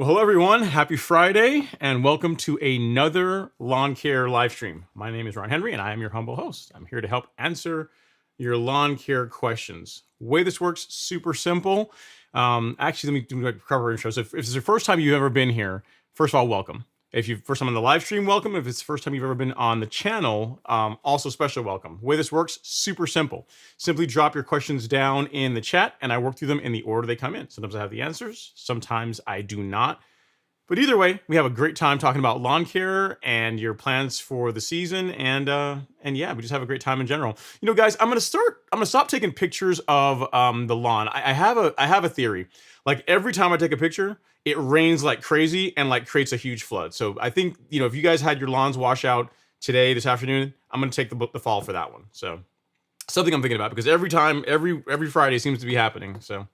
Well, hello everyone. Happy Friday and welcome to another lawn care live stream. My name is Ron Henry and I am your humble host. I'm here to help answer your lawn care questions. The way this works, super simple. Actually, let me do a cover intro. So if it's the first time you've ever been here, first of all, welcome. If you're first time on the live stream, welcome. If it's the first time you've ever been on the channel, also special welcome. The way this works, super simple. Simply drop your questions down in the chat and I work through them in the order they come in. Sometimes I have the answers, sometimes I do not. But either way, we have a great time talking about lawn care and your plans for the season, and yeah, we just have a great time in general. You know, guys, I'm gonna stop taking pictures of the lawn. I have a theory. Like every time I take a picture, it rains like crazy and like creates a huge flood. So I think, you know, if you guys had your lawns wash out today, this afternoon, I'm gonna take the fall for that one. So something I'm thinking about because every Friday seems to be happening. So.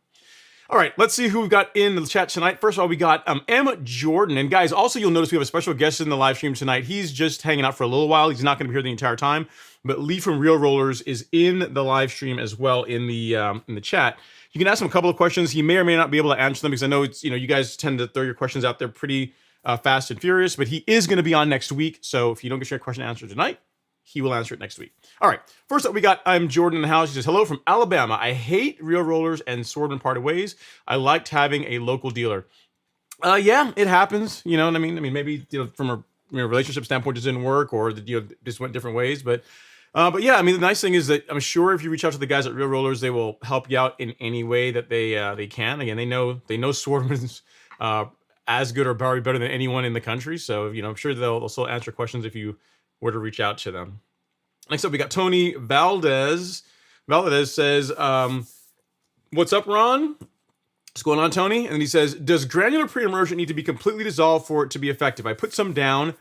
All right, let's see who we've got in the chat tonight. First of all, we got M. Jordan. And guys, also you'll notice we have a special guest in the live stream tonight. He's just hanging out for a little while. He's not going to be here the entire time. But Lee from Real Rollers is in the live stream as well in the chat. You can ask him a couple of questions. He may or may not be able to answer them because I know it's, you know, you guys tend to throw your questions out there pretty fast and furious. But he is going to be on next week. So if you don't get your question answered tonight, he will answer it next week. All right, first up we got I'm Jordan in the house. He says, hello from Alabama. I hate Real Rollers and Swordman parted ways. I liked having a local dealer. Yeah, it happens. You know what I mean? I mean, maybe, you know, from a relationship standpoint, it didn't work or, you know, just went different ways. But yeah, I mean, the nice thing is that I'm sure if you reach out to the guys at Real Rollers, they will help you out in any way that they can. Again, they know Swordman's as good or probably better than anyone in the country. So, you know, I'm sure they'll still answer questions if you were to reach out to them. Next up, we got Tony Valdez. Valdez says, what's up, Ron? What's going on, Tony? And he says, does granular pre-emergent need to be completely dissolved for it to be effective? I put some down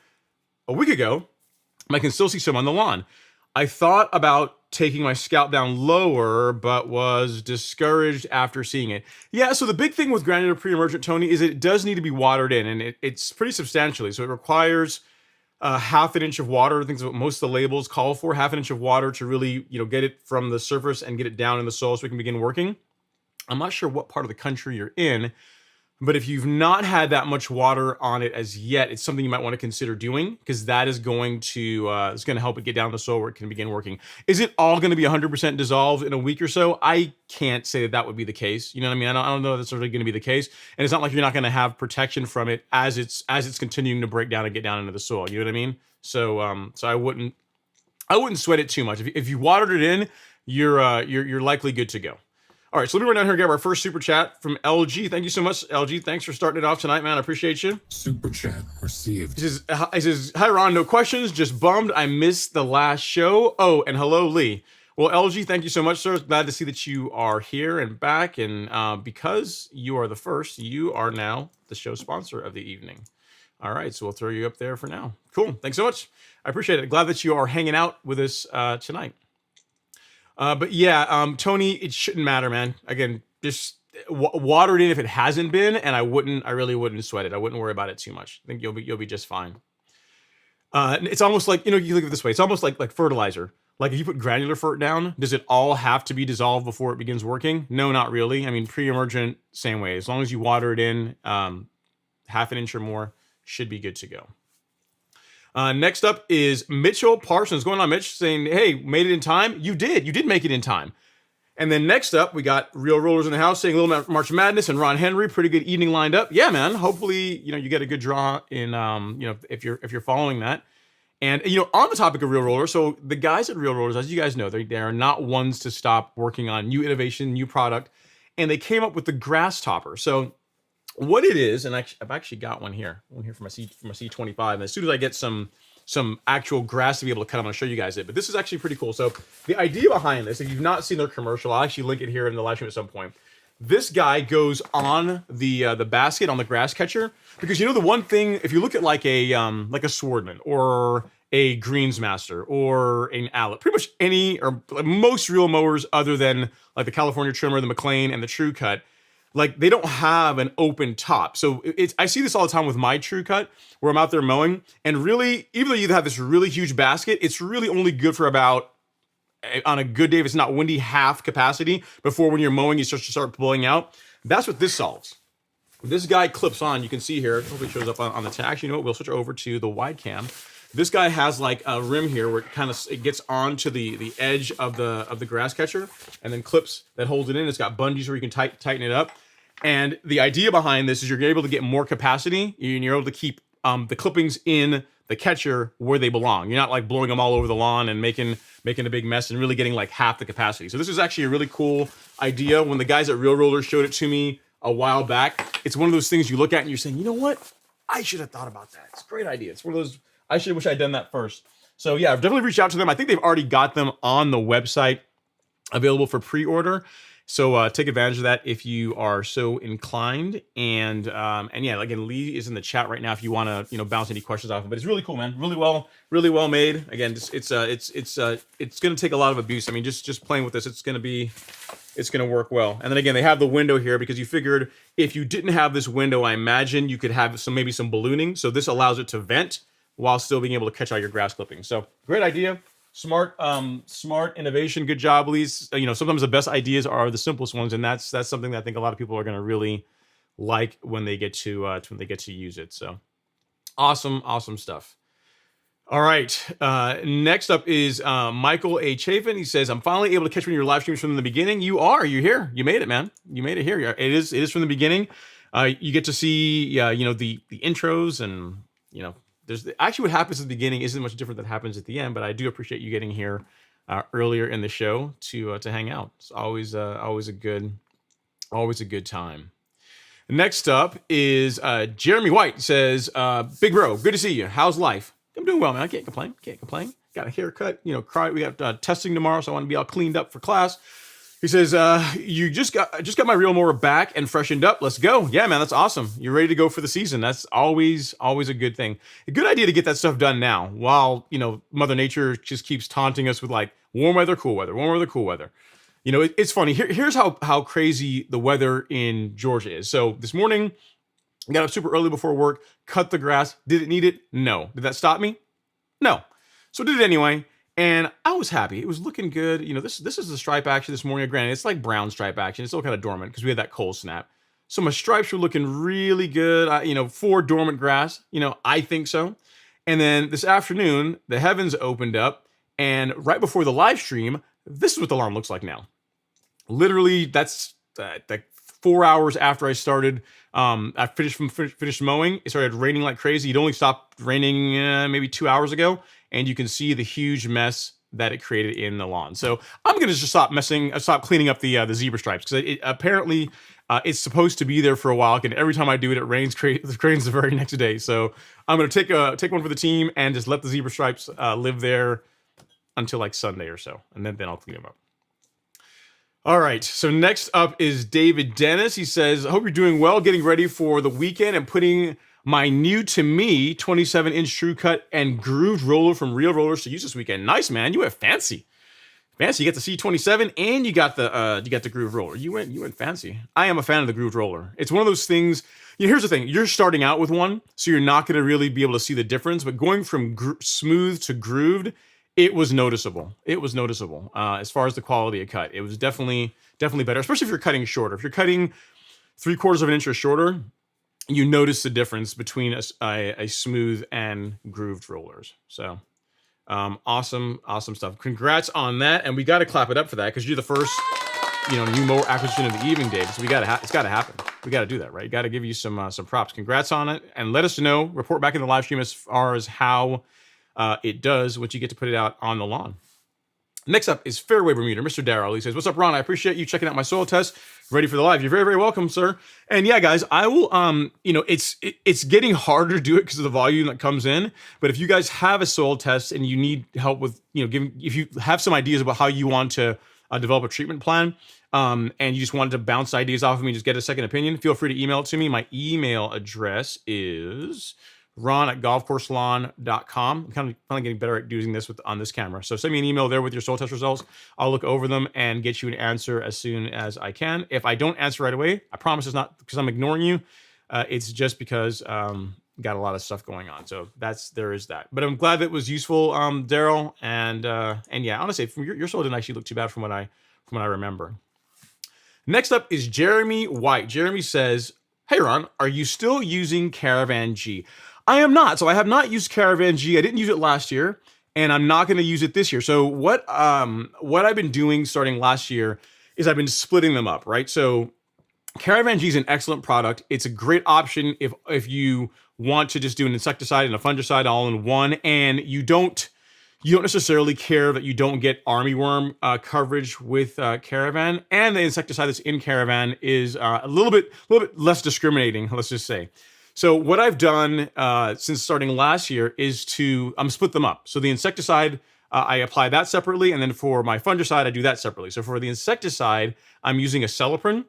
a week ago, and I can still see some on the lawn. I thought about taking my scalp down lower, but was discouraged after seeing it. Yeah, so the big thing with granular pre-emergent, Tony, is it does need to be watered in, and it's pretty substantially. So it requires half an inch of water. I think what most of the labels call for, half an inch of water to really, you know, get it from the surface and get it down in the soil so we can begin working. I'm not sure what part of the country you're in, but if you've not had that much water on it as yet, it's something you might want to consider doing because that is going to help it get down the soil where it can begin working. Is it all going to be 100% dissolved in a week or so? I can't say that would be the case. You know what I mean? I don't know if that's really going to be the case. And it's not like you're not going to have protection from it as it's continuing to break down and get down into the soil. You know what I mean? So so I wouldn't sweat it too much. If you watered it in, you're likely good to go. All right, so let me run down here and grab our first super chat from LG. Thank you so much, LG. Thanks for starting it off tonight, man. I appreciate you. Super chat received. He says, hi, Ron. No questions. Just bummed I missed the last show. Oh, and hello, Lee. Well, LG, thank you so much, sir. Glad to see that you are here and back. And because you are the first, you are now the show sponsor of the evening. All right, so we'll throw you up there for now. Cool. Thanks so much. I appreciate it. Glad that you are hanging out with us tonight. But yeah, Tony, it shouldn't matter, man. Again, just water it in if it hasn't been, and I really wouldn't sweat it. I wouldn't worry about it too much. I think you'll be just fine. It's almost like, you know, you look at it this way. It's almost like fertilizer. Like if you put granular fert down, does it all have to be dissolved before it begins working? No, not really. I mean, pre-emergent, same way. As long as you water it in, half an inch or more, should be good to go. Next up is Mitchell Parsons. Going on, Mitch, saying, hey, made it in time. You did make it in time. And then next up, we got Real Rollers in the house saying Little March Madness and Ron Henry. Pretty good evening lined up. Yeah, man. Hopefully, you know, you get a good draw in, you know, if you're following that. And, you know, on the topic of Real Rollers, so the guys at Real Rollers, as you guys know, they are not ones to stop working on new innovation, new product. And they came up with the GrassTopper. So what it is, and I've actually got one here for my C25. And as soon as I get some actual grass to be able to cut, I'm going to show you guys it. But this is actually pretty cool. So the idea behind this, if you've not seen their commercial, I'll actually link it here in the live stream at some point. This guy goes on the basket on the grass catcher because, you know, the one thing, if you look at like a Swordman or a Greensmaster or an Outlet, pretty much any or most real mowers other than like the California Trimmer, the McLane, and the TruCut, like they don't have an open top. So I see this all the time with my TruCut where I'm out there mowing, and really, even though you have this really huge basket, it's really only good for about, on a good day, if it's not windy, half capacity before when you're mowing, you start blowing out. That's what this solves. This guy clips on. You can see here. Hopefully it shows up on the tag. Actually, you know what? We'll switch over to the wide cam. This guy has like a rim here where it gets onto the edge of the grass catcher, and then clips that holds it in. It's got bungees where you can tighten it up. And the idea behind this is you're able to get more capacity, and you're able to keep the clippings in the catcher where they belong. You're not like blowing them all over the lawn and making a big mess and really getting like half the capacity. So this is actually a really cool idea. When the guys at Real Rollers showed it to me a while back, it's one of those things you look at and you're saying, you know what? I should have thought about that. It's a great idea. It's one of those, I should wish I'd done that first. So yeah, I've definitely reached out to them. I think they've already got them on the website available for pre-order. So take advantage of that if you are so inclined. And yeah, again, Lee is in the chat right now if you want to bounce any questions off him. But it's really cool, man. Really well made. Again, it's going to take a lot of abuse. I mean, just playing with this, it's going to work well. And then again, they have the window here because you figured if you didn't have this window, I imagine you could have maybe some ballooning. So this allows it to vent while still being able to catch all your grass clippings. So great idea. Smart innovation. Good job, Lee. Sometimes the best ideas are the simplest ones, and that's something that I think a lot of people are going to really like when they get to use it. So awesome stuff. All right. Next up is Michael A. Chafin. He says, "I'm finally able to catch one of your live streams from the beginning." You're here. You made it, man. You made it here. It is from the beginning. You get to see the intros and there's actually what happens at the beginning isn't much different than happens at the end, but I do appreciate you getting here earlier in the show to hang out. It's always a good time. Next up is Jeremy White. Says, "Big bro, good to see you. How's life?" I'm doing well, man. I can't complain. Got a haircut. We got testing tomorrow, so I want to be all cleaned up for class. He says, "You just got my reel mower back and freshened up. Let's go." Yeah, man, that's awesome. You're ready to go for the season. That's always a good thing. A good idea to get that stuff done now while, Mother Nature just keeps taunting us with like warm weather, cool weather, warm weather, cool weather. It's funny. Here's how crazy the weather in Georgia is. So this morning, I got up super early before work, cut the grass. Did it need it? No. Did that stop me? No. So I did it anyway. And I was happy. It was looking good. This is the stripe action this morning. Granted, it's like brown stripe action. It's still kind of dormant because we had that cold snap. So my stripes were looking really good. For dormant grass, I think so. And then this afternoon, the heavens opened up. And right before the live stream, this is what the lawn looks like now. Literally, that's like 4 hours after I started. I finished mowing. It started raining like crazy. It only stopped raining maybe 2 hours ago. And you can see the huge mess that it created in the lawn. So I'm going to just stop cleaning up the zebra stripes because apparently it's supposed to be there for a while. And every time I do it, it rains the very next day. So I'm going to take one for the team and just let the zebra stripes live there until like Sunday or so. And then I'll clean them up. All right. So next up is David Dennis. He says, "I hope you're doing well, getting ready for the weekend and putting my new to me 27-inch TruCut and grooved roller from Real Rollers to use this weekend." Nice, man. You went fancy. You got the C27 and you got the grooved roller. You went fancy. I am a fan of the grooved roller. It's one of those things. Here's the thing. You're starting out with one, so you're not going to really be able to see the difference. But going from smooth to grooved, it was noticeable. As far as the quality of cut, it was definitely better. Especially if you're cutting shorter. If you're cutting 3/4 of an inch or shorter, you notice the difference between a smooth and grooved rollers. So awesome stuff. Congrats on that. And we got to clap it up for that because you're the first, new mower acquisition of the evening, Dave. So it's got to happen. We got to do that, right? Got to give you some props. Congrats on it. And let us know, report back in the live stream as far as how it does once you get to put it out on the lawn. Next up is Fairway Bermuda, Mr. Darrell. He says, "What's up, Ron? I appreciate you checking out my soil test. Ready for the live." You're very, very welcome, sir. And yeah, guys, I will, it's getting harder to do it because of the volume that comes in. But if you guys have a soil test and you need help with, if you have some ideas about how you want to develop a treatment plan, and you just wanted to bounce ideas off of me, just get a second opinion, feel free to email it to me. My email address is ron@golfcourselawn.com. I'm kind of getting better at doing this on this camera. So send me an email there with your soil test results. I'll look over them and get you an answer as soon as I can. If I don't answer right away, I promise it's not because I'm ignoring you. It's just because got a lot of stuff going on. So there is that. But I'm glad that was useful, Daryl. And yeah, honestly, your soil didn't actually look too bad from what I remember. Next up is Jeremy White. Jeremy says, Hey Ron, are you still using Caravan G? I am not. So I have not used Caravan G. I didn't use it last year, and I'm not going to use it this year. So what I've been doing starting last year is I've been splitting them up, right? So Caravan G is an excellent product. It's a great option if you want to just do an insecticide and a fungicide all in one, and you don't necessarily care that you don't get armyworm coverage with Caravan, and the insecticide that's in Caravan is a little bit less discriminating. Let's just say. So what I've done since starting last year is to split them up. So the insecticide I apply that separately, and then for my fungicide I do that separately. So for the insecticide, I'm using a Celiprin.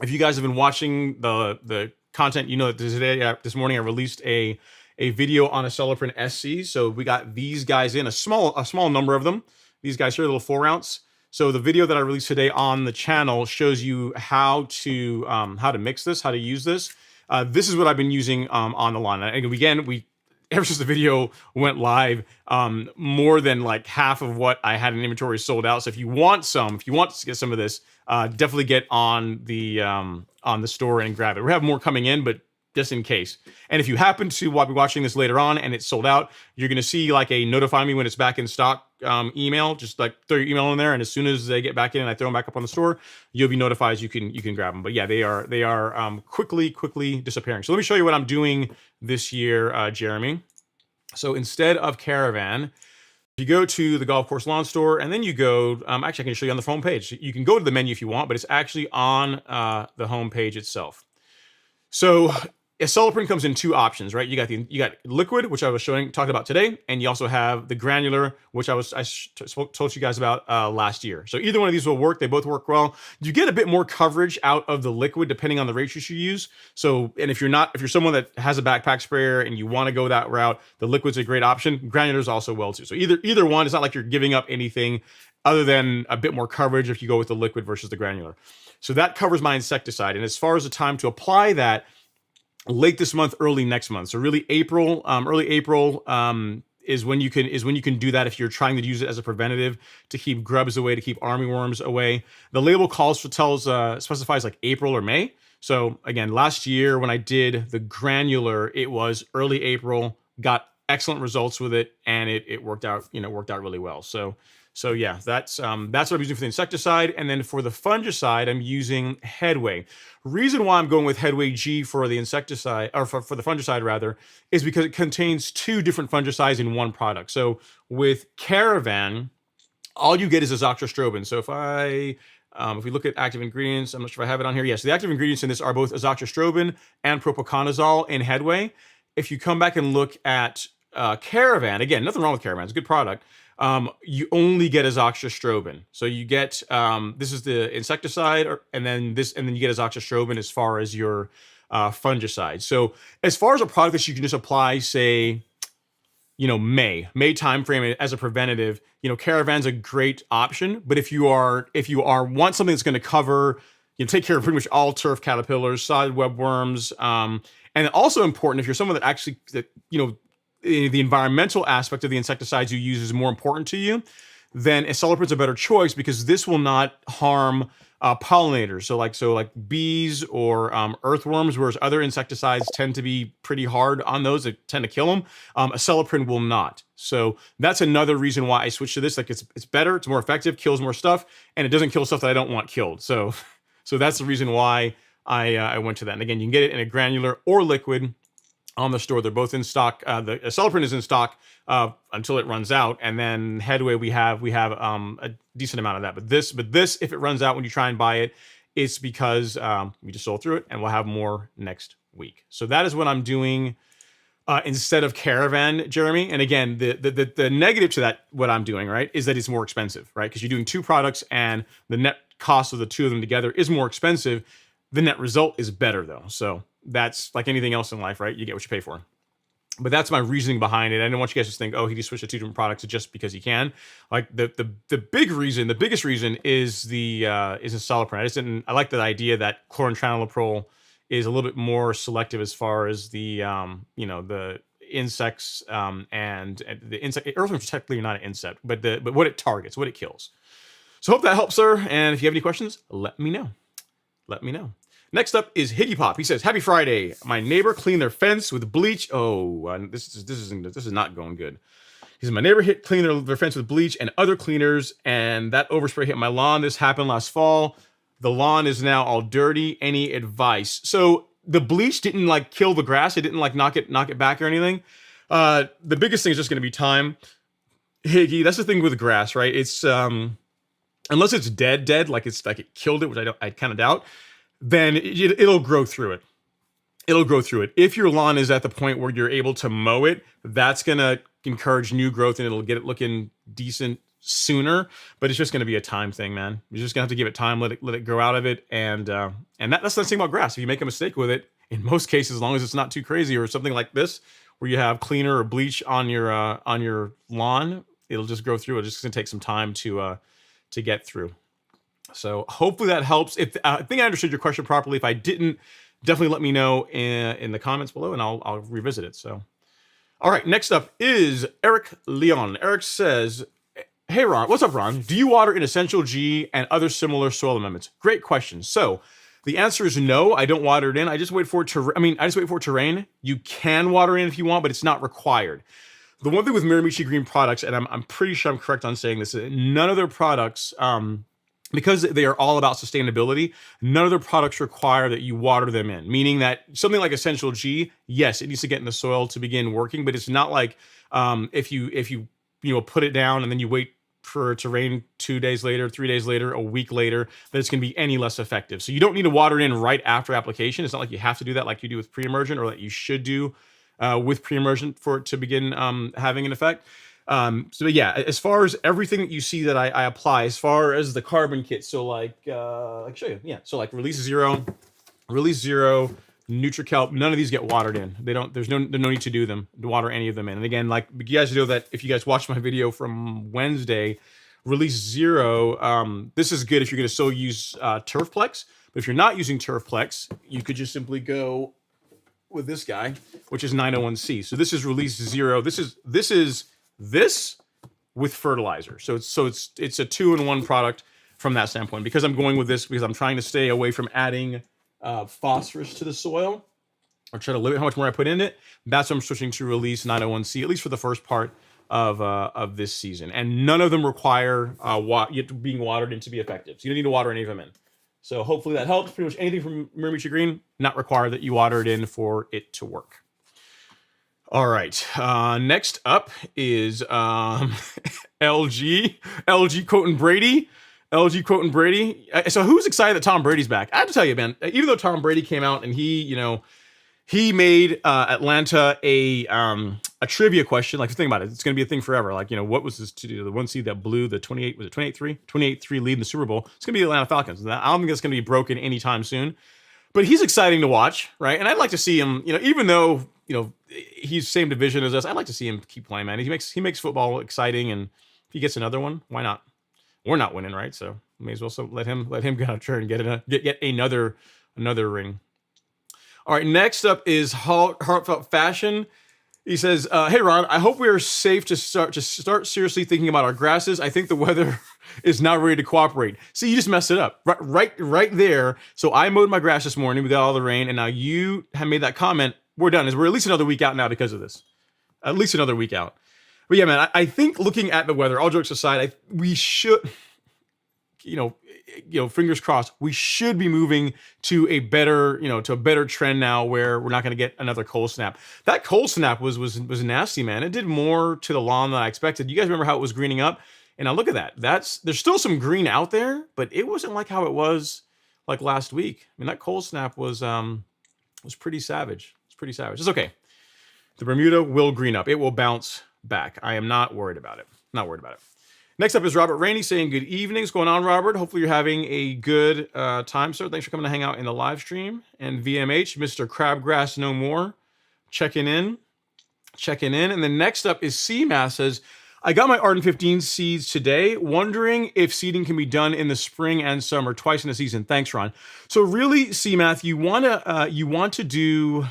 If you guys have been watching the content, you know that this morning I released a video on a Celiprin SC. So we got these guys in a small number of them. These guys here, little 4-ounce. So the video that I released today on the channel shows you how to mix this, how to use this. This is what I've been using on the lawn. And again, ever since the video went live, more than like half of what I had in inventory sold out. So if you want to get some of this, definitely get on the store and grab it. We have more coming in, but just in case. And if you happen to be watching this later on and it's sold out, you're going to see like a notify me when it's back in stock email. Just like throw your email in there, and as soon as they get back in and I throw them back up on the store, you'll be notified. You can grab them. But yeah, they are quickly disappearing. So let me show you what I'm doing this year, Jeremy. So instead of Caravan, you go to the golf course lawn store, and then you go. Actually, I can show you on the home page. You can go to the menu if you want, but it's actually on the home page itself. So a Celiprin comes in two options, right? You got liquid, which I was talking about today, and you also have the granular, which I told you guys about last year. So either one of these will work. They both work well. You get a bit more coverage out of the liquid depending on the ratios you use. So, and if you're someone that has a backpack sprayer and you want to go that route, the liquid's a great option. Granular is also well too. So either one, it's not like you're giving up anything other than a bit more coverage if you go with the liquid versus the granular. So that covers my insecticide. And as far as the time to apply that, late this month, early next month. So really early April is when you can do that if you're trying to use it as a preventative to keep grubs away, to keep armyworms away. The label specifies like April or May. So again, last year when I did the granular, it was early April, got excellent results with it, and it worked out really well. So yeah, that's what I'm using for the insecticide. And then for the fungicide, I'm using Headway. Reason why I'm going with Headway G for the insecticide, or for the fungicide rather, is because it contains two different fungicides in one product. So with Caravan, all you get is azoxystrobin. So if we look at active ingredients, I'm not sure if I have it on here. Yes, the active ingredients in this are both azoxystrobin and propiconazole in Headway. If you come back and look at Caravan, again, nothing wrong with Caravan. It's a good product. You only get azoxystrobin. So you get this is the insecticide, and then you get azoxystrobin as far as your fungicide. So as far as a product that you can just apply, say, May timeframe as a preventative, Caravan's a great option. But if you want something that's going to cover, take care of pretty much all turf caterpillars, solid webworms, and also important if you're someone that the environmental aspect of the insecticides you use is more important to you, then a Celiprin's a better choice because this will not harm pollinators. So like bees or earthworms, whereas other insecticides tend to be pretty hard on those. They tend to kill them. A Celiprin will not. So that's another reason why I switched to this. Like it's better, it's more effective, kills more stuff, and it doesn't kill stuff that I don't want killed. So that's the reason why I went to that. And again, you can get it in a granular or liquid on the store. They're both in stock. The Celiprin is in stock until it runs out, and then Headway we have a decent amount of that. But this, if it runs out when you try and buy it, it's because we just sold through it, and we'll have more next week. So that is what I'm doing instead of Caravan, Jeremy. And again, the negative to that, what I'm doing, right, is that it's more expensive, right? Because you're doing two products, and the net cost of the two of them together is more expensive. The net result is better though. So that's like anything else in life, right? You get what you pay for. But that's my reasoning behind it. I don't want you guys to think, oh, he just switched to two different products just because he can. Like the biggest reason is the Celiprin. I like the idea that chlorantraniliprole is a little bit more selective as far as the the insects and the insect. Earthworms technically are not an insect, but what it targets, what it kills. So hope that helps, sir. And if you have any questions, let me know. Next up is Higgy Pop. He says, "Happy Friday. My neighbor cleaned their fence with bleach." Oh, this is not going good. He said, "My neighbor cleaned their fence with bleach and other cleaners, and that overspray hit my lawn. This happened last fall. The lawn is now all dirty. Any advice?" So the bleach didn't like kill the grass. It didn't like knock it back or anything. The biggest thing is just going to be time. Higgy, that's the thing with grass, right? It's unless it's dead, like it's like it killed it, which I kind of doubt. Then it'll grow through it. It'll grow through it. If your lawn is at the point where you're able to mow it, that's gonna encourage new growth and it'll get it looking decent sooner. But it's just gonna be a time thing, man. You're just gonna have to give it time, let it grow out of it, and that's the thing about grass. If you make a mistake with it, in most cases, as long as it's not too crazy or something like this, where you have cleaner or bleach on your lawn, it'll just grow through. It's just gonna take some time to get through. So hopefully that helps. If I think I understood your question properly. If I didn't, definitely let me know in the comments below, and I'll revisit it. So, all right. Next up is Eric Leon. Eric says, "Hey Ron, what's up, Ron? Do you water in Essential G and other similar soil amendments?" Great question. So the answer is no. I don't water it in. I just wait for it to. I just wait for it to rain. You can water in if you want, but it's not required. The one thing with Miramichi Green products, and I'm pretty sure I'm correct on saying this, none of their products, because they are all about sustainability, none of their products require that you water them in. Meaning that something like Essential G, yes, it needs to get in the soil to begin working, but it's not like if you put it down and then you wait for it to rain 2 days later, 3 days later, a week later, that it's going to be any less effective. So you don't need to water it in right after application. It's not like you have to do that like you do with pre-emergent, or that you should do with pre-emergent for it to begin having an effect. So yeah, as far as everything that you see that I apply, as far as the carbon kit, so like I can show you, yeah. So like Release Zero, NutriKelp, none of these get watered in. They don't. There's no need to water any of them in. And again, like you guys know that if you guys watched my video from Wednesday, Release Zero, this is good if you're going to still use Turfplex. But if you're not using Turfplex, you could just simply go with this guy, which is 901C. So this is Release Zero. This is this with fertilizer. So it's a 2-in-1 product from that standpoint. Because I'm going with this because I'm trying to stay away from adding phosphorus to the soil, or try to limit how much more I put in it. That's why I'm switching to Release 901C, at least for the first part of this season. And none of them require being watered in to be effective. So you don't need to water any of them in. So hopefully that helps. Pretty much anything from Miramichi Green, not required that you water it in for it to work. All right. Next up is LG quoting Brady. LG quoting Brady. So who's excited that Tom Brady's back? I have to tell you, man, even though Tom Brady came out and he made Atlanta a trivia question. Like, think about it. It's going to be a thing forever. Like, what was this to do? The one seed that blew the 28-3 lead in the Super Bowl. It's going to be the Atlanta Falcons. I don't think that's going to be broken anytime soon. But he's exciting to watch, right? And I'd like to see him, even though, he's same division as us, I'd like to see him keep playing, man. He makes football exciting, and if he gets another one, why not? We're not winning, right? So may as well let him go out there and get another ring. All right, next up is Heartfelt Fashion. He says, "Hey Ron, I hope we are safe to start seriously thinking about our grasses. I think the weather is now ready to cooperate." See, you just messed it up right there. So I mowed my grass this morning. We got all the rain, and now you have made that comment. We're done. We're at least another week out now because of this. At least another week out. But yeah, man, I think looking at the weather, all jokes aside, we should, fingers crossed, we should be moving to a better trend now where we're not going to get another cold snap. That cold snap was nasty, man. It did more to the lawn than I expected. You guys remember how it was greening up? And now look at that. There's still some green out there, but it wasn't like how it was like last week. I mean, that cold snap was pretty savage. It's pretty savage. It's okay. The Bermuda will green up. It will bounce back. I am not worried about it. Not worried about it. Next up is Robert Rainey saying, "Good evening. What's going on, Robert? Hopefully you're having a good time, sir. Thanks for coming to hang out in the live stream." And VMH, Mr. Crabgrass No More, checking in. And then next up is CMath says, "I got my Arden 15 seeds today. Wondering if seeding can be done in the spring and summer twice in a season. Thanks, Ron." So really, CMath, you want to do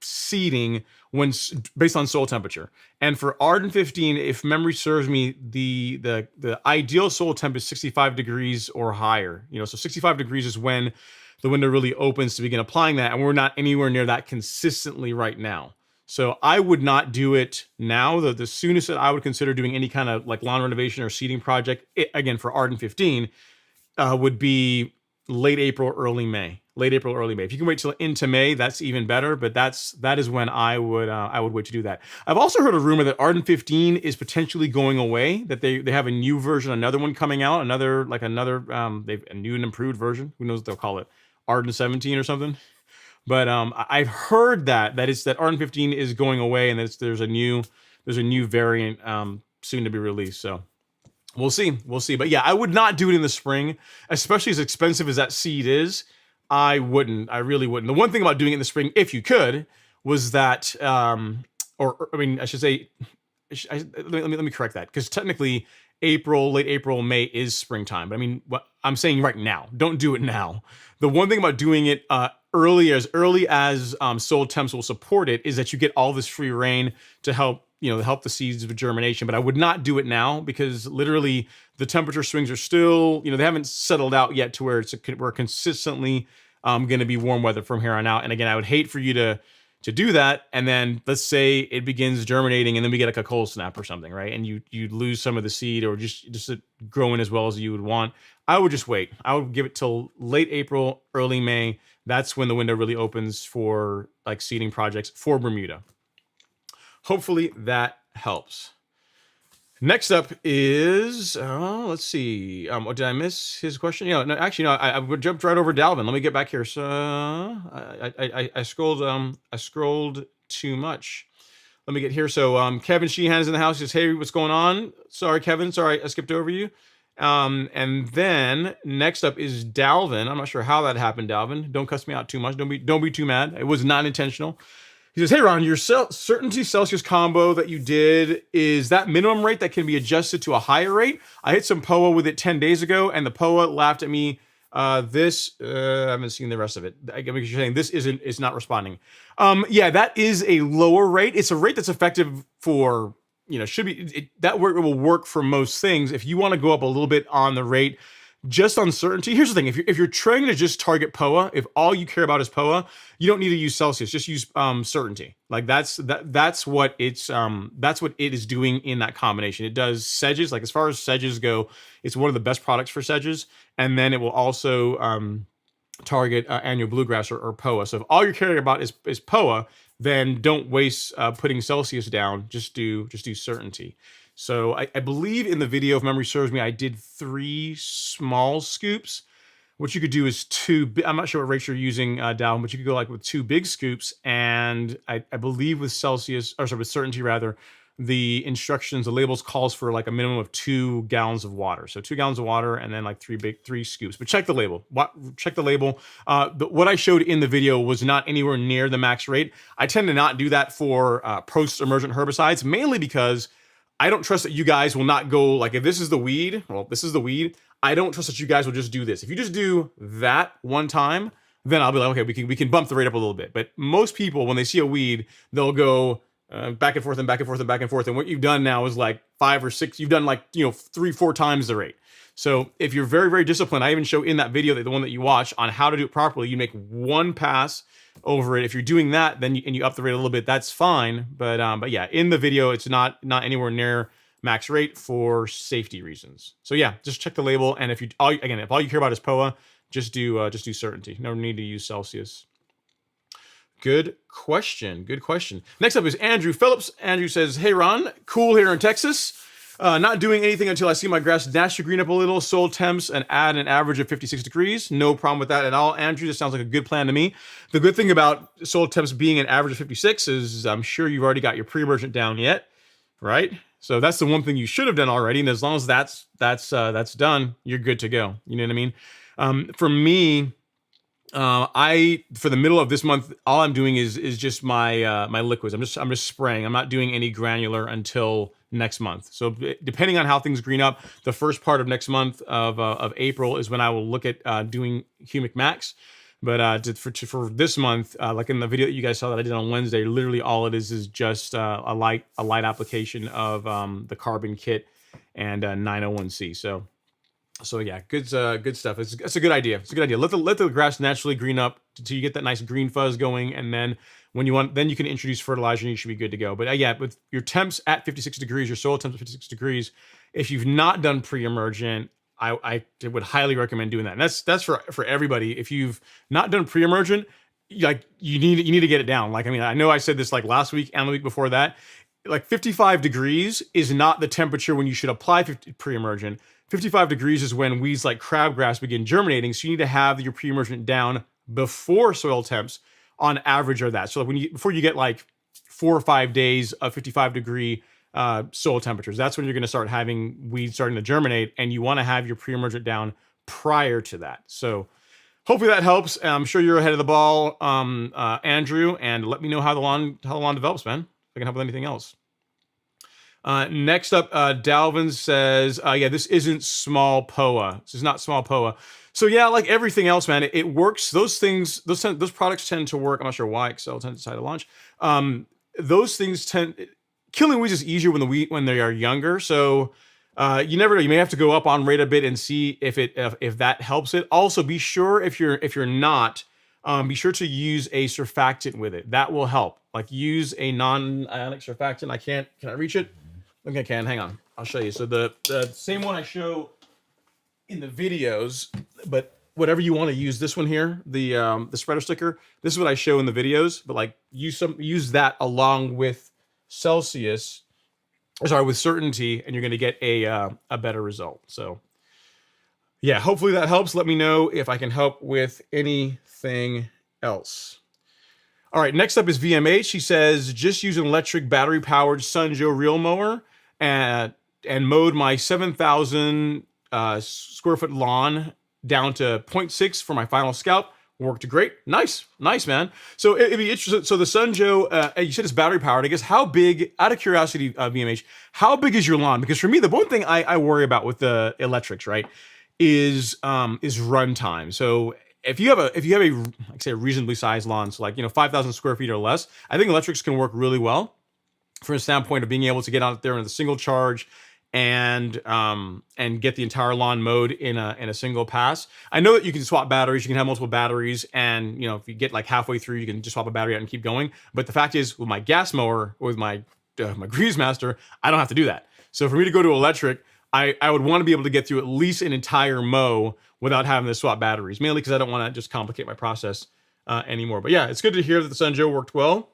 seeding when based on soil temperature. And for Arden 15, if memory serves me, the ideal soil temp is 65 degrees or higher. So 65 degrees is when the window really opens to begin applying that, and we're not anywhere near that consistently right now. So I would not do it now. The soonest that I would consider doing any kind of like lawn renovation or seeding project, again for Arden 15, would be late April, early May. Late April, early May. If you can wait till into May, that's even better. But that is when I would wait to do that. I've also heard a rumor that Arden 15 is potentially going away. That they have a new version, another one coming out, another they've a new and improved version. Who knows what they'll call it? Arden 17 or something. But I've heard that Arden 15 is going away, and there's a new variant soon to be released. So we'll see. But yeah, I would not do it in the spring, especially as expensive as that seed is. I really wouldn't. The one thing about doing it in the spring, if you could, was that, I should say, let me correct that, because technically late April, May is springtime. But I mean, what I'm saying right now, don't do it now. The one thing about doing it early as soil temps will support it is that you get all this free rain to help the seeds of germination. But I would not do it now, because literally the temperature swings are still, they haven't settled out yet to where we're consistently going to be warm weather from here on out. And again, I would hate for you to do that, and then let's say it begins germinating, and then we get like a cold snap or something, right? And you lose some of the seed, or just growing as well as you would want. I would just wait. I would give it till late April, early May. That's when the window really opens for like seeding projects for Bermuda. Hopefully that helps. Next up is, let's see. Did I miss his question? No, actually, no. I jumped right over Dalvin. Let me get back here. So I scrolled too much. Let me get here. So Kevin Sheehan is in the house. He says, "Hey, what's going on?" Sorry, Kevin. Sorry, I skipped over you. And then next up is Dalvin. I'm not sure how that happened, Dalvin. Don't cuss me out too much. Don't be too mad. It was not intentional. He says, "Hey, Ron, your certainty Celsius combo that you did, is that minimum rate that can be adjusted to a higher rate? I hit some POA with it 10 days ago, and the POA laughed at me. I haven't seen the rest of it. I guess you're saying this is not responding. Yeah, that is a lower rate. It's a rate that's effective for, that will work for most things. If you want to go up a little bit on the rate, just on certainty. Here's the thing: if you're trying to just target POA, if all you care about is POA, you don't need to use Celsius. Just use certainty. Like that's what it is doing in that combination. It does sedges. Like as far as sedges go, it's one of the best products for sedges. And then it will also target annual bluegrass or POA. So if all you're caring about is POA, then don't waste putting Celsius down. Just do certainty. So I believe in the video, if memory serves me, I did 3 small scoops. What you could do is 2. I'm not sure what rate you're using, Dalvin, but you could go like with 2 big scoops. And I believe with with certainty rather, the instructions, the labels calls for like a minimum of 2 gallons of water. So 2 gallons of water, and then like 3 scoops. But check the label. Check the label. What I showed in the video was not anywhere near the max rate. I tend to not do that for post-emergent herbicides, mainly because I don't trust that you guys will not go, like if this is the weed, I don't trust that you guys will just do this. If you just do that one time, then I'll be like, okay, we can bump the rate up a little bit. But most people, when they see a weed, they'll go back and forth and back and forth and back and forth. And what you've done now is like 5 or 6, you've done like, 3-4 times the rate. So if you're very, very disciplined, I even show in that video, the one that you watch, on how to do it properly. You make one pass over it. If you're doing that, then you up the rate a little bit, that's fine. But yeah, in the video, it's not anywhere near max rate for safety reasons. So yeah, just check the label. And if all you care about is POA, just do certainty. No need to use Celsius. Good question. Next up is Andrew Phillips. Andrew says, "Hey Ron, cool here in Texas. Not doing anything until I see my grass dash to green up a little, soil temps, and add an average of 56 degrees. No problem with that at all. Andrew, this sounds like a good plan to me. The good thing about soil temps being an average of 56 is I'm sure you've already got your pre-emergent down yet, right? So that's the one thing you should have done already. And as long as that's done, you're good to go. You know what I mean? For me, for the middle of this month, all I'm doing is just my liquids. I'm just spraying. I'm not doing any granular until next month. So depending on how things green up, the first part of next month of April is when I will look at doing Humic Max. But for this month, like in the video that you guys saw that I did on Wednesday, literally all it is just a light application of the carbon kit and 901C. So So yeah, good stuff. It's a good idea. It's a good idea. Let the grass naturally green up until you get that nice green fuzz going, and then when you want, then you can introduce fertilizer and you should be good to go. But yeah, with your temps at 56 degrees, your soil temps at 56 degrees, if you've not done pre-emergent, I would highly recommend doing that. And that's for everybody. If you've not done pre-emergent, like you need to get it down. Like, I mean, I know I said this like last week and the week before that. Like 55 degrees is not the temperature when you should apply pre-emergent. 55 degrees is when weeds like crabgrass begin germinating. So you need to have your pre-emergent down before soil temps on average are that. So like before you get like 4 or 5 days of 55-degree soil temperatures, that's when you're going to start having weeds starting to germinate, and you want to have your pre-emergent down prior to that. So hopefully that helps. I'm sure you're ahead of the ball, Andrew, and let me know how the lawn develops, man. If I can help with anything else. Next up, Dalvin says, yeah, this isn't small POA. This is not small POA. So yeah, like everything else, man, it works. Those things, those products tend to work. I'm not sure why Excel tends to decide to launch. Those things killing weeds is easier when they are younger. So you never know. You may have to go up on rate a bit and see if that helps it. Also, be sure if you're not, be sure to use a surfactant with it. That will help. Like use a non-ionic surfactant. Can I reach it? Okay, I can. Hang on. I'll show you. So the same one I show in the videos, but whatever you want to use, this one here, the spreader sticker. This is what I show in the videos. But like use that along with Celsius, with certainty, and you're going to get a better result. So yeah, hopefully that helps. Let me know if I can help with anything else. All right, next up is VMH. She says, just use an electric battery-powered Sunjo reel mower and mowed my 7,000 square foot lawn down to 0.6 for my final scalp. Worked great. Nice, man. So it'd be interesting. So the Sunjo, you said it's battery-powered. I guess how big, out of curiosity, VMH, how big is your lawn? Because for me, the one thing I worry about with the electrics, right, is runtime. So if you have a like say a reasonably sized lawn, so like 5,000 square feet or less, I think electrics can work really well from a standpoint of being able to get out there in a single charge and get the entire lawn mowed in a single pass. I know that you can swap batteries, you can have multiple batteries, and if you get like halfway through, you can just swap a battery out and keep going. But the fact is, with my gas mower or with my Grease Master, I don't have to do that. So for me to go to electric, I would want to be able to get through at least an entire mow without having to swap batteries, mainly because I don't want to just complicate my process anymore. But yeah, it's good to hear that the Sunjo worked well.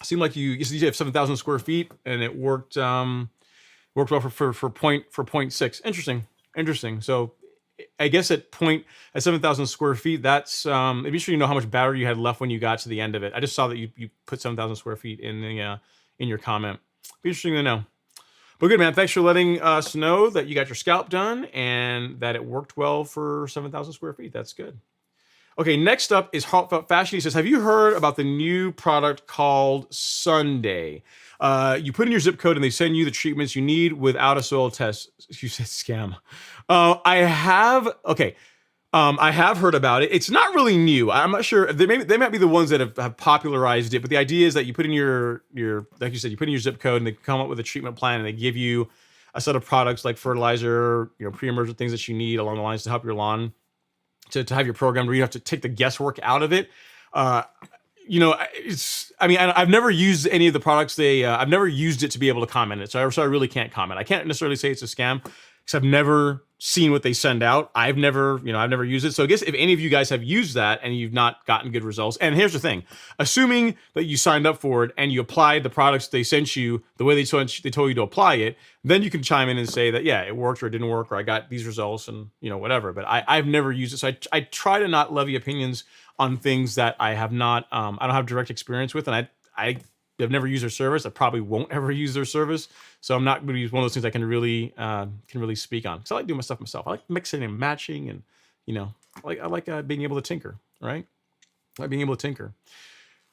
Seemed like you have 7,000 square feet, and it worked well for 0.6. Interesting. So I guess at 7,000 square feet, that's it'd be interesting to know how much battery you had left when you got to the end of it. I just saw that you put 7,000 square feet in your comment. Be interesting to know. But good, man. Thanks for letting us know that you got your scalp done and that it worked well for 7,000 square feet. That's good. Okay, next up is Heartfelt Fashion. He says, have you heard about the new product called Sunday? You put in your zip code and they send you the treatments you need without a soil test. You said scam. I have heard about it. It's not really new. I'm not sure. They might be the ones that have popularized it. But the idea is that you put in your like you said, you put in your zip code and they come up with a treatment plan and they give you a set of products like fertilizer, pre-emergent things that you need along the lines to help your lawn to have your program where you have to take the guesswork out of it. I've never used any of the products I've never used it to be able to comment it. So I really can't comment. I can't necessarily say it's a scam because I've never seen what they send out. I've never used it. So I guess if any of you guys have used that and you've not gotten good results, and here's the thing, assuming that you signed up for it and you applied the products they sent you the way they told you to apply it, then you can chime in and say that, yeah, it worked or it didn't work, or I got these results and whatever. But I've never used it. So I try to not levy opinions on things that I have not, I don't have direct experience with. And I've never used their service. I probably won't ever use their service. So I'm not going to use one of those things I can really speak on. Because I like doing my stuff myself. I like mixing and matching, and I like being able to tinker. Right? I like being able to tinker.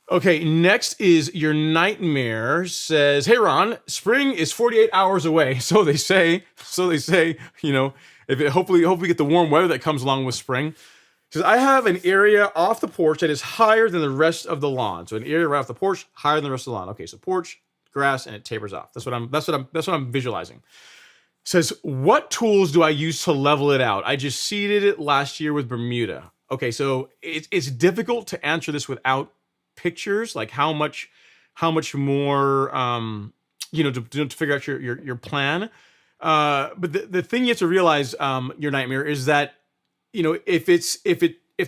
Okay, next is Your Nightmare says, hey Ron, spring is 48 hours away. So they say. Hopefully we get the warm weather that comes along with spring. Says, I have an area off the porch that is higher than the rest of the lawn. So an area right off the porch, higher than the rest of the lawn. Okay, so porch, grass, and it tapers off. That's what I'm visualizing. Says, what tools do I use to level it out? I just seeded it last year with Bermuda. Okay, so it's difficult to answer this without pictures, like how much more to figure out your plan. But the thing you have to realize, your nightmare, is that if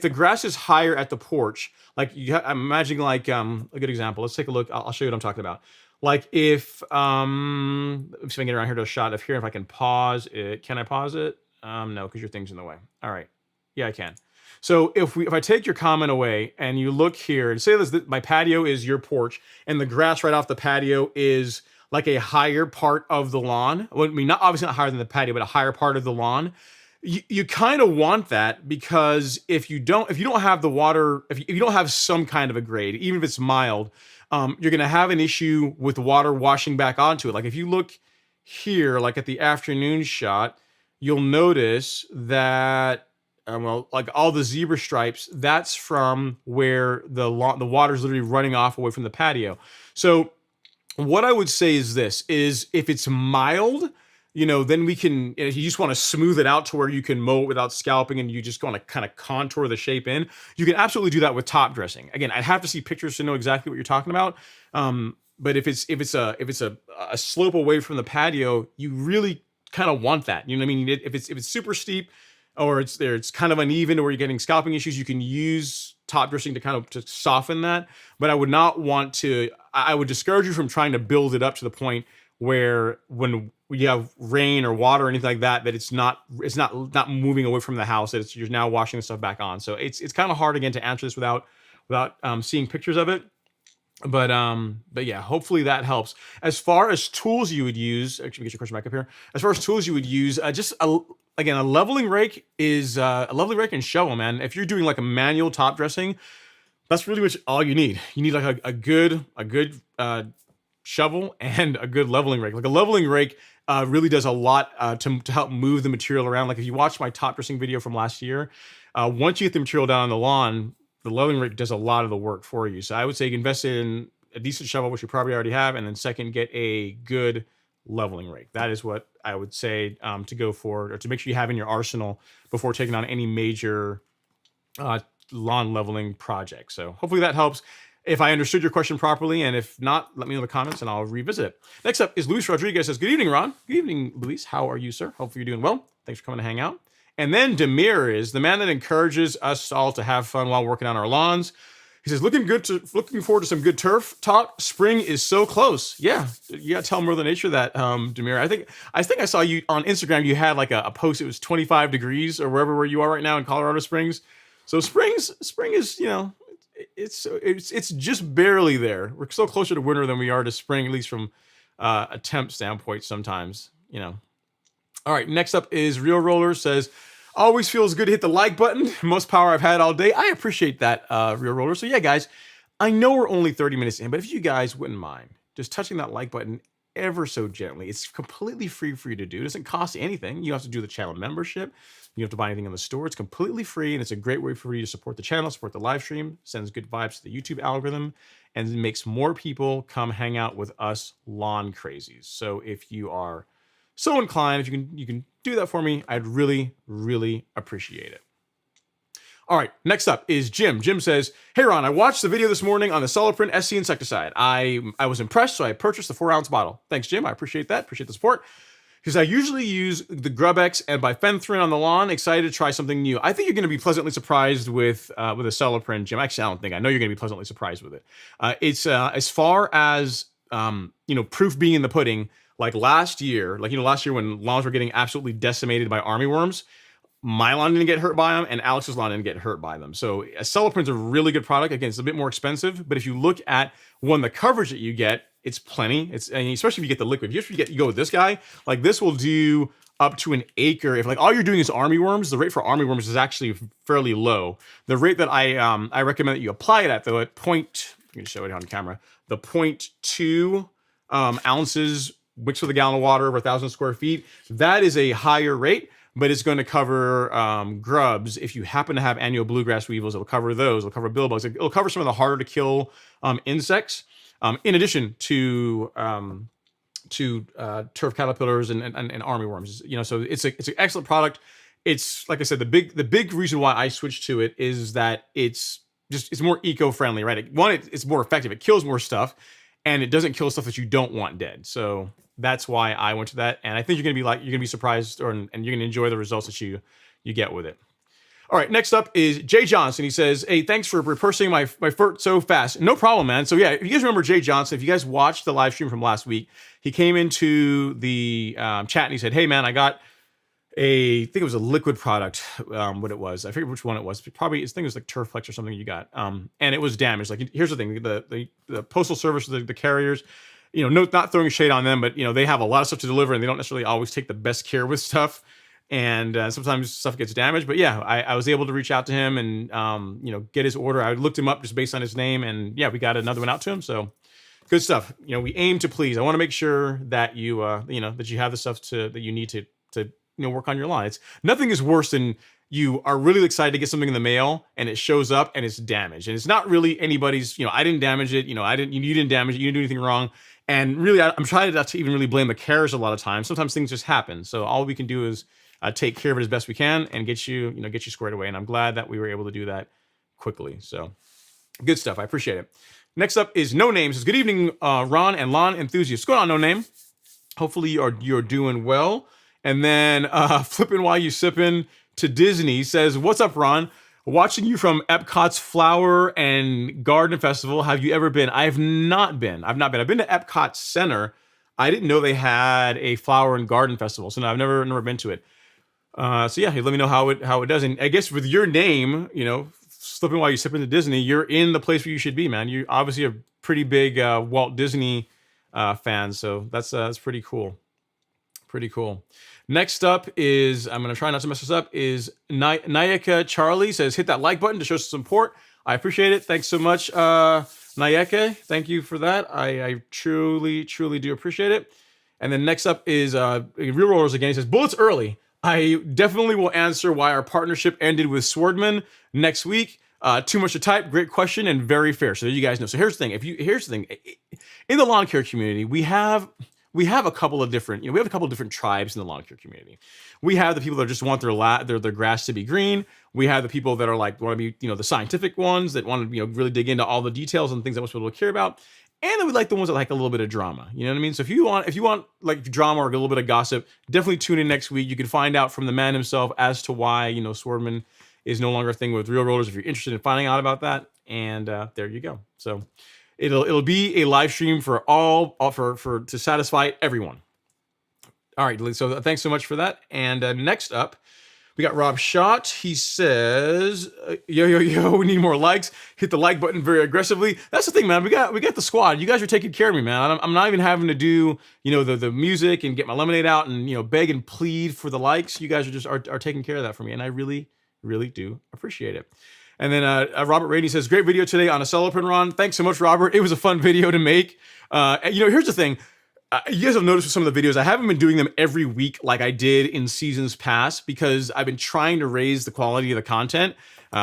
the grass is higher at the porch, like I'm imagining, like a good example. Let's take a look. I'll show you what I'm talking about. Like if let's see if I can get around here to a shot of here. If I can pause it, can I pause it? No, because your thing's in the way. All right, yeah, I can. So if I take your comment away and you look here and say my patio is your porch and the grass right off the patio is like a higher part of the lawn. Well, I mean, obviously not higher than the patio, but a higher part of the lawn. You kind of want that, because if you don't have the water, if you don't have some kind of a grade, even if it's mild, you're going to have an issue with water washing back onto it. Like if you look here, like at the afternoon shot, you'll notice that, like all the zebra stripes, that's from where the water is literally running off away from the patio. So what I would say is this, is if it's mild, then we can, if you just want to smooth it out to where you can mow it without scalping and you just want to kind of contour the shape in, you can absolutely do that with top dressing. Again, I'd have to see pictures to know exactly what you're talking about. But if it's a slope away from the patio, you really kind of want that. You know what I mean? If it's super steep, or it's kind of uneven, or you're getting scalping issues, you can use top dressing to soften that. But I would not want to. I would discourage you from trying to build it up to the point where when you have rain or water or anything like that, that it's not moving away from the house, that you're now washing the stuff back on. So it's kind of hard, again, to answer this without seeing pictures of it. But yeah, hopefully that helps. As far as tools you would use, actually get your question back up here. As far as tools you would use, again, a leveling rake and shovel, man. If you're doing like a manual top dressing, that's really much all you need. You need like a good shovel and a good leveling rake. Like a leveling rake really does a lot to help move the material around. Like if you watch my top dressing video from last year, once you get the material down on the lawn, the leveling rake does a lot of the work for you. So I would say invest in a decent shovel, which you probably already have, and then second, get a good leveling rake. That is what I would say to go for, or to make sure you have in your arsenal before taking on any major lawn leveling project. So hopefully that helps. If I understood your question properly, and if not, let me know in the comments and I'll revisit it. Next up is Luis Rodriguez. Says, good evening, Ron. Good evening, Luis. How are you, sir? Hopefully you're doing well. Thanks for coming to hang out. And then Demir is the man that encourages us all to have fun while working on our lawns. He says, looking forward to some good turf talk. Spring is so close. Yeah, you gotta tell Mother Nature that, Demir. I think I saw you on Instagram. You had like a post. It was 25 degrees or where you are right now in Colorado Springs. So spring is, it's just barely there. We're still closer to winter than we are to spring, at least from a temp standpoint sometimes, All right, next up is Real Roller. Says, always feels good to hit the like button. Most power I've had all day. I appreciate that, Real Roller. So yeah, guys, I know we're only 30 minutes in, but if you guys wouldn't mind just touching that like button ever so gently, it's completely free for you to do. It doesn't cost you anything. You have to do the channel membership. You have to buy anything in the store. It's completely free, and it's a great way for you to support the channel, support the live stream, sends good vibes to the YouTube algorithm, and makes more people come hang out with us lawn crazies. So if you are so inclined, if you can do that for me, I'd really, really appreciate it. All right, next up is Jim. Jim says, hey Ron, I watched the video this morning on the Solid SC insecticide. I was impressed, so I purchased the 4-ounce bottle. Thanks, Jim. I appreciate that. Appreciate the support. Because I usually use the Grub-X and bifenthrin on the lawn. Excited to try something new. I think you're going to be pleasantly surprised with a Celiprin, Jim. Actually, I don't think. I know you're going to be pleasantly surprised with it. It's as far as proof being in the pudding. Like last year when lawns were getting absolutely decimated by armyworms, my lawn didn't get hurt by them, and Alex's lawn didn't get hurt by them. So Celiprin's a really good product. Again, it's a bit more expensive, but if you look at the coverage that you get, it's plenty. And especially if you get the liquid. If you go with this guy, like this will do up to an acre. If like all you're doing is armyworms, the rate for armyworms is actually fairly low. The rate that I recommend that you apply it at, though, at I'm going to show it on camera, the 0.2 ounces mixed with a gallon of water over 1,000 square feet, that is a higher rate, but it's going to cover grubs. If you happen to have annual bluegrass weevils, it'll cover those. It'll cover billbugs. It'll cover some of the harder to kill insects. In addition to to turf caterpillars and armyworms. You know, so it's an excellent product. It's like I said, the big reason why I switched to it is that it's more eco-friendly, right? One, it's more effective. It kills more stuff, and it doesn't kill stuff that you don't want dead. So that's why I went to that, and I think you're gonna be surprised, and you're gonna enjoy the results that you get with it. All right, next up is Jay Johnson. He says, "Hey, thanks for repursing my furt so fast." No problem, man. So yeah, if you guys remember Jay Johnson, if you guys watched the live stream from last week, he came into the chat and he said, "Hey, man, I got I think it was a liquid product. What it was, I forget which one it was. Probably, I think it was like Turflex or something you got. And it was damaged. Like, here's the thing: the postal service, the carriers, you know, not throwing shade on them, but you know, they have a lot of stuff to deliver, and they don't necessarily always take the best care with stuff. And sometimes stuff gets damaged. But yeah, I was able to reach out to him and you know, get his order. I looked him up just based on his name, and yeah, we got another one out to him. So good stuff. You know, we aim to please. I want to make sure that you you know, that you have the stuff that you need to you know, work on your lawn. It's nothing is worse than you are really excited to get something in the mail and it shows up and it's damaged, and it's not really anybody's. You know, I didn't damage it. You know, you didn't damage it. You didn't do anything wrong. And really, I'm trying not to even really blame the carriers a lot of times. Sometimes things just happen. So all we can do is take care of it as best we can and get you squared away. And I'm glad that we were able to do that quickly. So good stuff. I appreciate it. Next up is No Name. Says, "Good evening, Ron and lawn enthusiasts." What's going on, No Name? Hopefully you're doing well. And then Flippin' While You Sippin' to Disney says, "What's up, Ron? Watching you from Epcot's Flower and Garden Festival. Have you ever been?" I have not been. I've been to Epcot Center. I didn't know they had a flower and garden festival, so no, I've never been to it. So yeah, let me know how it does. And I guess with your name, you know, Flipping While You Sippin' to Disney, you're in the place where you should be, man. You're obviously a pretty big Walt Disney fan, so that's pretty cool. Pretty cool. Next up is, I'm going to try not to mess this up, is Nayaka Charlie. Says, "Hit that like button to show some support." I appreciate it. Thanks so much, Nayaka. Thank you for that. I truly do appreciate it. And then next up is Real Rollers again. He says, "Bullets early. I definitely will answer why our partnership ended with Swordman next week. Too much to type. Great question and very fair." So you guys know. So here's the thing. In the lawn care community, we have a couple of different, we have a couple of different tribes in the lawn care community. We have the people that just want their grass to be green. We have the people that are like, want to be, the scientific ones that want to, really dig into all the details and things that most people care about. And then we like the ones that like a little bit of drama. You know what I mean? So if you want like drama or a little bit of gossip, definitely tune in next week. You can find out from the man himself as to why, Swordman is no longer a thing with Real Rollers if you're interested in finding out about that. And there you go. So it'll be a live stream for to satisfy everyone. All right, so thanks so much for that. And next up, we got Rob Schott. He says, yo, we need more likes. Hit the like button very aggressively. That's the thing, man. We got the squad. You guys are taking care of me, man. I'm not even having to do, the music and get my lemonade out and, beg and plead for the likes. You guys are just are taking care of that for me. And I really, really do appreciate it. And then Robert Rainey says, "Great video today on a cellophane, Ron." Thanks so much, Robert. It was a fun video to make. Here's the thing. You guys have noticed with some of the videos, I haven't been doing them every week like I did in seasons past because I've been trying to raise the quality of the content.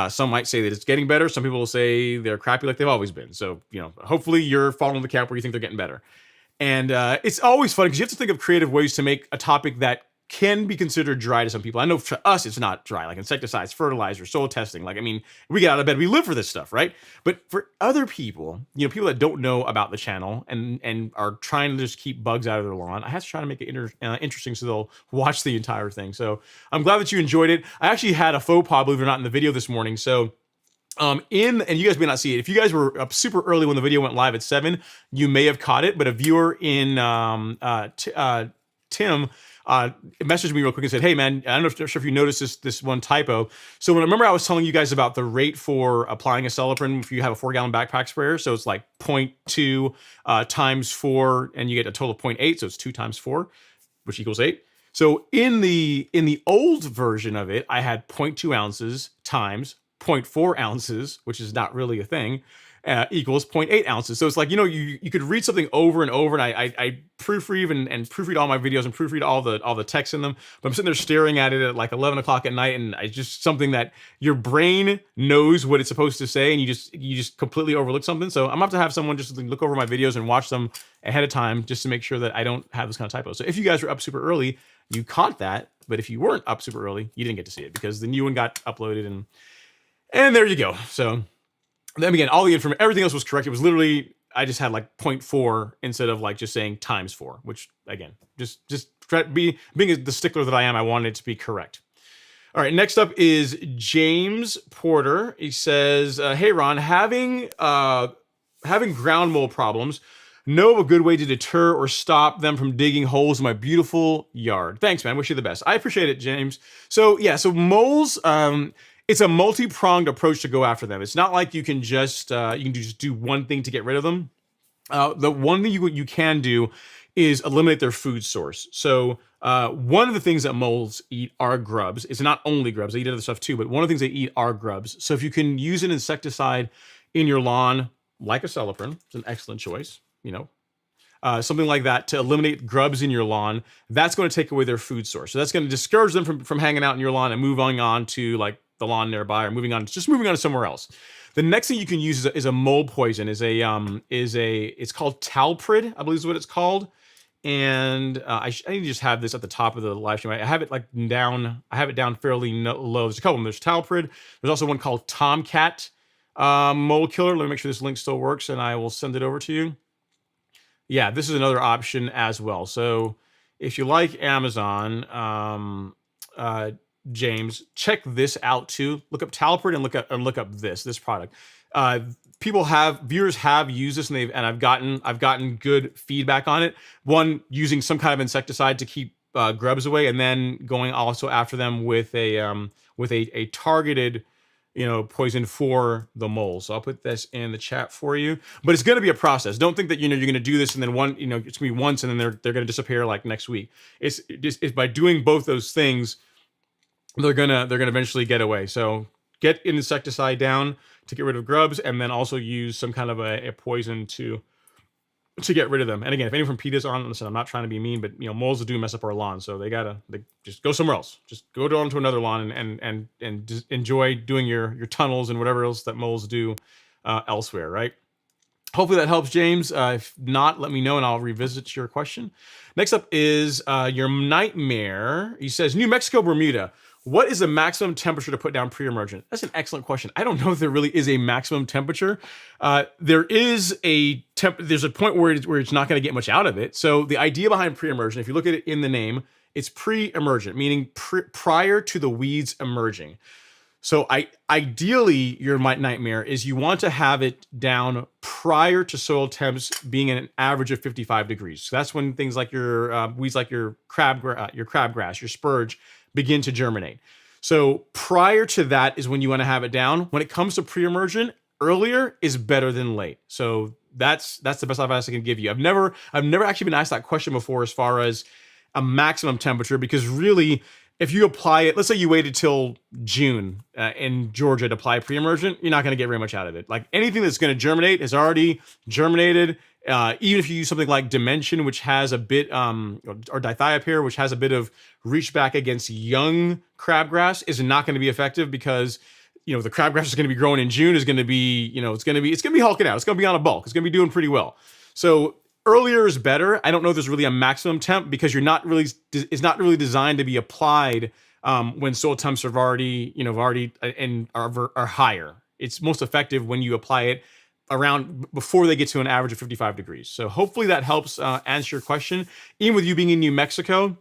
Some might say that it's getting better. Some people will say they're crappy like they've always been. So, hopefully you're following the camp where you think they're getting better. And it's always fun because you have to think of creative ways to make a topic that can be considered dry to some people. I know for us, it's not dry, like insecticides, fertilizer, soil testing. We get out of bed, we live for this stuff, right? But for other people, people that don't know about the channel and are trying to just keep bugs out of their lawn, I have to try to make it interesting so they'll watch the entire thing. So I'm glad that you enjoyed it. I actually had a faux pas, believe it or not, in the video this morning. So and you guys may not see it. If you guys were up super early when the video went live at 7, you may have caught it. But a viewer in Tim messaged me real quick and said, "Hey man, I'm not sure if you noticed this one typo." So remember I was telling you guys about the rate for applying a cellophane if you have a 4-gallon backpack sprayer. So it's like 0.2 times 4, and you get a total of 0.8. So it's 2 times 4, which equals 8. So in the old version of it, I had 0.2 ounces times 0.4 ounces, which is not really a thing. equals zero 0.8 ounces. So it's like, you could read something over and over, and I proofread and proofread all my videos and proofread all the text in them. But I'm sitting there staring at it at like 11 o'clock at night, and I just something that your brain knows what it's supposed to say, and you just completely overlook something. So I'm gonna have to have someone just look over my videos and watch them ahead of time just to make sure that I don't have this kind of typos. So if you guys were up super early, you caught that. But if you weren't up super early, you didn't get to see it because the new one got uploaded, and there you go. So then again, all the information, everything else was correct. It was literally, I just had like 0.4 instead of like just saying times 4, which again, just try being the stickler that I am, I wanted it to be correct. All right, next up is James Porter. He says, "Hey Ron, having ground mold problems. Know of a good way to deter or stop them from digging holes in my beautiful yard. Thanks, man. Wish you the best." I appreciate it, James. So yeah, so moles. It's a multi-pronged approach to go after them. It's not like you can just do one thing to get rid of them. The one thing you can do is eliminate their food source. So one of the things that moles eat are grubs. It's not only grubs; they eat other stuff too. But one of the things they eat are grubs. So if you can use an insecticide in your lawn, like a Celiprin, it's an excellent choice. Something like that to eliminate grubs in your lawn. That's going to take away their food source. So that's going to discourage them from hanging out in your lawn and moving on to like the lawn nearby, or moving on to somewhere else. The next thing you can use is a mold poison. It's called Talprid, I believe is what it's called. And I need to just have this at the top of the live stream. I have it down. I have it down fairly low. There's a couple of them. There's Talprid. There's also one called Tomcat mold killer. Let me make sure this link still works, and I will send it over to you. Yeah, this is another option as well. So if you like Amazon, James, check this out too. Look up Talprid and look up this product. Viewers have used this, and I've gotten good feedback on it. One, using some kind of insecticide to keep grubs away, and then going also after them with a targeted poison for the moles. So I'll put this in the chat for you. But it's going to be a process. Don't think that you're going to do this and then it's going to be once and then they're going to disappear like next week. It's by doing both those things, they're gonna eventually get away. So get an insecticide down to get rid of grubs, and then also use some kind of a poison to get rid of them. And again, if anyone from PETA's on, listen, I'm not trying to be mean, but moles do mess up our lawn, so they just go somewhere else. Just go down to another lawn and just enjoy doing your tunnels and whatever else that moles do elsewhere, right? Hopefully that helps, James. If not, let me know and I'll revisit your question. Next up is your nightmare. He says, New Mexico, Bermuda. What is the maximum temperature to put down pre-emergent? That's an excellent question. I don't know if there really is a maximum temperature. There's a point where it's not going to get much out of it. So the idea behind pre-emergent, if you look at it in the name, it's pre-emergent, meaning prior to the weeds emerging. So ideally, your nightmare is you want to have it down prior to soil temps being an average of 55 degrees. So that's when things like your weeds, like your crabgrass, your spurge, begin to germinate. So prior to that is when you want to have it down. When it comes to pre-emergent, earlier is better than late. So that's the best advice I can give you. I've never actually been asked that question before as far as a maximum temperature, because really, if you apply it, let's say you waited till June in Georgia to apply pre-emergent, you're not going to get very much out of it. Like anything that's going to germinate has already germinated. Even if you use something like Dimension, which has a bit, or Dithiopyr, which has a bit of reach back against young crabgrass, is not going to be effective because the crabgrass is going to be growing in June, is going to be it's going to be hulking out. It's going to be on a bulk. It's going to be doing pretty well. So earlier is better. I don't know if there's really a maximum temp, because it's not really designed to be applied when soil temps are already and are higher. It's most effective when you apply it around before they get to an average of 55 degrees. So hopefully that helps answer your question. Even with you being in New Mexico,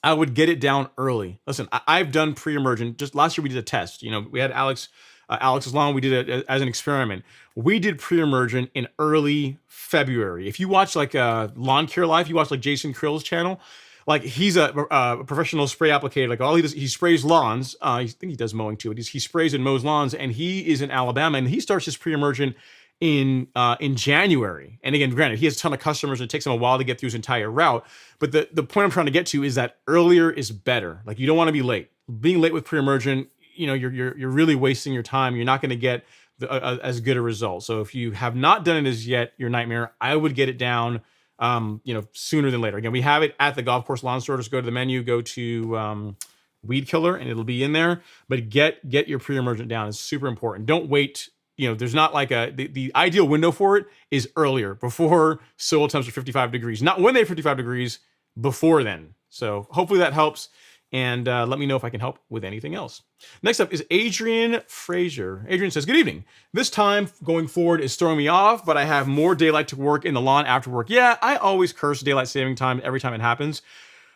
I would get it down early. Listen, I've done pre-emergent. Just last year we did a test. We had Alex's lawn. We did it as an experiment. We did pre-emergent in early February. If you watch like Lawn Care Life, you watch like Jason Krill's channel. Like he's a professional spray applicator. Like all he does, he sprays lawns. I think he does mowing too. He sprays and mows lawns, and he is in Alabama, and he starts his pre-emergent in January. And again, granted, he has a ton of customers, and it takes him a while to get through his entire route. But the point I'm trying to get to is that earlier is better. Like you don't want to be late. Being late with pre-emergent, you're really wasting your time. You're not going to get as good a result. So if you have not done it as yet, your nightmare, I would get it down, sooner than later. Again, we have it at the golf course lawn store. Just go to the menu, go to weed killer, and it'll be in there. But get your pre-emergent down. It's super important. Don't wait. There's not like the ideal window for it is earlier, before soil temps are 55 degrees. Not when they're 55 degrees, before then. So hopefully that helps. And let me know if I can help with anything else. Next up is Adrian Frazier. Adrian says, good evening. This time going forward is throwing me off, but I have more daylight to work in the lawn after work. Yeah, I always curse daylight saving time every time it happens.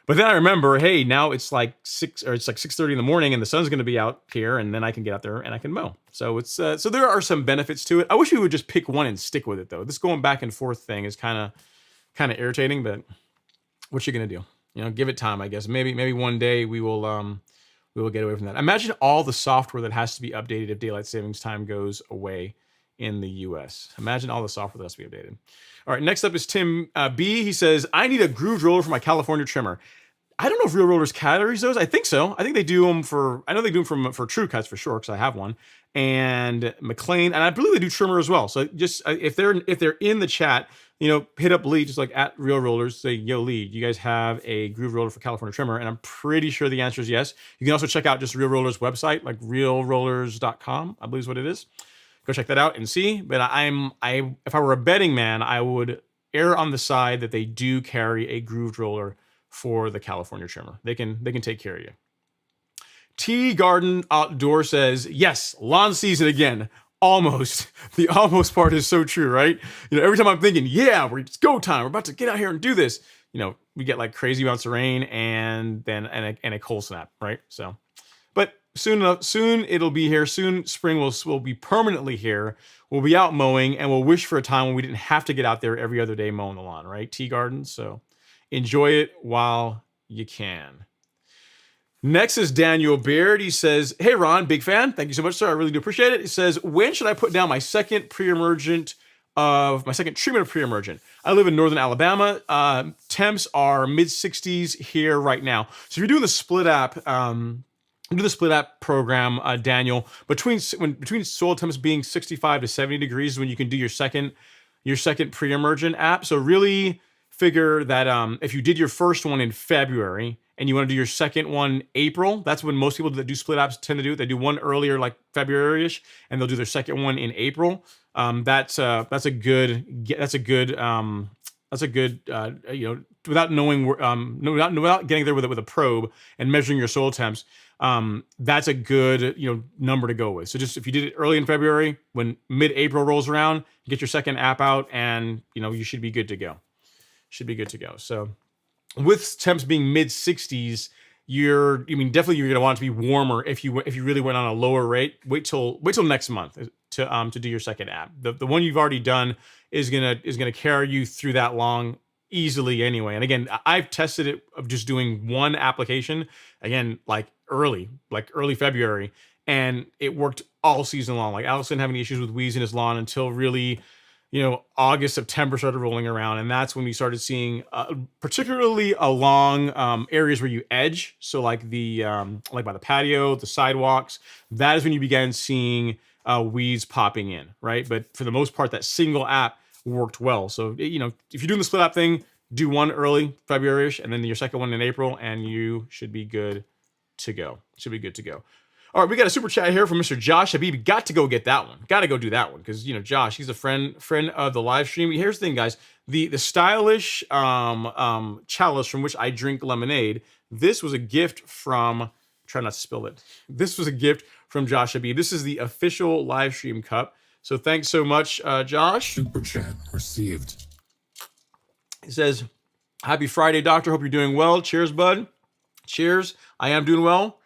But then I remember, hey, now it's like 6:30 in the morning and the sun's going to be out here, and then I can get out there and I can mow. So it's so there are some benefits to it. I wish we would just pick one and stick with it, though. This going back and forth thing is kind of irritating, but what you going to do? Give it time, I guess. Maybe one day we will get away from that. Imagine all the software that has to be updated if daylight savings time goes away in the US. Imagine all the software that has to be updated. All right, next up is Tim B. He says, I need a grooved roller for my California trimmer. I don't know if Real Rollers carries those. I think so. I think they do them I know they do them for TruCuts for sure, because I have one. And McLane, and I believe they do trimmer as well. So just if they're in the chat, hit up Lee, just like at Real Rollers, say, yo, Lee, you guys have a groove roller for California trimmer? And I'm pretty sure the answer is yes. You can also check out just Real Rollers website, like realrollers.com, I believe is what it is. Go check that out and see. But if I were a betting man, I would err on the side that they do carry a grooved roller for the California trimmer. They can take care of you. T Garden Outdoor says, yes, lawn season again. Almost. The almost part is so true, right? Every time I'm thinking, yeah, it's go time. We're about to get out here and do this. We get like crazy amounts of rain and then a cold snap, right? So, but soon it'll be here. Soon spring will be permanently here. We'll be out mowing, and we'll wish for a time when we didn't have to get out there every other day mowing the lawn, right? Tea gardens. So enjoy it while you can. Next is Daniel Baird. He says, hey, Ron, big fan. Thank you so much, sir. I really do appreciate it. He says, when should I put down my second treatment of pre-emergent? I live in northern Alabama. Temps are mid 60s here right now. So if you're doing the split app, program, Daniel, between soil temps being 65 to 70 degrees is when you can do your second pre-emergent app. So really figure that if you did your first one in February and you want to do your second one April, that's when most people that do split apps tend to do it. They do one earlier, like February-ish, and they'll do their second one in April. That's a good without knowing without getting there with a probe and measuring your soil temps. That's a good number to go with. So just if you did it early in February, when mid-April rolls around, get your second app out, and you should be good to go. So with temps being mid 60s, definitely you're gonna want it to be warmer if you really went on a lower rate. Wait till next month to do your second app. The one you've already done is gonna carry you through that long easily anyway. And again, I've tested it of just doing one application again, like early February, and it worked all season long. Like Alex didn't have any issues with weeds in his lawn until really August, September started rolling around, and that's when we started seeing, particularly along areas where you edge, so like like by the patio, the sidewalks. That is when you began seeing weeds popping in, right? But for the most part, that single app worked well. So if you're doing the split app thing, do one early February-ish, and then your second one in April, and you should be good to go. All right, we got a super chat here from Mr. Josh Habib. Got to go get that one. Got to go do that one because Josh, he's a friend of the live stream. Here's the thing, guys. The stylish chalice from which I drink lemonade. This was a gift from. Try not to spill it. This was a gift from Josh Habib. This is the official live stream cup. So thanks so much, Josh. Super chat received. He says, "Happy Friday, Doctor. Hope you're doing well. Cheers, bud. Cheers. I am doing well.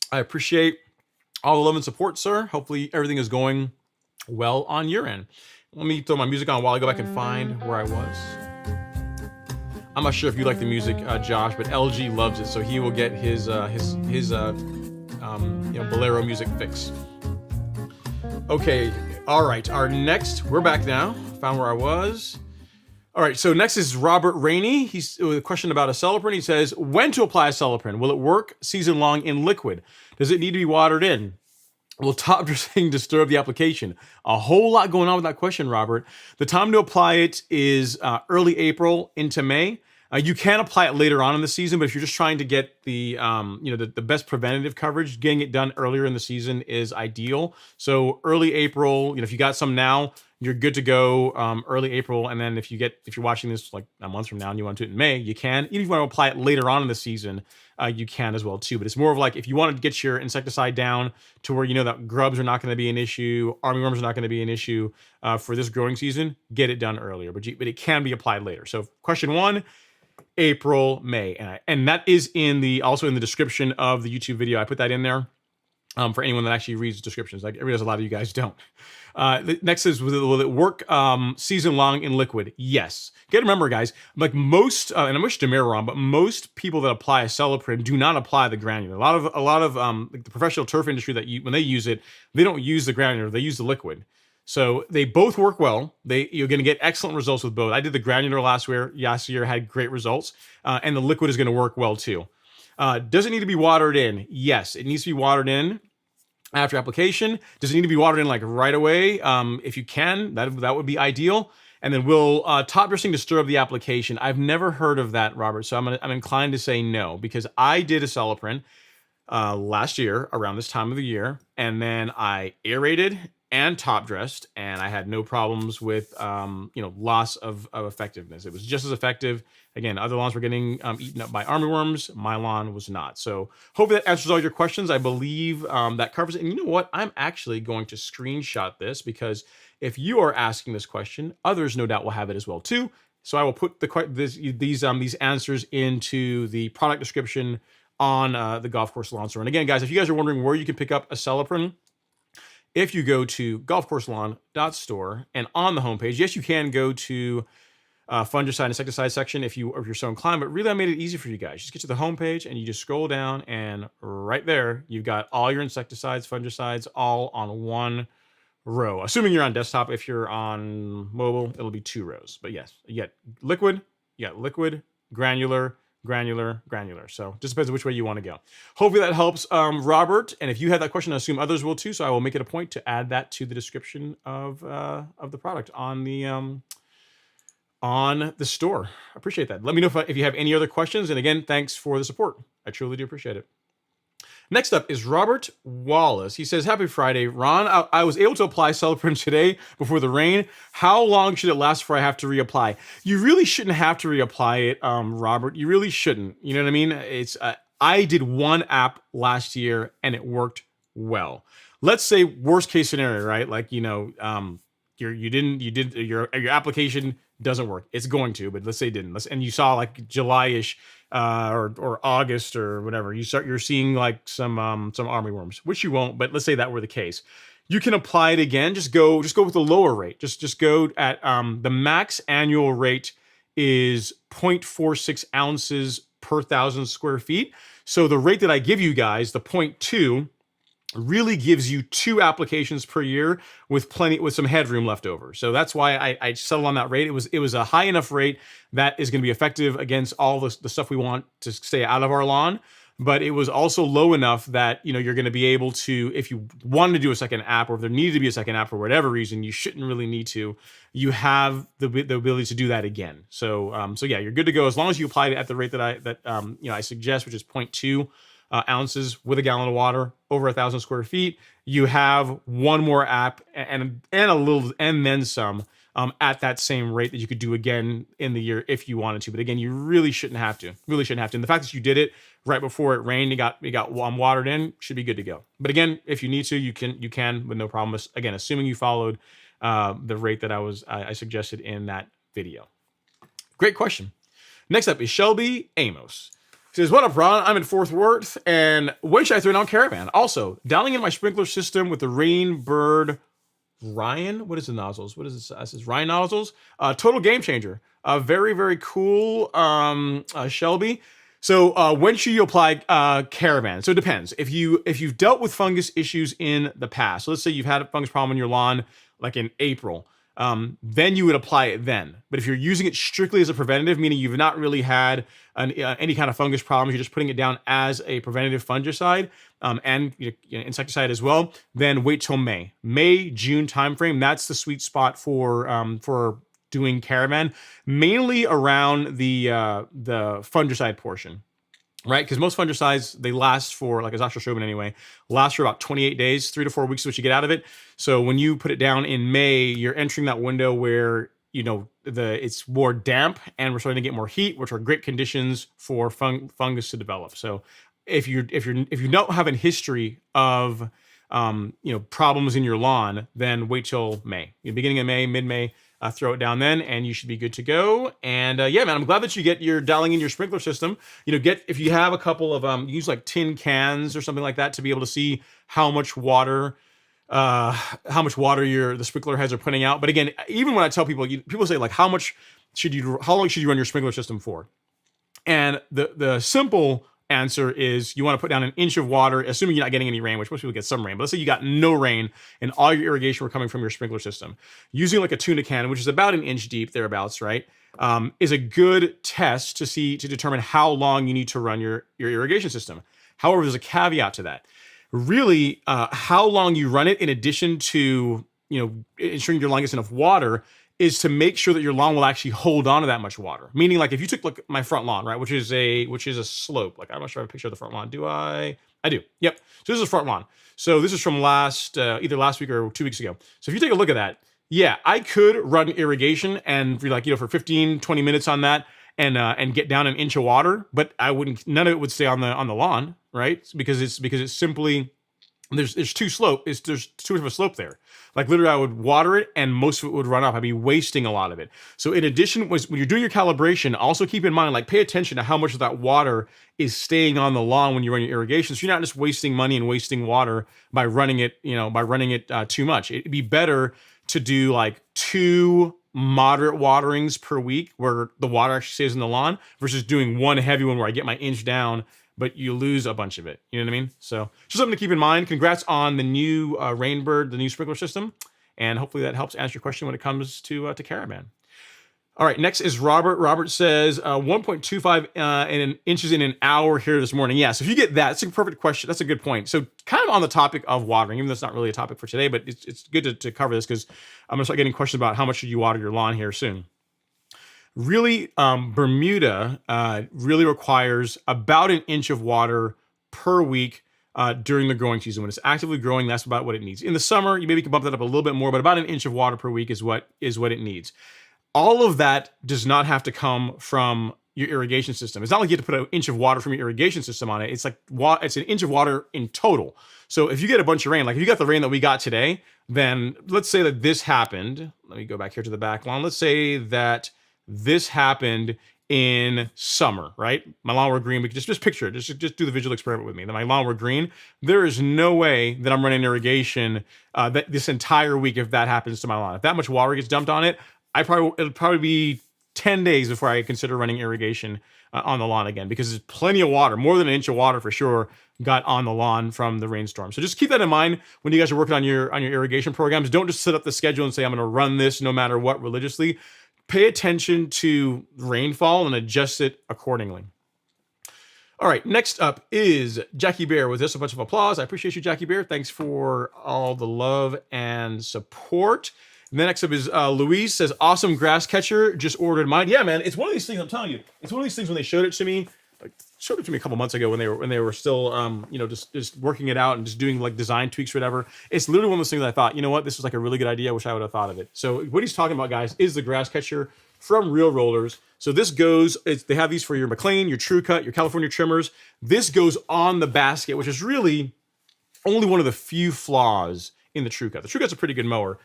I appreciate all the love and support, sir. Hopefully everything is going well on your end." Let me throw my music on while I go back and find where I was. I'm not sure if you like the music, Josh, but LG loves it, so he will get his bolero music fix. Okay, all right. We're back now. Found where I was. All right, so next is Robert Rainey. He's with a question about acelepryn. He says, when to apply acelepryn? Will it work season long in liquid? Does it need to be watered in? will top dressing disturb the application? A whole lot going on with that question, Robert. The time to apply it is early April into May. You can apply it later on in the season, but if you're just trying to get the the best preventative coverage, getting it done earlier in the season is ideal. So early April, if you got some now, you're good to go early April. And then if you're watching this like a month from now and you want to do it in May, you can. Even if you want to apply it later on in the season, you can as well too. But it's more of like if you want to get your insecticide down to where you know that grubs are not going to be an issue, armyworms are not going to be an issue for this growing season, get it done earlier. But it can be applied later. So question 1. April, May, and that is also in the description of the YouTube video. I put that in there for anyone that actually reads the descriptions. I realize a lot of you guys don't. Next is, will it work season long in liquid? Yes. You got to remember, guys, like most, and I wish Demir were on, but most people that apply Acelyprin do not apply the granular. A lot of like the professional turf industry when they use it, they don't use the granular, they use the liquid. So they both work well. You're going to get excellent results with both. I did the granular last year, had great results, and the liquid is going to work well too. Does it need to be watered in? Yes, it needs to be watered in after application. Does it need to be watered in like right away? If you can, that would be ideal. And then will top dressing disturb the application? I've never heard of that, Robert. So I'm inclined to say no, because I did Acelyprin last year around this time of the year, and then I aerated and top dressed, and I had no problems with loss of effectiveness. It was just as effective. Again, other lawns were getting eaten up by armyworms. My lawn was not. So hopefully that answers all your questions. I believe that covers it. And you know what? I'm actually going to screenshot this, because if you are asking this question, others no doubt will have it as well too. So I will put these answers into the product description on the golf course lawn store. And again, guys, if you guys are wondering where you can pick up Acelyprin, if you go to golfcourselawn.store and on the homepage, yes, you can go to fungicide, insecticide section if you're so inclined, but really I made it easy for you guys. Just get to the homepage and you just scroll down, and right there, you've got all your insecticides, fungicides, all on one row. Assuming you're on desktop. If you're on mobile, it'll be 2 rows. But yes, you got liquid, granular, granular. So just depends on which way you want to go. Hopefully that helps, Robert. And if you have that question, I assume others will too. So I will make it a point to add that to the description of the product on the store. I appreciate that. Let me know if you have any other questions. And again, thanks for the support. I truly do appreciate it. Next up is Robert Wallace. He says, happy Friday, Ron. I was able to apply Acelyprin today before the rain. How long should it last before I have to reapply? You really shouldn't have to reapply it, Robert. You really shouldn't. You know what I mean? I did one app last year and it worked well. Let's say worst case scenario, right? Like, your application doesn't work. It's going to, but let's say it didn't. And you saw like July-ish or August or whatever. You're seeing like some armyworms, which you won't. But let's say that were the case. You can apply it again. Just go with the lower rate. Just go at the max annual rate is 0.46 ounces per 1,000 square feet. So the rate that I give you guys, the 0.2, really gives you 2 applications per year with some headroom left over. So that's why I settled on that rate. It was a high enough rate that is going to be effective against all the stuff we want to stay out of our lawn. But it was also low enough that you're going to be able to, if you wanted to do a second app, or if there needed to be a second app for whatever reason, you shouldn't really need to. You have the ability to do that again. So yeah, you're good to go as long as you apply it at the rate that I suggest, which is 0.2 ounces with a gallon of water over 1,000 square feet. You have one more app and then some at that same rate that you could do again in the year if you wanted to. But again, you really shouldn't have to. And the fact that you did it right before it rained, you got watered in, should be good to go. But again, if you need to, you can with no problem. Again, assuming you followed the rate that I suggested in that video. Great question. Next up is Shelby Amos. Says, what up, Ron? I'm in Fort Worth, and when should I throw down Caravan? Also, dialing in my sprinkler system with the Rainbird Ryan. What is the nozzles? What is this? This is Ryan nozzles. Total game changer. Very, very cool, Shelby. So when should you apply Caravan? So it depends. If you've dealt with fungus issues in the past, so let's say you've had a fungus problem in your lawn like in April, then you would apply it then. But if you're using it strictly as a preventative, meaning you've not really had any kind of fungus problems, you're just putting it down as a preventative fungicide and insecticide as well, then wait till May, June timeframe. That's the sweet spot for doing caravan, mainly around the fungicide portion. Right, because most fungicides, they last for, like as Asha showed anyway, last for about 28 days, 3 to 4 weeks is what you get out of it. So when you put it down in May, you're entering that window where it's more damp and we're starting to get more heat, which are great conditions for fungus to develop. So if you don't have a history of problems in your lawn, then wait till May, beginning of May, mid-May. Throw it down then, and you should be good to go. And yeah, man, I'm glad that you're dialing in your sprinkler system. If you have a couple of use like tin cans or something like that to be able to see how much water the sprinkler heads are putting out. But again, even when I tell people, people say like, how long should you run your sprinkler system for? And the simple answer is you want to put down 1 inch of water, assuming you're not getting any rain, which most people get some rain. But let's say you got no rain and all your irrigation were coming from your sprinkler system. Using like a tuna can, which is about 1 inch deep, thereabouts, right, is a good test to determine how long you need to run your irrigation system. However, there's a caveat to that. Really, how long you run it, in addition to ensuring your lawn gets enough water, is to make sure that your lawn will actually hold on to that much water. Meaning, like if you took my front lawn, right, which is a slope. Like I'm not sure I have a picture of the front lawn. Do I? I do. Yep. So this is front lawn. So this is from either last week or 2 weeks ago. So if you take a look at that, yeah, I could run irrigation and for 15, 20 minutes on that and get down 1 inch of water, but I wouldn't. None of it would stay on the lawn, right? Because it's simply. There's too much of a slope there. Like literally I would water it and most of it would run off. I'd be wasting a lot of it. So in addition, when you're doing your calibration, also keep in mind, like pay attention to how much of that water is staying on the lawn when you run your irrigation. So you're not just wasting money and wasting water by running it too much. It'd be better to do like 2 moderate waterings per week where the water actually stays in the lawn versus doing 1 heavy one where I get my inch down but you lose a bunch of it. You know what I mean? So just something to keep in mind. Congrats on the new Rainbird, the new sprinkler system. And hopefully that helps answer your question when it comes to caravan. All right, next is Robert. Robert says 1.25 inches in an hour here this morning. Yeah, so if you get that, it's a perfect question. That's a good point. So kind of on the topic of watering, even though it's not really a topic for today, but it's good to cover this because I'm going to start getting questions about how much should you water your lawn here soon. Really, Bermuda really requires about 1 inch of water per week during the growing season. When it's actively growing, that's about what it needs. In the summer, you maybe can bump that up a little bit more, but about 1 inch of water per week is what it needs. All of that does not have to come from your irrigation system. It's not like you have to put 1 inch of water from your irrigation system on it. It's like it's 1 inch of water in total. So if you get a bunch of rain, like if you got the rain that we got today, then let's say that this happened. Let me go back here to the back lawn. Let's say that this happened in summer, right? My lawn were green. We could just picture it. Just do the visual experiment with me. That my lawn were green. There is no way that I'm running irrigation that this entire week if that happens to my lawn. If that much water gets dumped on it, it'll probably be 10 days before I consider running irrigation on the lawn again, because there's plenty of water, more than 1 inch of water for sure, got on the lawn from the rainstorm. So just keep that in mind when you guys are working on your irrigation programs. Don't just set up the schedule and say, I'm going to run this no matter what religiously. Pay attention to rainfall and adjust it accordingly. All right, next up is Jackie Bear with just a bunch of applause. I appreciate you, Jackie Bear. Thanks for all the love and support. And then next up is Louise says, awesome grass catcher, just ordered mine. Yeah, man, it's one of these things, I'm telling you. It's one of these things when they showed it to me, a couple months ago when they were still just working it out and just doing like design tweaks or whatever. It's literally one of those things I thought, you know what, this was like a really good idea. I wish I would have thought of it. So what he's talking about, guys, is the grass catcher from Real Rollers. So this goes, they have these for your McLane, your TruCut, your California trimmers. This goes on the basket, which is really only one of the few flaws in the TruCut. The TruCut's a pretty good mower.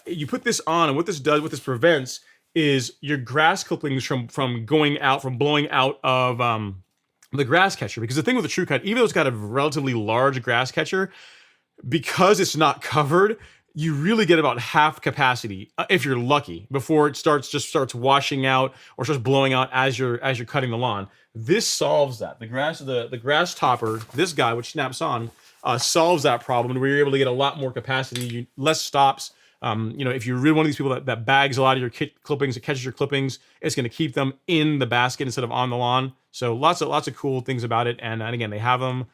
You put this on, and what this prevents is your grass clippings from blowing out of the grass catcher. Because the thing with the TruCut, even though it's got a relatively large grass catcher, because it's not covered, you really get about half capacity if you're lucky before it starts washing out or starts blowing out as you're cutting the lawn. This solves that. The GrassTopper, this guy which snaps on, solves that problem, where you're able to get a lot more capacity, less stops, If you're really one of these people that bags a lot of your clippings, it catches your clippings, it's going to keep them in the basket instead of on the lawn. So lots of cool things about it. And again, they have them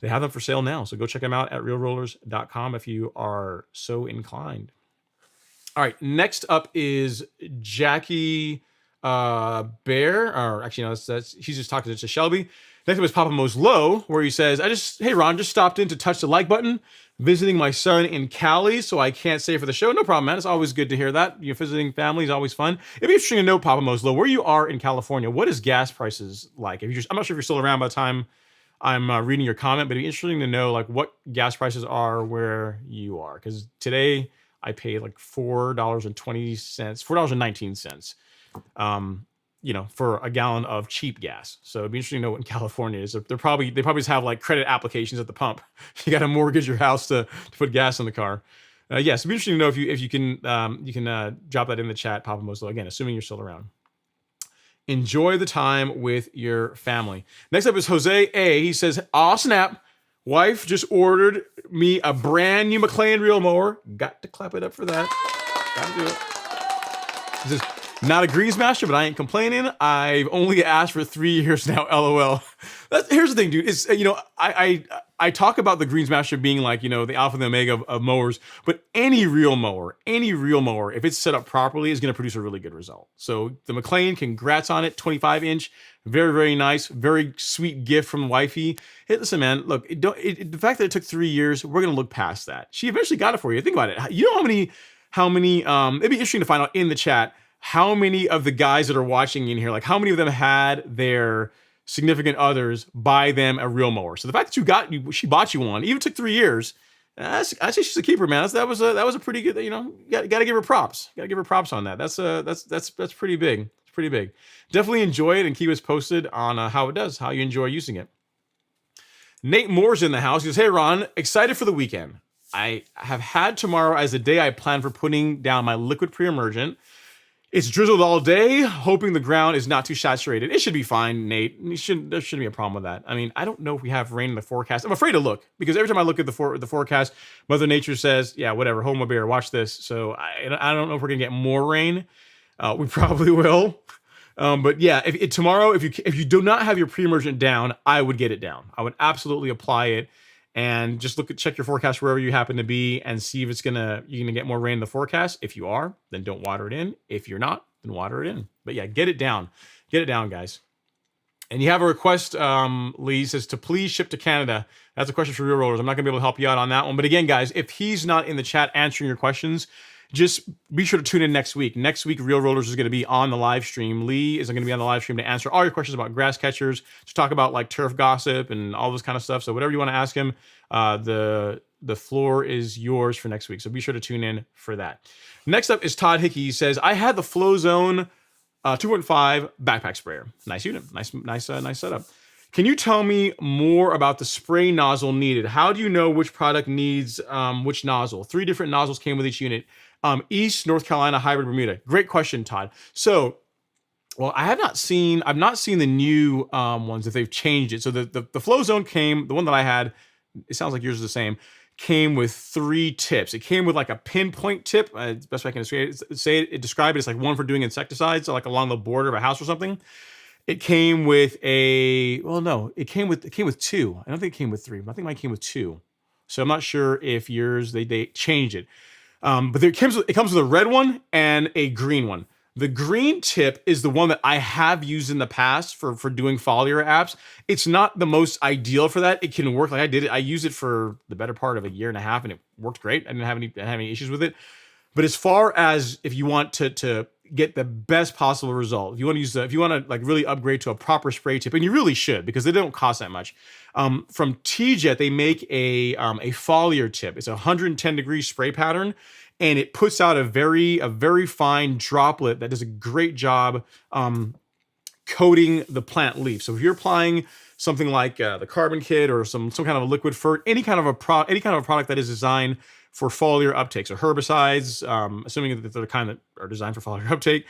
for sale now. So go check them out at realrollers.com if you are so inclined. All right, next up is Jackie Bear, or actually, no, she's just talking to Shelby. Next up is Papa Mo's Low, where he says, hey Ron, just stopped in to touch the like button, visiting my son in Cali, so I can't stay for the show. No problem, man. It's always good to hear that. Visiting family is always fun. It'd be interesting to know, Papa Mo's Low, where you are in California. What is gas prices like? I'm not sure if you're still around by the time I'm reading your comment, but it'd be interesting to know like what gas prices are where you are. Because today I paid like $4.20, $4.19. For a gallon of cheap gas. So it'd be interesting to know what in California is. They probably just have like credit applications at the pump. You got to mortgage your house to put gas in the car. Yes, it'd be interesting to know if you can drop that in the chat, Papa Moslo. Again, assuming you're still around. Enjoy the time with your family. Next up is Jose A. He says, "Aw, snap. Wife just ordered me a brand new McLane reel mower. Got to clap it up for that. Got to do it." He says, "Not a grease master, but I ain't complaining. I've only asked for 3 years now. LOL." Here's the thing, dude. Is I talk about the grease master being like the alpha and the omega of mowers, but any reel mower, if it's set up properly, is going to produce a really good result. So the McLane, congrats on it. 25-inch, very very nice, very sweet gift from wifey. Hey, listen, man. Look, the fact that it took 3 years, we're going to look past that. She eventually got it for you. Think about it. You know how many? It'd be interesting to find out in the chat how many of the guys that are watching in here, like how many of them had their significant others buy them a reel mower. So the fact that she bought you one, even took 3 years, I say she's a keeper, man. That was a pretty good. Got to give her props. Got to give her props on that. That's pretty big. It's pretty big. Definitely enjoy it and keep us posted on how it does, how you enjoy using it. Nate Moore's in the house. He goes, "Hey Ron, excited for the weekend. I have had tomorrow as the day I plan for putting down my liquid pre-emergent. It's drizzled all day, hoping the ground is not too saturated." It should be fine, Nate. There shouldn't be a problem with that. I mean, I don't know if we have rain in the forecast. I'm afraid to look because every time I look at the forecast, Mother Nature says, "Yeah, whatever, hold my beer, watch this." So I don't know if we're gonna get more rain. We probably will. But yeah, tomorrow, if you do not have your pre-emergent down, I would get it down. I would absolutely apply it. And just check your forecast wherever you happen to be and see if you're gonna get more rain in the forecast. If you are, then don't water it in. If you're not, then water it in. But yeah, get it down, guys. And you have a request, Lee says, to please ship to Canada. That's a question for Reel Rollers. I'm not gonna be able to help you out on that one. But again, guys, if he's not in the chat answering your questions, just be sure to tune in next week. Next week, Reel Rollers is going to be on the live stream. Lee is going to be on the live stream to answer all your questions about grass catchers, to talk about like turf gossip and all this kind of stuff. So whatever you want to ask him, the floor is yours for next week. So be sure to tune in for that. Next up is Todd Hickey. He says, "I had the Flow Zone 2.5 backpack sprayer. Nice unit, nice setup. Can you tell me more about the spray nozzle needed? How do you know which product needs which nozzle? 3 different nozzles came with each unit. East North Carolina hybrid Bermuda." Great question, Todd. So, well, I've not seen the new ones if they've changed it. So the Flow Zone came, the one that I had, it sounds like yours is the same, came with 3 tips. It came with like a pinpoint tip. Best way I can describe it. It's like one for doing insecticides, so like along the border of a house or something. It came with it came with 2. I don't think it came with 3, but I think mine came with 2. So I'm not sure if yours, they changed it. But it comes with a red one and a green one. The green tip is the one that I have used in the past for doing foliar apps. It's not the most ideal for that. It can work like I did it. I used it for the better part of a year and a half and it worked great. I didn't have any issues with it. But as far as if you want to get the best possible result, if you want to like really upgrade to a proper spray tip, and you really should because they don't cost that much. From T-Jet, they make a foliar tip. It's a 110 degree spray pattern, and it puts out a very fine droplet that does a great job coating the plant leaf. So if you're applying something like the Carbon Kit or some kind of a liquid fert, any kind of a product that is designed for foliar uptake, so herbicides, assuming that they're the kind that are designed for foliar uptake,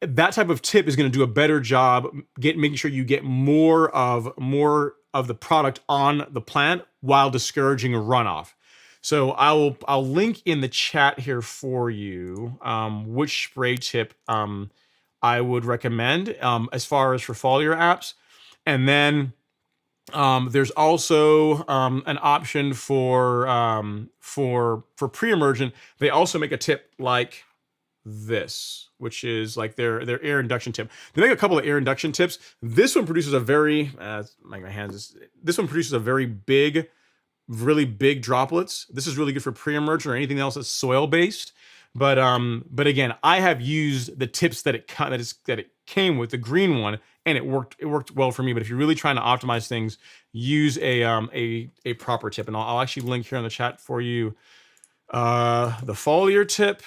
that type of tip is going to do a better job making sure you get more of the product on the plant while discouraging runoff. So I'll link in the chat here for you which spray tip I would recommend as far as for foliar apps. And then there's also an option for pre-emergent. They also make a tip like this, which is like their air induction tip. They make a couple of air induction tips. This one produces a very my hands. This one produces a very big, really big droplets. This is really good for pre-emergent or anything else that's soil based. But again, I have used the tips that it came with, the green one, and it worked well for me. But if you're really trying to optimize things, use a proper tip. And I'll actually link here in the chat for you the foliar tip,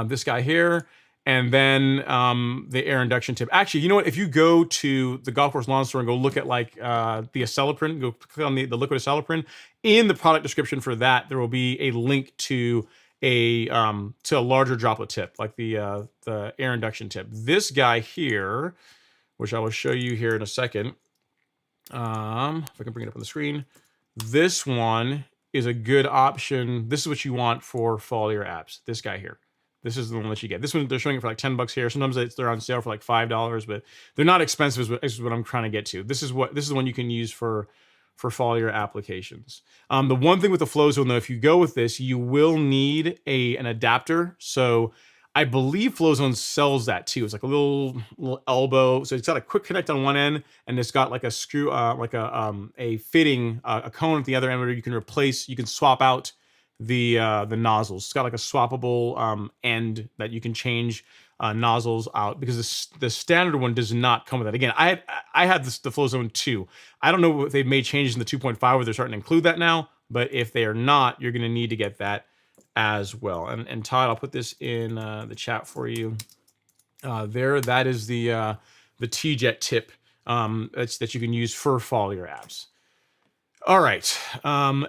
this guy here, and then the air induction tip. Actually, you know what? If you go to the golf course lawn store and go look at like the acelepryn, go click on the liquid acelepryn. In the product description for that, there will be a link to a larger droplet tip, like the air induction tip. This guy here, which I will show you here in a second, if I can bring it up on the screen, this one is a good option. This is what you want for foliar apps. This guy here. This is the one that you get. This one, they're showing it for like $10 here. Sometimes they're on sale for like $5, but they're not expensive is what I'm trying to get to. This is the one you can use for foliar applications. The one thing with the flow zone though, if you go with this, you will need an adapter. So I believe Flowzone sells that too. It's like a little elbow. So it's got a quick connect on one end, and it's got like a screw, like a fitting, a cone at the other end where you can swap out the nozzles. It's got like a swappable end that you can change nozzles out, because the standard one does not come with that. Again, I had the Flowzone 2. I don't know if they've made changes in the 2.5 where they're starting to include that now, but if they are not, you're going to need to get that as well. And Todd, I'll put this in the chat for you. That is the T-Jet tip that you can use for foliar apps. All right.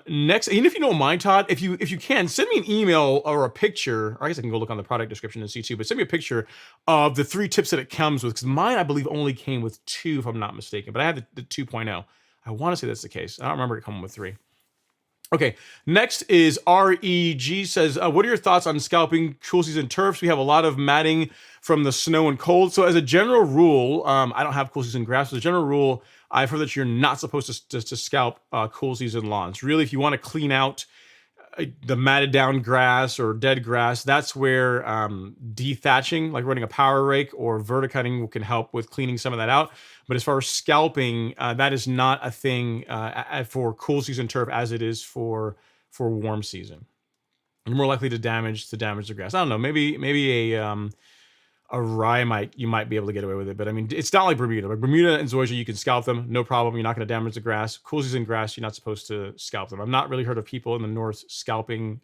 Next, and if you don't mind, Todd, if you can, send me an email or a picture. Or I guess I can go look on the product description and see too. But send me a picture of the 3 tips that it comes with, because mine, I believe, only came with 2, if I'm not mistaken. But I had the 2.0. I want to say that's the case. I don't remember it coming with 3. Okay, next is REG says, what are your thoughts on scalping cool season turfs? We have a lot of matting from the snow and cold. So as a general rule, I don't have cool season grass. As a general rule, I've heard that you're not supposed to scalp cool season lawns. Really, if you want to clean out the matted down grass or dead grass, that's where dethatching, like running a power rake or verticutting, can help with cleaning some of that out. But as far as scalping, that is not a thing for cool season turf as it is for warm season. You're more likely to damage the grass. I don't know. Maybe a rye you might be able to get away with it, but I mean, it's not like Bermuda. Like Bermuda and Zoysia, you can scalp them, no problem. You're not going to damage the grass. Cool season grass, you're not supposed to scalp them. I've not really heard of people in the north scalping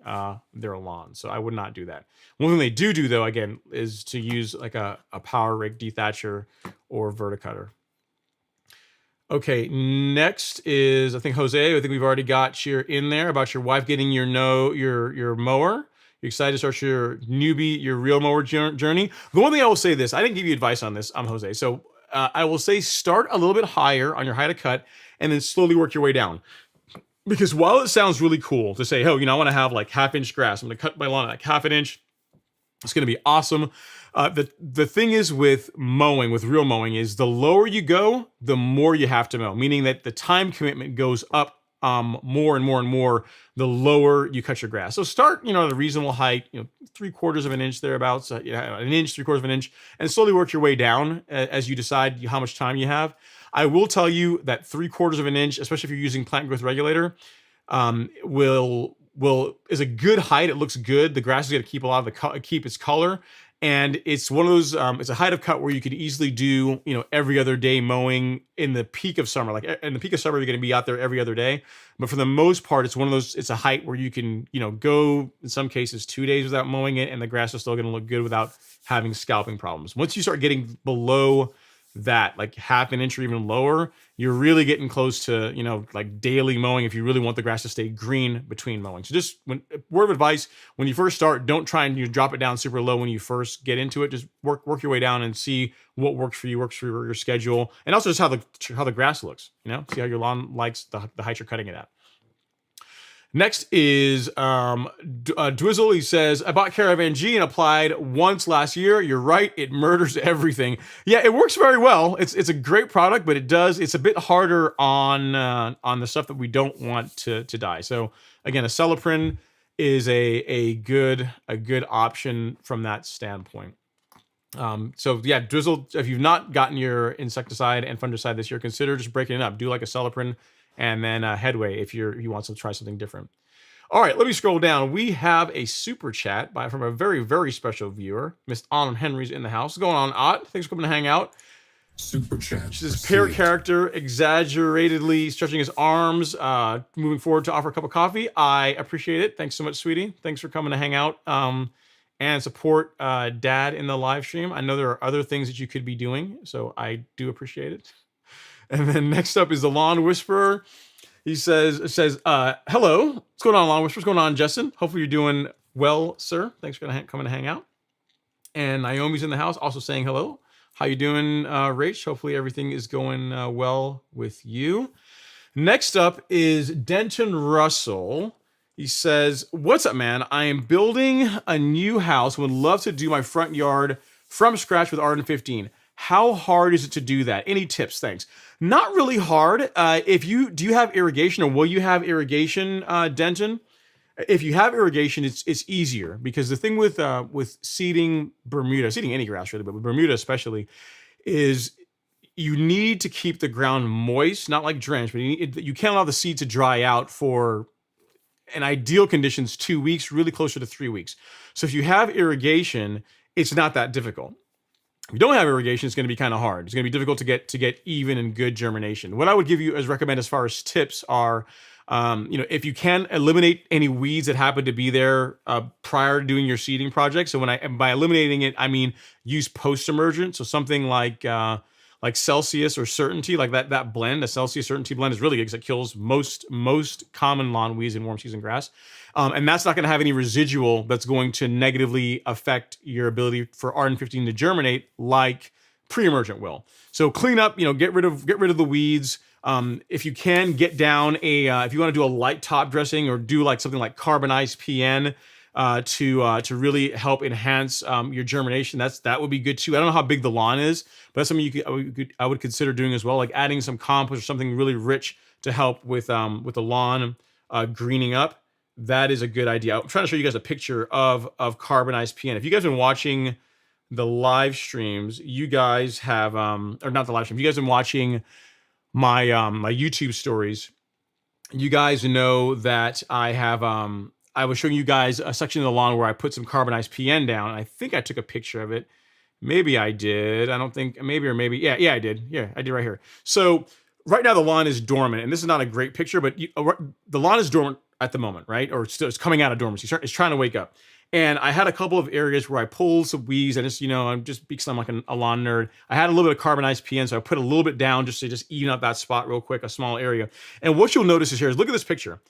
their lawn, so I would not do that. One thing they do though, again, is to use like a power rake, dethatcher, or verticutter. Okay, next is, I think, Jose. I think we've already got you in there about your wife getting your mower. You're excited to start your real mower journey. The one thing I will say this, I didn't give you advice on this. I'm Jose. So I will say start a little bit higher on your height of cut and then slowly work your way down. Because while it sounds really cool to say, oh, I want to have like 1/2 inch grass. I'm going to cut my lawn like 1/2 inch. It's going to be awesome. The thing is with real mowing, is the lower you go, the more you have to mow, meaning that the time commitment goes up more and more and more the lower you cut your grass. So start, at a reasonable height, 3/4 of an inch thereabouts, an inch, 3/4 of an inch, and slowly work your way down as you decide how much time you have. I will tell you that 3/4 of an inch, especially if you're using plant growth regulator, is a good height. It looks good. The grass is going to keep a lot of keep its color. And it's one of those, it's a height of cut where you could easily do, every other day mowing in the peak of summer. Like in the peak of summer, you're going to be out there every other day. But for the most part, it's one of those, it's a height where you can, go in some cases 2 days without mowing it, and the grass is still going to look good without having scalping problems. Once you start getting below that, like 1/2 inch or even lower, you're really getting close to, like daily mowing if you really want the grass to stay green between mowing. So just word of advice, when you first start, don't try and drop it down super low when you first get into it. Just work your way down and see what works for you, works for your schedule, and also just how the grass looks, see how your lawn likes the height you're cutting it at. Next is Dwizzle. He says, I bought Caravan G and applied once last year. You're right, it murders everything. Yeah, it works very well. It's a great product, but it's a bit harder on the stuff that we don't want to die. So again, a Celiprin is a good option from that standpoint. So yeah, Drizzle, if you've not gotten your insecticide and fungicide this year, consider just breaking it up. Do like a Celiprin and then Headway if you want to try something different. All right, let me scroll down. We have a super chat from a very, very special viewer. Miss Autumn Henry's in the house. What's going on, Ott? Thanks for coming to hang out. Super chat. She says, pair character, exaggeratedly stretching his arms, moving forward to offer a cup of coffee. I appreciate it. Thanks so much, sweetie. Thanks for coming to hang out and support Dad in the live stream. I know there are other things that you could be doing, so I do appreciate it. And then next up is the Lawn Whisperer. He says, hello. What's going on, Lawn Whisperer? What's going on, Justin? Hopefully you're doing well, sir. Thanks for coming to hang out. And Naomi's in the house also saying hello. How you doing, Rach? Hopefully everything is going well with you. Next up is Denton Russell. He says, what's up, man? I am building a new house. Would love to do my front yard from scratch with Arden 15. How hard is it to do that? Any tips? Thanks. Not really hard. Do you have irrigation, or will you have irrigation, Denton? If you have irrigation, it's easier, because the thing with seeding Bermuda, seeding any grass really, but with Bermuda especially, is you need to keep the ground moist, not like drenched, but you can't allow the seed to dry out for, in ideal conditions, 2 weeks, really closer to 3 weeks. So if you have irrigation, it's not that difficult. If you don't have irrigation, it's going to be kind of hard. It's going to be difficult to get even and good germination. What I would give you as recommend as far as tips are, if you can eliminate any weeds that happen to be there prior to doing your seeding project. So by eliminating it, I mean use post-emergent. So something like Celsius or Certainty, like that blend. A Celsius Certainty blend is really good because it kills most common lawn weeds and warm season grass. And that's not going to have any residual that's going to negatively affect your ability for Arden 15 to germinate like pre-emergent will. So clean up, get rid of the weeds. If you can get down if you want to do a light top dressing or do like something like carbonized PN to really help enhance your germination, that would be good too. I don't know how big the lawn is, but that's something I would consider doing as well, like adding some compost or something really rich to help with the lawn greening up. That is a good idea. I'm trying to show you guys a picture of carbonized PN. If you guys have been watching the live streams, you guys have or not the live stream. If you guys have been watching my YouTube stories, you guys know that I was showing you guys a section of the lawn where I put some carbonized PN down. I think I took a picture of it. Maybe I did. I don't think, maybe. Yeah, I did. Yeah, I did right here. So right now the lawn is dormant, and this is not a great picture, but the lawn is dormant at the moment, right? Or it's coming out of dormancy. It's trying to wake up. And I had a couple of areas where I pulled some weeds. I'm just because I'm like a lawn nerd. I had a little bit of carbonized PN, so I put a little bit down just to even up that spot real quick, a small area. And what you'll notice is look at this picture.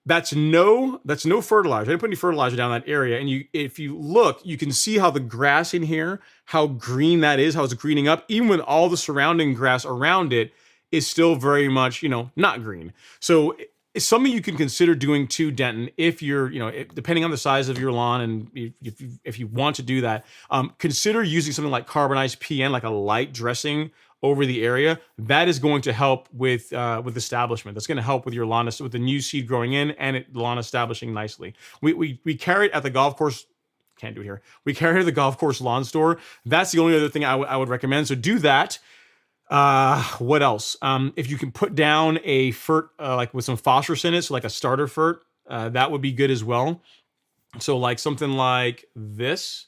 That's no fertilizer. I didn't put any fertilizer down that area. And if you look, you can see how the grass in here, how green that is, how it's greening up, even with all the surrounding grass around it is still very much, not green. So it's something you can consider doing too, Denton, if you're, depending on the size of your lawn, and if you want to do that, consider using something like carbonized PN, like a light dressing over the area. That is going to help with establishment. That's going to help with your lawn, with the new seed growing in and lawn establishing nicely. We carry it at the golf course. Can't do it here. We carry it at the golf course lawn store. That's the only other thing I would recommend. So do that. What else? If you can put down a fert, like with some phosphorus in it, so like a starter fert, that would be good as well. So like something like this.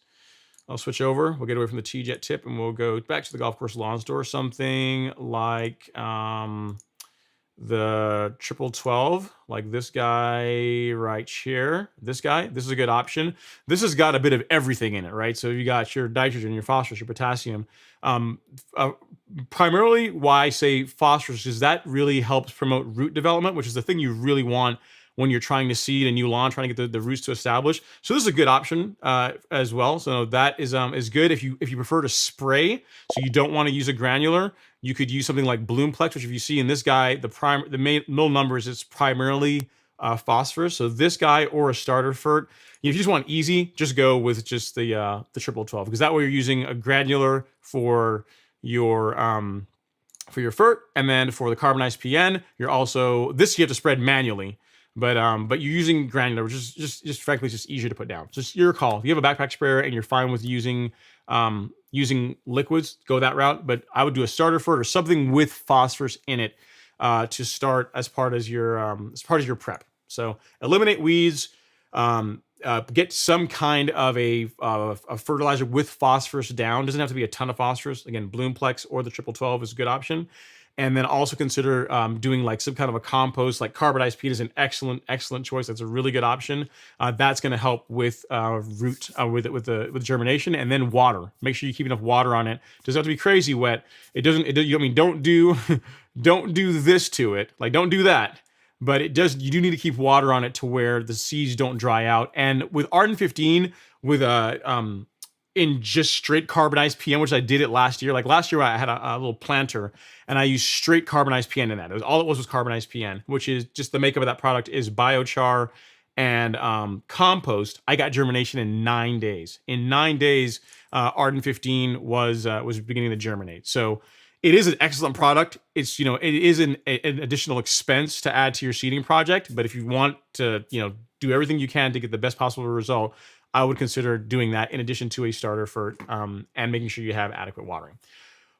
I'll switch over. We'll get away from the T-Jet tip and we'll go back to the golf course lawn store. Something like the triple 12, like this guy right here. This is a good option. This has got a bit of everything in it, right? So you got your nitrogen, your phosphorus, your potassium. Primarily why I say phosphorus is that really helps promote root development, which is the thing you really want when you're trying to seed a new lawn, trying to get the roots to establish. So this is a good option as well. So that is good. If you prefer to spray, so you don't want to use a granular, you could use something like Bloomplex, which if you see in this guy, the middle numbers, it's primarily phosphorus. So this guy or a starter fert. If you just want easy, just go with just the triple 12, because that way you're using a granular for your fert, and then for the carbonized PN, you're also, this you have to spread manually, but you're using granular, which is just frankly just easier to put down. Just your call. If you have a backpack sprayer and you're fine with using liquids, go that route. But I would do a starter fert or something with phosphorus in it to start as part of your prep. So eliminate weeds. Get some kind of a fertilizer with phosphorus down. Doesn't have to be a ton of phosphorus. Again, Bloomplex or the triple 12 is a good option. And then also consider doing like some kind of a compost, like carbonized peat is an excellent choice. That's a really good option. That's going to help with with the germination, and then water. Make sure you keep enough water on it. Doesn't have to be crazy wet. It doesn't. I mean, don't do don't do this to it. Like, don't do that. But it does. You do need to keep water on it to where the seeds don't dry out. And with Arden 15, with in just straight carbonized PN, which I did it last year. Like last year, I had a little planter, and I used straight carbonized PN in that. All it was carbonized PN, which is just the makeup of that product is biochar and compost. I got germination in 9 days. In 9 days, Arden 15 was beginning to germinate. So it is an excellent product. It's, it is an additional expense to add to your seeding project. But if you want to, do everything you can to get the best possible result, I would consider doing that in addition to a starter fert, and making sure you have adequate watering.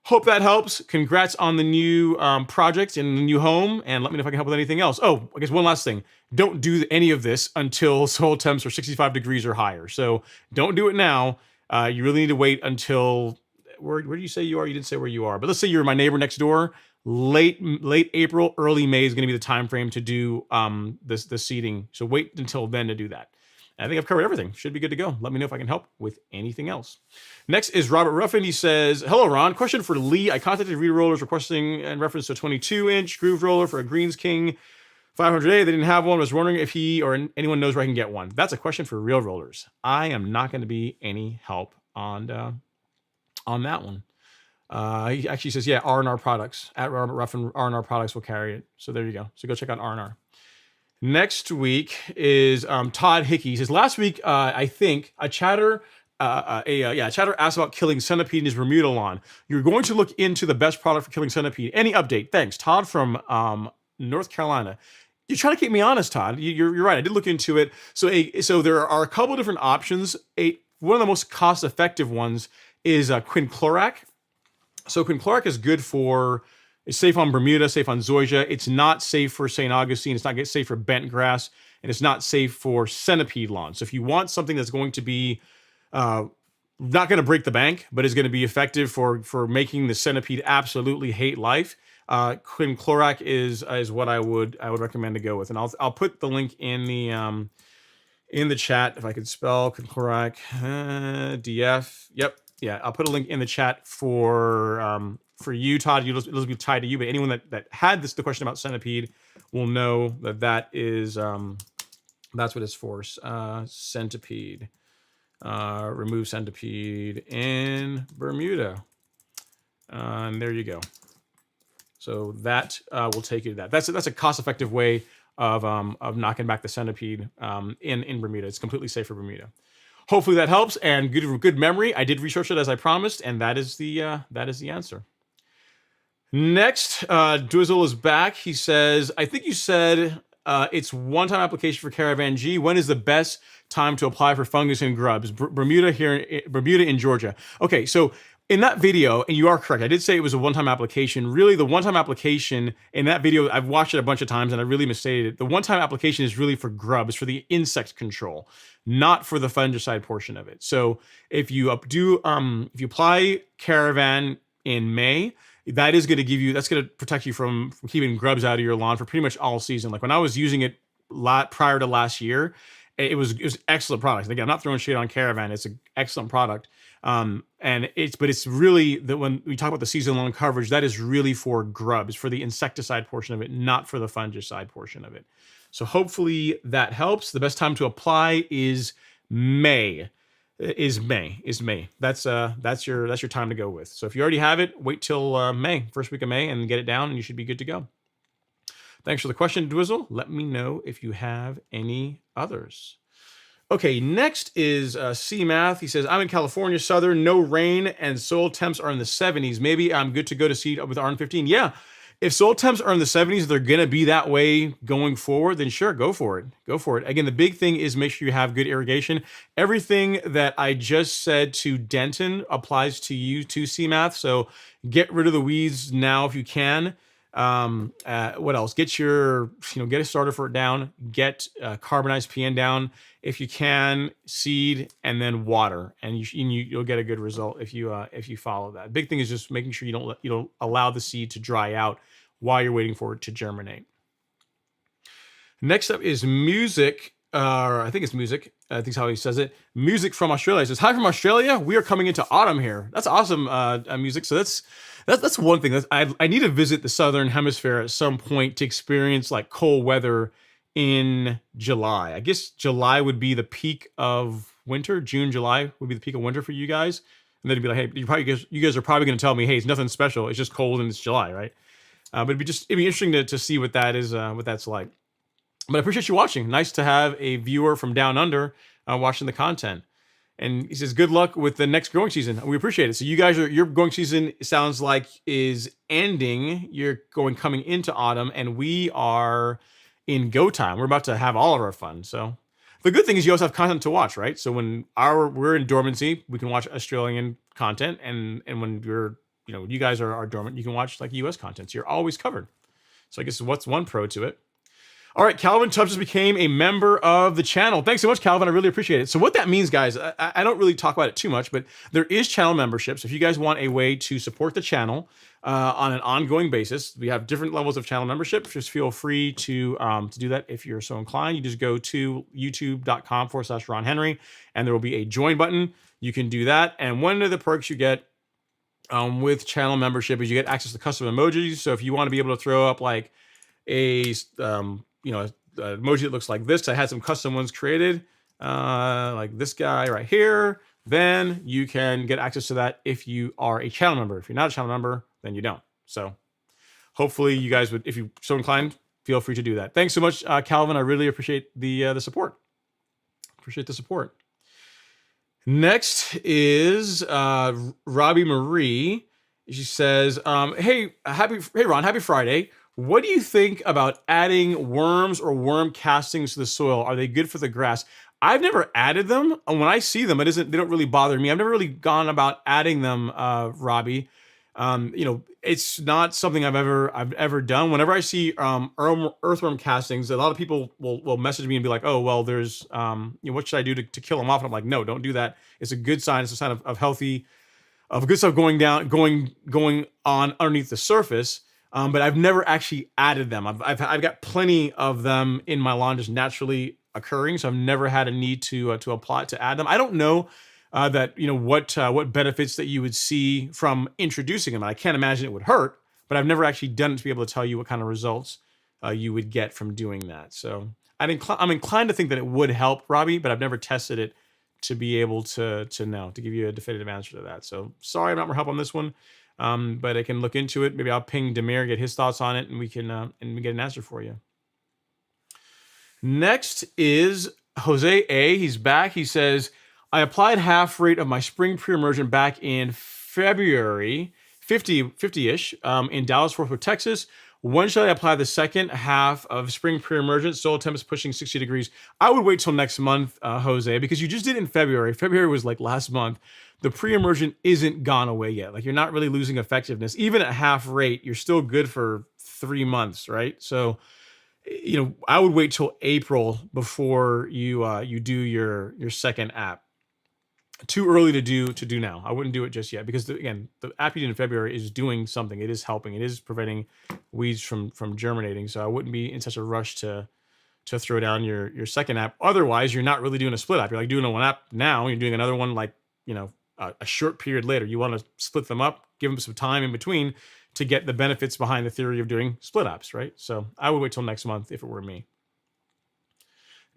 Hope that helps. Congrats on the new project and the new home, and let me know if I can help with anything else. Oh, I guess one last thing. Don't do any of this until soil temps are 65 degrees or higher. So don't do it now. You really need to wait until, where do you say you are? You didn't say where you are, but let's say you're my neighbor next door. Late April, early May is going to be the time frame to do the seeding. So wait until then to do that. I think I've covered everything. Should be good to go. Let me know if I can help with anything else. Next is Robert Ruffin. He says, hello, Ron. Question for Lee. I contacted Reader Rollers requesting in reference to a 22-inch groove roller for a Greens King 500A. They didn't have one. I was wondering if he or anyone knows where I can get one. That's a question for Real Rollers. I am not going to be any help on that one. He actually says, yeah, R&R Products. At Robert Ruffin, R&R Products will carry it. So there you go. So go check out R&R. Next week is Todd Hickey. He says, last week, I think a chatter asked about killing centipede in his Bermuda lawn. You're going to look into the best product for killing centipede. Any update? Thanks. Todd from North Carolina. You're trying to keep me honest, Todd. You're right. I did look into it. So there are a couple of different options. One of the most cost-effective ones is quinclorac. So quinclorac is good for, it's safe on Bermuda, safe on Zoysia. It's not safe for St. Augustine. It's not safe for bent grass, and it's not safe for centipede lawns. So if you want something that's going to be not going to break the bank, but is going to be effective for making the centipede absolutely hate life, quinclorac is what I would recommend to go with. And I'll put the link in the chat if I could spell quinclorac. DF. Yep. Yeah, I'll put a link in the chat for you, Todd. It'll be tied to you, but anyone that had the question about centipede will know that is that's what it's for. Centipede. Remove centipede in Bermuda. And there you go. So that will take you to that. That's a cost-effective way of knocking back the centipede in Bermuda. It's completely safe for Bermuda. Hopefully that helps, and good memory. I did research it as I promised, and that is the answer. Next, Dwizzle is back. He says, I think you said it's one-time application for Caravan G. When is the best time to apply for fungus and grubs? Bermuda in Georgia. Okay, so in that video, and you are correct, I did say it was a one-time application. Really, the one-time application in that video, I've watched it a bunch of times and I really misstated it. The one-time application is really for grubs, for the insect control, not for the fungicide portion of it. So if you apply Caravan in May, that's going to protect you from keeping grubs out of your lawn for pretty much all season. Like when I was using it prior to last year, it was excellent product. Again, I'm not throwing shade on Caravan. It's an excellent product. But it's really that when we talk about the season-long coverage, that is really for grubs, for the insecticide portion of it, not for the fungicide portion of it. So hopefully that helps. The best time to apply is May. That's your time to go with. So if you already have it, wait till May, first week of May, and get it down, and you should be good to go. Thanks for the question, Dwizzle. Let me know if you have any others. Okay, next is C Math. He says, I'm in California, southern, no rain, and soil temps are in the 70s. Maybe I'm good to go to seed with RN15. Yeah, if soil temps are in the 70s, they're going to be that way going forward, then sure, go for it. Go for it. Again, the big thing is make sure you have good irrigation. Everything that I just said to Denton applies to you too, C Math. So get rid of the weeds now if you can. What else? Get a starter for it down, get carbonized PN down if you can, seed, and then water, and you'll get a good result if you follow that. Big thing is just making sure you don't allow the seed to dry out while you're waiting for it to germinate. Next up is music. I think it's music. I think is how he says it. Music from Australia. He says, "Hi from Australia. We are coming into autumn here." That's awesome, music. So that's one thing. I need to visit the southern hemisphere at some point to experience like cold weather in July. I guess July would be the peak of winter. June, July would be the peak of winter for you guys. And then it'd be like, hey, you guys are probably going to tell me, hey, it's nothing special. It's just cold and it's July, right? But it'd be interesting to see what that is, what that's like. But I appreciate you watching. Nice to have a viewer from down under watching the content. And he says, good luck with the next growing season. We appreciate it. So you guys your growing season sounds like is ending. You're coming into autumn, and we are in go time. We're about to have all of our fun. So the good thing is you also have content to watch, right? So when we're in dormancy, we can watch Australian content, and when you guys are dormant, you can watch like US content. So you're always covered. So I guess what's one pro to it? All right, Calvin Tubbs just became a member of the channel. Thanks so much, Calvin. I really appreciate it. So what that means, guys, I don't really talk about it too much, but there is channel memberships. If you guys want a way to support the channel on an ongoing basis, we have different levels of channel membership. Just feel free to do that if you're so inclined. You just go to youtube.com/Ron Henry, and there will be a join button. You can do that. And one of the perks you get with channel membership is you get access to custom emojis. So if you want to be able to throw up like a emoji that looks like this, I had some custom ones created, like this guy right here, then you can get access to that if you are a channel member. If you're not a channel member, then you don't. So hopefully you guys would, if you're so inclined, feel free to do that. Thanks so much, Calvin. I really appreciate the support. Appreciate the support. Next is Robbie Marie. She says, hey Ron, happy Friday. What do you think about adding worms or worm castings to the soil? Are they good for the grass? I've never added them. And when I see them, they don't really bother me. I've never really gone about adding them, Robbie. It's not something I've ever done. Whenever I see earthworm castings, a lot of people will message me and be like, "Oh, well, there's what should I do to kill them off?" And I'm like, "No, don't do that. It's a good sign. It's a sign of good stuff going on underneath the surface." But I've never actually added them. I've got plenty of them in my lawn just naturally occurring, so I've never had a need to apply to add them. I don't know what benefits that you would see from introducing them. I can't imagine it would hurt, but I've never actually done it to be able to tell you what kind of results you would get from doing that. So I'm inclined to think that it would help, Robbie, but I've never tested it to be able to know, to give you a definitive answer to that. So sorry, I'm not more help on this one. But I can look into it. Maybe I'll ping Demir, get his thoughts on it, and we can and we get an answer for you. Next is Jose A. He's back. He says, I applied half rate of my spring pre-emergent back in February, 50-ish, in Dallas-Fort Worth, Texas. When should I apply the second half of spring pre-emergent? Soil temp is pushing 60 degrees. I would wait till next month, Jose, because you just did it in February. February was like last month. The pre-emergent isn't gone away yet. Like, you're not really losing effectiveness. Even at half rate, you're still good for 3 months, right? So, I would wait till April before you do your second app. Too early to do now. I wouldn't do it just yet, because again, the app you did in February is doing something. It is helping. It is preventing weeds from germinating. So I wouldn't be in such a rush to throw down your second app. Otherwise, you're not really doing a split app. You're like doing one app now. You're doing another one like a short period later. You want to split them up, give them some time in between to get the benefits behind the theory of doing split apps, right? So I would wait till next month if it were me.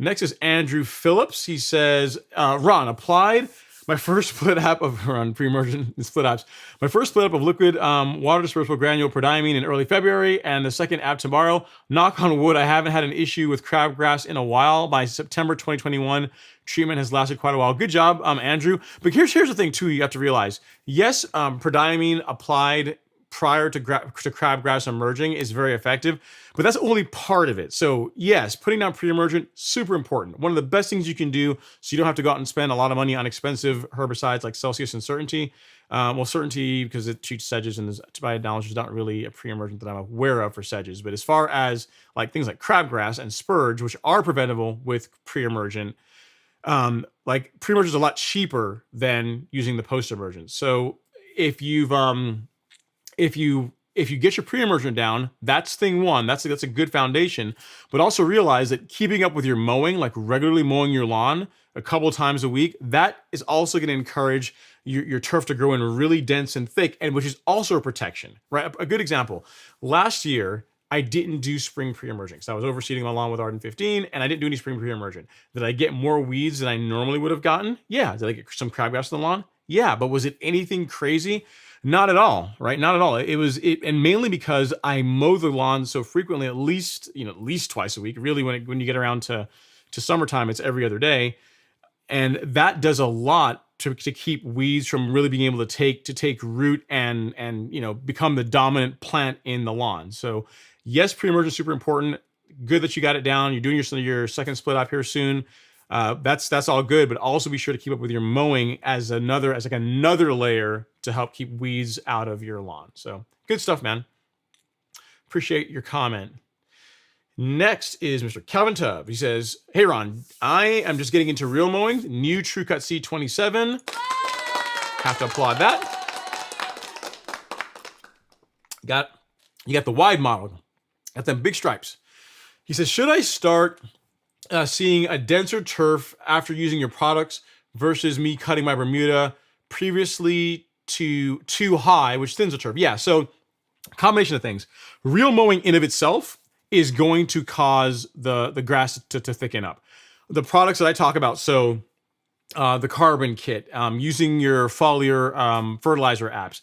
Next is Andrew Phillips. He says, Ron, applied My first split app of on pre-emergent split apps. My first split up of liquid water dispersible granule prodiamine in early February, and the second app tomorrow. Knock on wood, I haven't had an issue with crabgrass in a while. By September 2021, treatment has lasted quite a while. Good job, Andrew. But here's the thing too. You have to realize, yes, prodiamine applied prior to crabgrass emerging is very effective, but that's only part of it. So yes, putting down pre-emergent, super important. One of the best things you can do so you don't have to go out and spend a lot of money on expensive herbicides like Celsius and Certainty. Well, Certainty, because it treats sedges, and to my knowledge, is not really a pre-emergent that I'm aware of for sedges. But as far as like things like crabgrass and spurge, which are preventable with pre-emergent, like pre-emergent is a lot cheaper than using the post-emergent. So if you get your pre-emergent down, that's thing one. That's a good foundation. But also realize that keeping up with your mowing, like regularly mowing your lawn a couple times a week, that is also going to encourage your turf to grow in really dense and thick, and which is also a protection, right? A good example. Last year, I didn't do spring pre-emergent. So I was overseeding my lawn with Arden 15, and I didn't do any spring pre-emergent. Did I get more weeds than I normally would have gotten? Yeah. Did I get some crabgrass in the lawn? Yeah. But was it anything crazy? Not at all, right? Not at all. And mainly because I mow the lawn so frequently, at least twice a week. Really, when you get around to summertime, it's every other day, and that does a lot to keep weeds from really being able to take root and become the dominant plant in the lawn. So yes, pre-emergent is super important. Good that you got it down. You're doing your second split up here soon. That's all good, but also be sure to keep up with your mowing as another layer to help keep weeds out of your lawn. So good stuff, man. Appreciate your comment. Next is Mr. Calvin Tubb. He says, "Hey Ron, I am just getting into real mowing. New TruCut C27. Have to applaud that. You got the wide model. Got them big stripes." He says, "Should I start seeing a denser turf after using your products versus me cutting my Bermuda previously to too high, which thins the turf?" Yeah, so combination of things. Real mowing in of itself is going to cause the grass to thicken up. The products that I talk about, so the carbon kit, using your foliar fertilizer apps,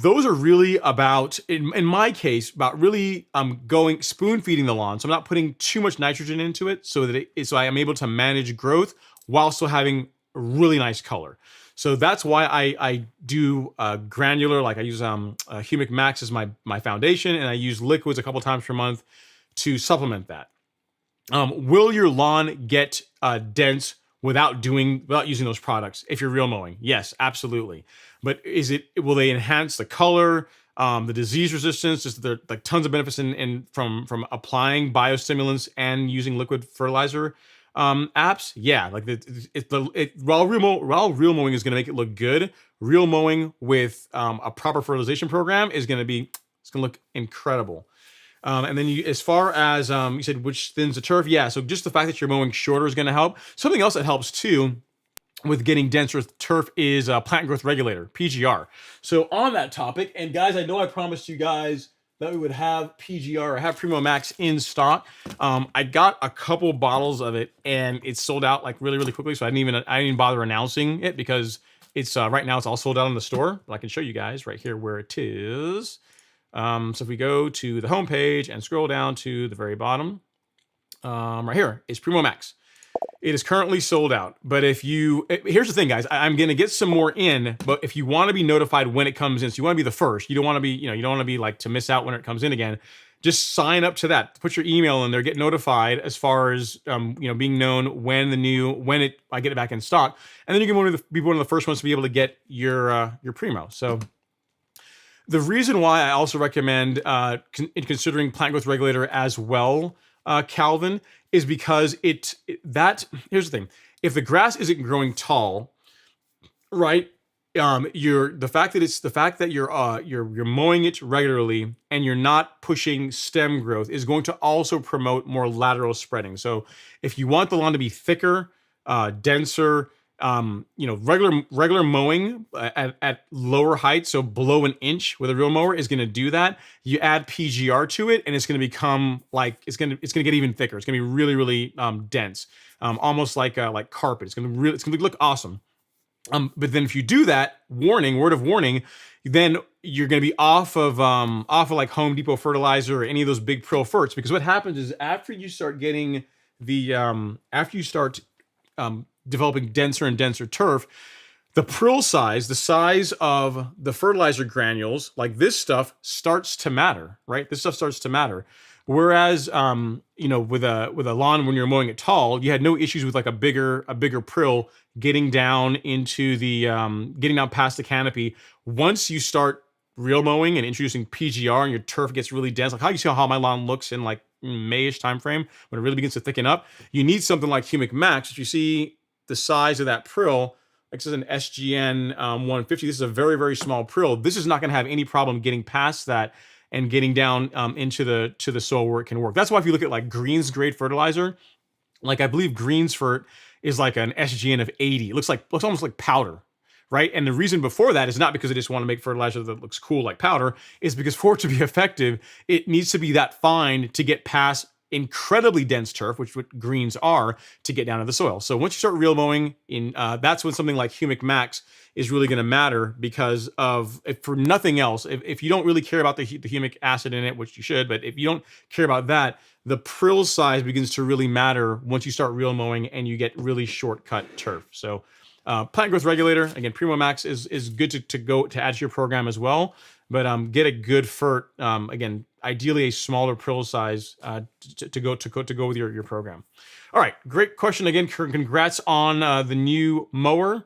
those are really about, in my case, about really going spoon feeding the lawn. So I'm not putting too much nitrogen into it, so I am able to manage growth while still having really nice color. So that's why I do granular. Like I use Humic Max as my foundation, and I use liquids a couple times per month to supplement that. Will your lawn get dense without using those products if you're real mowing? Yes, absolutely. But will they enhance the color, the disease resistance? Just there like tons of benefits from applying biostimulants and using liquid fertilizer apps. Yeah, like while real mowing is going to make it look good, real mowing with a proper fertilization program is going to look incredible. And then as far as you said, which thins the turf, yeah. So just the fact that you're mowing shorter is going to help. Something else that helps too with getting denser turf is plant growth regulator, PGR. So on that topic, and guys, I know I promised you guys that we would have PGR or have Primo Max in stock. I got a couple bottles of it, and it's sold out like really, really quickly. So I didn't even bother announcing it because it's right now it's all sold out in the store. But I can show you guys right here where it is. So if we go to the home page and scroll down to the very bottom, right here is Primo Max. It is currently sold out. But here's the thing, guys, I'm going to get some more in, but if you want to be notified when it comes in, so you want to be the first, you don't want to be like to miss out when it comes in again, just sign up to that, put your email in there, get notified as far as, being known when I get it back in stock. And then you can be one of the first ones to be able to get your Primo. So the reason why I also recommend in considering plant growth regulator as well, Calvin, is because here's the thing: if the grass isn't growing tall, right, the fact that you're mowing it regularly and you're not pushing stem growth is going to also promote more lateral spreading. So if you want the lawn to be thicker, denser, regular mowing at lower heights, so below an inch with a real mower is going to do that. You add PGR to it, and it's going to become it's going to get even thicker. It's going to be really, really dense, almost like carpet. It's going to look awesome. But then if you do that, warning, word of warning, then you're going to be off of like Home Depot fertilizer or any of those big prill ferts, because what happens is after you start getting after you start developing denser and denser turf, the prill size, the size of the fertilizer granules, like this stuff, starts to matter, right? This stuff starts to matter. Whereas, with a lawn when you're mowing it tall, you had no issues with like a bigger prill getting down into the getting down past the canopy. Once you start real mowing and introducing PGR and your turf gets really dense, like how you see how my lawn looks in like Mayish time frame when it really begins to thicken up, you need something like Humic Max. If you see the size of that prill, like this is an SGN 150. This is a very, very small prill. This is not going to have any problem getting past that and getting down into the soil where it can work. That's why if you look at like greens grade fertilizer, like I believe Greensfert is like an SGN of 80. It looks almost like powder, right? And the reason before that is not because they just want to make fertilizer that looks cool like powder, is because for it to be effective, it needs to be that fine to get past incredibly dense turf, which what greens are, to get down to the soil. So once you start real mowing, that's when something like Humic Max is really going to matter, because of, if for nothing else, if you don't really care about the humic acid in it, which you should, but if you don't care about that, the prill size begins to really matter once you start real mowing and you get really shortcut turf. So plant growth regulator, again, Primo Max is good to add to your program as well, but get a good fert, again, ideally a smaller prill size to go with your program. All right, great question again. Congrats on the new mower,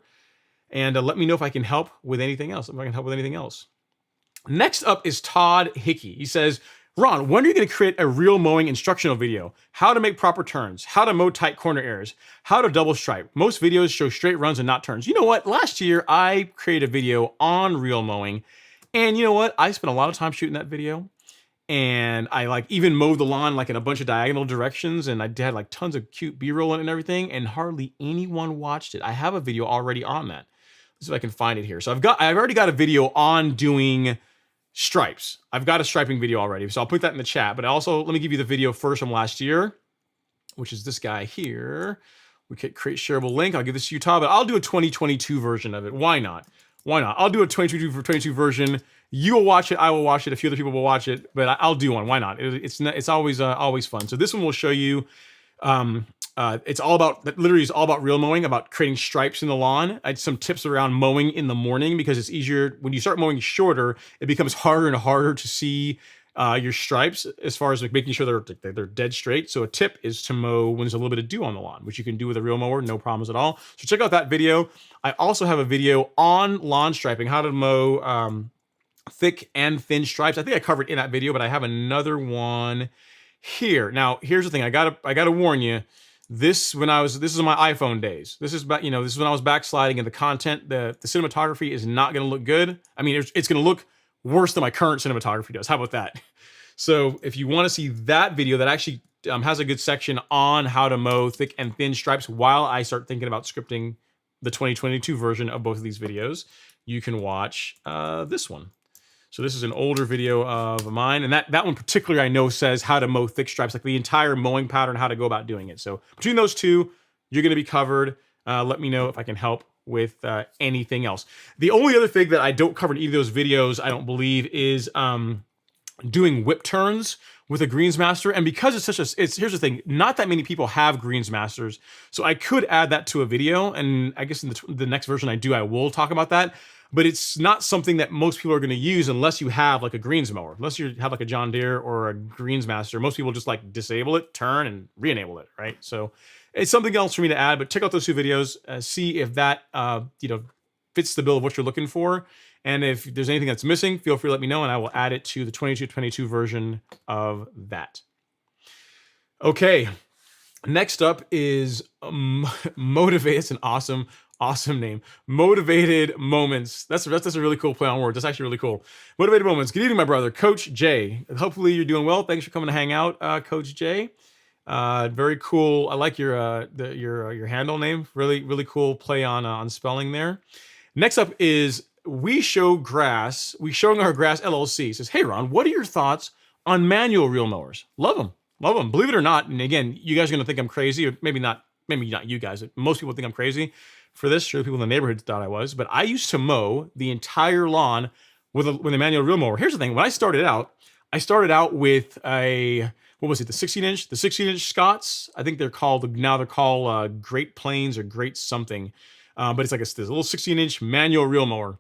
and let me know if I can help with anything else. Next up is Todd Hickey. He says, Ron, when are you going to create a real mowing instructional video? How to make proper turns, how to mow tight corner areas, how to double stripe. Most videos show straight runs and not turns. You know what? Last year, I created a video on real mowing, and you know what? I spent a lot of time shooting that video, and I like even mowed the lawn like in a bunch of diagonal directions, and I had like tons of cute B-roll in it and everything, and hardly anyone watched it. I have a video already on that. Let's see if I can find it here. So I've already got a video on doing stripes. I've got a striping video already, so I'll put that in the chat. But also, let me give you the video first from last year, which is this guy here. We could create shareable link. I'll give this to you, Todd, but I'll do a 2022 version of it. Why not? I'll do a 2022 version. You will watch it. I will watch it. A few other people will watch it, but I'll do one. Why not? It's always fun. So this one will show you. It's all about, literally is all about real mowing, about creating stripes in the lawn. I had some tips around mowing in the morning, because it's easier when you start mowing shorter, it becomes harder and harder to see your stripes, as far as like making sure they're dead straight. So a tip is to mow when there's a little bit of dew on the lawn, which you can do with a real mower, no problems at all. So check out that video. I also have a video on lawn striping, how to mow thick and thin stripes. I think I covered in that video, but I have another one here. Now, here's the thing. I gotta warn you. This is my iPhone days. This is when I was backsliding, and the content, the cinematography is not going to look good. I mean, it's going to look worse than my current cinematography does. How about that? So if you want to see that video that actually has a good section on how to mow thick and thin stripes while I start thinking about scripting the 2022 version of both of these videos, you can watch this one. So this is an older video of mine, and that one particularly I know says how to mow thick stripes, like the entire mowing pattern, how to go about doing it. So between those two, you're going to be covered. Let me know if I can help with anything else. The only other thing that I don't cover in either of those videos, I don't believe, is doing whip turns with a Greensmaster. And because here's the thing, not that many people have Greensmasters, so I could add that to a video, and I guess in the next version I will talk about that. But it's not something that most people are going to use unless you have like a greens mower. Unless you have like a John Deere or a Greensmaster, most people just like disable it, turn, and re-enable it, right? So it's something else for me to add. But check out those two videos, see if that fits the bill of what you're looking for. And if there's anything that's missing, feel free to let me know, and I will add it to the 2022 version of that. Okay, next up is Motivate. It's an awesome name. Motivated Moments. That's a really cool play on words. That's actually really cool. Motivated Moments. Good evening, my brother, Coach Jay. Hopefully you're doing well. Thanks for coming to hang out, Coach Jay. Very cool. I like your handle name. Really cool play on spelling there. Next up is We Showing Our Grass LLC. It says, hey Ron, what are your thoughts on manual reel mowers? Love them. Believe it or not, and again, you guys are gonna think I'm crazy, or maybe not you guys. Most people think I'm crazy. for this. Sure, people in the neighborhood thought I was, but I used to mow the entire lawn with a manual reel mower. Here's the thing: when I started out with a, what was it? The 16-inch Scots. I think they're called Great Plains or Great something, but it's like this little 16-inch manual reel mower.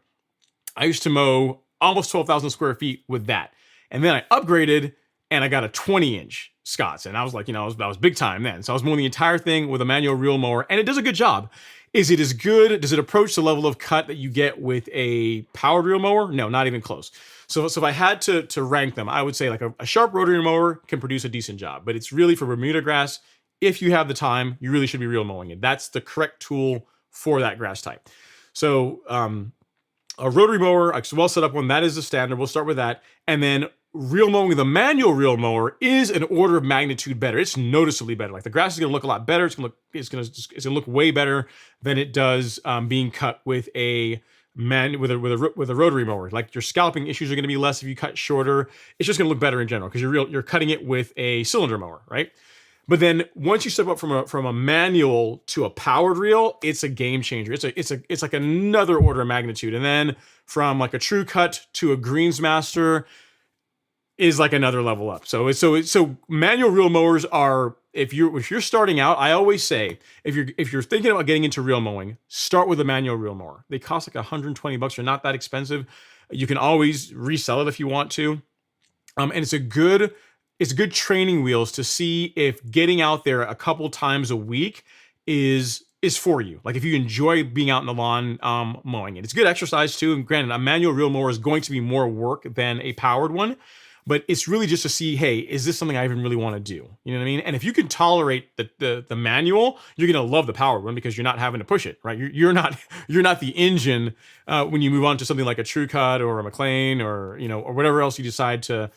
I used to mow almost 12,000 square feet with that, and then I upgraded and I got a 20-inch Scots, and I was like, I was big time then. So I was mowing the entire thing with a manual reel mower, and it does a good job. Is it as good? Does it approach the level of cut that you get with a powered reel mower? No, not even close. So if I had to rank them, I would say like a sharp rotary mower can produce a decent job, but it's really for Bermuda grass. If you have the time, you really should be reel mowing it. That's the correct tool for that grass type. So a rotary mower, a well set up one, that is the standard. We'll start with that. And then reel mowing with a manual reel mower is an order of magnitude better. It's noticeably better. Like the grass is going to look a lot better. It's going to look way better than it does being cut with a rotary mower. Like your scalping issues are going to be less if you cut shorter. It's just going to look better in general because you're cutting it with a cylinder mower, right? But then once you step up from a manual to a powered reel, it's a game changer. It's like another order of magnitude. And then from like a TruCut to a Greensmaster is like another level up. So manual reel mowers are, if you're starting out, I always say if you're thinking about getting into reel mowing, start with a manual reel mower. They cost like $120. They're not that expensive. You can always resell it if you want to. And it's good training wheels to see if getting out there a couple times a week is for you. Like if you enjoy being out in the lawn mowing it. It's good exercise too. And granted, a manual reel mower is going to be more work than a powered one, but it's really just to see, hey, is this something I even really want to do? You know what I mean? And if you can tolerate the manual, you're gonna love the powered one because you're not having to push it, right? You're not the engine when you move on to something like a TruCut or a McLane or or whatever else you decide to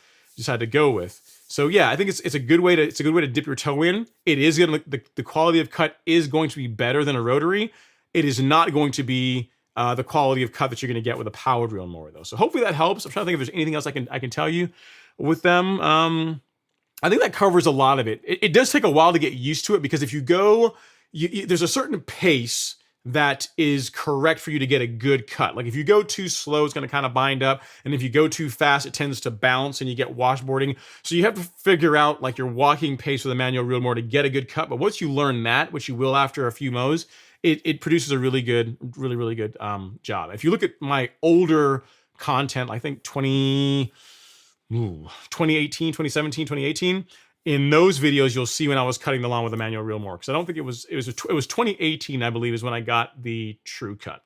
go with. So yeah, I think it's a good way to dip your toe in. It is gonna the quality of cut is going to be better than a rotary. It is not going to be the quality of cut that you're going to get with a powered reel mower though. So hopefully that helps. I'm trying to think if there's anything else I can tell you with them. I think that covers a lot of it. It does take a while to get used to it because if you go, there's a certain pace that is correct for you to get a good cut. Like if you go too slow, it's going to kind of bind up. And if you go too fast, it tends to bounce and you get washboarding. So you have to figure out like your walking pace with a manual reel mower to get a good cut. But once you learn that, which you will after a few mows, it produces a really good job. If you look at my older content, I think 2018, 2017, 2018, in those videos, you'll see when I was cutting the lawn with a manual reel mower. Because I don't think it was 2018, I believe, is when I got the TruCut.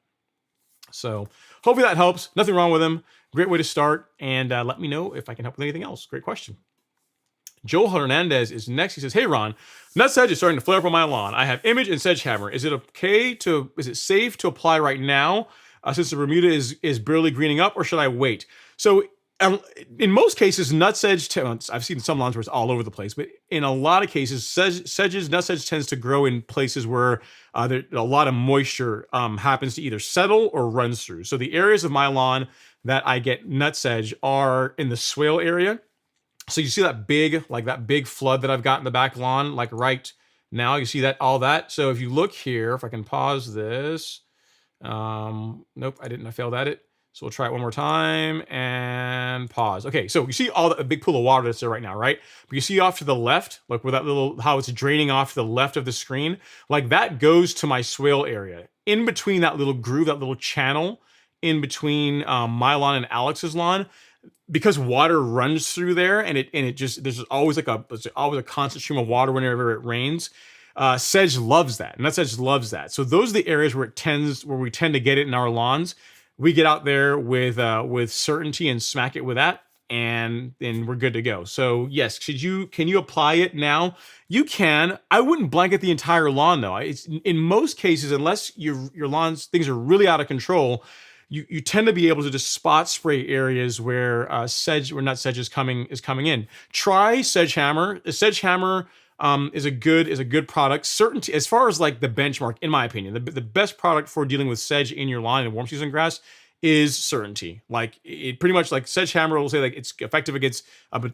So hopefully that helps. Nothing wrong with them. Great way to start. And let me know if I can help with anything else. Great question. Joel Hernandez is next. He says, "Hey Ron, nut sedge is starting to flare up on my lawn. I have Image and Sedgehammer. Is it safe to apply right now since the Bermuda is barely greening up, or should I wait?" So in most cases, nut sedge, I've seen some lawns where it's all over the place, but in a lot of cases, nut sedge tends to grow in places where a lot of moisture happens to either settle or runs through. So the areas of my lawn that I get nut sedge are in the swale area. So you see that big flood that I've got in the back lawn, like right now, you see all that. So if you look here, if I can pause this, nope, I failed at it. So we'll try it one more time and pause. Okay, so you see a big pool of water that's there right now, right? But you see off to the left, like with how it's draining off to the left of the screen, like that goes to my swale area. In between that little groove, that little channel in between my lawn and Alex's lawn, because water runs through there and there's always a constant stream of water whenever it rains. Sedge loves that, and that sedge loves that. So those are the areas where we tend to get it in our lawns. We get out there with certainty and smack it with that, and then we're good to go. So yes, can you apply it now? You can. I wouldn't blanket the entire lawn though. It's in most cases, unless your lawn's things are really out of control, you tend to be able to just spot spray areas where nut sedge is coming in. Try Sedgehammer. Sedgehammer is a good product. Certainty, as far as like the benchmark, in my opinion, the best product for dealing with sedge in your lawn and warm season grass is certainty. Like it pretty much like Sedgehammer will say like it's effective against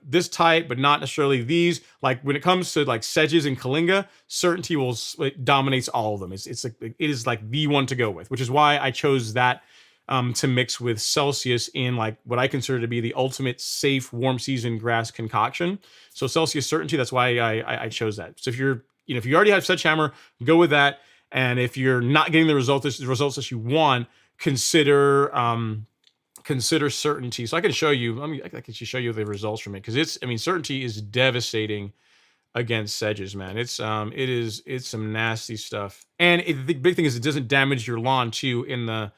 this type, but not necessarily these. Like when it comes to like sedges and Kalinga, certainty it dominates all of them. It's like it is like the one to go with, which is why I chose that to mix with Celsius in like what I consider to be the ultimate safe warm season grass concoction. So Celsius certainty, that's why I chose that. So if you're if you already have Sedgehammer, go with that. And if you're not getting the results that you want, consider certainty. So I can show you. I can show you the results from it because certainty is devastating against sedges, man. It's some nasty stuff. And the big thing is it doesn't damage your lawn too in the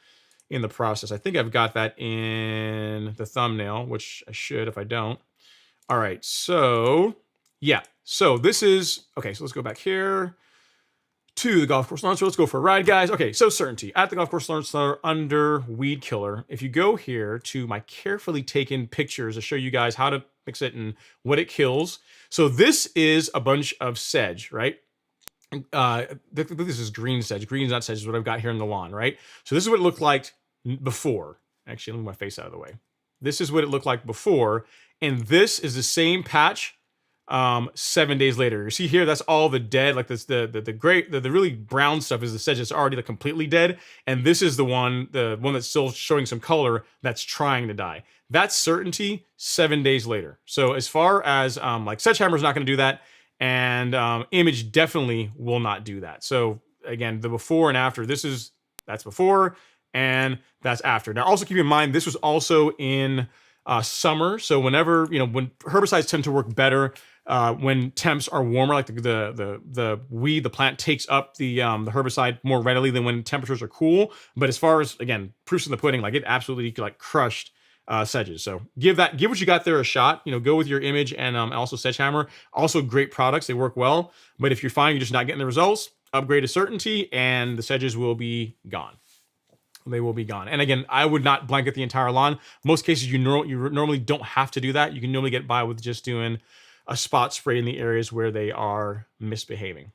process. I think I've got that in the thumbnail, which I should if I don't. All right, so yeah. So this is okay. So let's go back here to the golf course launcher. Let's go for a ride, guys. Okay, so certainty at the golf course launcher under weed killer. If you go here to my carefully taken pictures to show you guys how to mix it and what it kills. So this is a bunch of sedge, right? This is green sedge. Green's not sedge is what I've got here in the lawn, right? So this is what it looked like before. Actually, let me move my face out of the way. This is what it looked like before, and this is the same patch 7 days later. You see here, that's all the dead, like this, the really brown stuff is the sedge that's already like completely dead. And this is the one that's still showing some color that's trying to die. That's certainty 7 days later. So as far as like Sedgehammer's not going to do that, and image definitely will not do that. So again, the before and after, that's before and that's after. Now also keep in mind, this was also in summer. So whenever, when herbicides tend to work better when temps are warmer, like the plant takes up the herbicide more readily than when temperatures are cool. But as far as, again, proofs in the pudding, like it absolutely like crushed sedges. So give what you got there a shot. Go with your image and also Sedgehammer. Also great products, they work well. But if you're finding you're just not getting the results, upgrade to certainty, and the sedges will be gone. They will be gone. And again, I would not blanket the entire lawn. Most cases, you normally don't have to do that. You can normally get by with just doing a spot spray in the areas where they are misbehaving.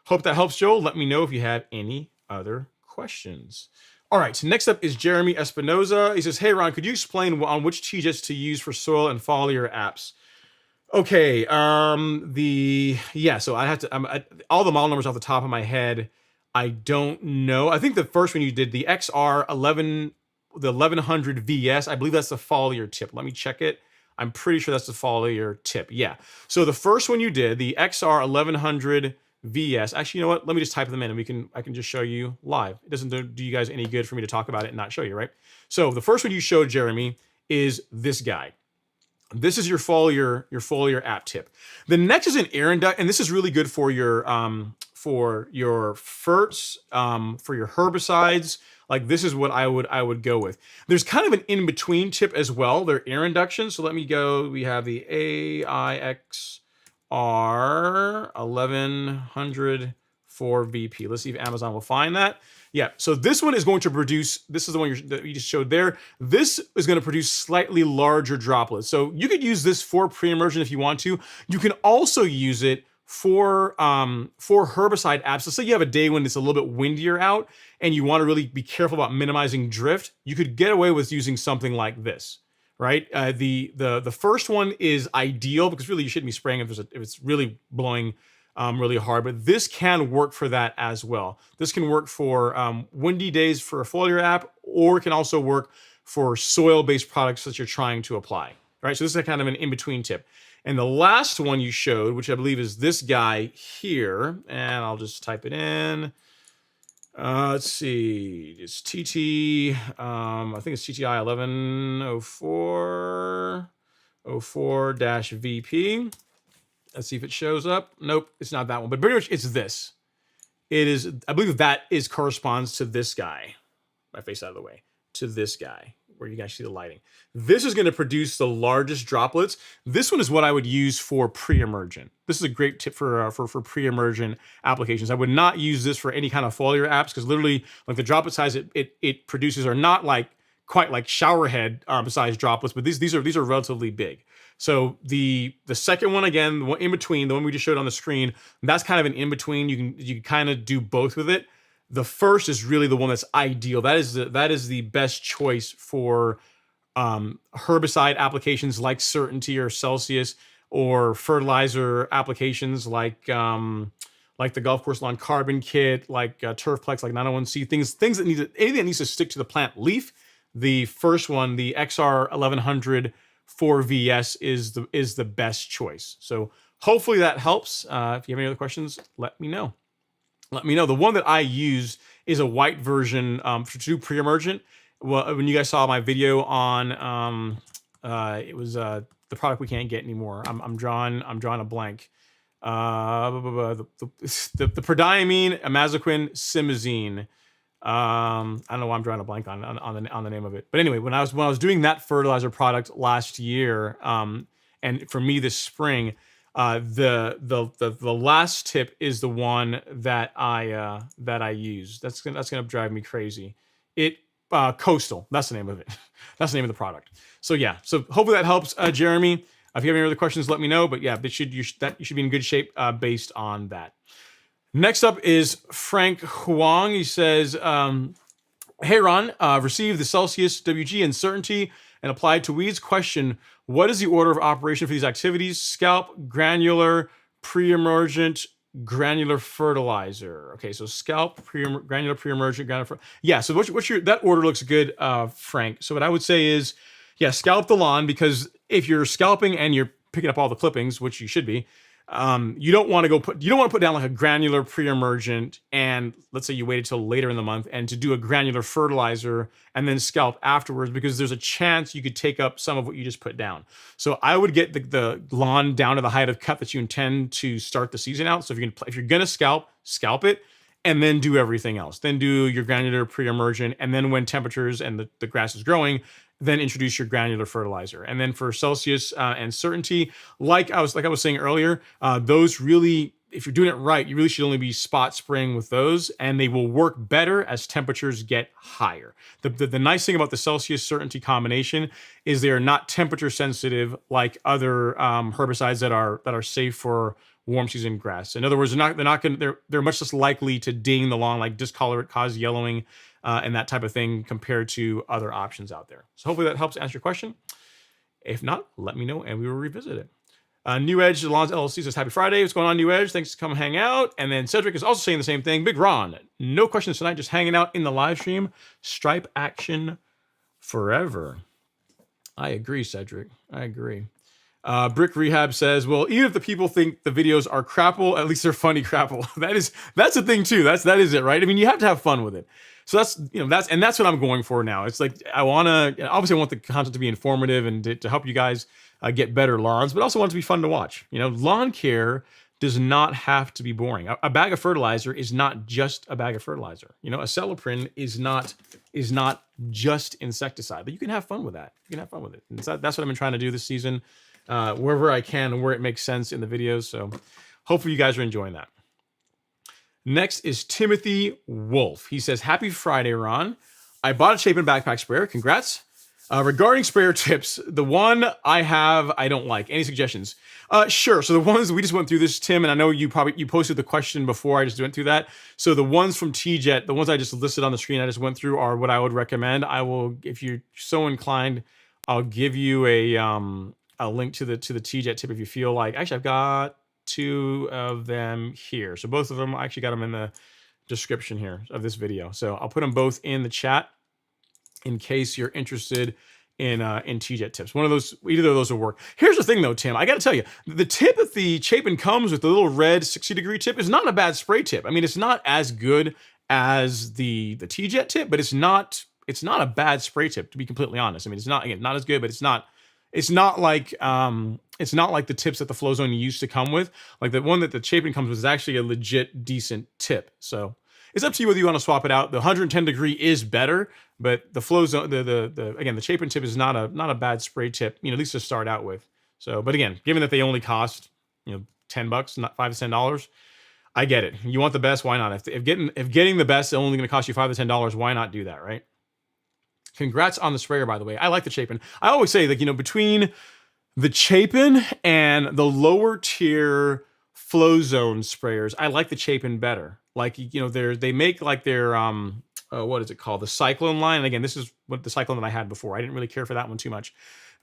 Hope that helps, Joel. Let me know if you have any other questions. All right, so next up is Jeremy Espinoza. He says, hey, Ron, could you explain on which TJets to use for soil and foliar apps? Okay, so I have to, all the model numbers off the top of my head, I don't know. I think the first one you did, the XR11, the 1100 VS, I believe that's the foliar tip. Let me check it. I'm pretty sure that's the foliar tip. Yeah. So the first one you did, the XR 1100 VS. Actually, you know what? Let me just type them in and I can just show you live. It doesn't do you guys any good for me to talk about it and not show you, right? So the first one you showed, Jeremy, is this guy. This is your foliar app tip. The next is an air induct, and this is really good for your ferts, for your herbicides. Like this is what I would go with. There's kind of an in-between tip as well. They're air induction. So let me go. We have the AIXR 1100 for VP. Let's see if Amazon will find that. Yeah, so this one is going to produce, this is the one that you just showed there. This is going to produce slightly larger droplets. So you could use this for pre-emergent if you want to. You can also use it for herbicide apps. So say you have a day when it's a little bit windier out and you want to really be careful about minimizing drift, you could get away with using something like this, right? The first one is ideal because really you shouldn't be spraying if it's really blowing really hard, but this can work for that as well. This can work for windy days for a foliar app, or it can also work for soil-based products that you're trying to apply, right? So this is a kind of an in-between tip. And the last one you showed, which I believe is this guy here, and I'll just type it in. Let's see, it's TT, I think it's TTI 1104-VP. Let's see if it shows up. Nope, it's not that one, but pretty much it's this. It is, I believe that corresponds to this guy. My face out of the way. To this guy, where you guys see the lighting. This is going to produce the largest droplets. This one is what I would use for pre-emergent. This is a great tip for pre-emergent applications. I would not use this for any kind of foliar apps because literally, like the droplet size it produces are not like quite like showerhead size droplets, but these are relatively big. So the second one, again, the one in between, the one we just showed on the screen, that's kind of an in between. You can kind of do both with it. The first is really the one that's ideal. That is the best choice for herbicide applications like Certainty or Celsius, or fertilizer applications like the golf course lawn carbon kit, like Turfplex, like 901C, things that anything that needs to stick to the plant leaf. The first one, the XR 1100 4VS, is the best choice. So hopefully that helps. If you have any other questions, let me know. The one that I use is a white version to do pre-emergent. Well, when you guys saw my video on it was the product we can't get anymore. I'm drawing a blank. The prodiamine, amazoquin, simazine. I don't know why I'm drawing a blank on the name of it. But anyway, when I was doing that fertilizer product last year, and for me this spring, the last tip is the one that I use. That's gonna drive me crazy. Coastal. That's the name of it. That's the name of the product. So yeah. So hopefully that helps, Jeremy. If you have any other questions, let me know. But yeah, you should be in good shape based on that. Next up is Frank Huang. He says, "Hey Ron, received the Celsius WG and Certainty and applied to weeds. Question: what is the order of operation for these activities? Scalp, granular, pre-emergent, granular fertilizer." Okay, so scalp, granular, pre-emergent, granular. Yeah. So what's your that order looks good, Frank. So what I would say is, yeah, scalp the lawn, because if you're scalping and you're picking up all the clippings, which you should be, you don't want to put down like a granular pre-emergent, and let's say you waited till later in the month and to do a granular fertilizer and then scalp afterwards, because there's a chance you could take up some of what you just put down. So I would get the lawn down to the height of cut that you intend to start the season out. So if you're gonna scalp it, and then do everything else. Then do your granular pre-emergent, and then when temperatures and the grass is growing, then introduce your granular fertilizer. And then for Celsius and Certainty, like I was saying earlier, those really, if you're doing it right, you really should only be spot spraying with those, and they will work better as temperatures get higher. The nice thing about the Celsius Certainty combination is they are not temperature sensitive like other herbicides that are safe for warm season grass. In other words, they're much less likely to ding the lawn, like discolor it, cause yellowing, and that type of thing, compared to other options out there. So hopefully that helps answer your question. If not, let me know and we will revisit it. New Edge Lawns LLC says, happy Friday. What's going on, New Edge? Thanks for coming hang out. And then Cedric is also saying the same thing. Big Ron, no questions tonight, just hanging out in the live stream. Stripe action forever. I agree, Cedric. I agree. Brick Rehab says, well, even if the people think the videos are crapple, at least they're funny crapple. That's the thing too. That is it, right? I mean, you have to have fun with it. So that's what I'm going for now. It's like, I want the content to be informative and to help you guys get better lawns, but also want it to be fun to watch. Lawn care does not have to be boring. A bag of fertilizer is not just a bag of fertilizer. A Celiprin is not just insecticide, but you can have fun with that. You can have fun with it. And that's what I've been trying to do this season, wherever I can and where it makes sense in the videos. So hopefully you guys are enjoying that. Next is Timothy Wolf. He says, happy Friday, Ron. I bought a Chapin backpack sprayer. Congrats. Regarding sprayer tips, the one I have, I don't like. Any suggestions? Sure. So the ones we just went through this, Tim, and I know you posted the question before I just went through that. So the ones from TJet, the ones I just listed on the screen I just went through, are what I would recommend. I will, if you're so inclined, I'll give you a link to the TJet tip if you feel like. Actually, I've got two of them here. So both of them, I actually got them in the description here of this video. So I'll put them both in the chat in case you're interested in TJet tips. Either of those will work. Here's the thing though, Tim, I got to tell you, the tip that the Chapin comes with, the little red 60-degree tip, is not a bad spray tip. I mean, it's not as good as the TJet tip, but it's not a bad spray tip, to be completely honest. I mean, it's not as good, but it's not like the tips that the Flow Zone used to come with. Like the one that the Chapin comes with is actually a legit decent tip. So it's up to you whether you want to swap it out. The 110-degree is better, but the Flow Zone, the Chapin tip is not a bad spray tip, at least to start out with. So, but again, given that they only cost, $10, not $5 to $10, I get it. You want the best, why not? If getting the best is only going to cost you $5 to $10, why not do that, right? Congrats on the sprayer, by the way. I like the Chapin. I always say that, between the Chapin and the lower tier flow zone sprayers, I like the Chapin better. Like, you know, they make like their what is it called, the Cyclone line. And again, this is what the Cyclone that I had before. I didn't really care for that one too much,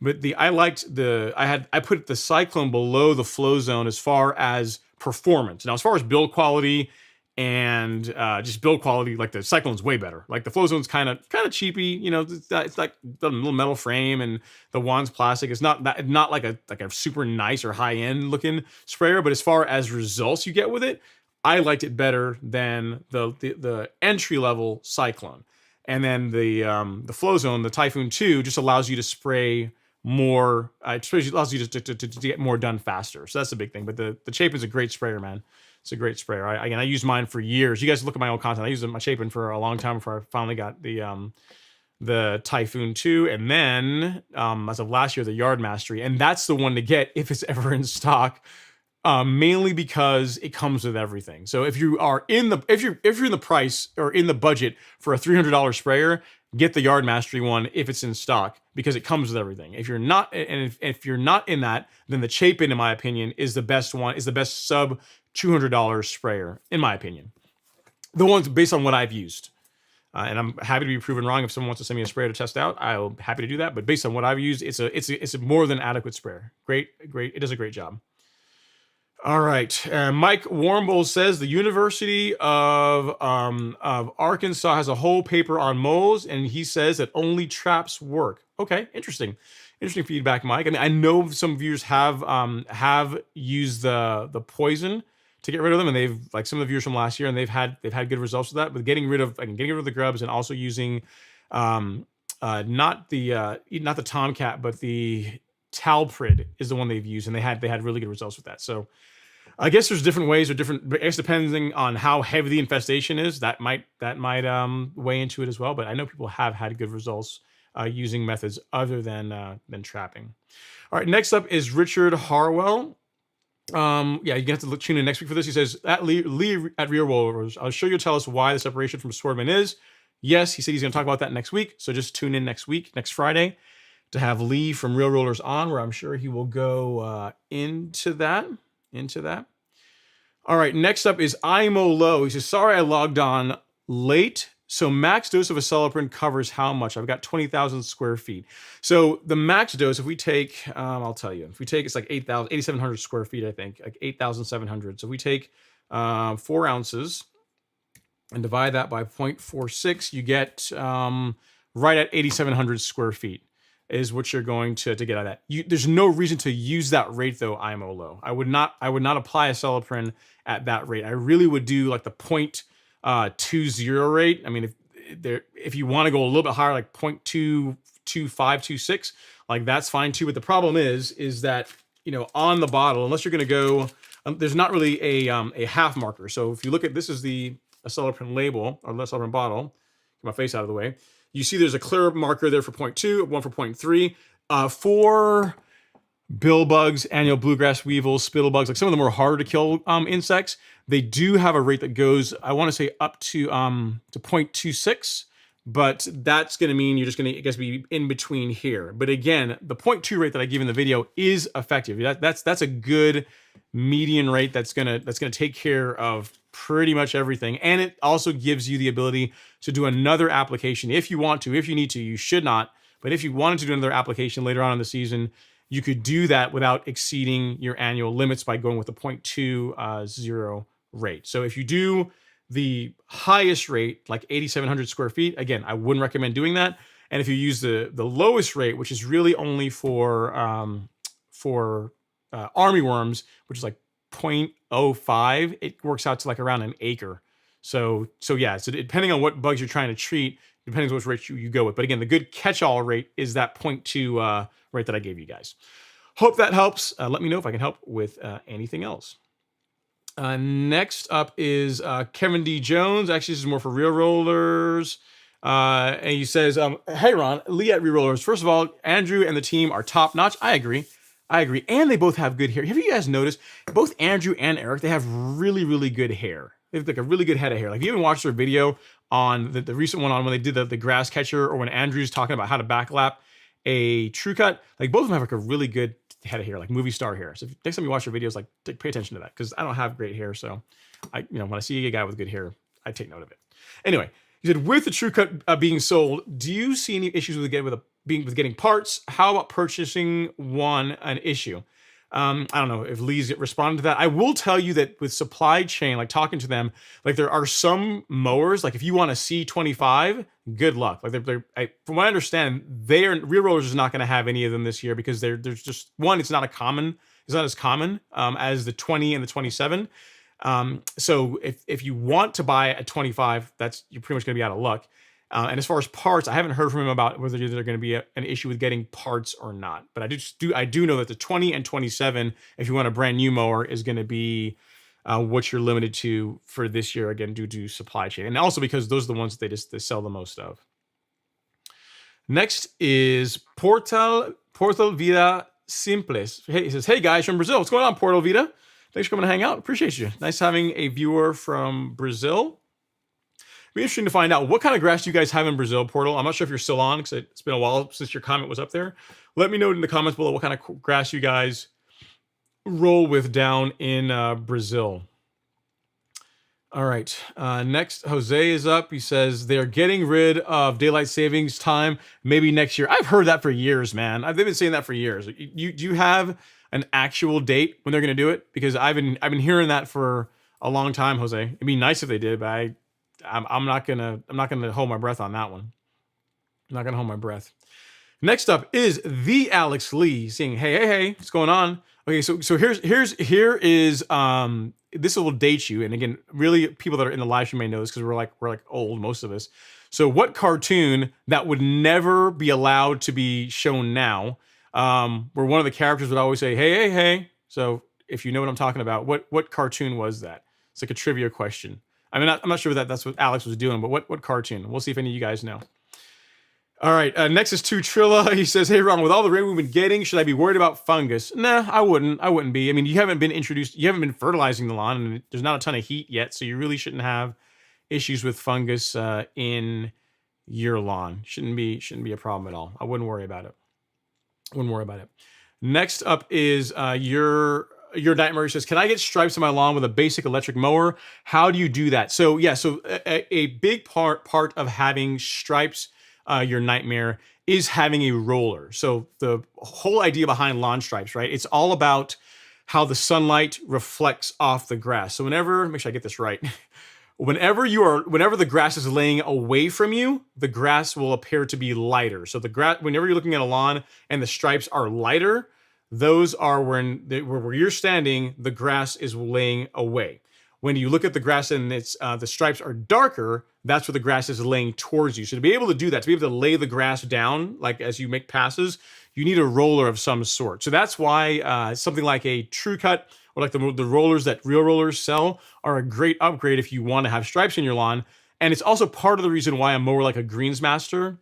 but I put the Cyclone below the flow zone as far as performance. Now, as far as build quality and just build quality, like the Cyclone's way better. Like the flow zone's kind of cheapy, you know. It's like the little metal frame and the wand's plastic. It's not like a super nice or high end looking sprayer, but as far as results you get with it, I liked it better than the entry level Cyclone. And then the flow zone, the Typhoon 2, just allows you to spray more. It allows you to get more done faster. So that's the big thing. But the Chapin's a great sprayer, man. It's a great sprayer. I used mine for years. You guys look at my old content. I used my Chapin for a long time before I finally got the Typhoon 2, and then as of last year, the Yard Mastery, and that's the one to get if it's ever in stock. Mainly because it comes with everything. So if you are if you're in the price or in the budget for a $300 sprayer, get the Yard Mastery one if it's in stock, because it comes with everything. If you're not, and if you're not in that, then the Chapin, in my opinion, is the best one. Is the best sub $200 sprayer, in my opinion. The ones based on what I've used. And I'm happy to be proven wrong. If someone wants to send me a sprayer to test out, I'm happy to do that. But based on what I've used, it's a more than adequate sprayer. Great. It does a great job. All right. Mike Warmbowl says the University of Arkansas has a whole paper on moles, and he says that only traps work. Okay, interesting feedback, Mike. I mean, I know some viewers have used the poison to get rid of them, and they've, like some of the viewers from last year, and they've had good results with that. But getting rid of the grubs, and also using not the Tomcat, but the Talprid is the one they've used, and they had really good results with that. So I guess there's different ways, or different, I guess depending on how heavy the infestation is, that might weigh into it as well. But I know people have had good results using methods other than trapping. All right, next up is Richard Harwell. Yeah, you're gonna have to tune in next week for this. He says, at Lee at Real Rollers, I'll sure you'll tell us why the separation from Swordman is. Yes, he said he's gonna talk about that next week. So just tune in next Friday, to have Lee from Real Rollers on, where I'm sure he will go into that. All right, next up is IMO Low. He says, sorry I logged on late. So max dose of acelepryn covers how much? I've got 20,000 square feet. So the max dose, if we take, I'll tell you, if we take, it's like 8,700 square feet, I think, like 8,700. So if we take 4 ounces and divide that by 0.46, you get right at 8,700 square feet is what you're going to get out of that. There's no reason to use that rate though, IMO Low. I would not apply acelepryn at that rate. I really would do like the 0.20 rate. I mean, if you want to go a little bit higher, like 0.225, 26, like that's fine too. But the problem is that, you know, on the bottle, unless you're going to go, there's not really a half marker. So if you look at, this is the acelepryn label, or the acelepryn bottle, get my face out of the way. You see there's a clear marker there for 0.2, one for 0.3. For bill bugs, annual bluegrass weevils, spittlebugs, like some of the more harder to kill insects, they do have a rate that goes, I want to say, up to 0.26, but that's going to mean you're just going to, I guess, be in between here. But again, the 0.2 rate that I give in the video is effective. That's a good median rate that's gonna take care of pretty much everything, and it also gives you the ability to do another application if you want to. If you need to, you should not, but if you wanted to do another application later on in the season, you could do that without exceeding your annual limits by going with the 0.20 rate. So if you do the highest rate, like 8,700 square feet, again, I wouldn't recommend doing that. And if you use the lowest rate, which is really only for armyworms, which is like 0.05, it works out to like around an acre. So yeah, so depending on what bugs you're trying to treat, depending on which rate you go with. But again, the good catch-all rate is that 0.2 rate that I gave you guys. Hope that helps. Let me know if I can help with anything else. Next up is Kevin D. Jones. Actually, this is more for Real Rollers. And he says, hey, Ron, Lee at Real Rollers. First of all, Andrew and the team are top-notch. I agree. And they both have good hair. Have you guys noticed, both Andrew and Eric, they have really, really good hair. They have like a really good head of hair. Like, if you haven't watched their video on the recent one on when they did the grass catcher, or when Andrew's talking about how to backlap a TruCut, like both of them have like a really good head of hair, like movie star hair. So next time you watch your videos, like pay attention to that, because I don't have great hair. So when I see a guy with good hair, I take note of it. Anyway, he said, with the TruCut being sold, do you see any issues with getting parts? How about purchasing one an issue? I don't know if Lee's responded to that. I will tell you that with supply chain, like talking to them, like there are some mowers, like if you want a C25, good luck. Like from what I understand, Real Rollers is not going to have any of them this year because there's just one, it's not as common as the 20 and the 27. So if you want to buy a 25, you're pretty much going to be out of luck. And as far as parts, I haven't heard from him about whether there's going to be an issue with getting parts or not. But I do know that the 20 and 27, if you want a brand new mower, is going to be what you're limited to for this year, again, due to supply chain. And also because those are the ones that they sell the most of. Next is Portal Vida Simples. He says, hey guys from Brazil. What's going on, Portal Vida? Thanks for coming to hang out. Appreciate you. Nice having a viewer from Brazil. Be interesting to find out what kind of grass do you guys have in Brazil, Portal. I'm not sure if you're still on because it's been a while since your comment was up there. Let me know in the comments below what kind of grass you guys roll with down in Brazil. All right. Next, Jose is up. He says they're getting rid of daylight savings time maybe next year. I've heard that for years, man. They've been saying that for years. Do you have an actual date when they're going to do it? Because I've been hearing that for a long time, Jose. It'd be nice if they did, but I'm not gonna hold my breath on that one. I'm not gonna hold my breath. Next up is the Alex Lee saying, hey, what's going on? Okay, so here is this will date you, and again, really people that are in the live stream may know this because we're like old, most of us. So what cartoon that would never be allowed to be shown now, where one of the characters would always say, hey. So if you know what I'm talking about, what cartoon was that? It's like a trivia question. I mean, I'm not sure that's what Alex was doing, but what cartoon? We'll see if any of you guys know. All right, next is Trilla. He says, hey, Ron, with all the rain we've been getting, should I be worried about fungus? Nah, I wouldn't be. I mean, you haven't been fertilizing the lawn, and there's not a ton of heat yet, so you really shouldn't have issues with fungus in your lawn. Shouldn't be a problem at all. I wouldn't worry about it. Next up is your nightmare. Says, can I get stripes on my lawn with a basic electric mower? How do you do that? So yeah, a big part of having stripes, your nightmare, is having a roller. So the whole idea behind lawn stripes, right? It's all about how the sunlight reflects off the grass. So make sure I get this right. Whenever the grass is laying away from you, the grass will appear to be lighter. So whenever you're looking at a lawn and the stripes are lighter, those are where you're standing, the grass is laying away. When you look at the grass and the stripes are darker, that's where the grass is laying towards you. So to be able to do that, to be able to lay the grass down, like as you make passes, you need a roller of some sort. So that's why something like a TruCut or like the rollers that Real Rollers sell are a great upgrade if you want to have stripes in your lawn. And it's also part of the reason why a mower like a Greensmaster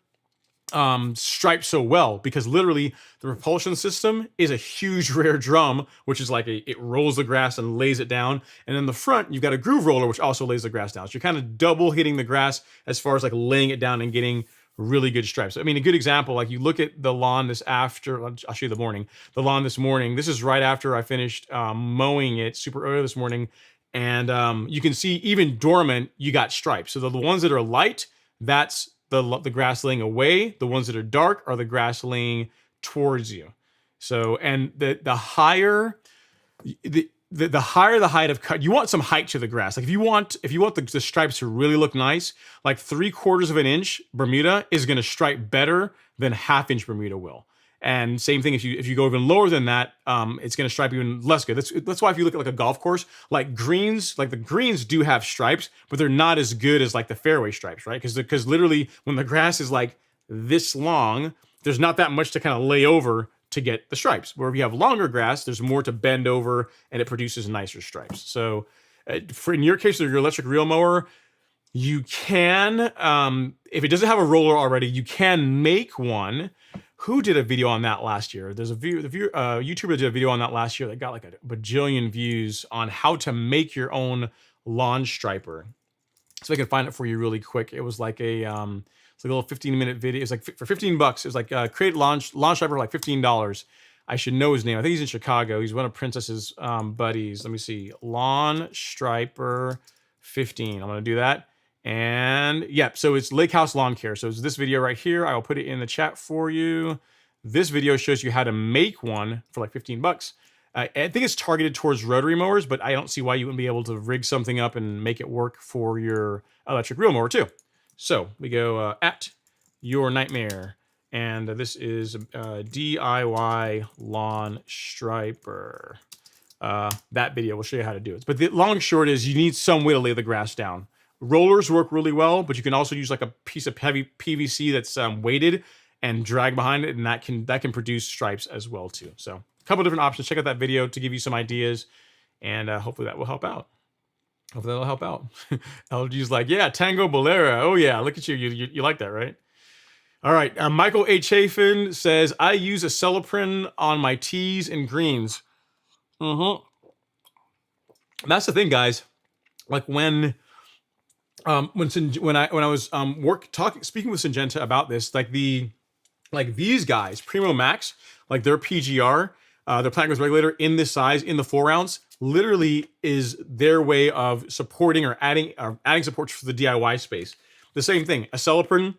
striped so well, because literally the propulsion system is a huge rear drum, which is like it rolls the grass and lays it down. And in the front, you've got a groove roller, which also lays the grass down. So you're kind of double hitting the grass as far as like laying it down and getting really good stripes. I mean, a good example, like you look at the lawn I'll show you the lawn this morning. This is right after I finished mowing it super early this morning. And you can see even dormant, you got stripes. So the ones that are light, that's the grass laying away. The ones that are dark are the grass laying towards you. So, and the higher the higher the height of cut, you want some height to the grass. Like if you want the stripes to really look nice, like 3/4 of an inch Bermuda is going to stripe better than 1/2 inch Bermuda will. And same thing, if you go even lower than that, it's going to stripe even less good. That's why if you look at like a golf course, the greens do have stripes, but they're not as good as like the fairway stripes, right? Because literally when the grass is like this long, there's not that much to kind of lay over to get the stripes. Where if you have longer grass, there's more to bend over and it produces nicer stripes. So in your case, with your electric reel mower, you can, if it doesn't have a roller already, you can make one. Who did a video on that last year? There's a YouTuber did a video on that last year that got like a bajillion views on how to make your own lawn striper. So I can find it for you really quick. It was like it's like a little 15-minute video. It's like for $15. It was like create lawn striper for like $15. I should know his name. I think he's in Chicago. He's one of Princess's buddies. Let me see. Lawn Striper 15. I'm going to do that. And yeah, so it's Lake House Lawn Care. So it's this video right here. I will put it in the chat for you. This video shows you how to make one for like 15 bucks. I think it's targeted towards rotary mowers, but I don't see why you wouldn't be able to rig something up and make it work for your electric reel mower too. So we go at Your Nightmare. And this is DIY Lawn Striper. That video will show you how to do it. But the long and short is you need some way to lay the grass down. Rollers work really well, but you can also use like a piece of heavy PVC that's weighted and drag behind it, and that can produce stripes as well too. So a couple different options. Check out that video to give you some ideas, and hopefully that will help out. Hopefully that'll help out. LG's like, yeah, Tango Bolera. Oh yeah, look at you. You like that, right? All right. Michael H. Chafin says, I use a Celiprin on my tees and greens. That's the thing, guys. Like when I was speaking with Syngenta about this, like these guys, Primo Max, like their PGR, their plant growth regulator in this size, in the 4-ounce, literally is their way of supporting or adding support for the DIY space. The same thing, a Celiprin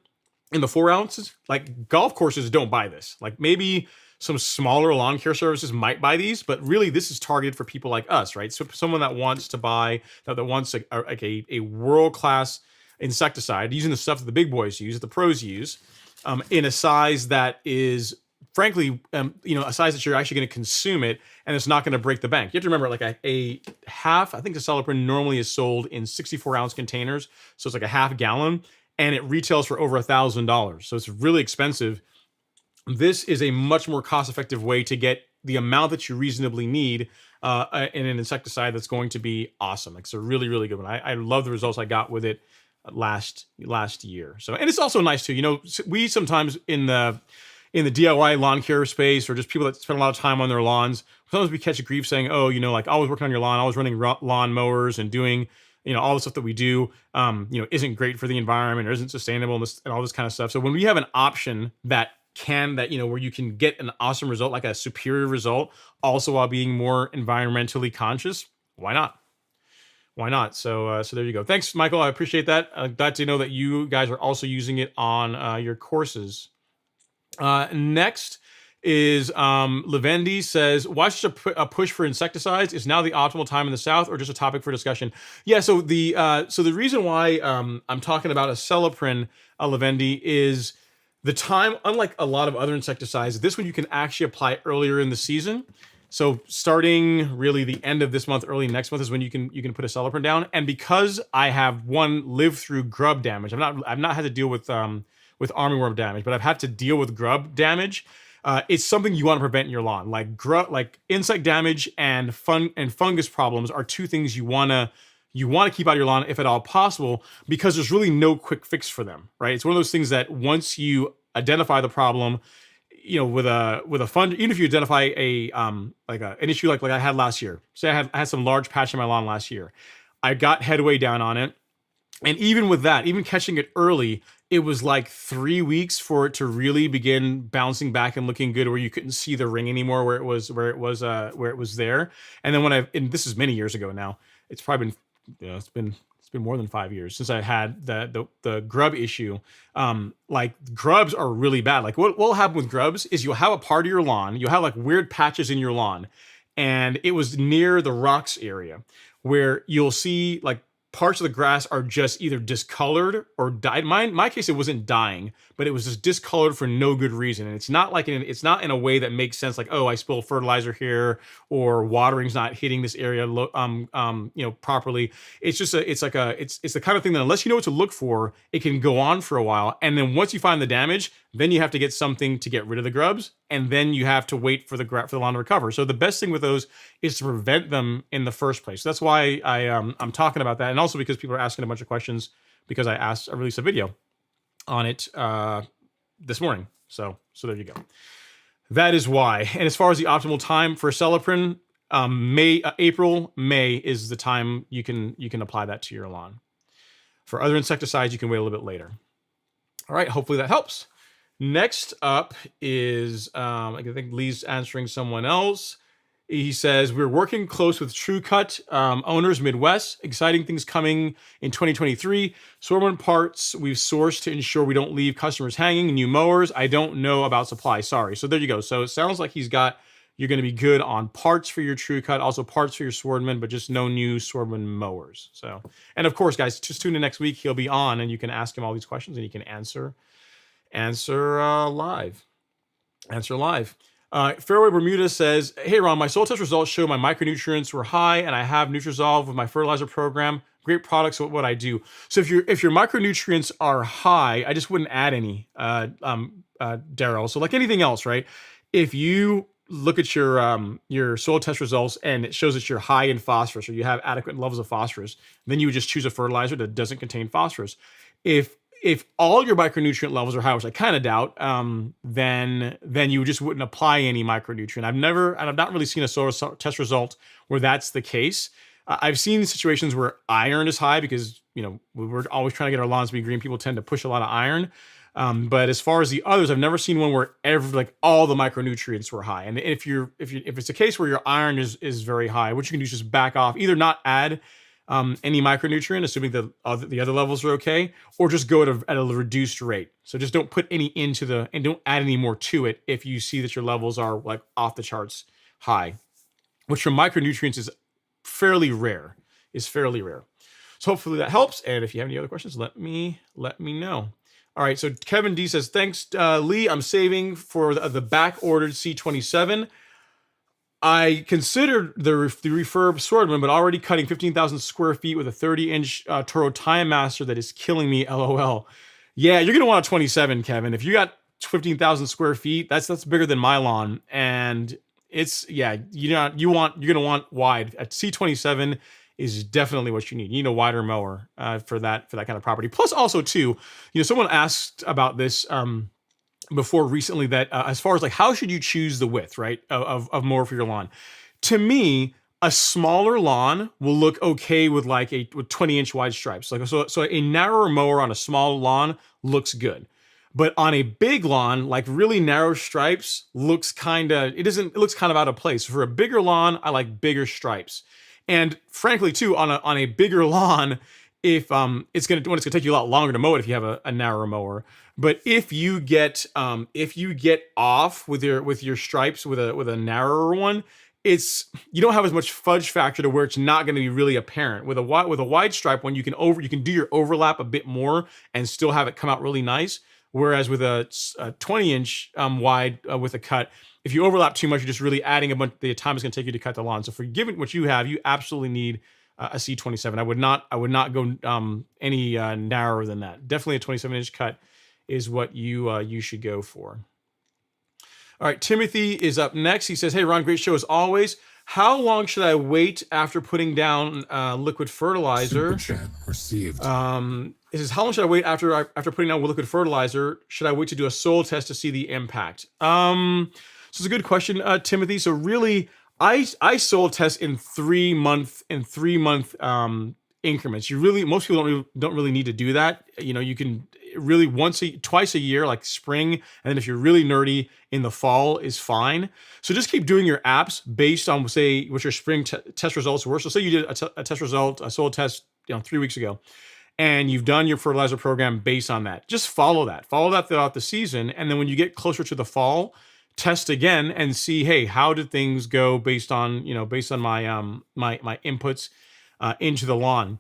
in the 4 ounces, like golf courses don't buy this. Like maybe some smaller lawn care services might buy these, but really this is targeted for people like us, right? So someone that wants to buy, that wants a world-class insecticide, using the stuff that the big boys use, that the pros use, in a size that is, frankly, a size that you're actually going to consume it, and it's not going to break the bank. You have to remember, like a half, I think the Celiprin normally is sold in 64-ounce containers, so it's like a half gallon, and it retails for over $1,000. So it's really expensive. This is a much more cost-effective way to get the amount that you reasonably need in an insecticide that's going to be awesome. Like, it's a really, really good one. I love the results I got with it last year. So, and it's also nice too. You know, we sometimes in the DIY lawn care space, or just people that spend a lot of time on their lawns, sometimes we catch a grief saying, oh, you know, like I was working on your lawn, I was running lawn mowers and doing, you know, all the stuff that we do, isn't great for the environment or isn't sustainable and all this kind of stuff. So when we have an option where you can get an awesome result, like a superior result, also while being more environmentally conscious, why not? Why not? So there you go. Thanks, Michael. I appreciate that. Glad to know that you guys are also using it on your courses. Next is Levendi says, why such a push for insecticides? Is now the optimal time in the South, or just a topic for discussion? Yeah, so the reason why I'm talking about a Celiprin, Levendi, is the time, unlike a lot of other insecticides, this one you can actually apply earlier in the season. So starting really the end of this month, early next month is when you can put a Celiprin down. And because I have lived through grub damage, I've not had to deal with armyworm damage, but I've had to deal with grub damage. It's something you want to prevent in your lawn. Like insect damage and fungus problems are two things you want to keep out of your lawn if at all possible, because there's really no quick fix for them, right? It's one of those things that once you identify the problem, you know, with a fund, even if you identify an issue like I had last year. Say I had some large patch in my lawn last year. I got headway down on it. And even with that, even catching it early, it was like 3 weeks for it to really begin bouncing back and looking good, where you couldn't see the ring anymore, where it was there. And then and this is many years ago now. It's probably been, it's been more than 5 years since I had the grub issue. Like grubs are really bad. Like what will happen with grubs is you'll have a part of your lawn, you'll have like weird patches in your lawn, and it was near the rocks area where you'll see like parts of the grass are just either discolored or dyed. In my case, it wasn't dying, but it was just discolored for no good reason. And it's not in a way that makes sense. Like, oh, I spilled fertilizer here, or watering's not hitting this area, properly. It's just it's the kind of thing that unless you know what to look for, it can go on for a while. And then once you find the damage, then you have to get something to get rid of the grubs, and then you have to wait for the lawn to recover. So the best thing with those is to prevent them in the first place. So that's why I'm talking about that, and also because people are asking a bunch of questions because I released a video on it this morning. So there you go. That is why. And as far as the optimal time for Celiprin, April, May is the time you can apply that to your lawn. For other insecticides, you can wait a little bit later. All right, hopefully that helps. Next up is, I think Lee's answering someone else. He says, we're working close with TruCut owners Midwest. Exciting things coming in 2023. Sortment parts we've sourced to ensure we don't leave customers hanging. New mowers. I don't know about supply. Sorry. So there you go. So it sounds like you're going to be good on parts for your TruCut, also parts for your Swordman, but just no new Swordman mowers. So, and of course, guys, just tune in next week. He'll be on and you can ask him all these questions and he can answer live. Answer live. Fairway Bermuda says, hey Ron, my soil test results show my micronutrients were high and I have Nutrisolve with my fertilizer program. Great products. So what I do. So if your micronutrients are high, I just wouldn't add any, Daryl. So like anything else, right? If you look at your soil test results and it shows that you're high in phosphorus or you have adequate levels of phosphorus, then you would just choose a fertilizer that doesn't contain phosphorus. If all your micronutrient levels are high, which I kind of doubt, then you just wouldn't apply any micronutrient. I've not really seen a soil test result where that's the case. I've seen situations where iron is high because we're always trying to get our lawns to be green. People tend to push a lot of iron. But as far as the others, I've never seen one where all the micronutrients were high. And if it's a case where your iron is very high, what you can do is just back off, either not add any micronutrient, assuming the other levels are okay, or just go at a reduced rate. So just don't put any and don't add any more to it if you see that your levels are like off the charts high, which for micronutrients is fairly rare. So hopefully that helps. And if you have any other questions, let me know. All right. So Kevin D says, thanks, Lee. I'm saving for the back ordered C27. I considered the refurb Swordman, but already cutting 15,000 square feet with a 30-inch Toro Time Master that is killing me. LOL. Yeah, you're gonna want a 27, Kevin. If you got 15,000 square feet, that's bigger than my lawn, and you're gonna want wide. A C27 is definitely what you need. You need a wider mower for that kind of property. Plus, also too, someone asked about this. Before recently that as far as like how should you choose the width, right, of mower for your lawn. To me, a smaller lawn will look okay with with 20-inch wide stripes. So a narrower mower on a small lawn looks good. But on a big lawn, like really narrow stripes looks kind of out of place. For a bigger lawn, I like bigger stripes. And frankly too, on a bigger lawn, if it's gonna take you a lot longer to mow it if you have a narrower mower. But if you get off with your stripes with a narrower one, you don't have as much fudge factor to where it's not going to be really apparent. With a wide stripe one, you can do your overlap a bit more and still have it come out really nice. Whereas with a 20-inch wide with a cut, if you overlap too much, you're just really adding a bunch. The time it's going to take you to cut the lawn. So for given what you have, you absolutely need a C27. I would not go any narrower than that. Definitely a 27-inch cut is what you should go for. All right, Timothy is up next. He says, hey, Ron, great show as always. How long should I wait after putting down liquid fertilizer? Super chat received. It says, how long should I wait after putting down liquid fertilizer? Should I wait to do a soil test to see the impact? So it's a good question, Timothy. So really, I soil test in 3 month increments. Most people don't really need to do that. You can really twice a year, like spring, and then if you're really nerdy, in the fall is fine. So just keep doing your apps based on, say, what your spring test results were. So say you did a test result, a soil test, 3 weeks ago, and you've done your fertilizer program based on that. Just follow that throughout the season, and then when you get closer to the fall, test again and see, hey, how did things go based on my my inputs into the lawn.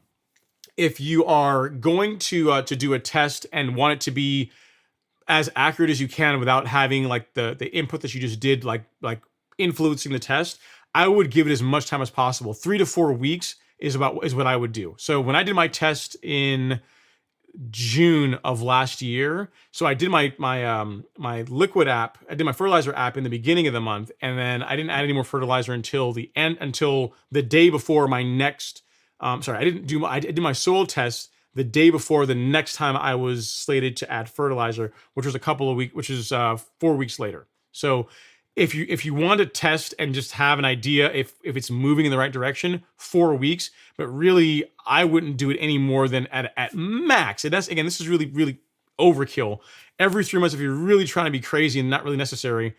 If you are going to do a test and want it to be as accurate as you can without having like the input that you just did like influencing the test, I would give it as much time as possible. 3 to 4 weeks is what I would do. So when I did my test in June of last year, so I did my liquid app, I did my fertilizer app in the beginning of the month, and then I didn't add any more fertilizer until the day before my next. I did my soil test the day before the next time I was slated to add fertilizer, which was 4 weeks later. So if you want to test and just have an idea if it's moving in the right direction, 4 weeks, but really I wouldn't do it any more than at max. And this is really, really overkill. Every 3 months, if you're really trying to be crazy and not really necessary,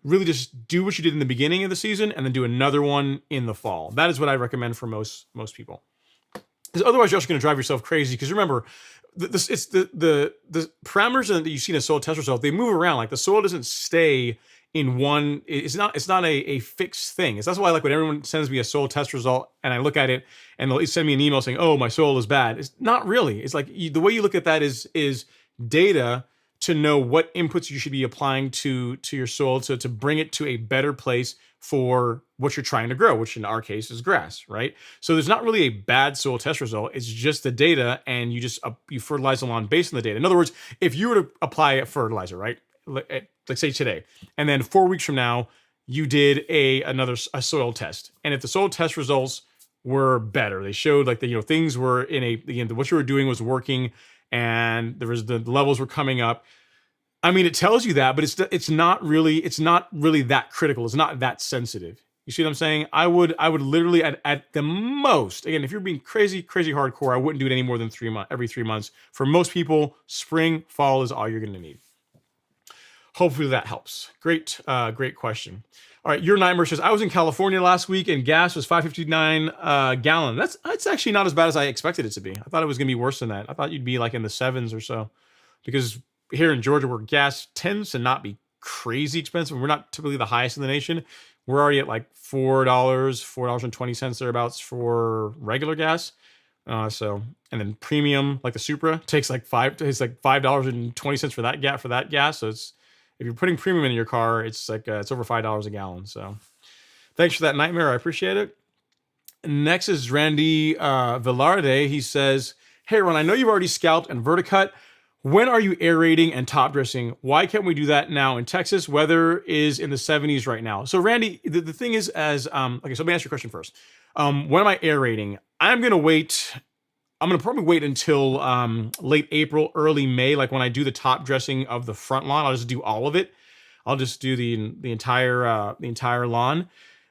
really just do what you did in the beginning of the season and then do another one in the fall. That is what I recommend for most people. Because otherwise, you're also going to drive yourself crazy. Because remember, it's the parameters that you see in a soil test result. They move around. Like the soil doesn't stay in one. It's not a fixed thing. That's why, like, when everyone sends me a soil test result and I look at it and they'll send me an email saying, "Oh, my soil is bad." It's not really. It's like the way you look at that is data to know what inputs you should be applying to your soil to bring it to a better place for what you're trying to grow, which in our case is grass, right? So there's not really a bad soil test result. It's just the data, and you just you fertilize the lawn based on the data. In other words, if you were to apply a fertilizer, right, like say today, and then 4 weeks from now you did a soil test, and if the soil test results were better, they showed like things were what you were doing was working, and there was the levels were coming up. I mean, it tells you that, but it's not really that critical. It's not that sensitive. You see what I'm saying? I would literally at the most, again, if you're being crazy hardcore, I wouldn't do it any more than every 3 months. For most people, spring, fall is all you're going to need. Hopefully that helps. Great question. All right, your nightmare says, I was in California last week and gas was $5.59 gallon. That's actually not as bad as I expected it to be. I thought it was going to be worse than that. I thought you'd be like in the sevens or so, because here in Georgia, where gas tends to not be crazy expensive, we're not typically the highest in the nation. We're already at like $4.20 thereabouts for regular gas. And then premium, like the Supra, takes like $5.20 for that gas. So if you're putting premium in your car, it's like it's over $5 a gallon. So thanks for that nightmare. I appreciate it. Next is Randy Villarde. He says, "Hey Ron, I know you've already scalped and verticut. When are you aerating and top dressing? Why can't we do that now in Texas? Weather is in the 70s right now." So Randy, the thing is, okay, so let me ask you a question first. When am I aerating? I'm going to probably wait until late April, early May, like when I do the top dressing of the front lawn. I'll just do all of it. I'll just do the entire lawn.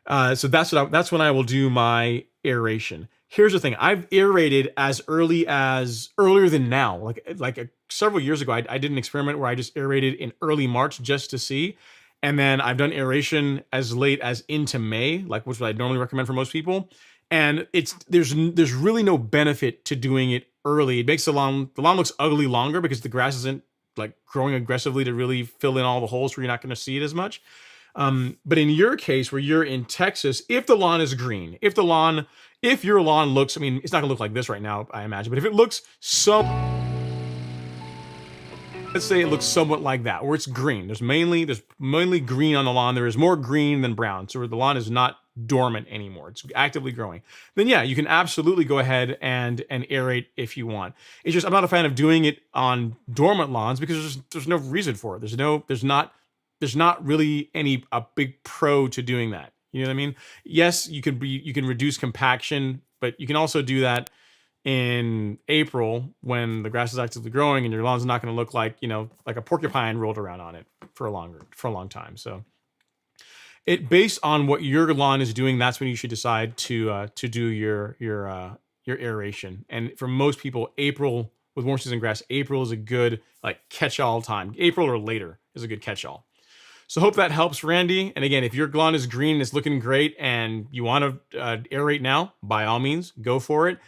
So that's when I will do my aeration. Here's the thing: I've aerated as earlier than now. Like several years ago, I did an experiment where I just aerated in early March just to see, and then I've done aeration as late as into May, like which I normally recommend for most people. And there's really no benefit to doing it early. It makes the lawn looks ugly longer because the grass isn't like growing aggressively to really fill in all the holes where you're not going to see it as much. But in your case, where you're in Texas, if the lawn is green, if your lawn looks, I mean, it's not gonna look like this right now, I imagine, but if it looks let's say it looks somewhat like that, where it's green, there's mainly green on the lawn. There is more green than brown. So where the lawn is not dormant anymore, it's actively growing. Then yeah, you can absolutely go ahead and aerate if you want. It's just, I'm not a fan of doing it on dormant lawns because there's no reason for it. There's not really a big pro to doing that. You know what I mean? Yes, you can reduce compaction, but you can also do that in April when the grass is actively growing and your lawn's not going to look like a porcupine rolled around on it for a long time. So based on what your lawn is doing, that's when you should decide to do your aeration. And for most people, April with warm season grass, April is a good catch-all time. April or later is a good catch-all. So hope that helps, Randy. And again, if your lawn is green, it's looking great, and you want to aerate now, by all means, go for it.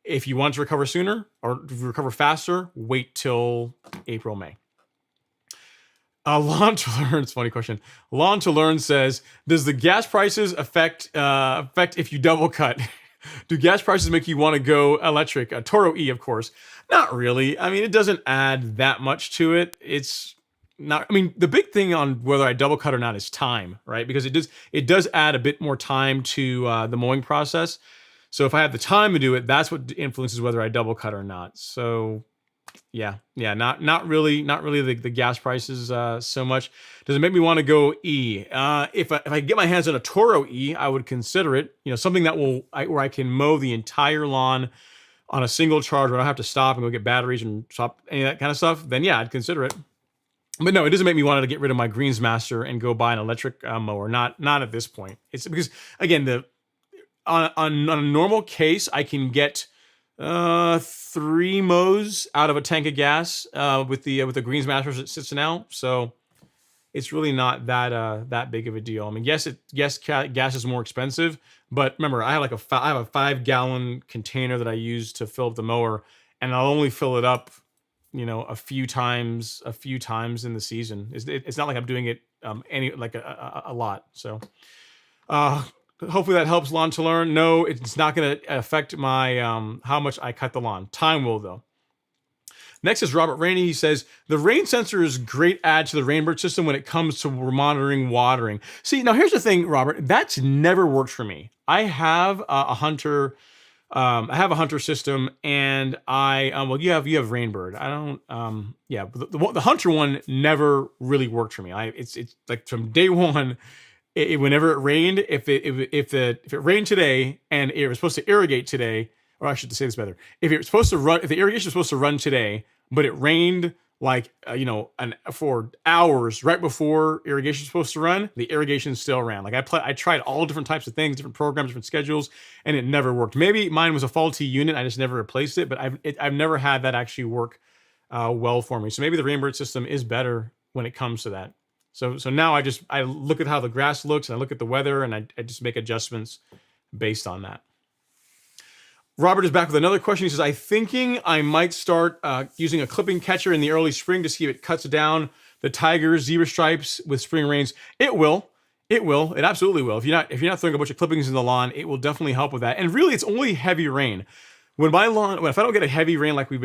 If you want to recover sooner or recover faster, wait till April, May. Lawn to Learn, it's a funny question. Lawn to Learn says, does the gas prices affect if you double cut? Do gas prices make you want to go electric? Toro E, of course. Not really. I mean, it doesn't add that much to it. It's not, I mean, the big thing on whether I double cut or not is time, right? Because it does add a bit more time to the mowing process. So if I have the time to do it, that's what influences whether I double cut or not. So yeah, not really the gas prices so much. Does it make me want to go E? If I get my hands on a Toro E, I would consider it. Something that where I can mow the entire lawn on a single charge, where I don't have to stop and go get batteries and stop any of that kind of stuff. Then yeah, I'd consider it. But no, it doesn't make me want to get rid of my Greensmaster and go buy an electric mower. Not at this point. It's because, again, on a normal case, I can get 3 mows out of a tank of gas with the greens mattress that sits now. So it's really not that big of a deal. I mean, yes, gas is more expensive, but remember, I have I have a 5-gallon container that I use to fill up the mower, and I'll only fill it up, a few times in the season. It's not like I'm doing it a lot. So hopefully that helps Lawn to Learn. No, it's not going to affect my how much I cut the lawn. Time will, though. Next is Robert Rainey. He says, the rain sensor is a great add to the Rainbird system when it comes to monitoring watering. See, now here's the thing, Robert. That's never worked for me. I have a Hunter. I have a Hunter system, and well, you have Rainbird. I don't. Yeah, the Hunter one never really worked for me. It's like from day one. Whenever it rained, if it rained today and it was supposed to irrigate today, or I should say this better, if the irrigation was supposed to run today, but it rained for hours right before irrigation was supposed to run, the irrigation still ran. Like I tried all different types of things, different programs, different schedules, and it never worked. Maybe mine was a faulty unit, I just never replaced it, but I've never had that actually work well for me. So maybe the Rainbird system is better when it comes to that. So now I look at how the grass looks, and I look at the weather, and I just make adjustments based on that. Robert is back with another question. He says, I'm thinking I might start using a clipping catcher in the early spring to see if it cuts down the tigers, zebra stripes with spring rains. It will. It absolutely will. If you're not throwing a bunch of clippings in the lawn, it will definitely help with that. And really, it's only heavy rain. If I don't get a heavy rain like we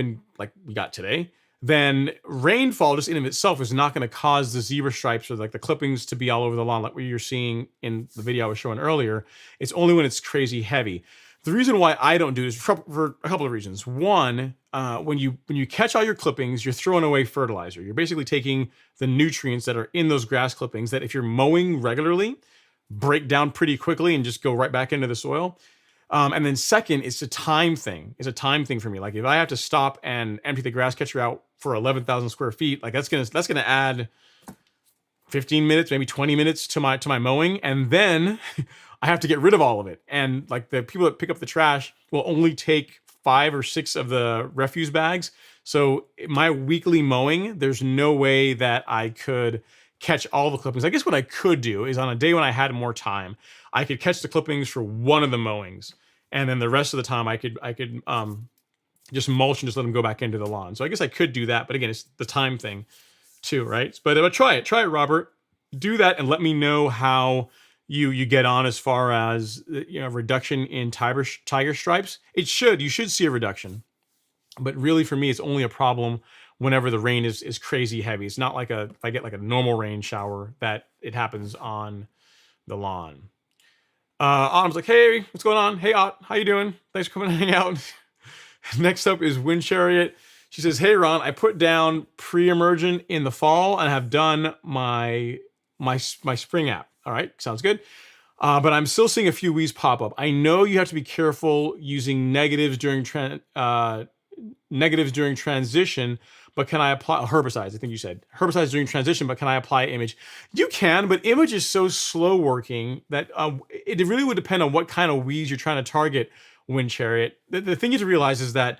got today, then rainfall just in of itself is not going to cause the zebra stripes or like the clippings to be all over the lawn like what you're seeing in the video I was showing earlier. It's only when it's crazy heavy. The reason why I don't do it is for a couple of reasons. One, when you catch all your clippings, you're throwing away fertilizer. You're basically taking the nutrients that are in those grass clippings that if you're mowing regularly, break down pretty quickly and just go right back into the soil. And then second, it's a time thing. It's a time thing for me. Like if I have to stop and empty the grass catcher out for 11,000 square feet, like that's gonna add 15 minutes, maybe 20 minutes to my mowing, and then I have to get rid of all of it. And like the people that pick up the trash will only take 5 or 6 of the refuse bags. So my weekly mowing, there's no way that I could catch all the clippings. I guess what I could do is on a day when I had more time, I could catch the clippings for one of the mowings, and then the rest of the time I could just mulch and just let them go back into the lawn. So I guess I could do that, but again, it's the time thing too, right? But try it, Robert. Do that and let me know how you get on as far as reduction in tiger stripes. You should see a reduction, but really for me, it's only a problem whenever the rain is crazy heavy. It's not like if I get like a normal rain shower that it happens on the lawn. Autumn's like, hey, what's going on? Hey, Ott, how you doing? Thanks for coming to hang out. Next up is Wind Chariot. She says, hey, Ron, I put down pre-emergent in the fall and have done my spring app. All right, sounds good. But I'm still seeing a few weeds pop up. I know you have to be careful using negatives during transition, but can I apply herbicides? I think you said herbicides during transition, but can I apply image? You can, but image is so slow working that it really would depend on what kind of weeds you're trying to target. Wind Chariot. The thing you have to realize is that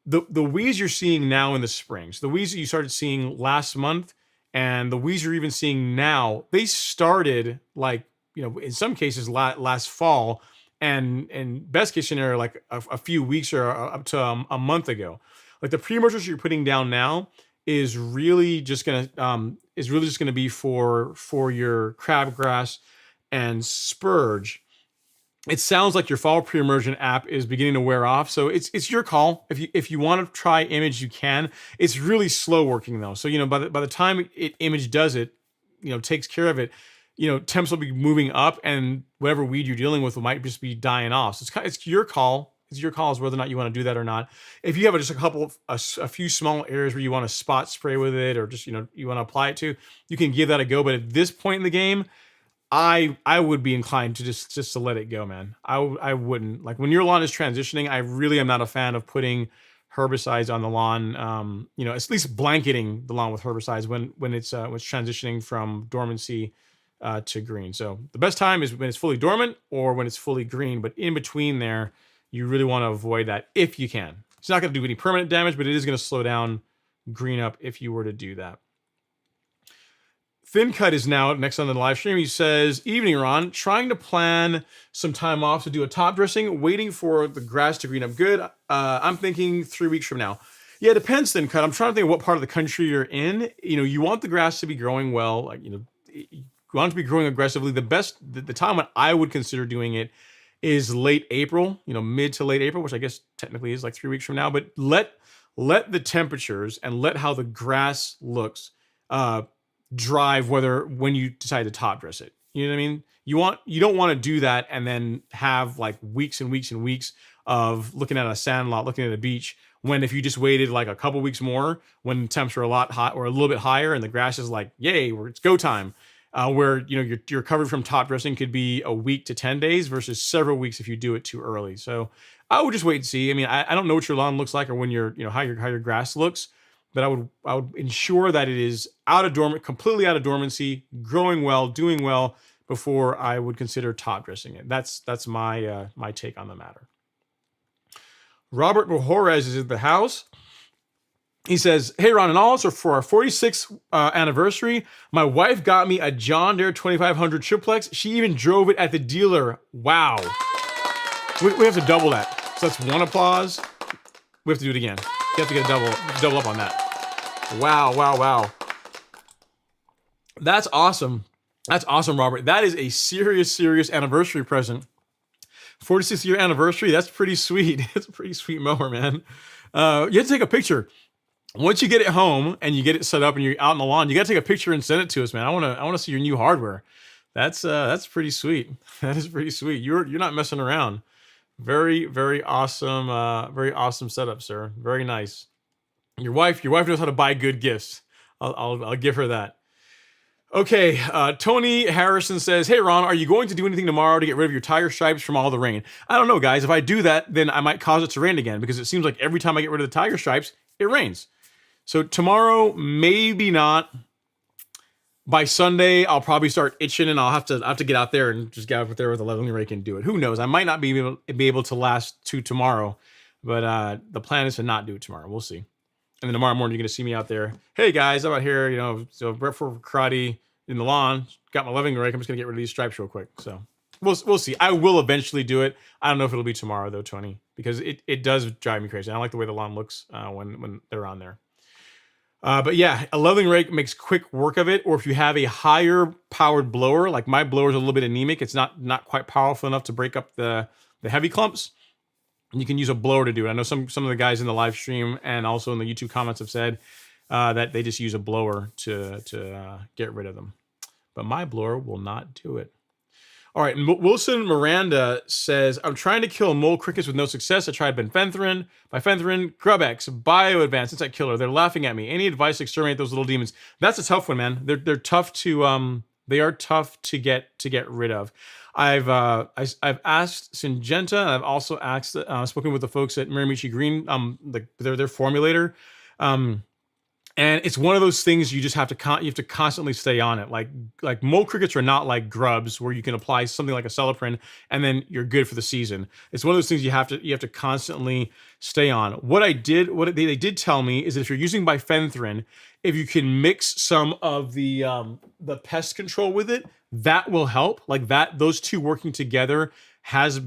the weeds you're seeing now in the spring, so the weeds that you started seeing last month, and the weeds you're even seeing now, they started in some cases last fall, and best case scenario like a few weeks or up to a month ago. Like the pre-emergence you're putting down now is really just gonna be for your crabgrass and spurge. It sounds like your fall pre-emergent app is beginning to wear off, so it's your call. If you want to try image, you can. It's really slow working though, so by the time image does it, takes care of it, temps will be moving up, and whatever weed you're dealing with might just be dying off. So it's your call. It's your call as whether or not you want to do that or not. If you have just a few small areas where you want to spot spray with it, or just you want to apply it to, you can give that a go. But at this point in the game, I would be inclined to just to let it go, man. I wouldn't. Like when your lawn is transitioning, I really am not a fan of putting herbicides on the lawn. At least blanketing the lawn with herbicides when it's transitioning from dormancy to green. So the best time is when it's fully dormant or when it's fully green. But in between there, you really want to avoid that if you can. It's not going to do any permanent damage, but it is going to slow down green up if you were to do that. Thin Cut is now next on the live stream. He says, evening, Ron. Trying to plan some time off to do a top dressing, waiting for the grass to green up good. I'm thinking 3 weeks from now. Yeah, it depends, Thin Cut. I'm trying to think of what part of the country you're in. You want the grass to be growing well. Like, you want it to be growing aggressively. The time when I would consider doing it is late April, mid to late April, which I guess technically is like 3 weeks from now. But let the temperatures and let how the grass looks drive when you decide to top dress it. You know what I mean? You don't want to do that and then have like weeks and weeks and weeks of looking at a sand lot, looking at a beach, when if you just waited like a couple weeks more, when temps are a lot hot or a little bit higher and the grass is like, yay, it's go time. Where your recovery from top dressing could be a week to 10 days versus several weeks if you do it too early. So I would just wait and see. I mean, I don't know what your lawn looks like or when how your grass looks, but I would ensure that it is completely out of dormancy, growing well, doing well before I would consider top dressing it. That's my my take on the matter. Robert Bojores is in the house. He says, hey, Ron and all, so for our 46th anniversary, my wife got me a John Deere 2500 triplex. She even drove it at the dealer. Wow. We have to double that. So that's one applause. We have to do it again. You have to get a double up on that. Wow. That's awesome. That's awesome, Robert. That is a serious anniversary present. 46th year anniversary. That's pretty sweet. It's a pretty sweet mower, man. You have to take a picture. Once you get it home and you get it set up and you're out on the lawn, you got to take a picture and send it to us, man. I want to see your new hardware. That's pretty sweet. That is pretty sweet. You're not messing around. Very awesome setup, sir. Very nice. Your wife knows how to buy good gifts. I'll give her that. Okay, Tony Harrison says, hey, Ron, are you going to do anything tomorrow to get rid of your tire stripes from all the rain? I don't know, guys. If I do that, then I might cause it to rain again because it seems like every time I get rid of the tire stripes, it rains. So tomorrow, maybe not. By Sunday, I'll probably start itching and I'll have to get out there and just get out there with a leveling rake and do it. Who knows? I might not be able to last to tomorrow, but the plan is to not do it tomorrow. We'll see. And then tomorrow morning, you're going to see me out there. Hey, guys, I'm out here, so for karate in the lawn. Got my leveling rake. I'm just going to get rid of these stripes real quick. So we'll see. I will eventually do it. I don't know if it'll be tomorrow, though, Tony, because it does drive me crazy. I don't like the way the lawn looks when they're on there. But yeah, a leveling rake makes quick work of it. Or if you have a higher powered blower, like my blower is a little bit anemic. It's not quite powerful enough to break up the heavy clumps. You can use a blower to do it. I know some of the guys in the live stream and also in the YouTube comments have said that they just use a blower to get rid of them. But my blower will not do it. All right, Wilson Miranda says, I'm trying to kill mole crickets with no success. I tried bifenthrin, Grubex, Bio Advanced, Insect Killer. They're laughing at me. Any advice to exterminate those little demons? That's a tough one, man. They're tough to they are tough to get rid of. I've asked Syngenta, and I've also asked spoken with the folks at Miramichi Green, their formulator. And it's one of those things you just have to constantly stay on it. Like mole crickets are not like grubs where you can apply something like a celloprene and then you're good for the season. It's one of those things you have to constantly stay on. What they did tell me is that if you're using bifenthrin, if you can mix some of the pest control with it, that will help. Like that, those two working together has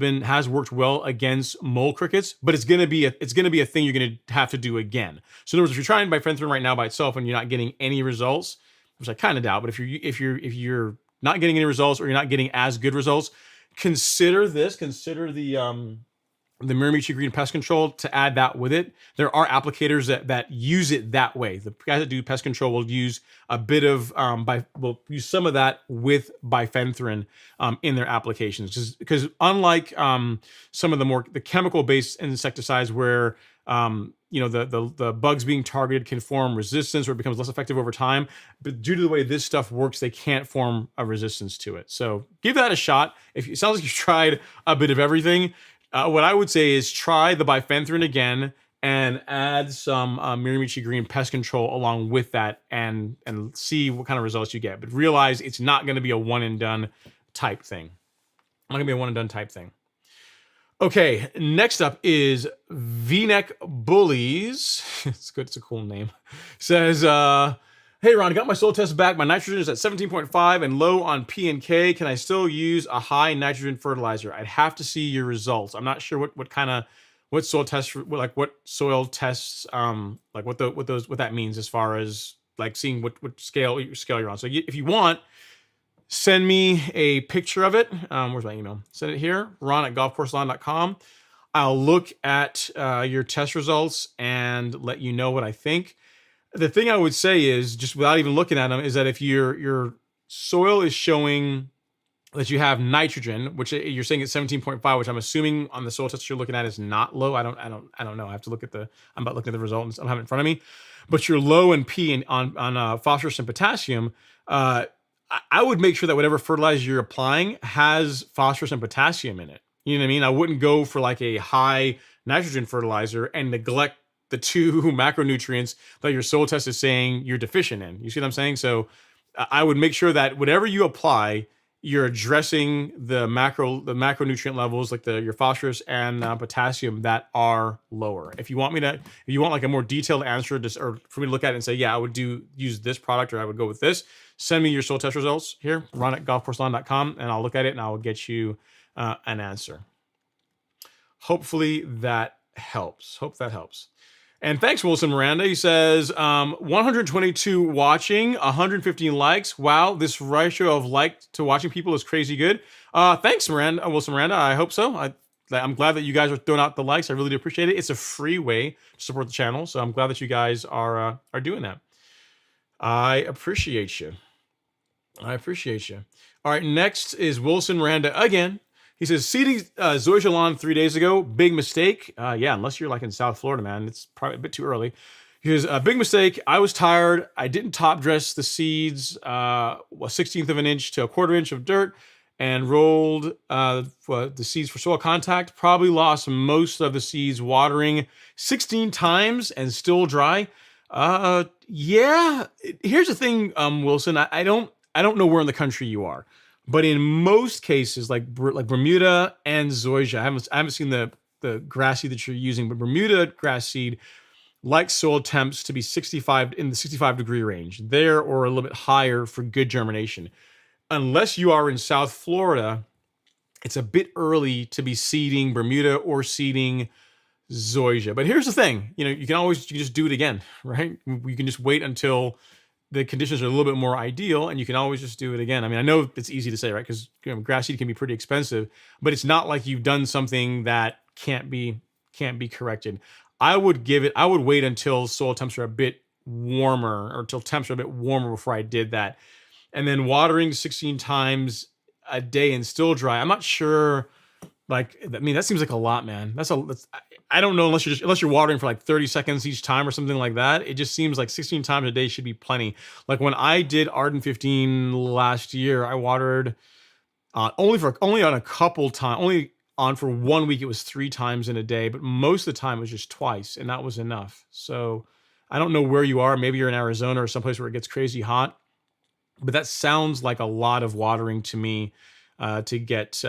worked well against mole crickets, but it's gonna be a thing you're gonna have to do again. So in other words, if you're trying bifenthrin right now by itself and you're not getting any results, which I kind of doubt, but if you're not getting any results or you're not getting as good results, consider the Miramichi Green Pest Control to add that with it. There are applicators that use it that way. The guys that do pest control will use a bit of will use some of that with bifenthrin in their applications, because unlike some of the chemical based insecticides where the bugs being targeted can form resistance or it becomes less effective over time, but due to the way this stuff works, they can't form a resistance to it. So give that a shot. If it sounds like you've tried a bit of everything, what I would say is try the bifenthrin again and add some Miramichi Green Pest Control along with that and see what kind of results you get. But realize it's not going to be a one and done type thing. Okay, next up is V-Neck Bullies. It's good. It's a cool name. Says, hey Ron, got my soil test back. My nitrogen is at 17.5 and low on P and K. Can I still use a high nitrogen fertilizer? I'd have to see your results. I'm not sure what kind of what soil tests like what soil tests like what that means as far as like seeing what scale you're on. So if you want, send me a picture of it. Where's my email? Send it here, ron@golfcourselawn.com. I'll look at your test results and let you know what I think. The thing I would say is, just without even looking at them, is that if your soil is showing that you have nitrogen, which you're saying it's 17.5, which I'm assuming on the soil test you're looking at is not low. I don't know. I have to look at I'm about looking at the results. I don't have it in front of me, but you're low in P and on phosphorus and potassium. I would make sure that whatever fertilizer you're applying has phosphorus and potassium in it. You know what I mean? I wouldn't go for like a high nitrogen fertilizer and neglect the two macronutrients that your soil test is saying you're deficient in. You see what I'm saying? So I would make sure that whatever you apply, you're addressing the macronutrient levels, like your phosphorus and potassium that are lower. If you want like a more detailed answer, or for me to look at it and say, yeah, I would use this product, or I would go with this, send me your soil test results here, ron@golfcourselawn.com, and I'll look at it and I'll get you an answer. Hopefully that helps. Hope that helps. And thanks, Wilson Miranda. He says, 122 watching, 115 likes. Wow, this ratio of like to watching people is crazy good. Thanks, Wilson Miranda. I hope so. I'm glad that you guys are throwing out the likes. I really do appreciate it. It's a free way to support the channel, so I'm glad that you guys are doing that. I appreciate you. All right, next is Wilson Miranda again. He says, seeding Zoysia lawn 3 days ago, big mistake. Yeah, unless you're like in South Florida, man, it's probably a bit too early. He says, big mistake. I was tired. I didn't top dress the seeds, a 1/16 of an inch to a 1/4 inch of dirt, and rolled the seeds for soil contact. Probably lost most of the seeds watering 16 times and still dry. Yeah. Here's the thing, Wilson. I don't know where in the country you are. But in most cases, like Bermuda and Zoysia, I haven't seen the grass seed that you're using, but Bermuda grass seed likes soil temps to be 65 in the 65 degree range there, or a little bit higher for good germination. Unless you are in South Florida, it's a bit early to be seeding Bermuda or seeding Zoysia. But here's the thing, you can just do it again, right? You can just wait until the conditions are a little bit more ideal, and you can always just do it again. I mean, I know it's easy to say, right? Because grass seed can be pretty expensive, but it's not like you've done something that can't be corrected. I would wait until soil temps are a bit warmer, or until temps are a bit warmer before I did that. And then watering 16 times a day and still dry. I'm not sure. Like, I mean, that seems like a lot, man. I don't know, unless you're watering for like 30 seconds each time or something like that. It just seems like 16 times a day should be plenty. Like when I did Arden 15 last year, I watered only on a couple times, only on for 1 week. It was 3 times in a day, but most of the time it was just twice, and that was enough. So I don't know where you are. Maybe you're in Arizona or someplace where it gets crazy hot, but that sounds like a lot of watering to me to get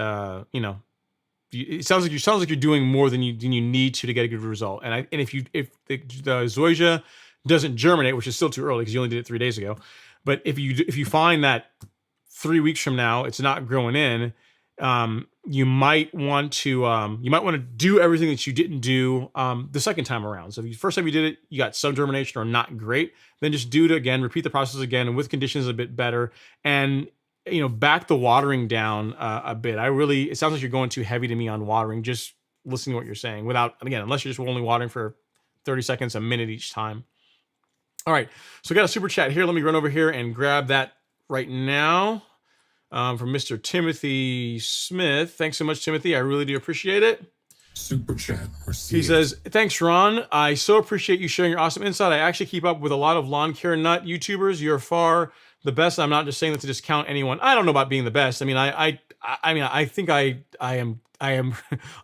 it sounds like you're doing more than you need to get a good result. And if the Zoysia doesn't germinate, which is still too early because you only did it 3 days ago, but if you find that 3 weeks from now it's not growing in, you might want to do everything that you didn't do the second time around. So if the first time you did it, you got some germination or not great, then just do it again, repeat the process again, and with conditions a bit better, and back the watering down a bit. It sounds like you're going too heavy to me on watering, just listening to what you're saying unless you're just only watering for 30 seconds, a minute each time. All right. So I got a super chat here. Let me run over here and grab that right now from Mr. Timothy Smith. Thanks so much, Timothy. I really do appreciate it. Super chat received. He says, thanks, Ron. I so appreciate you sharing your awesome insight. I actually keep up with a lot of lawn care nut YouTubers. You're far the best. I'm not just saying that to discount anyone. I don't know about being the best. I mean, I think I am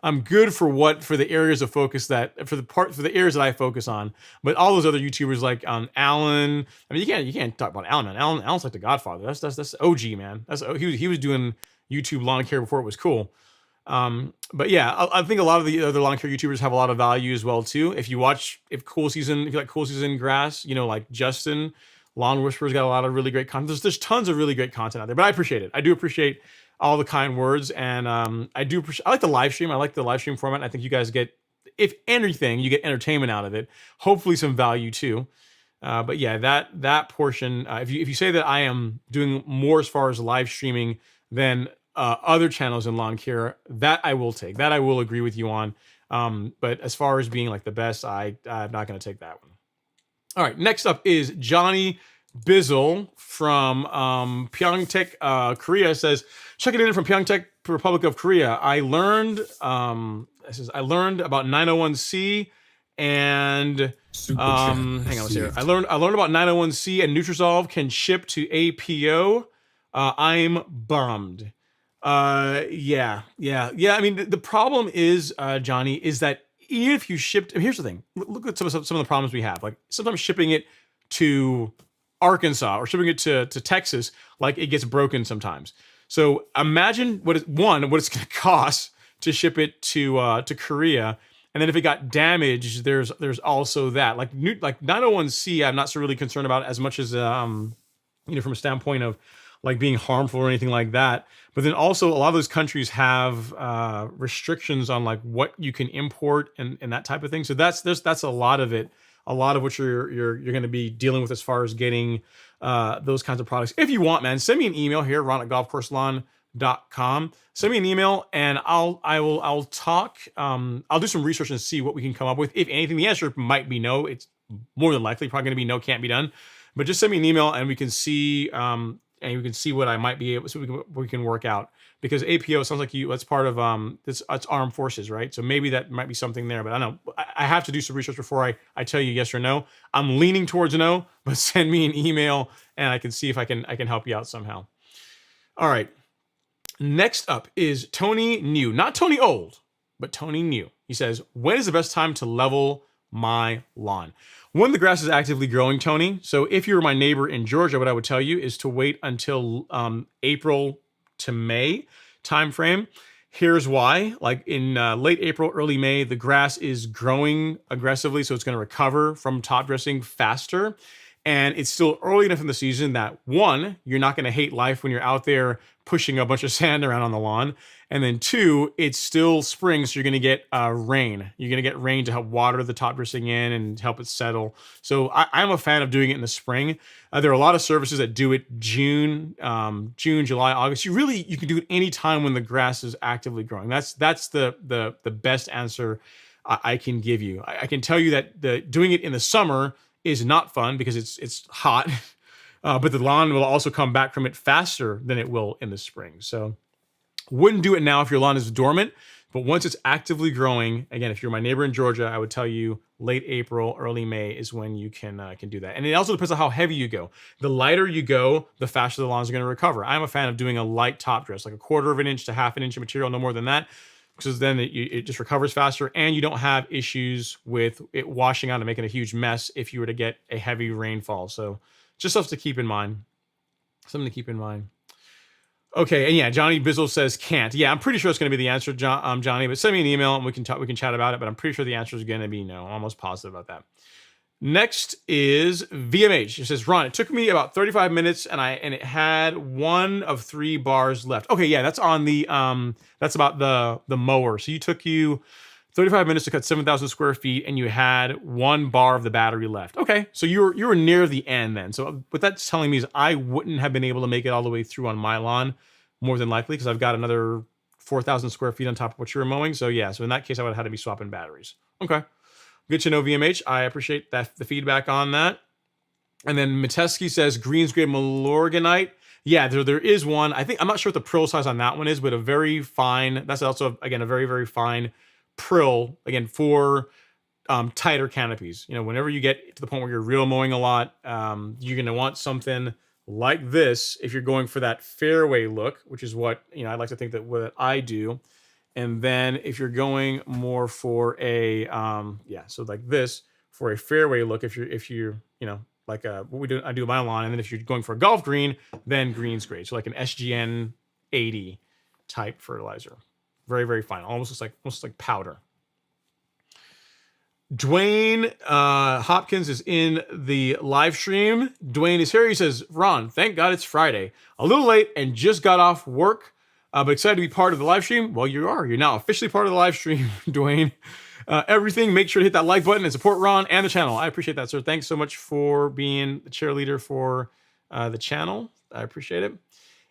I'm good for the areas of focus for the areas that I focus on. But all those other YouTubers like Alan, I mean, you can't talk about Alan, man. Alan's like the Godfather. That's OG, man. He was doing YouTube lawn care before it was cool. But yeah, I think a lot of the other lawn care YouTubers have a lot of value as well too. If you like cool season grass, like Justin, Lawn Whisperer's got a lot of really great content. There's tons of really great content out there, but I appreciate it. I do appreciate all the kind words, and I like the live stream. I like the live stream format. I think you guys get, if anything, you get entertainment out of it. Hopefully some value too. But yeah, that portion. If you say that I am doing more as far as live streaming than other channels in lawn care, that I will take. That I will agree with you on. But as far as being like the best, I'm not going to take that one. All right, next up is Johnny Bizzle from Pyeongtaek, Korea. Says, checking in from Pyeongtaek, Republic of Korea. I learned about 901C and hang on, let's hear it. I learned about 901C and Nutrisolve can ship to APO. I'm bummed. Yeah. I mean, the problem is, Johnny, is that even if you shipped, here's the thing. Look at some of the problems we have. Like sometimes shipping it to Arkansas or shipping it to Texas, like it gets broken sometimes. So imagine what it's going to cost to ship it to Korea. And then if it got damaged, there's also that. Like 901C, I'm not so really concerned about as much as from a standpoint of like being harmful or anything like that. But then also a lot of those countries have restrictions on like what you can import and that type of thing. So that's a lot of it. A lot of what you're going to be dealing with as far as getting those kinds of products. If you want, man, send me an email here, ron@golfcourselawn.com. Send me an email and I'll talk. I'll do some research and see what we can come up with. If anything, the answer might be no. It's more than likely probably going to be no, can't be done. But just send me an email and we can see what I might be able, so we can work out, because APO sounds like that's part of it's armed forces, right? So maybe that might be something there, but I don't know. I have to do some research before I tell you yes or no. I'm leaning towards no, but send me an email and I can see if I can help you out somehow. All right. Next up is Tony New, not Tony Old, but Tony New. He says, when is the best time to level my lawn? When the grass is actively growing, Tony. So if you're my neighbor in Georgia, what I would tell you is to wait until April to May timeframe. Here's why. Like in late April, early May, the grass is growing aggressively, so it's going to recover from top dressing faster. And it's still early enough in the season that, one, you're not going to hate life when you're out there pushing a bunch of sand around on the lawn. And then two, it's still spring, so you're going to get rain. You're going to get rain to help water the top dressing in and help it settle. So I'm a fan of doing it in the spring. There are a lot of services that do it June, July, August. You can do it any time when the grass is actively growing. That's the best answer I can give you. I can tell you that doing it in the summer is not fun because it's hot, but the lawn will also come back from it faster than it will in the spring. So wouldn't do it now if your lawn is dormant, but once it's actively growing, again, if you're my neighbor in Georgia, I would tell you late April, early May is when you can do that. And it also depends on how heavy you go. The lighter you go, the faster the lawn's going to recover. I'm a fan of doing a light top dress, like 1/4 of an inch to 1/2 an inch of material, no more than that, because then it just recovers faster and you don't have issues with it washing out and making a huge mess if you were to get a heavy rainfall. So just something to keep in mind. Okay, and yeah, Johnny Bizzle says can't. Yeah, I'm pretty sure it's going to be the answer, Johnny, but send me an email and we can chat about it, but I'm pretty sure the answer is going to be no. I'm almost positive about that. Next is VMH. It says, Ron, it took me about 35 minutes and it had 1 of 3 bars left. Okay, yeah, that's on the that's about the mower. So it took you 35 minutes to cut 7,000 square feet and you had 1 bar of the battery left. Okay, so you were near the end then. So what that's telling me is I wouldn't have been able to make it all the way through on my lawn, more than likely, because I've got another 4,000 square feet on top of what you were mowing. So yeah, so in that case, I would have had to be swapping batteries. Okay. Good to know, VMH. I appreciate the feedback on that. And then Metesky says greens grade Milorganite. Yeah, there is one. I'm not sure what the prill size on that one is, but a very fine. That's also, again, a very, very fine prill, again, for tighter canopies. Whenever you get to the point where you're real mowing a lot, you're going to want something like this if you're going for that fairway look, which is what I'd like to think that what I do. And then if you're going more for a so like this for a fairway look, if you're like I do my lawn, and then if you're going for a golf green, then greens grade, so like an SGN 80 type fertilizer Very, very fine. Almost like powder. Dwayne Hopkins is in the live stream. Dwayne is here. He says, Ron, thank God it's Friday. A little late and just got off work, but excited to be part of the live stream. Well, you are. You're now officially part of the live stream, Dwayne. Everything, make sure to hit that like button and support Ron and the channel. I appreciate that, sir. Thanks so much for being the cheerleader for the channel. I appreciate it.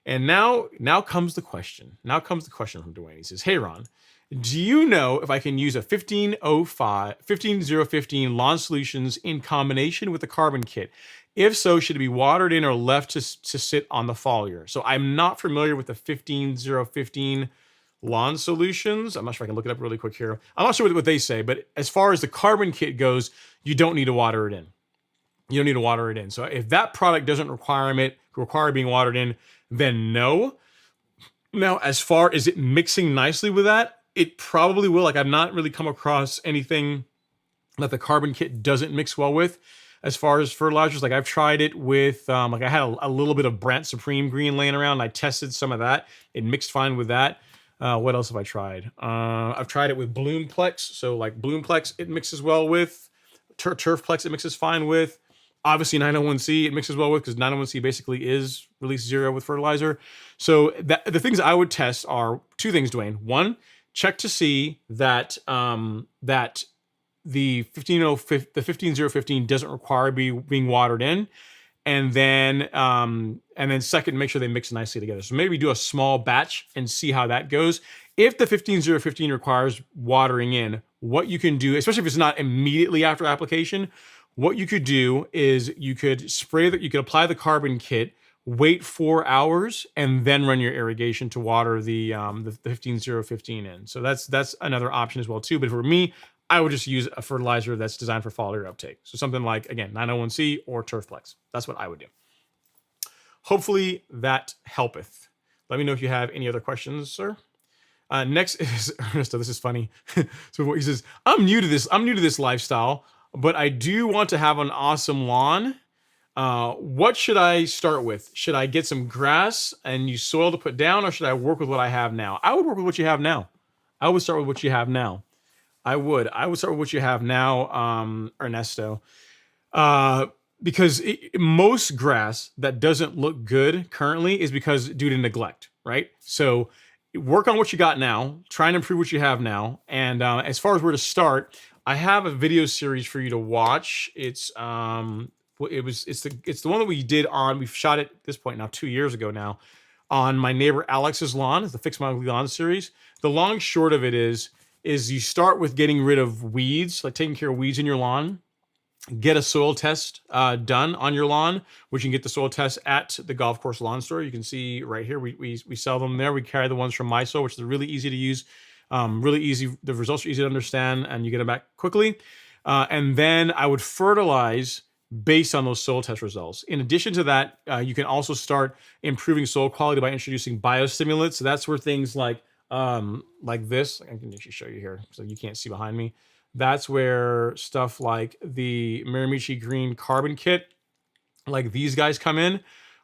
And now comes the question. Now comes the question from Dwayne. He says, hey, Ron, do you know if I can use a 15015 lawn solutions in combination with the carbon kit? If so, should it be watered in or left to sit on the foliar? So I'm not familiar with the 15015 lawn solutions. I'm not sure if I can look it up really quick here. I'm not sure what they say, but as far as the carbon kit goes, you don't need to water it in. You don't need to water it in. So if that product doesn't require being watered in, then no. Now, as far as it mixing nicely with that, it probably will. Like, I've not really come across anything that the carbon kit doesn't mix well with. As far as fertilizers, like I've tried it with, like I had a little bit of Brant Supreme Green laying around. And I tested some of that. It mixed fine with that. What else have I tried? I've tried it with Bloomplex. So like Bloomplex, it mixes well with. Turfplex, it mixes fine with. Obviously 901C, it mixes well with, because 901C basically is release zero with fertilizer. So the things I would test are two things, Dwayne. One, check to see that that the 15015 doesn't require being watered in, and then second, make sure they mix nicely together. So maybe do a small batch and see how that goes. If the 15015 requires watering in, what you can do, especially if it's not immediately after application, what you could do is you could apply the carbon kit, wait 4 hours, and then run your irrigation to water the 15015 in. So that's another option as well too. But for me, I would just use a fertilizer that's designed for foliar uptake. So something like, again, 901C or Turfplex. That's what I would do. Hopefully that helpeth. Let me know if you have any other questions, sir. Next is Ernesto. This is funny. So he says, I'm new to this lifestyle, but I do want to have an awesome lawn. What should I start with? Should I get some grass and use soil to put down, or should I work with what I have now? I would work with what you have now. I would start with what you have now. I would start with what you have now, Ernesto. Because most grass that doesn't look good currently is because due to neglect, right? So work on what you got now, try and improve what you have now. And as far as where to start, I have a video series for you to watch. It's the one that we did on, we've shot it at this point now 2 years ago now, on my neighbor Alex's lawn. It's the Fix My Ugly Lawn series. The long short of it is you start with getting rid of weeds, like taking care of weeds in your lawn. Get a soil test done on your lawn, which you can get the soil test at the golf course lawn store. You can see right here, we sell them there. We carry the ones from MySoil, which is really easy to use, really easy. The results are easy to understand, and you get them back quickly. And then I would fertilize based on those soil test results. In addition to that, you can also start improving soil quality by introducing biostimulants. So that's where things like this, I can actually show you here so you can't see behind me. That's where stuff like the Miramichi Green Carbon Kit, like these guys come in,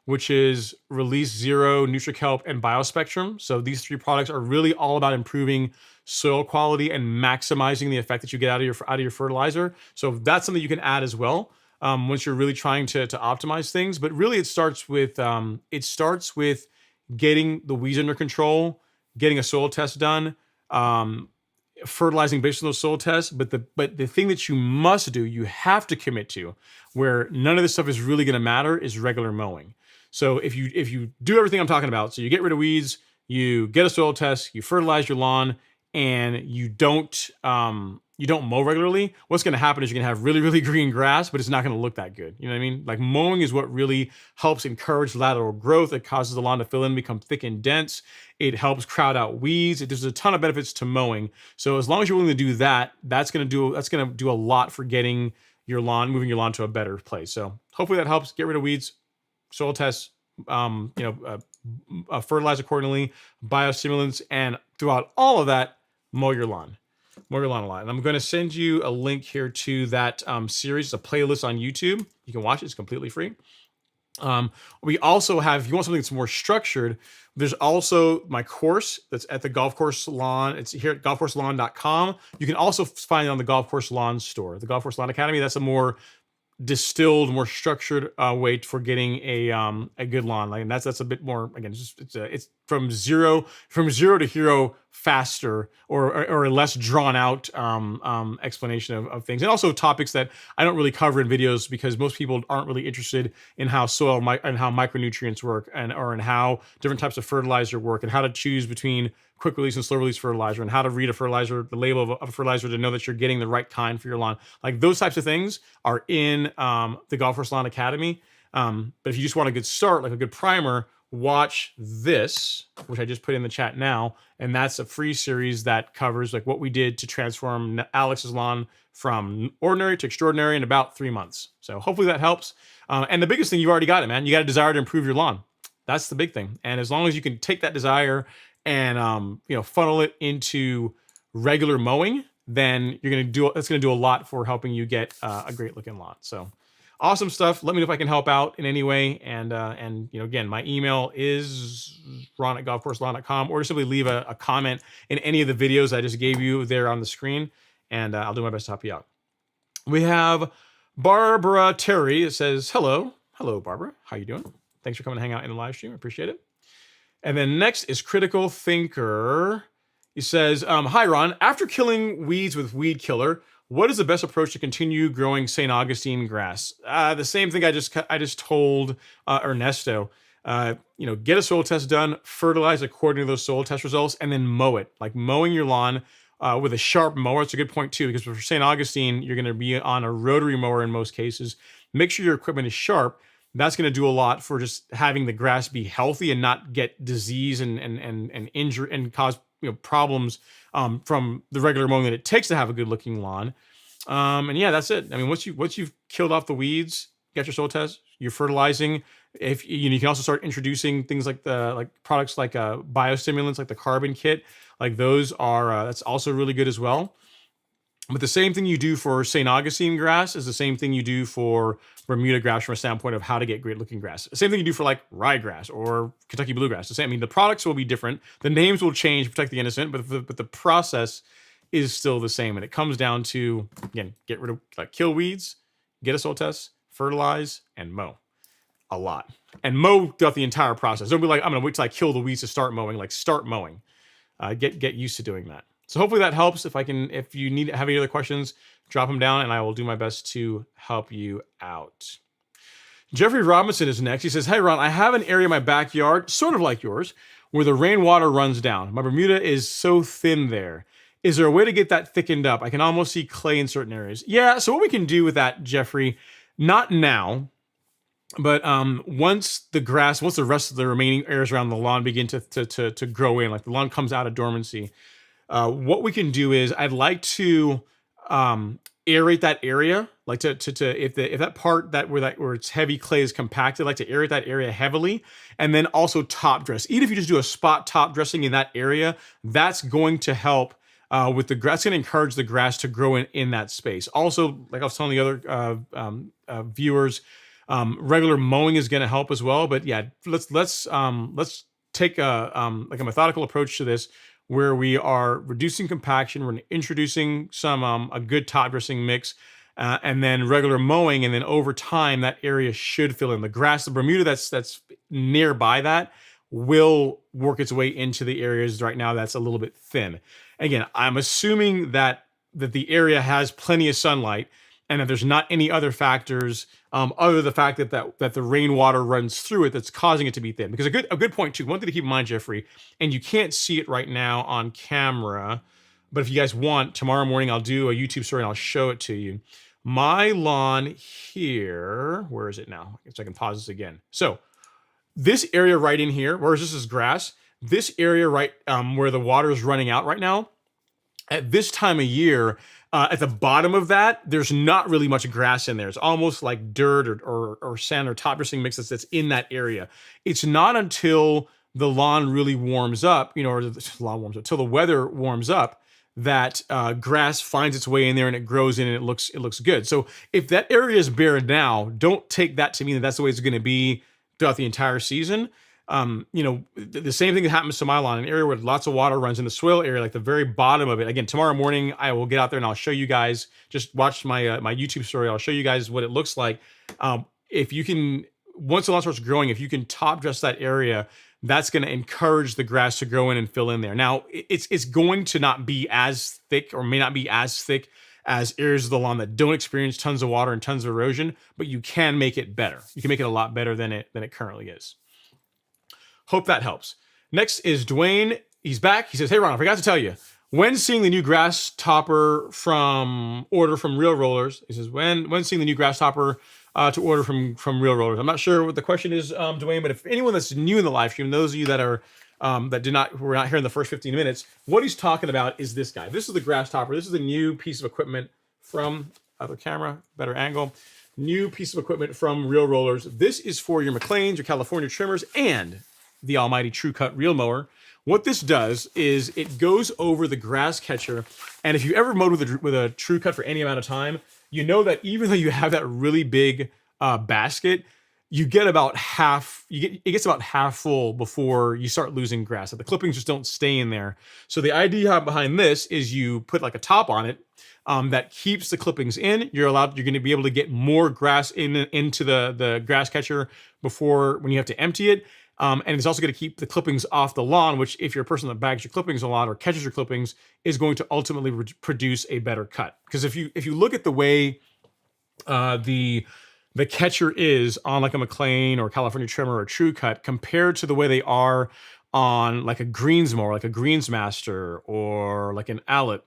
which is Release Zero, NutriKelp, and Biospectrum. So these three products are really all about improving soil quality and maximizing the effect that you get out of your fertilizer. So that's something you can add as well once you're really trying to optimize things. But really, it starts with getting the weeds under control, getting a soil test done, fertilizing based on those soil tests. But the thing that you must do, you have to commit to, where none of this stuff is really going to matter, is regular mowing. So if you do everything I'm talking about, so you get rid of weeds, you get a soil test, you fertilize your lawn, and you don't mow regularly, what's going to happen is you're going to have really, really green grass, but it's not going to look that good. You know what I mean? Like, mowing is what really helps encourage lateral growth. It causes the lawn to fill in, become thick and dense. It helps crowd out weeds. There's a ton of benefits to mowing. So as long as you're willing to do that, that's going to do a lot for getting your lawn, moving your lawn to a better place. So hopefully that helps. Get rid of weeds, soil tests, fertilize accordingly, biostimulants, and throughout all of that, mow your lawn. Mow your lawn a lot. And I'm going to send you a link here to that series. It's a playlist on YouTube. You can watch it. It's completely free. We also have, if you want something that's more structured, there's also my course that's at the golf course lawn. It's here at golfcourselawn.com. You can also find it on the Golf Course Lawn store. The Golf Course Lawn Academy, that's a more distilled, more structured way for getting a good lawn. Like, and that's a bit more, again, it's from zero to hero faster, or a less drawn out explanation of things, and also topics that I don't really cover in videos because most people aren't really interested in how soil and how micronutrients work, or in how different types of fertilizer work, and how to choose between quick release and slow release fertilizer, and how to read the label of a fertilizer to know that you're getting the right kind for your lawn. Like, those types of things are in the Golf Course Lawn Academy. But if you just want a good start, like a good primer, watch this, which I just put in the chat now. And that's a free series that covers like what we did to transform Alex's lawn from ordinary to extraordinary in about 3 months. So hopefully that helps. And the biggest thing, you already got it, man. You got a desire to improve your lawn. That's the big thing. And as long as you can take that desire and funnel it into regular mowing, then that's gonna do a lot for helping you get a great looking lawn. So awesome stuff. Let me know if I can help out in any way. And again, my email is ron@golfcourselawn.com, or just simply leave a comment in any of the videos I just gave you there on the screen, and I'll do my best to help you out. We have Barbara Terry. It says, hello Barbara, how you doing? Thanks for coming to hang out in the live stream. I appreciate it. And then next is Critical Thinker. He says, hi, Ron. After killing weeds with weed killer, what is the best approach to continue growing St. Augustine grass? The same thing I just told Ernesto. Get a soil test done, fertilize according to those soil test results, and then mow it. Like, mowing your lawn with a sharp mower. It's a good point too, because for St. Augustine, you're going to be on a rotary mower in most cases. Make sure your equipment is sharp. That's going to do a lot for just having the grass be healthy and not get disease and injury and cause problems from the regular mowing that it takes to have a good looking lawn. And yeah, that's it. I mean, once you've killed off the weeds, got your soil test, you're fertilizing. If you can also start introducing things like products like biostimulants, like the carbon kit. Like, those are that's also really good as well. But the same thing you do for St. Augustine grass is the same thing you do for Bermuda grass from a standpoint of how to get great looking grass. The same thing you do for like ryegrass or Kentucky bluegrass. The same. I mean, the products will be different. The names will change to protect the innocent, but the process is still the same. And it comes down to, again, get rid of kill weeds, get a soil test, fertilize, and mow a lot. And mow throughout the entire process. Don't be like, I'm going to wait till I kill the weeds to start mowing. Like, start mowing. Get used to doing that. So hopefully that helps. If you have any other questions, drop them down and I will do my best to help you out. Jeffrey Robinson is next. He says, hey Ron, I have an area in my backyard, sort of like yours, where the rainwater runs down. My Bermuda is so thin there. Is there a way to get that thickened up? I can almost see clay in certain areas. Yeah, so what we can do with that, Jeffrey, not now, but once the rest of the remaining areas around the lawn begin to grow in, like the lawn comes out of dormancy, what we can do is I'd like to aerate that area, like if that part where it's heavy clay is compacted, I'd like to aerate that area heavily, and then also top dress. Even if you just do a spot top dressing in that area, that's going to help with the grass. It's going to encourage the grass to grow in that space. Also, like I was telling the other viewers, regular mowing is going to help as well. But yeah, let's take a methodical approach to this, where we are reducing compaction, we're introducing some a good top dressing mix, and then regular mowing, and then over time that area should fill in. The grass, the Bermuda that's nearby that will work its way into the areas right now that's a little bit thin. Again, I'm assuming that the area has plenty of sunlight, and that there's not any other factors other than the fact that the rainwater runs through it that's causing it to be thin. Because a good point too, one thing to keep in mind, Jeffrey, and you can't see it right now on camera, but if you guys want, tomorrow morning I'll do a YouTube story and I'll show it to you. My lawn here, where is it now? So I can pause this again. So this area right in here, whereas this is grass, this area right where the water is running out right now, at this time of year, at the bottom of that, there's not really much grass in there. It's almost like dirt or sand or top dressing mix that's in that area. It's not until the lawn really warms up, or the lawn warms up, until the weather warms up, that grass finds its way in there and it grows in and it looks good. So if that area is bare now, don't take that to mean that that's the way it's going to be throughout the entire season. The same thing that happens to my lawn, an area where lots of water runs in the swale area, like the very bottom of it. Again, tomorrow morning I will get out there and I'll show you guys. Just watch my my YouTube story. I'll show you guys what it looks like. If you can, once the lawn starts growing, if you can top dress that area, that's going to encourage the grass to grow in and fill in there. Now, it's going to not be as thick, or may not be as thick as areas of the lawn that don't experience tons of water and tons of erosion, but you can make it better. You can make it a lot better than it currently is. Hope that helps. Next is Dwayne. He's back. He says, "Hey Ron, I forgot to tell you, when seeing the new GrassTopper from Real Rollers," he says, when seeing the new GrassTopper to order from Real Rollers. I'm not sure what the question is, Dwayne, but if anyone that's new in the live stream, those of you that are who were not here in the first 15 minutes, what he's talking about is this guy. This is the GrassTopper. This is a new piece of equipment from other camera, better angle. New piece of equipment from Real Rollers. This is for your McLanes, your California trimmers, and the almighty TruCut reel mower. What this does is it goes over the grass catcher, and if you ever mowed with a TruCut for any amount of time, you know that even though you have that really big basket, you get about half. It gets about half full before you start losing grass. The clippings just don't stay in there. So the idea behind this is you put like a top on it that keeps the clippings in. You're going to be able to get more grass into the grass catcher before when you have to empty it. And it's also going to keep the clippings off the lawn, which if you're a person that bags your clippings a lot or catches your clippings, is going to ultimately produce a better cut. Because if you look at the way the catcher is on like a McLane or California Trimmer or TruCut compared to the way they are on like a greens mower, like a Greensmaster or like an Owlet,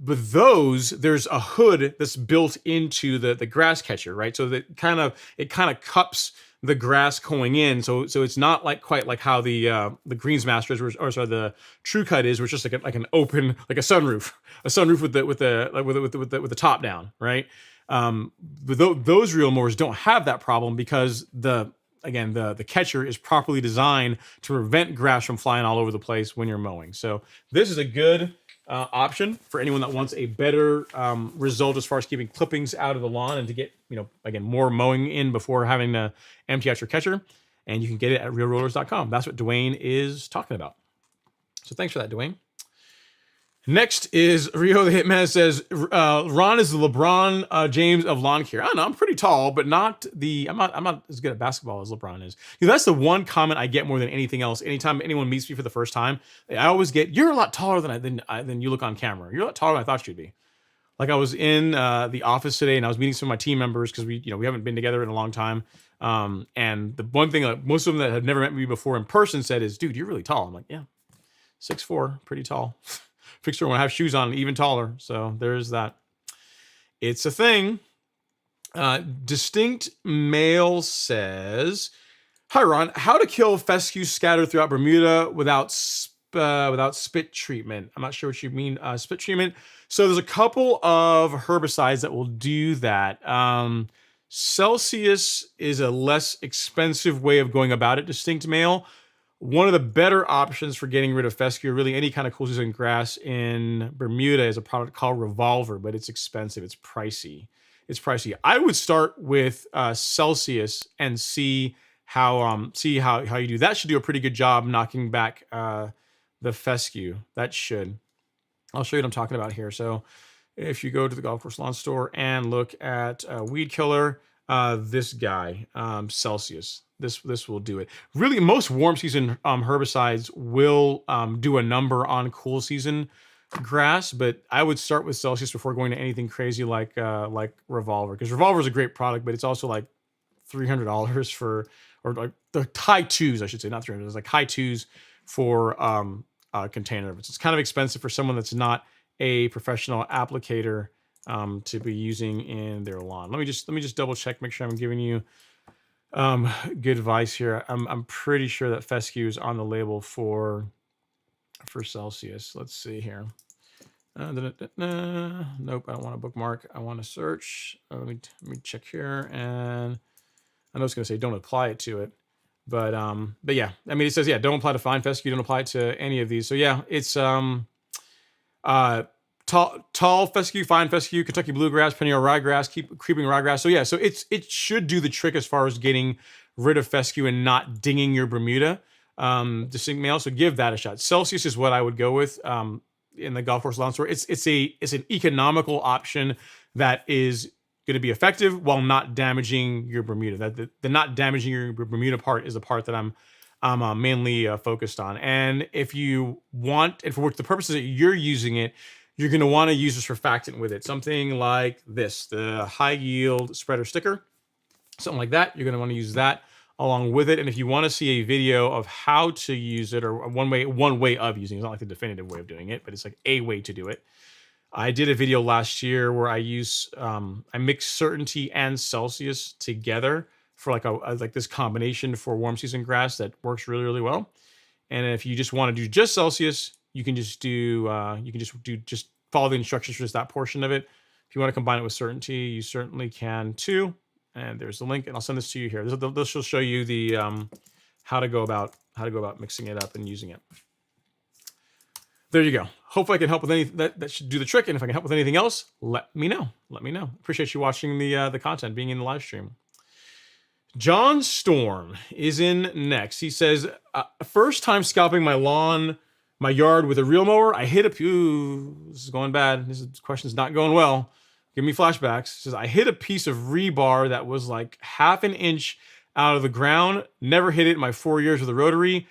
with those, there's a hood that's built into the grass catcher, right? So that it kind of cups the grass going in, so it's not quite like how the Greensmaster is, or sorry, the TruCut is, which is just like an open, like a sunroof with the top down, right? But those reel mowers don't have that problem because the catcher is properly designed to prevent grass from flying all over the place when you're mowing. So this is a good option for anyone that wants a better result as far as keeping clippings out of the lawn and to get, again, more mowing in before having to empty out your catcher. And you can get it at realrollers.com. That's what Dwayne is talking about. So thanks for that, Dwayne. Next is Rio the Hitman says, Ron is the LeBron James of lawn care. I don't know, I'm pretty tall, but I'm not as good at basketball as LeBron is. That's the one comment I get more than anything else. Anytime anyone meets me for the first time, I always get, "You're a lot taller than you look on camera. You're a lot taller than I thought you'd be." Like I was in the office today and I was meeting some of my team members because we haven't been together in a long time. And the one thing most of them that have never met me before in person said is, "Dude, you're really tall." I'm like, "Yeah, 6'4", pretty tall." Fixer when I have shoes on, even taller. So there's that. It's a thing. Distinct Male says, "Hi Ron, how to kill fescue scattered throughout Bermuda without spit treatment?" I'm not sure what you mean, spit treatment. So there's a couple of herbicides that will do that. Celsius is a less expensive way of going about it, Distinct Male. One of the better options for getting rid of fescue, really any kind of cool season grass in Bermuda, is a product called Revolver, but it's expensive. It's pricey. I would start with Celsius and see how you do. That should do a pretty good job knocking back the fescue. That should. I'll show you what I'm talking about here. So if you go to the golf course lawn store and look at weed killer, this guy, Celsius. This will do it. Really, most warm season herbicides will do a number on cool season grass, but I would start with Celsius before going to anything crazy like Revolver, because Revolver is a great product, but it's also like $300 for, or like the high twos, I should say, not 300. It's like high twos for a container. It's kind of expensive for someone that's not a professional applicator to be using in their lawn. Let me just double check, make sure I'm giving you good advice here. I'm pretty sure that fescue is on the label for Celsius. Let's see here. Nope, I don't want to bookmark. I want to search. Let me check here, and I know it's going to say don't apply it to it, but yeah, I mean it says, yeah, don't apply to fine fescue, don't apply it to any of these. So yeah, it's Tall fescue, fine fescue, Kentucky bluegrass, perennial ryegrass, creeping ryegrass. So yeah, so it should do the trick as far as getting rid of fescue and not dinging your Bermuda. Distinct male, so give that a shot. Celsius is what I would go with in the golf course lawn store. It's an economical option that is going to be effective while not damaging your Bermuda. That the not damaging your Bermuda part is the part that I'm mainly focused on. And if you want, and for the purposes that you're using it, you're going to want to use a surfactant with it. Something like this, the high yield spreader sticker, something like that. You're going to want to use that along with it. And if you want to see a video of how to use it, or one way of using it, it's not like the definitive way of doing it, but it's like a way to do it. I did a video last year where I mix Certainty and Celsius together for like this combination for warm season grass that works really, really well. And if you just want to do just Celsius, you can just just follow the instructions for just that portion of it. If you want to combine it with Certainty, you certainly can too. And there's the link, and I'll send this to you here. This will show you the how to go about mixing it up and using it. There you go. Hopefully I can help with any that should do the trick. And if I can help with anything else, let me know. Let me know. Appreciate you watching the content, being in the live stream. John Storm is in next. He says, first time scalping my yard with a reel mower. I hit this is going bad. This question's not going well. Give me flashbacks. He says, I hit a piece of rebar that was like half an inch out of the ground. Never hit it in my 4 years with a rotary.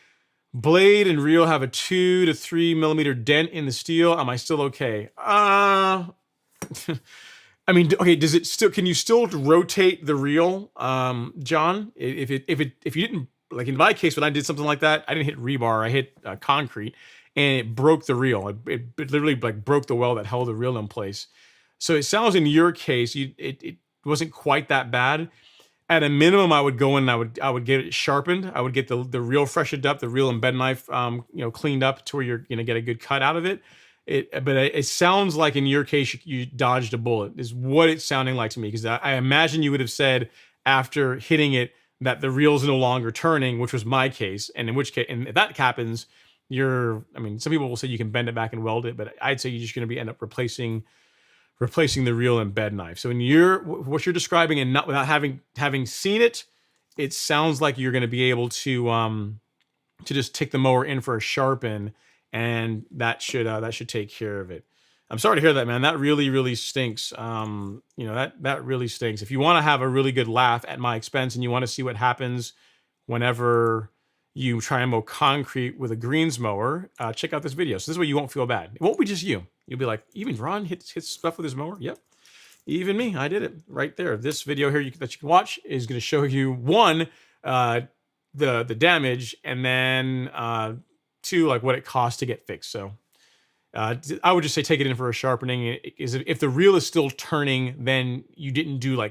Blade and reel have a 2 to 3 millimeter dent in the steel. Am I still okay? I mean, okay. Does it still? Can you still rotate the reel, John? If you didn't, like in my case, when I did something like that, I didn't hit rebar. I hit concrete, and it broke the reel. It literally like broke the well that held the reel in place. So it sounds in your case, it wasn't quite that bad. At a minimum, I would go in and I would get it sharpened. I would get the reel freshened up, the reel and bed knife, cleaned up to where you're gonna get a good cut out of it. But it sounds like in your case you dodged a bullet, is what it's sounding like to me. Because I imagine you would have said after hitting it that the reel's no longer turning, which was my case. And in which case, and if that happens, some people will say you can bend it back and weld it, but I'd say you're just gonna end up replacing the reel and bed knife. So in what you're describing, and not without having seen it, it sounds like you're going to be able to just take the mower in for a sharpen, and that should take care of it. I'm sorry to hear that, man. That really, really stinks. That really stinks. If you want to have a really good laugh at my expense and you want to see what happens whenever you try and mow concrete with a greens mower, check out this video. So this way you won't feel bad. It won't be just you. You'll be like, even Ron hits stuff with his mower? Yep. Even me, I did it right there. This video here that you can watch is going to show you one, the damage, and then two, like what it costs to get fixed. So I would just say take it in for a sharpening. If the reel is still turning, then you didn't do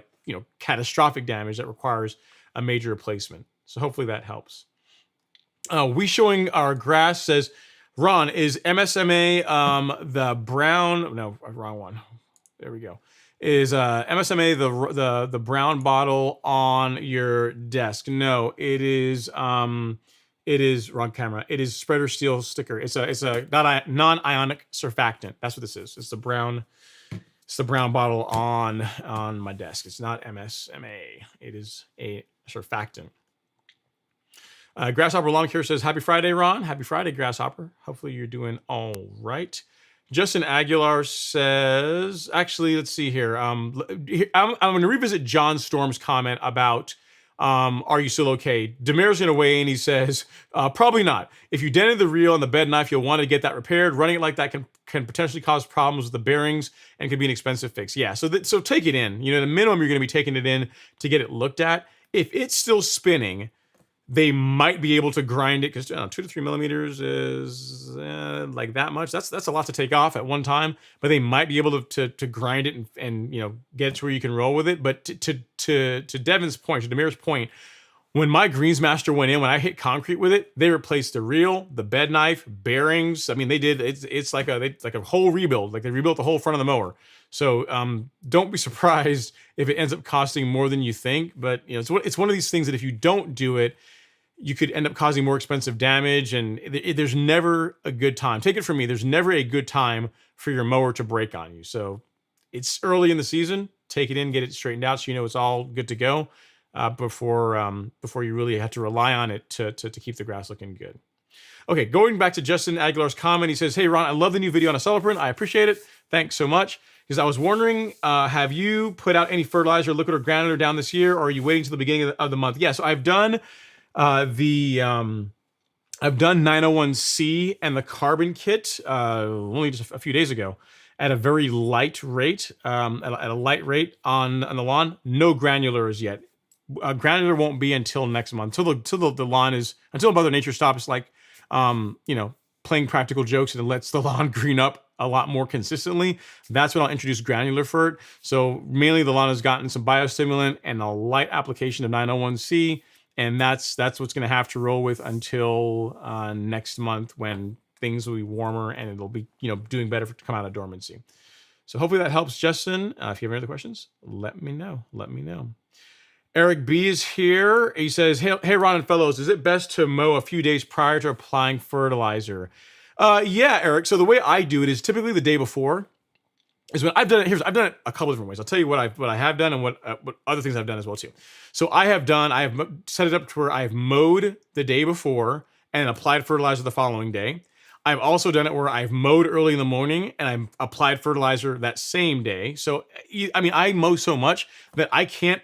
catastrophic damage that requires a major replacement. So hopefully that helps. We showing our grass says, Ron, is MSMA the brown? No, wrong one. There we go. Is MSMA the brown bottle on your desk? No, it is. It is wrong camera. It is spreader steel sticker. It's a non-ionic surfactant. That's what this is. It's the brown. It's the brown bottle on my desk. It's not MSMA. It is a surfactant. Grasshopper Lawn Care says, happy Friday, Ron. Happy Friday, Grasshopper. Hopefully you're doing all right. Justin Aguilar says, actually, let's see here. I'm going to revisit John Storm's comment about, are you still okay? Demir's going to weigh in. He says, probably not. If you dented the reel on the bed knife, you'll want to get that repaired. Running it like that can potentially cause problems with the bearings and can be an expensive fix. Yeah, so take it in. At a minimum, you're going to be taking it in to get it looked at. If it's still spinning, they might be able to grind it, because 2 to 3 millimeters is like that much. That's a lot to take off at one time, but they might be able to grind it and get it to where you can roll with it. But to Devin's point, to Demir's point, when my Greensmaster went in, when I hit concrete with it, they replaced the reel, the bed knife, bearings. I mean, they did. It's like a whole rebuild. Like they rebuilt the whole front of the mower. So don't be surprised if it ends up costing more than you think. But it's one of these things that if you don't do it, you could end up causing more expensive damage. And there's never a good time. Take it from me. There's never a good time for your mower to break on you. So it's early in the season. Take it in, get it straightened out, so you know it's all good to go before you really have to rely on it to keep the grass looking good. Okay, going back to Justin Aguilar's comment, he says, "Hey Ron, I love the new video on a aceleprint. I appreciate it. Thanks so much." Because I was wondering, have you put out any fertilizer, liquid or granular down this year, or are you waiting till the beginning of the month? Yeah, so I've done I've done 901C and the carbon kit only just a few days ago at a very light rate, at a light rate on the lawn. No granulars yet. Granular won't be until next month, until the lawn is, until Mother Nature stops playing practical jokes and lets the lawn green up a lot more consistently. That's when I'll introduce granular for it. So mainly the lawn has gotten some biostimulant and a light application of 901C, and that's what's going to have to roll with until next month, when things will be warmer and it'll be doing better to come out of dormancy. So hopefully that helps, Justin. If you have any other questions, let me know. Eric B is here. He says, hey Ron and fellows, is it best to mow a few days prior to applying fertilizer? Yeah, Eric. So the way I do it is typically the day before is when I've done it. I've done it a couple of different ways. I'll tell you what I have done and what other things I've done as well too. So I have set it up to where I have mowed the day before and applied fertilizer the following day. I've also done it where I've mowed early in the morning and I've applied fertilizer that same day. So, I mean, I mow so much that I can't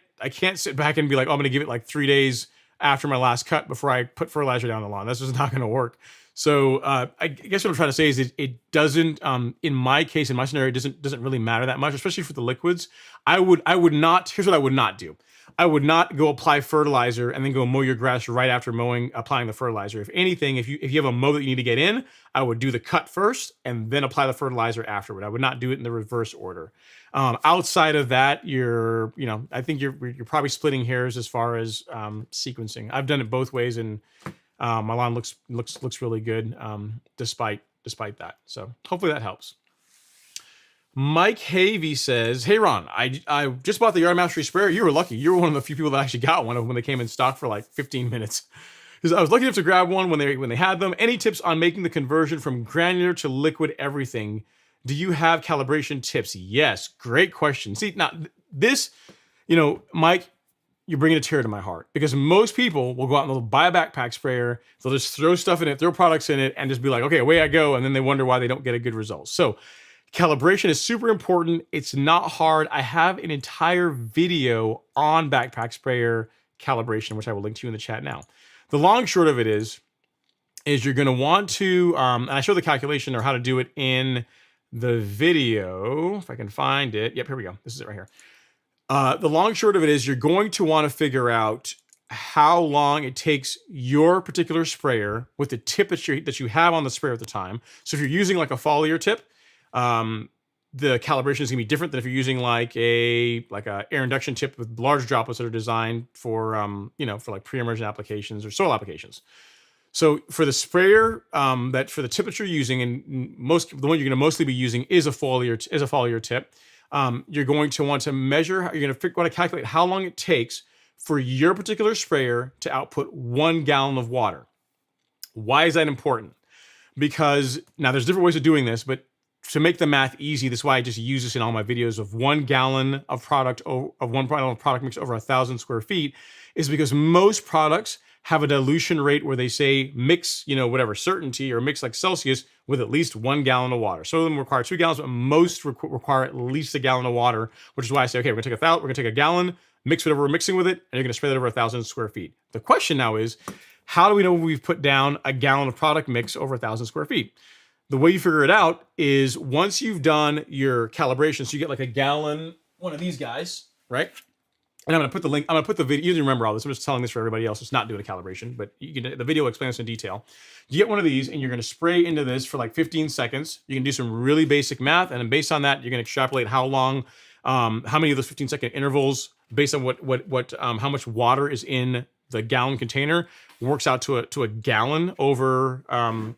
sit back and be like, oh, I'm going to give it like 3 days after my last cut before I put fertilizer down the lawn. That's just not going to work. So I guess what I'm trying to say is it doesn't, in my case, in my scenario, it doesn't really matter that much, especially for the liquids. Here's what I would not do. I would not go apply fertilizer and then go mow your grass right after applying the fertilizer. If anything, if you have a mow that you need to get in, I would do the cut first and then apply the fertilizer afterward. I would not do it in the reverse order. Outside of that, I think you're probably splitting hairs as far as sequencing. I've done it both ways, and my lawn looks really good despite that. So hopefully that helps. Mike Havey says, "Hey Ron, I just bought the Yard Mastery sprayer. You were lucky. You were one of the few people that actually got one when they came in stock for like 15 minutes. Because I was lucky enough to grab one when they had them. Any tips on making the conversion from granular to liquid everything? Do you have calibration tips?" Yes, great question. See, now this, Mike, you're bringing a tear to my heart, because most people will go out and they'll buy a backpack sprayer. They'll just throw stuff in it, throw products in it, and just be like, okay, away I go. And then they wonder why they don't get a good result. So calibration is super important. It's not hard. I have an entire video on backpack sprayer calibration, which I will link to you in the chat now. The long short of it is you're going to want to, and I show the calculation or how to do it in the video, if I can find it. Yep, here we go. This is it right here. The long short of it is you're going to want to figure out how long it takes your particular sprayer with the tip that you have on the sprayer at the time. So if you're using like a foliar tip, the calibration is gonna be different than if you're using like a air induction tip with large droplets that are designed for for like pre-emergent applications or soil applications. So for the sprayer, for the tip that you're using, and the one you're going to mostly be using is a foliar tip. You're going to want to measure. You're going to want to calculate how long it takes for your particular sprayer to output 1 gallon of water. Why is that important? Because now there's different ways of doing this, but to make the math easy, that's why I just use this in all my videos of 1 gallon of product mix over 1,000 square feet, is because most products have a dilution rate where they say mix, whatever certainty, or mix like Celsius with at least 1 gallon of water. Some of them require 2 gallons, but most require at least 1 gallon of water, which is why I say, okay, we're gonna take a gallon, mix whatever we're mixing with it, and you're gonna spray that over 1,000 square feet. The question now is, how do we know when we've put down 1 gallon of product mix over 1,000 square feet? The way you figure it out is once you've done your calibration, so you get like a gallon, one of these guys, right? And I'm going to put the link, I'm going to put the video, you didn't remember all this, I'm just telling this for everybody else that's not doing a calibration, but the video explains this in detail. You get one of these and you're going to spray into this for like 15 seconds. You can do some really basic math, and then based on that, you're going to extrapolate how long, how many of those 15-second intervals, based on how much water is in the gallon container, works out to a gallon over the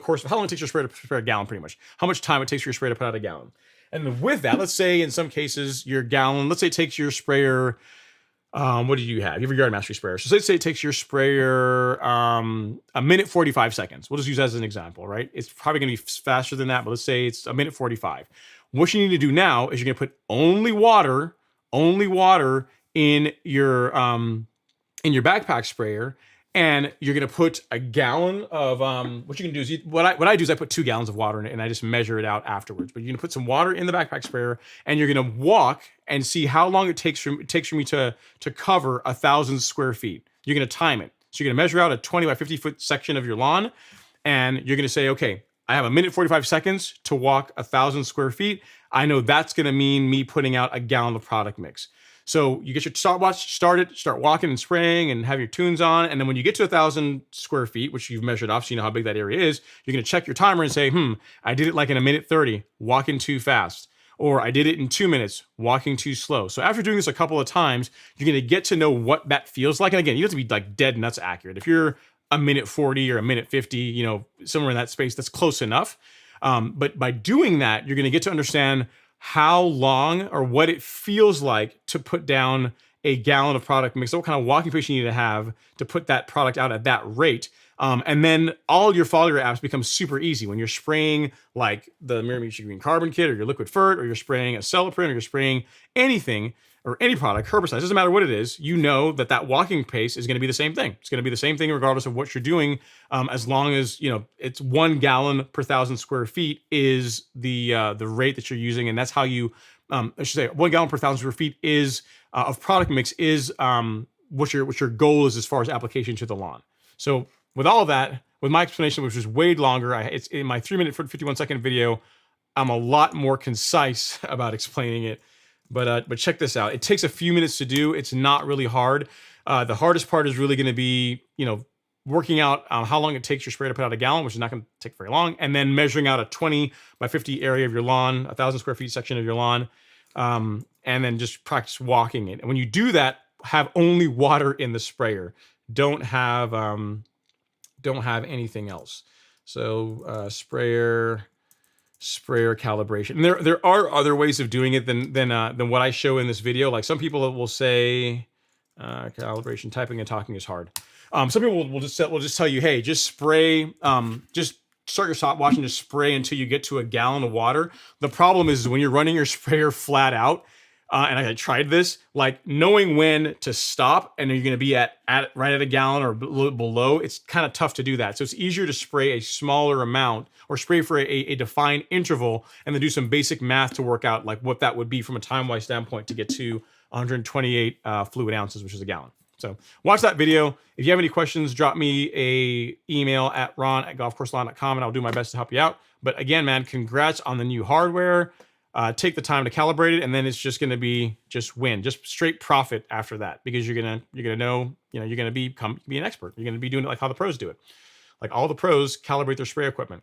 course of how long it takes your sprayer to spray a gallon, pretty much. How much time it takes for your sprayer to put out a gallon. And with that, let's say in some cases your gallon, let's say it takes your sprayer What do you have? You have a yard mastery sprayer. So let's say it takes your sprayer a minute 45 seconds. We'll just use that as an example, right? It's probably going to be faster than that, but let's say it's a minute 45. What you need to do now is you're going to put only water in your backpack sprayer, and you're gonna put a gallon of what you can do is what I do is I put 2 gallons of water in it and I just measure it out afterwards. But you're gonna put some water in the backpack sprayer and you're gonna walk and see how long it takes for me to cover 1,000 square feet. You're gonna time it. So you're gonna measure out a 20 by 50 foot section of your lawn, and you're gonna say, okay, I have a minute 45 seconds to walk 1,000 square feet. I know that's gonna mean me putting out a gallon of product mix. So you get your stopwatch started, start walking and spraying and have your tunes on. And then when you get to 1,000 square feet, which you've measured off so you know how big that area is, you're going to check your timer and say, I did it like in a minute 30, walking too fast. Or I did it in 2 minutes, walking too slow. So after doing this a couple of times, you're going to get to know what that feels like. And again, you don't have to be like dead nuts accurate. If you're a minute 40 or a minute 50, somewhere in that space, that's close enough. But by doing that, you're going to get to understand how long or what it feels like to put down a gallon of product mix, what kind of walking pace you need to have to put that product out at that rate. And then all your foliar apps become super easy when you're spraying like the Miramax Green Carbon Kit or your Liquid Fert, or you're spraying a Celloprint, or you're spraying anything or any product, herbicide, doesn't matter what it is, you know that walking pace is going to be the same thing. It's going to be the same thing regardless of what you're doing, as long as it's 1 gallon per 1,000 square feet is the rate that you're using, and that's how you I should say 1 gallon per 1,000 square feet is of product mix is what your goal is as far as application to the lawn. So with all of that, with my explanation, which was way longer, it's in my 3 minute 51 second video, I'm a lot more concise about explaining it. But check this out. It takes a few minutes to do. It's not really hard. The hardest part is really going to be, working out how long it takes your sprayer to put out a gallon, which is not going to take very long, and then measuring out a 20 by 50 area of your lawn, 1,000 square feet section of your lawn, and then just practice walking it. And when you do that, have only water in the sprayer. Don't have anything else. So sprayer calibration. And there are other ways of doing it than what I show in this video. Like some people will say calibration, typing and talking is hard. Some people will just tell you, hey, just spray, just start your stopwatch and just spray until you get to a gallon of water. The problem is when you're running your sprayer flat out, and I tried this, like knowing when to stop and you're going to be right at a gallon or a little below, it's kind of tough to do that. So it's easier to spray a smaller amount or spray for a defined interval and then do some basic math to work out like what that would be from a time-wise standpoint to get to 128 fluid ounces, which is a gallon. So watch that video. If you have any questions, drop me a email at ron@golfcourselawn.com and I'll do my best to help you out. But again, man, congrats on the new hardware. Take the time to calibrate it, and then it's just going to be just straight profit after that, because you're gonna know, you're gonna be an expert. You're gonna be doing it like how the pros do it. Like all the pros calibrate their spray equipment,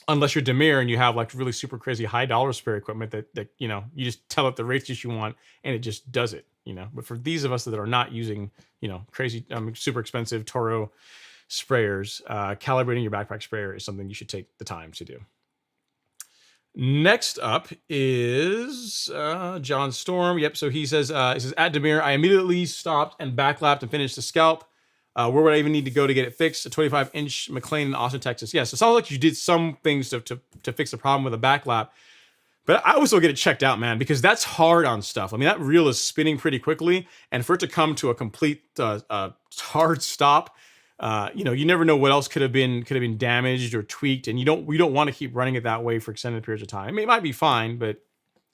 unless you're Demir and you have like really super crazy high dollar spray equipment that you just tell it the rates that you want and it just does it. But for these of us that are not using crazy super expensive Toro sprayers, calibrating your backpack sprayer is something you should take the time to do. Next up is John Storm. Yep. So he says, at Demir, I immediately stopped and backlapped and finished the scalp. Where would I even need to go to get it fixed? A 25-inch McLane in Austin, Texas. Yeah. So it sounds like you did some things to fix the problem with a backlap. But I always will get it checked out, man, because that's hard on stuff. I mean, that reel is spinning pretty quickly, and for it to come to a complete hard stop, you never know what else could have been damaged or tweaked, and we don't want to keep running it that way for extended periods of time. I mean, it might be fine, but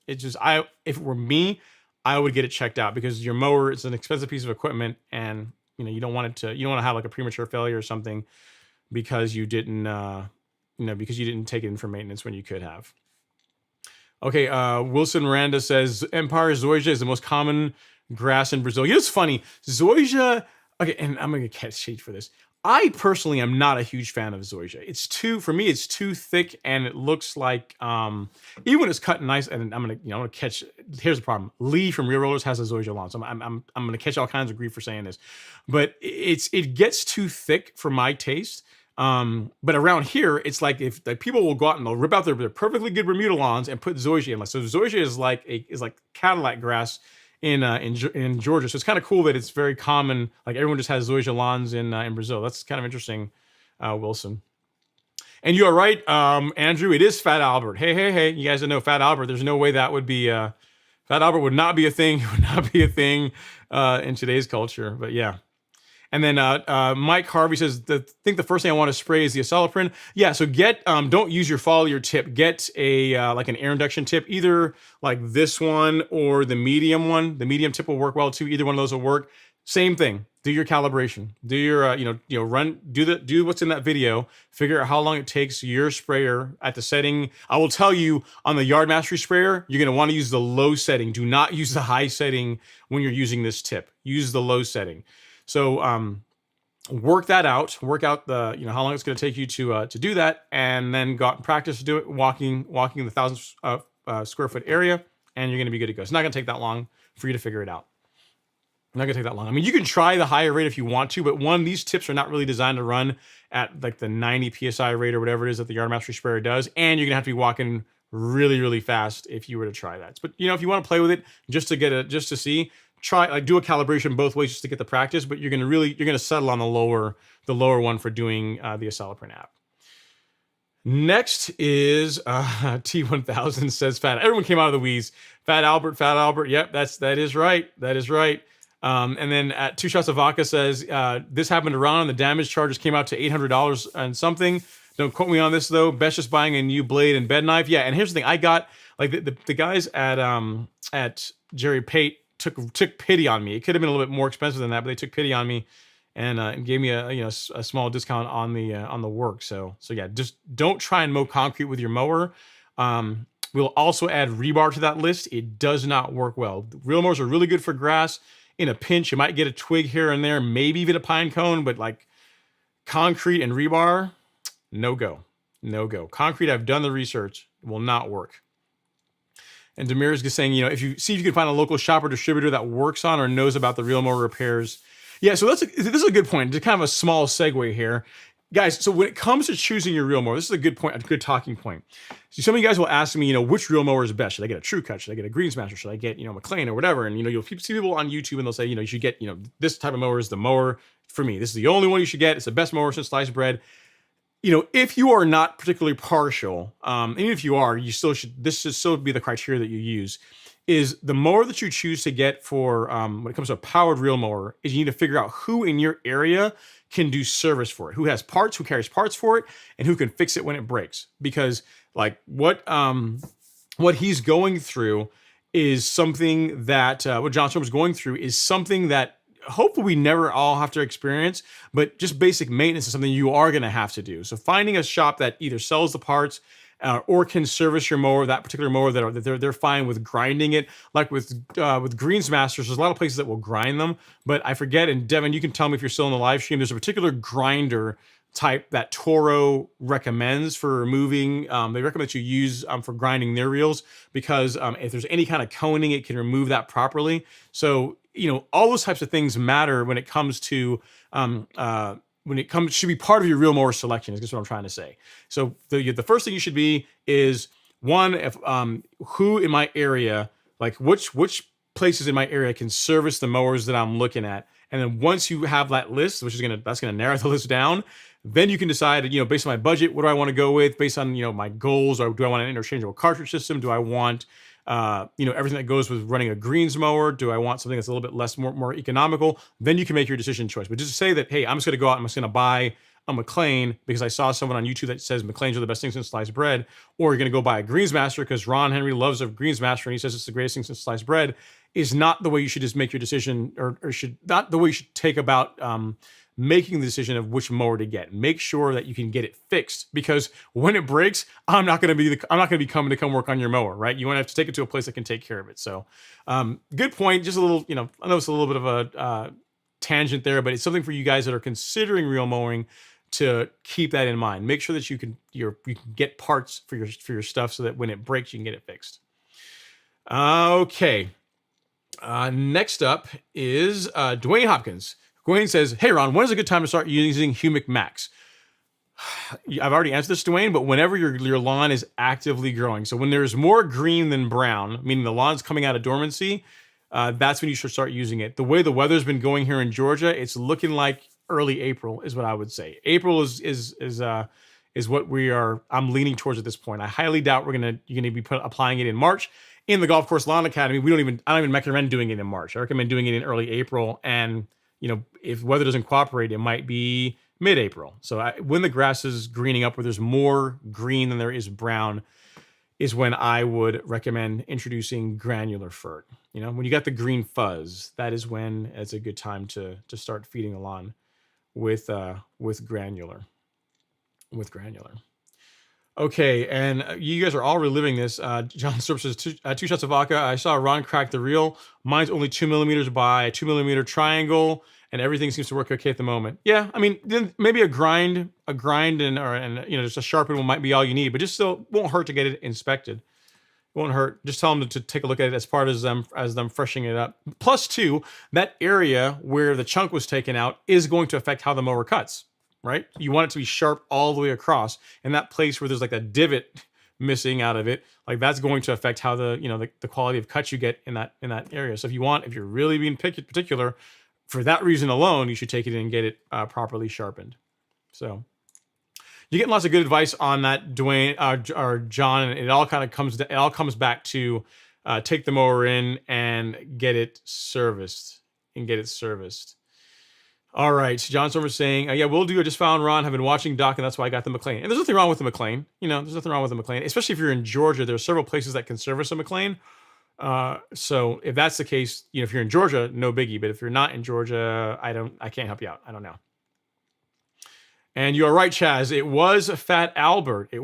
it's just if it were me, I would get it checked out, because your mower is an expensive piece of equipment, and you don't want to have like a premature failure or something because you didn't take it in for maintenance when you could have. Okay, Wilson Miranda says Empire Zoysia is the most common grass in Brazil. It's funny, Zoysia. Okay, and I'm gonna catch shade for this. I personally am not a huge fan of Zoysia. It's too thick, and it looks like even when it's cut nice. And I'm gonna catch. Here's the problem: Lee from Real Rollers has a Zoysia lawn, so I'm gonna catch all kinds of grief for saying this, but it gets too thick for my taste. But around here, it's like if people will go out and they'll rip out their perfectly good Bermuda lawns and put Zoysia in. So Zoysia is like Cadillac grass in Georgia. So it's kind of cool that it's very common. Like everyone just has Zoysia lawns in Brazil. That's kind of interesting, Wilson. And you are right, Andrew. It is Fat Albert. Hey! You guys don't know Fat Albert. There's no way that would be Fat Albert would not be a thing. It would not be a thing in today's culture. But yeah. And then Mike Harvey says, I think the first thing I want to spray is the acetyloprin. Yeah, so don't use your foliar tip. Get a like an air induction tip, either like this one or the medium one. The medium tip will work well too. Either one of those will work. Same thing. Do your calibration. Do your do what's in that video. Figure out how long it takes your sprayer at the setting. I will tell you on the Yard Mastery sprayer, you're going to want to use the low setting. Do not use the high setting when you're using this tip. Use the low setting. So work that out. Work out the how long it's going to take you to do that, and then go out and practice do it walking the 1,000 square foot area, and you're going to be good to go. It's not going to take that long for you to figure it out. Not going to take that long. I mean, you can try the higher rate if you want to, but these tips are not really designed to run at like the 90 psi rate or whatever it is that the Yard Mastery sprayer does, and you're going to have to be walking really, really fast if you were to try that. But if you want to play with it just to see, try do a calibration both ways just to get the practice. But you're gonna settle on the lower one for doing the acetyloprin app. Next is T1000 says Fat. Everyone came out of the weeds. Fat Albert. Yep, that is right. And then at 2 Shots of Vodka says this happened to Ron. The damage charges came out to $800 and something. Don't quote me on this though. Best just buying a new blade and bed knife. Yeah, and here's the thing. I got like the guys at Jerry Pate took pity on me. It could have been a little bit more expensive than that, but they took pity on me and gave me a small discount on the work. So yeah, just don't try and mow concrete with your mower. We'll also add rebar to that list. It does not work well. Reel mowers are really good for grass. In a pinch, you might get a twig here and there, maybe even a pine cone, but like concrete and rebar, no go. Concrete, I've done the research, will not work. And Demir is just saying, if you can find a local shop or distributor that works on or knows about the reel mower repairs. Yeah, so this is a good point. Just kind of a small segue here. Guys, so when it comes to choosing your reel mower, this is a good point, a good talking point. So some of you guys will ask me, which reel mower is best? Should I get a TruCut? Should I get a Greensmaster? Should I get, McLane or whatever? And, you'll see people on YouTube and they'll say, you should get, this type of mower is the mower for me. This is the only one you should get. It's the best mower since sliced bread. If you are not particularly partial, and even if you are, this should still be the criteria that you use, is the mower that you choose to get for, when it comes to a powered reel mower, is you need to figure out who in your area can do service for it, who has parts, who carries parts for it, and who can fix it when it breaks. Because like what he's going through is something that, what John Storm is going through is something that hopefully we never all have to experience, but just basic maintenance is something you are going to have to do. So finding a shop that either sells the parts or can service your mower, that particular mower, that they're fine with grinding it. Like with Greensmasters, there's a lot of places that will grind them, but I forget. And Devin, you can tell me if you're still in the live stream. There's a particular grinder type that Toro recommends for removing. They recommend that you use for grinding their reels because if there's any kind of coning, it can remove that properly. So all those types of things matter when it comes to should be part of your reel mower selection. Is what I'm trying to say. So the first thing you should be is one, if who in my area, like which places in my area can service the mowers that I'm looking at, and then once you have that list, that's gonna narrow the list down. Then you can decide, based on my budget, what do I want to go with? Based on my goals, or do I want an interchangeable cartridge system? Do I want everything that goes with running a greens mower? Do I want something that's a little bit less, more economical? Then you can make your decision choice. But just to say that, hey, I'm just going to go out and I'm just going to buy a McLane because I saw someone on YouTube that says McLanes are the best thing since sliced bread, or you're going to go buy a Greensmaster because Ron Henry loves a Greensmaster and he says it's the greatest thing since sliced bread, is not the way you should just make your decision, or should not the way you should take about making the decision of which mower to get. Make sure that you can get it fixed, because when it breaks, I'm not going to be coming to come work on your mower, right? You want to have to take it to a place that can take care of it. So, good point. Just a little, I know it's a little bit of a tangent there, but it's something for you guys that are considering reel mowing to keep that in mind. Make sure that you can get parts for your stuff so that when it breaks, you can get it fixed. Okay. Next up is Dwayne Hopkins. Dwayne says, hey, Ron, when is a good time to start using Humic Max? I've already answered this, Dwayne, but whenever your lawn is actively growing. So when there's more green than brown, meaning the lawn's coming out of dormancy, that's when you should start using it. The way the weather's been going here in Georgia, it's looking like early April is what I would say. April is what I'm leaning towards at this point. I highly doubt you're gonna be applying it in March. In the Golf Course Lawn Academy, I don't even recommend doing it in March. I recommend doing it in early April, and if weather doesn't cooperate, it might be mid-April. So when the grass is greening up, where there's more green than there is brown, is when I would recommend introducing granular fert. When you got the green fuzz, that is when it's a good time to start feeding the lawn with granular. Okay, and you guys are all reliving this. John Storp says, two shots of vodka. I saw Ron crack the reel. Mine's only 2 millimeters by a 2 millimeter triangle, and everything seems to work okay at the moment. Yeah, I mean, then maybe a grind, and just a sharpen one might be all you need, but just still won't hurt to get it inspected. It won't hurt. Just tell them to take a look at it as part of them freshening it up. Plus, two, that area where the chunk was taken out is going to affect how the mower cuts. Right? You want it to be sharp all the way across, and that place where there's like a divot missing out of it, like that's going to affect how the quality of cuts you get in that area. So if you're really being particular, for that reason alone, you should take it in and get it properly sharpened. So you're getting lots of good advice on that, Dwayne or John, and it all comes back to take the mower in and get it serviced. All right, John Stormer saying, yeah, we'll do. I just found Ron. I've been watching Doc, and that's why I got the McLane. And there's nothing wrong with the McLane. There's nothing wrong with the McLane, especially if you're in Georgia. There are several places that can service a McLane. So if that's the case, if you're in Georgia, no biggie. But if you're not in Georgia, I can't help you out. I don't know. And you are right, Chaz. It was Fat Albert. Randy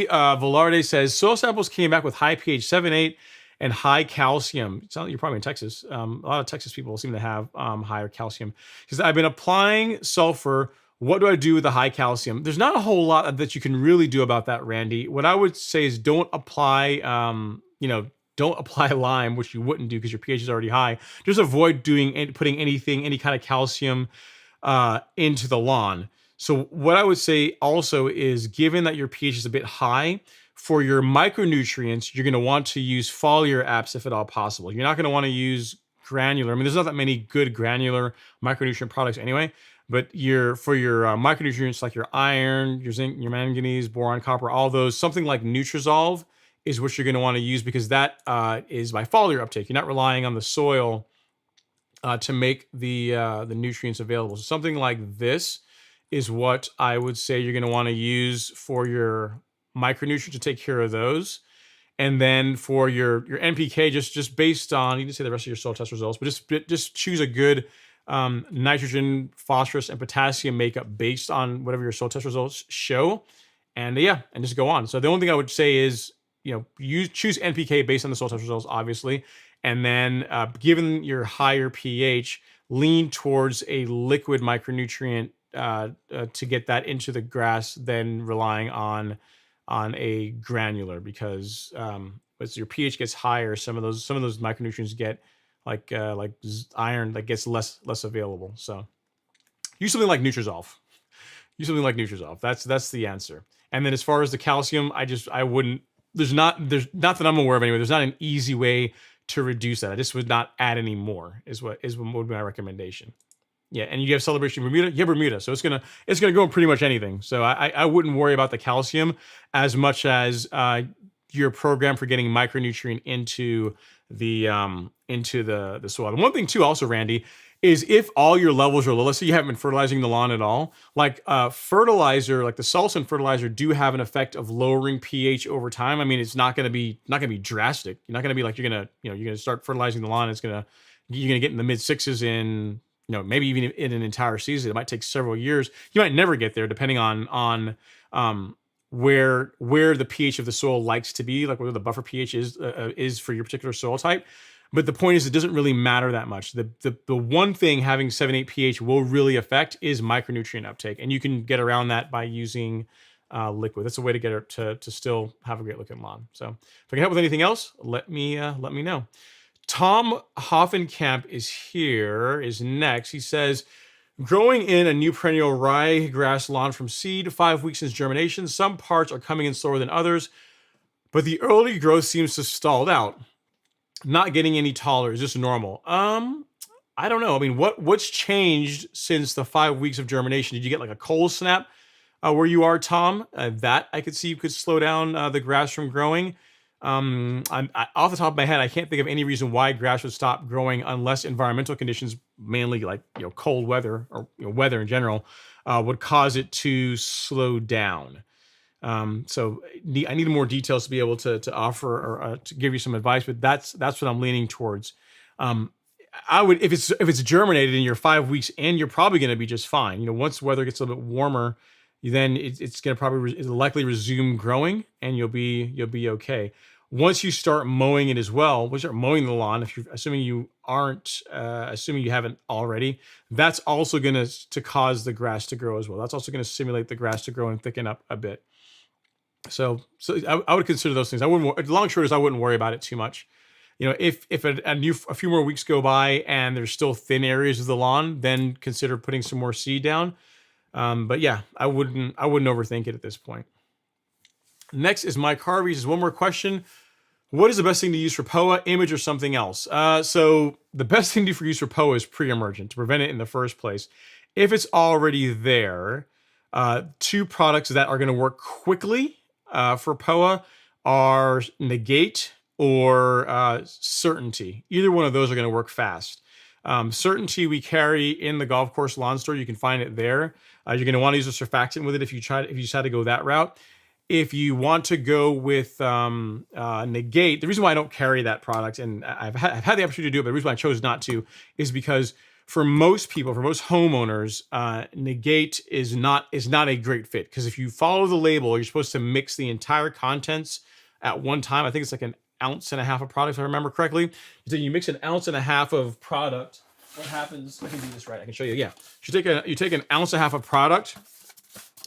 Velarde says, soil samples came back with high pH 7.8 and high calcium. You're probably in Texas. A lot of Texas people seem to have higher calcium. Because I've been applying sulfur. What do I do with the high calcium? There's not a whole lot that you can really do about that, Randy. What I would say is don't apply lime, which you wouldn't do because your pH is already high. Just avoid putting any kind of calcium into the lawn. So what I would say also is, given that your pH is a bit high, for your micronutrients, you're going to want to use foliar apps if at all possible. You're not going to want to use granular. I mean, there's not that many good granular micronutrient products anyway, but for your micronutrients like your iron, your zinc, your manganese, boron, copper, all those, something like Nutrizolve is what you're going to want to use, because that is by foliar uptake. You're not relying on the soil to make the nutrients available. So something like this is what I would say you're going to want to use for your micronutrients to take care of those. And then for your NPK, just based on, you can say the rest of your soil test results, but just choose a good nitrogen, phosphorus, and potassium makeup based on whatever your soil test results show. And and just go on. So the only thing I would say is, choose NPK based on the soil test results, obviously. And then given your higher pH, lean towards a liquid micronutrient to get that into the grass, than relying on a granular, because as your pH gets higher, some of those micronutrients get like iron that gets less available. So use something like Nutrizolve. That's the answer. And then as far as the calcium, I wouldn't. There's not that I'm aware of anyway. There's not an easy way to reduce that. I just would not add any more. Is what would be my recommendation. Yeah, and you have Celebration Bermuda. Yeah, Bermuda. So it's gonna go in pretty much anything. So I wouldn't worry about the calcium as much as your program for getting micronutrient into the soil. And one thing too, also, Randy, is if all your levels are low, let's say you haven't been fertilizing the lawn at all, like fertilizer, like the salts in fertilizer do have an effect of lowering pH over time. I mean, it's not gonna be drastic. You're not gonna be like you're gonna start fertilizing the lawn. You're gonna get in the mid sixes in, maybe even in an entire season. It might take several years. You might never get there, depending on where the pH of the soil likes to be, like whether the buffer pH is for your particular soil type. But the point is, it doesn't really matter that much. The one thing having 7.8 pH will really affect is micronutrient uptake, and you can get around that by using liquid. That's a way to get it to still have a great looking lawn. So if I can help with anything else, let me know. Tom Hoffenkamp is next. He says, growing in a new perennial ryegrass lawn from seed, 5 weeks since germination. Some parts are coming in slower than others. but the early growth seems to stalled out, not getting any taller. Is just normal. I don't know. I mean, what's changed since the 5 weeks of germination? Did you get like a cold snap where you are, Tom? That I could see could slow down the grass from growing. Off the top of my head, I can't think of any reason why grass would stop growing unless environmental conditions, mainly like cold weather or weather in general, would cause it to slow down. So I need more details to be able to offer or to give you some advice, but that's what I'm leaning towards. I would, if it's germinated in your 5 weeks, and you're probably going to be just fine. Once the weather gets a little bit warmer, then it's going to probably it'll likely resume growing, and you'll be okay. Once you start mowing it as well, once you start mowing the lawn, if you're assuming you haven't already, that's also going to cause the grass to grow as well. That's also going to stimulate the grass to grow and thicken up a bit. So I would consider those things. I wouldn't. Long short is I wouldn't worry about it too much. If a few more weeks go by and there's still thin areas of the lawn, then consider putting some more seed down. But yeah, I wouldn't overthink it at this point. Next is Mike Harvey. Just one more question. What is the best thing to use for POA, image, or something else? So the best thing to use for POA is pre-emergent, to prevent it in the first place. If it's already there, two products that are going to work quickly for POA are Negate or Certainty. Either one of those are going to work fast. Certainty we carry in the golf course lawn store. You can find it there. You're going to want to use a surfactant with it if you decide to go that route. If you want to go with Negate, the reason why I don't carry that product, and I've had the opportunity to do it, but the reason why I chose not to is because for most people, for most homeowners, Negate is not a great fit. Because if you follow the label, you're supposed to mix the entire contents at one time. I think it's like 1.5 ounces of product, if I remember correctly. So you mix 1.5 ounces of product. What happens? I can do this right. I can show you. Yeah, you take 1.5 ounces of product.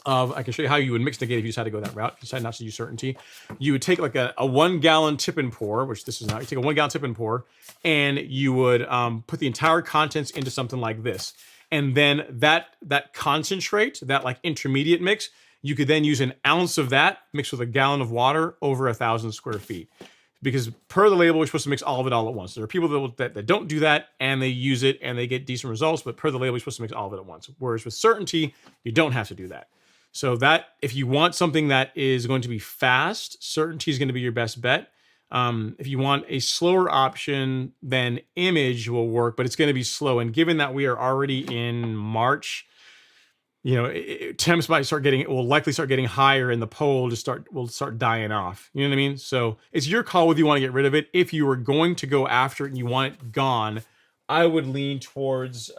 I can show you how you would mix Negate if you decide to go that route. If you decide not to use Certainty, you would take like a 1 gallon tip and pour, which this is not. You take a 1 gallon tip and pour, and you would put the entire contents into something like this, and then that concentrate, that like intermediate mix, you could then use 1 ounce of that mixed with a gallon of water over 1,000 square feet. Because per the label, we're supposed to mix all of it all at once. There are people that don't do that, and they use it and they get decent results, but per the label, you're supposed to mix all of it at once. Whereas with Certainty, you don't have to do that. So that if you want something that is going to be fast, Certainty is going to be your best bet. If you want a slower option, then Image will work, but it's going to be slow. And given that we are already in March, temps will likely start getting higher, and the pole will start dying off. You know what I mean? So it's your call whether you want to get rid of it. If you were going to go after it and you want it gone, I would lean towards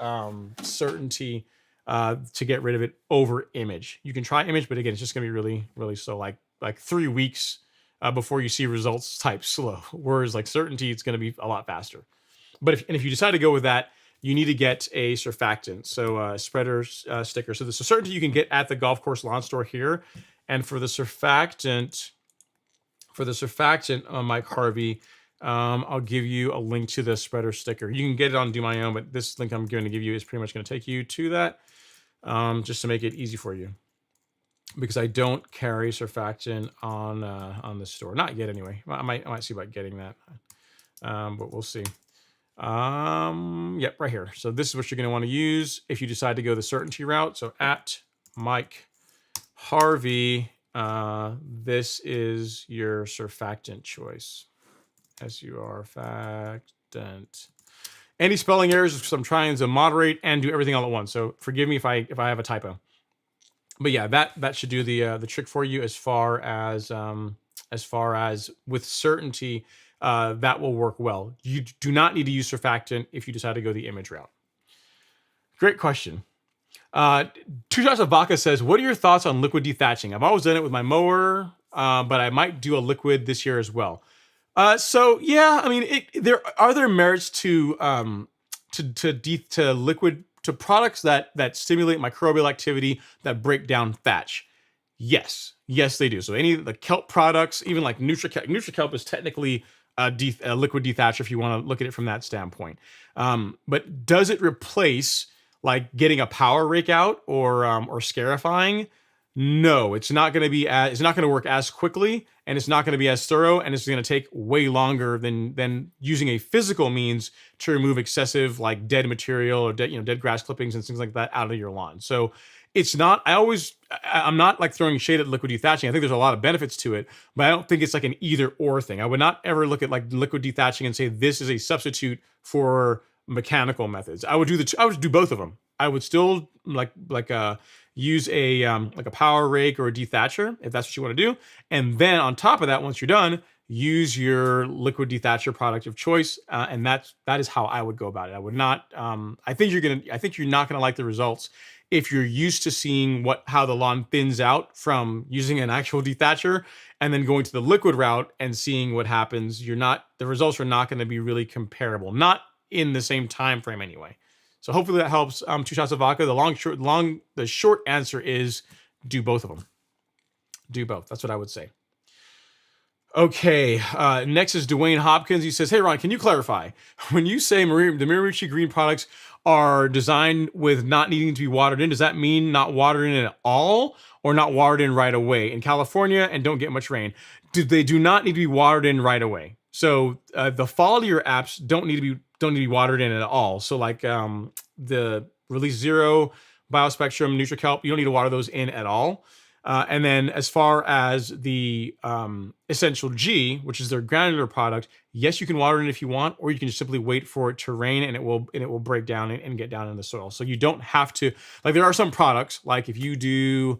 Certainty to get rid of it over Image. You can try Image, but again, it's just going to be really, really slow. Like 3 weeks before you see results type slow. Whereas like Certainty, it's going to be a lot faster. But if you decide to go with that, you need to get a surfactant, so spreader sticker. So the Certainty you can get at the golf course lawn store here, and for the surfactant, Mike Harvey, I'll give you a link to the spreader sticker. You can get it on Do My Own, but this link I'm going to give you is pretty much going to take you to that, just to make it easy for you. Because I don't carry surfactant on the store, not yet anyway. I might see about getting that, but we'll see. Yep, right here. So this is what you're going to want to use if you decide to go the Certainty route. So at Mike Harvey, this is your surfactant choice. surfactant. Any spelling errors, because I'm trying to moderate and do everything all at once. So forgive me if I have a typo. But yeah, that should do the trick for you as far as with Certainty. That will work well. You do not need to use surfactant if you decide to go the Image route. Great question. Two Shots of Vodka says, what are your thoughts on liquid dethatching? I've always done it with my mower, but I might do a liquid this year as well. So yeah, I mean, there are merits to liquid, to products that stimulate microbial activity, that break down thatch. Yes, they do. So any of the kelp products, even like NutriKelp is technically a liquid dethatcher if you want to look at it from that standpoint. But does it replace like getting a power rake out or scarifying? No, it's not going to be it's not going to work as quickly, and it's not going to be as thorough, and it's going to take way longer than using a physical means to remove excessive like dead material or dead grass clippings and things like that out of your lawn. So it's not. I'm not like throwing shade at liquid dethatching. I think there's a lot of benefits to it, but I don't think it's like an either or thing. I would not ever look at like liquid dethatching and say this is a substitute for mechanical methods. I would do both of them. I would still use a power rake or a dethatcher if that's what you want to do, and then on top of that, once you're done, use your liquid dethatcher product of choice, and that is how I would go about it. I would not. I think you're not gonna like the results if you're used to seeing how the lawn thins out from using an actual dethatcher and then going to the liquid route and seeing what happens. The results are not going to be really comparable, not in the same time frame anyway. So hopefully that helps. 2 shots of vodka. The short answer is do both of them. Do both. That's what I would say. Okay, next is Dwayne Hopkins. He says, "Hey Ron, can you clarify when you say the Miramichi Green products are designed with not needing to be watered in? Does that mean not watered in at all, or not watered in right away? In California and don't get much rain, they do not need to be watered in right away. So the fall of your apps don't need to be watered in at all. So like the Release Zero, Biospectrum, NutriKelp, you don't need to water those in at all." And then as far as the Essential G, which is their granular product, yes, you can water it if you want, or you can just simply wait for it to rain and it will break down and get down in the soil. So you don't have to, like there are some products, like if you do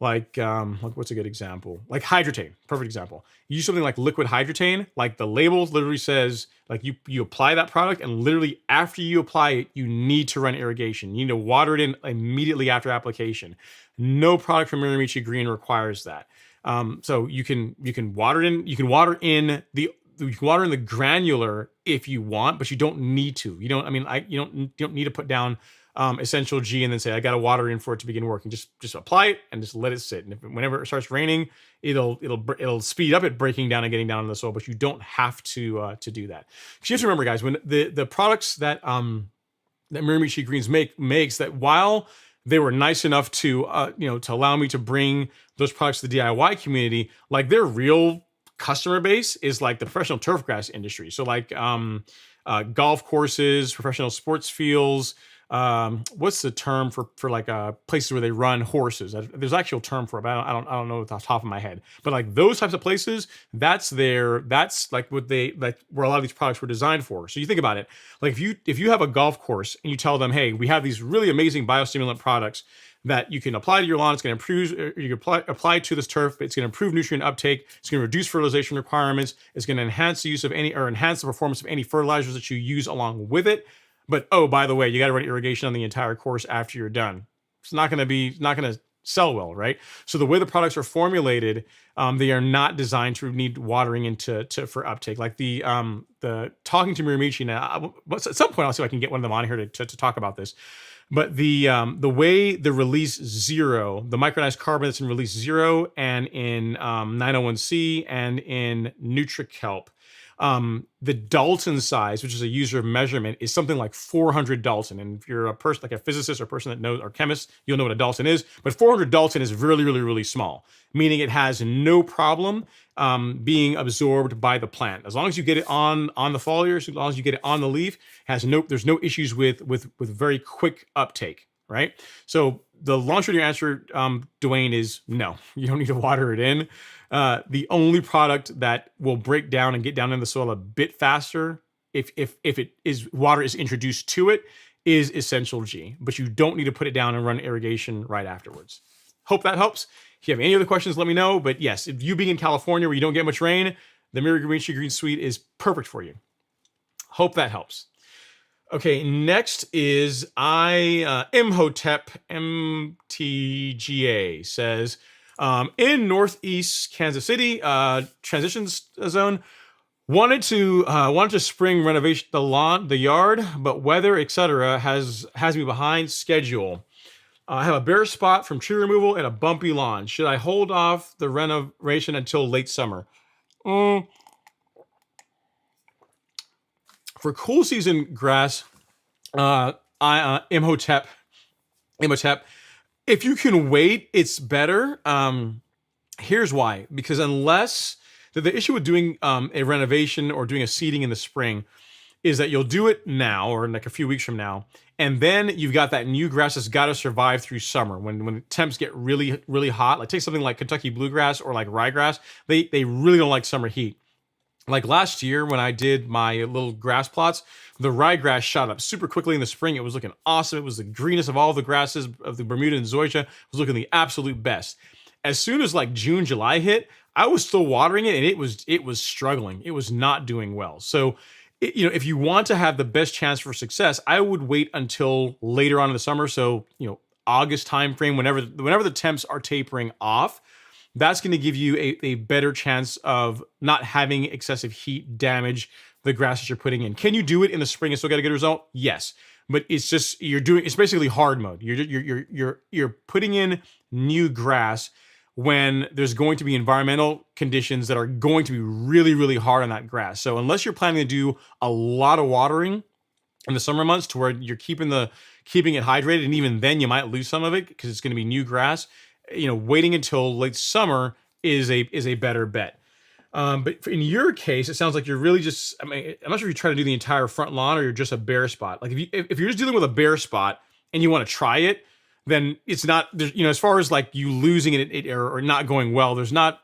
like what's a good example? Like Hydrotane, perfect example. You use something like liquid Hydrotane, like the label literally says, like you apply that product and literally after you apply it, you need to run irrigation. You need to water it in immediately after application. No product from Miramichi Green requires that. So you can water in, you can water in the granular if you want, but you don't need to. You don't need to put down Essential G and then say I got to water in for it to begin working. Just apply it and just let it sit. And whenever it starts raining, it'll speed up it breaking down and getting down in the soil. But you don't have to do that. Because you have to remember, guys, when the products that Miramichi Greens makes that while they were nice enough to to allow me to bring those products to the DIY community, like their real customer base is like the professional turf grass industry. So like golf courses, professional sports fields. What's the term for like places where they run horses? There's actual term for it, but I don't know off the top of my head. But like those types of places, that's like what where a lot of these products were designed for. So you think about it, like if you have a golf course and you tell them, hey, we have these really amazing biostimulant products that you can apply to your lawn. It's going to improve. You can apply to this turf. It's going to improve nutrient uptake. It's going to reduce fertilization requirements. It's going to enhance the use of enhance the performance of any fertilizers that you use along with it. But oh, by the way, you got to run irrigation on the entire course after you're done. It's not going to sell well, right? So the way the products are formulated, they are not designed to need watering into for uptake. Like the talking to Miramichi now. At some point, I'll see if I can get one of them on here to talk about this. But the way the Release Zero, the micronized carbon that's in Release Zero and in 901C and in NutriKelp, the Dalton size, which is a user measurement, is something like 400 Dalton. And if you're a person like a physicist or a person that knows or chemist, you'll know what a Dalton is. But 400 Dalton is really, really, really small, meaning it has no problem being absorbed by the plant. As long as you get it on the foliage, as long as you get it on the leaf, there's no issues with very quick uptake, right? So the long short answer, Dwayne, is no. You don't need to water it in. The only product that will break down and get down in the soil a bit faster, if water is introduced to it, is Essential G. But you don't need to put it down and run irrigation right afterwards. Hope that helps. If you have any other questions, let me know. But yes, if you being in California where you don't get much rain, the Miramichi Green Suite is perfect for you. Hope that helps. Okay, next is Imhotep MTGA says, in Northeast Kansas City, transition zone, wanted to spring renovation the yard, but weather, etc., has me behind schedule. I have a bare spot from tree removal and a bumpy lawn. Should I hold off the renovation until late summer? For cool season grass, Imhotep, If you can wait, it's better. Here's why. Because unless the issue with doing a renovation or doing a seeding in the spring is that you'll do it now or in like a few weeks from now, and then you've got that new grass that's got to survive through summer when the temps get really hot. Like take something like Kentucky bluegrass or like ryegrass. They really don't like summer heat. Like last year when I did my little grass plots, the ryegrass shot up super quickly in the spring. It was looking awesome. It was the greenest of all the grasses of the Bermuda and Zoysia. It was looking the absolute best. As soon as like June, July hit, I was still watering it and it was struggling. It was not doing well. So if you want to have the best chance for success, I would wait until later on in the summer. So, August timeframe, whenever the temps are tapering off, that's going to give you a better chance of not having excessive heat damage the grass that you're putting in. Can you do it in the spring and still get a good result? Yes, but it's just it's basically hard mode. You're putting in new grass when there's going to be environmental conditions that are going to be really hard on that grass. So unless you're planning to do a lot of watering in the summer months to where you're keeping it hydrated, and even then you might lose some of it because it's going to be new grass, waiting until late summer is a better bet. But in your case, it sounds like you're really just, I'm not sure if you try to do the entire front lawn or you're just a bare spot. Like if you're just dealing with a bare spot and you want to try it, then it's not, as far as like you losing it or not going well, there's not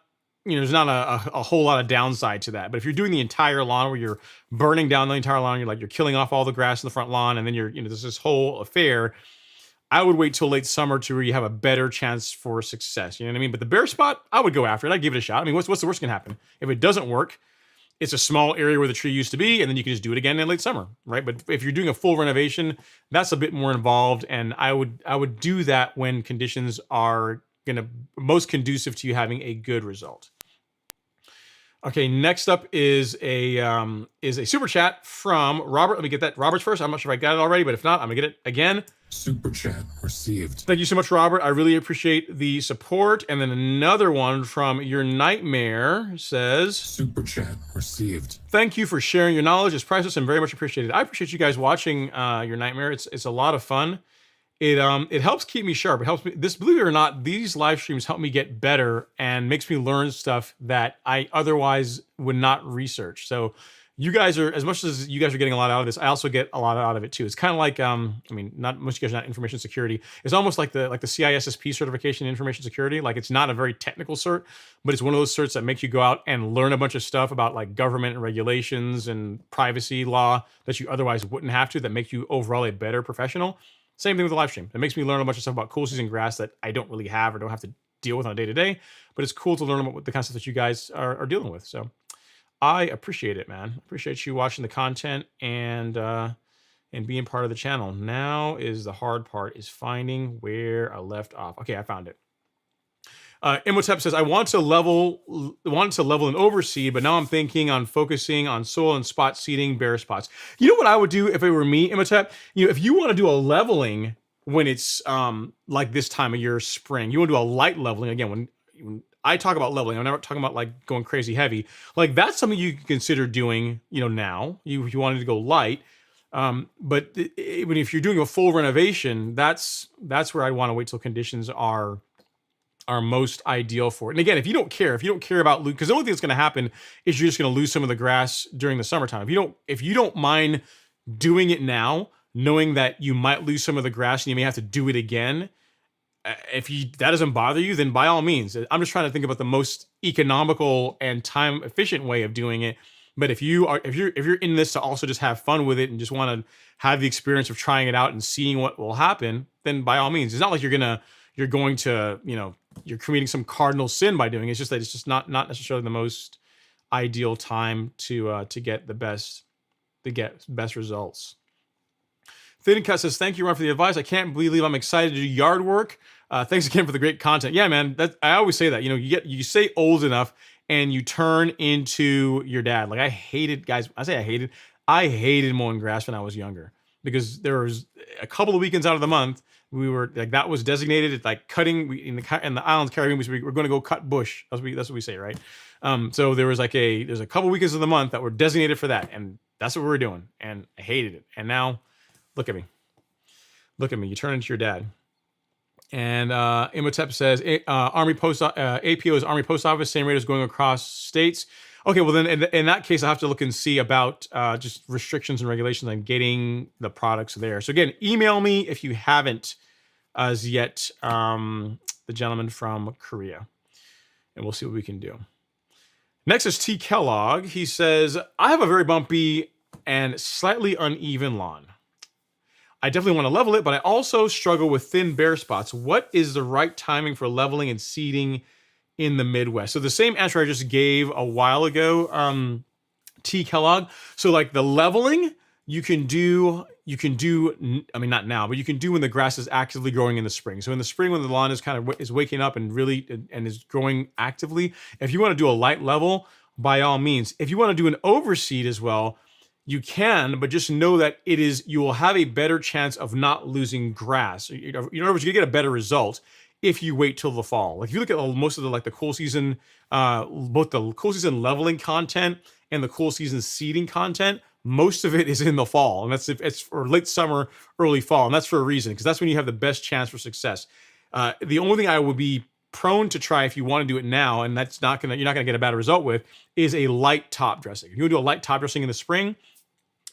a whole lot of downside to that. But if you're doing the entire lawn where you're burning down the entire lawn, you're killing off all the grass in the front lawn, and then there's this whole affair, I would wait till late summer to where you have a better chance for success. You know what I mean? But the bare spot, I would go after it. I'd give it a shot. I mean, what's the worst going to happen? If it doesn't work, it's a small area where the tree used to be, and then you can just do it again in late summer, right? But if you're doing a full renovation, that's a bit more involved, and I would do that when conditions are most conducive to you having a good result. Okay, next up is a super chat from Robert. Let me get that. Robert's first. I'm not sure if I got it already, but if not, I'm gonna get it again. Super chat received. Thank you so much, Robert. I really appreciate the support. And then another one from Your Nightmare says, super chat received. Thank you for sharing your knowledge. It's priceless and very much appreciated. I appreciate you guys watching Your Nightmare. It's a lot of fun. It helps keep me sharp. It helps me. Believe it or not, these live streams help me get better and makes me learn stuff that I otherwise would not research. So you guys are, as much as you guys are getting a lot out of this, I also get a lot out of it too. It's kind of like, not most of you guys are not information security. It's almost like the CISSP certification in information security. Like it's not a very technical cert, but it's one of those certs that make you go out and learn a bunch of stuff about like government and regulations and privacy law that you otherwise wouldn't have to, that make you overall a better professional. Same thing with the live stream. It makes me learn a bunch of stuff about cool season grass that I don't really have or don't have to deal with on a day-to-day, but it's cool to learn about the kind of stuff that you guys are dealing with. So I appreciate it, man. Appreciate you watching the content and being part of the channel. Now is the hard part, is finding where I left off. Okay, I found it. Imhotep says, I want to level and overseed, but now I'm thinking on focusing on soil and spot seeding bare spots. You know what I would do if it were me, Imhotep? If you want to do a leveling when it's like this time of year, spring, you want to do a light leveling. Again, when I talk about leveling, I'm never talking about like going crazy heavy. Like that's something you can consider doing, now, if you wanted to go light. But if you're doing a full renovation, that's where I'd want to wait till conditions are most ideal for it. And again, if you don't care about lose, because the only thing that's going to happen is you're just going to lose some of the grass during the summertime. If you don't mind doing it now, knowing that you might lose some of the grass and you may have to do it again, that doesn't bother you, then by all means. I'm just trying to think about the most economical and time efficient way of doing it. But if you're in this to also just have fun with it and just want to have the experience of trying it out and seeing what will happen, then by all means. It's not like you're going to, you're committing some cardinal sin by doing it. It's just that it's just not necessarily the most ideal time to get the best results. Thin Cut says, thank you, Ron, for the advice. I can't believe I'm excited to do yard work. Thanks again for the great content. Yeah, man, I always say that. You say old enough and you turn into your dad. Like I hated mowing grass when I was younger, because there was a couple of weekends out of the month we were like, that was designated like cutting. In the islands Caribbean, we're going to go cut bush. That's what we say, right? So there's a couple weekends of the month that were designated for that, and that's what we were doing, and I hated it. And now, look at me. You turn into your dad. And Imhotep says Army Post APO is Army Post Office, same rate as going across states. Okay, well then in that case, I have to look and see about just restrictions and regulations on getting the products there. So again, email me if you haven't as yet, the gentleman from Korea, and we'll see what we can do. Next is T. Kellogg. He says, I have a very bumpy and slightly uneven lawn. I definitely want to level it, but I also struggle with thin bare spots. What is the right timing for leveling and seeding in the Midwest? So the same answer I just gave a while ago, T. Kellogg. So like the leveling, you can do, I mean, not now, but you can do when the grass is actively growing in the spring. So in the spring, when the lawn is kind of is waking up and really and is growing actively, if you want to do a light level, by all means. If you want to do an overseed as well, you can, but just know that you will have a better chance of not losing grass. In other words, you get a better result if you wait till the fall. Like if you look at most of the cool season, both the cool season leveling content and the cool season seeding content, most of it is in the fall, and it's for late summer, early fall, and that's for a reason, because that's when you have the best chance for success. The only thing I would be prone to try if you want to do it now, and you're not gonna get a bad result with, is a light top dressing. If you would do a light top dressing in the spring,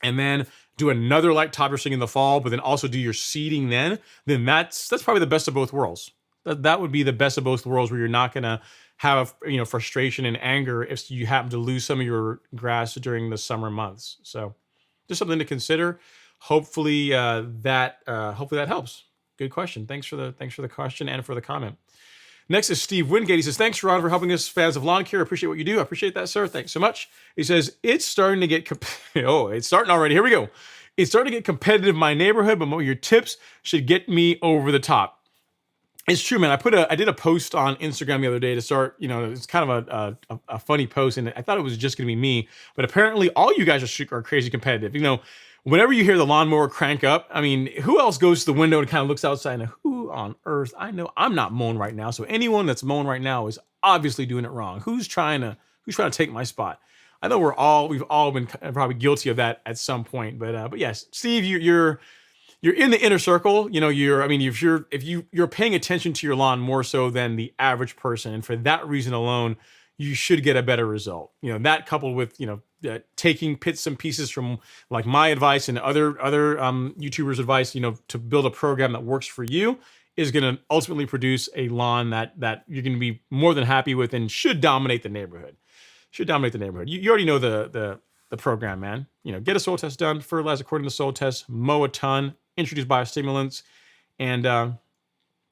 and then do another light top dressing in the fall, but then also do your seeding then that's probably the best of both worlds. That would be the best of both worlds, where you're not gonna have frustration and anger if you happen to lose some of your grass during the summer months. So just something to consider. Hopefully that helps. Good question. Thanks for the question and for the comment. Next is Steve Wingate. He says, thanks, Ron, for helping us fans of lawn care. Appreciate what you do. I appreciate that, sir. Thanks so much. He says, it's starting to get, it's starting already. Here we go. It's starting to get competitive in my neighborhood, but your tips should get me over the top. It's true, man. I did a post on Instagram the other day to start, it's kind of a funny post, and I thought it was just going to be me, but apparently all you guys are crazy competitive. Whenever you hear the lawnmower crank up, I mean, who else goes to the window and kind of looks outside and who on earth? I know I'm not mowing right now, so anyone that's mowing right now is obviously doing it wrong. Who's trying to take my spot? I know we've all been probably guilty of that at some point, but yes, Steve, you're in the inner circle. If you're paying attention to your lawn more so than the average person, and for that reason alone, you should get a better result. That coupled with taking bits and pieces from like my advice and other YouTubers' advice, to build a program that works for you, is going to ultimately produce a lawn that you're going to be more than happy with and should dominate the neighborhood. You already know the program, man. Get a soil test done, fertilize according to the soil test, mow a ton, introduce biostimulants, and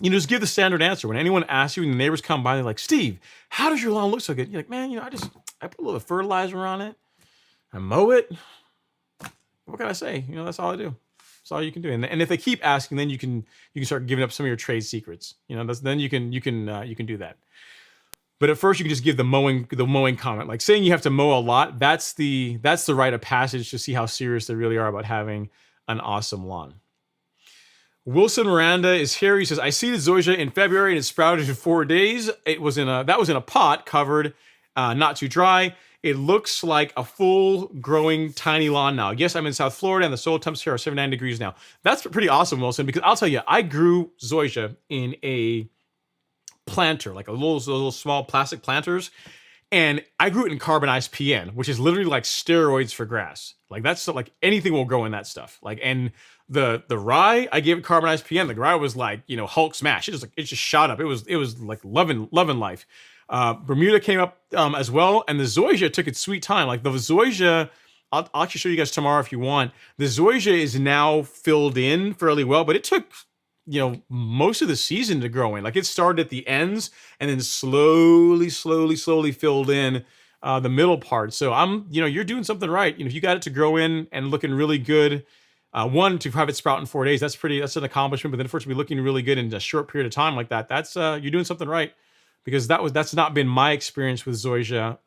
just give the standard answer. When anyone asks you and the neighbors come by, they're like, Steve, how does your lawn look so good? You're like, man, I put a little fertilizer on it. I mow it. What can I say? That's all I do. That's all you can do. And if they keep asking, then you can start giving up some of your trade secrets. Then you can do that. But at first, you can just give the mowing comment, like saying you have to mow a lot. That's the rite of passage to see how serious they really are about having an awesome lawn. Wilson Miranda is here. He says, I seeded Zoysia in February and it sprouted in 4 days. That was in a pot covered, not too dry. It looks like a full growing tiny lawn now. Yes, I'm in South Florida and the soil temps here are 79 degrees now. That's pretty awesome, Wilson, because I'll tell you, I grew Zoysia in a planter, like a little small plastic planters. And I grew it in carbonized PN, which is literally like steroids for grass. Like that's like anything will grow in that stuff. Like, and the rye, I gave it carbonized PN. The rye was like, Hulk smash. It just shot up. It was like loving life. Bermuda came up as well, and the Zoysia took its sweet time. Like the Zoysia, I'll actually show you guys tomorrow if you want. The Zoysia is now filled in fairly well, but it took most of the season to grow in. Like it started at the ends and then slowly filled in the middle part. So you're doing something right. If you got it to grow in and looking really good, one, to have it sprout in 4 days, that's an accomplishment. But then for it to be looking really good in a short period of time like that, that's you're doing something right. Because that's not been my experience with Zoysia.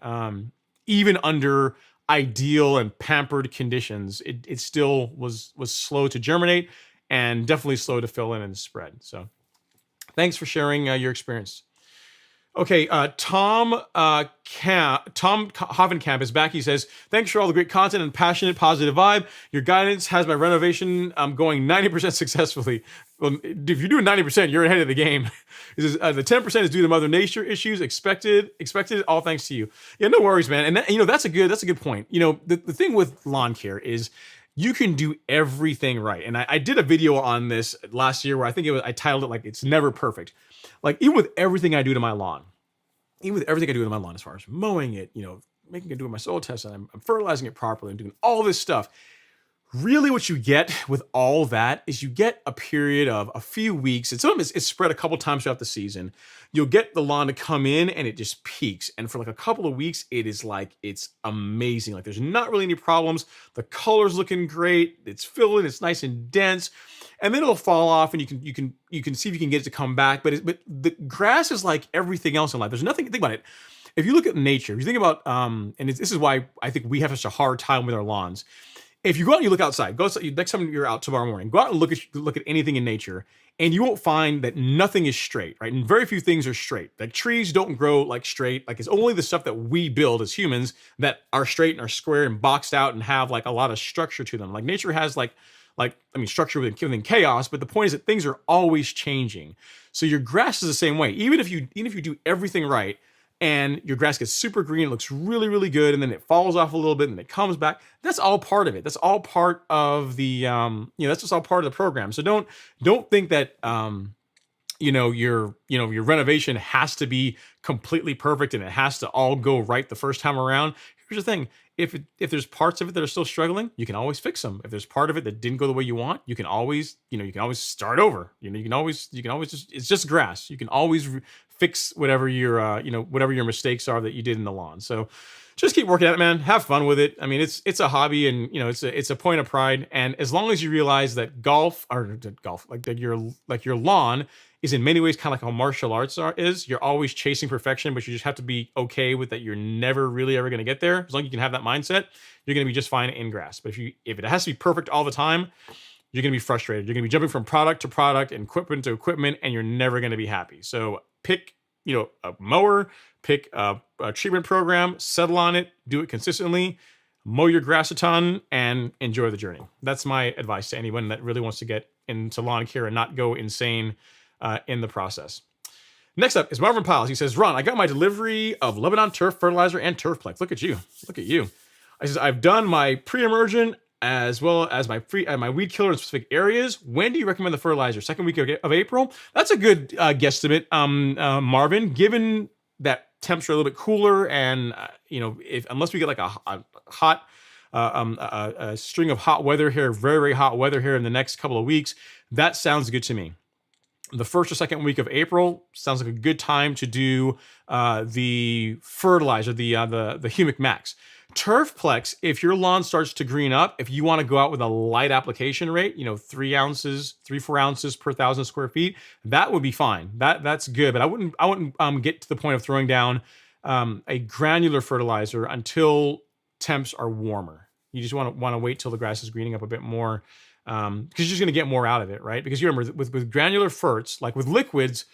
Even under ideal and pampered conditions, it still was slow to germinate and definitely slow to fill in and spread. So thanks for sharing your experience. Okay, Tom Hovenkamp is back. He says, "Thanks for all the great content and passionate, positive vibe. Your guidance has my renovation going 90% successfully." Well, if you're doing 90%, you're ahead of the game. He says, "The 10% is due to Mother Nature issues. Expected. All thanks to you." Yeah, no worries, man. And that, that's a good point. The thing with lawn care is you can do everything right. And I did a video on this last year where I titled it like "It's Never Perfect." Like even with everything I do to my lawn, as far as mowing it, making it do my soil test, and I'm fertilizing it properly and doing all this stuff. Really what you get with all that is you get a period of a few weeks, and sometimes it's spread a couple times throughout the season. You'll get the lawn to come in and it just peaks. And for like a couple of weeks, it's amazing. Like there's not really any problems. The color's looking great. It's filling, it's nice and dense. And then it'll fall off and you can see if you can get it to come back. But the grass is like everything else in life. There's nothing, think about it. If you look at nature, if you think about, this is why I think we have such a hard time with our lawns. If you go out and you look outside, next time you're out tomorrow morning, go out and look at anything in nature, and you won't find that nothing is straight, right? And very few things are straight. Like trees don't grow like straight. Like it's only the stuff that we build as humans that are straight and are square and boxed out and have like a lot of structure to them. Like nature has structure within chaos, but the point is that things are always changing. So your grass is the same way. Even if you do everything right, and your grass gets super green, it looks really, really good, and then it falls off a little bit, and then it comes back. That's all part of it. That's all part of the, that's just all part of the program. So don't think that, your renovation has to be completely perfect and it has to all go right the first time around. Here's the thing: if there's parts of it that are still struggling, you can always fix them. If there's part of it that didn't go the way you want, you can always start over. You can always just, it's just grass. You can always fix whatever your mistakes are that you did in the lawn. So just keep working at it, man. Have fun with it. I mean, it's a hobby, and it's a point of pride. And as long as you realize that your lawn is in many ways kind of like how martial arts is. You're always chasing perfection, but you just have to be okay with that. You're never really ever going to get there. As long as you can have that mindset, you're going to be just fine in grass. But if it has to be perfect all the time, you're going to be frustrated. You're going to be jumping from product to product and equipment to equipment, and you're never going to be happy. So pick, a mower, pick a treatment program, settle on it, do it consistently, mow your grass a ton, and enjoy the journey. That's my advice to anyone that really wants to get into lawn care and not go insane in the process. Next up is Marvin Piles. He says, "Ron, I got my delivery of Lebanon turf fertilizer and Turfplex." Look at you. I says, "I've done my pre-emergent as well as my weed killer in specific areas. When do you recommend the fertilizer? Second week of April?" That's a good guesstimate, Marvin. Given that temps are a little bit cooler, and unless we get like a hot a string of hot weather here, very, very hot weather here in the next couple of weeks, that sounds good to me. The first or second week of April sounds like a good time to do the fertilizer, the Humic Max. Turfplex, if your lawn starts to green up, if you want to go out with a light application rate, 4 ounces per 1,000 square feet, that would be fine. That's good, but I wouldn't get to the point of throwing down a granular fertilizer until temps are warmer. You just want to wait till the grass is greening up a bit more, because you're just going to get more out of it, right? Because you remember with granular ferts, like with liquids,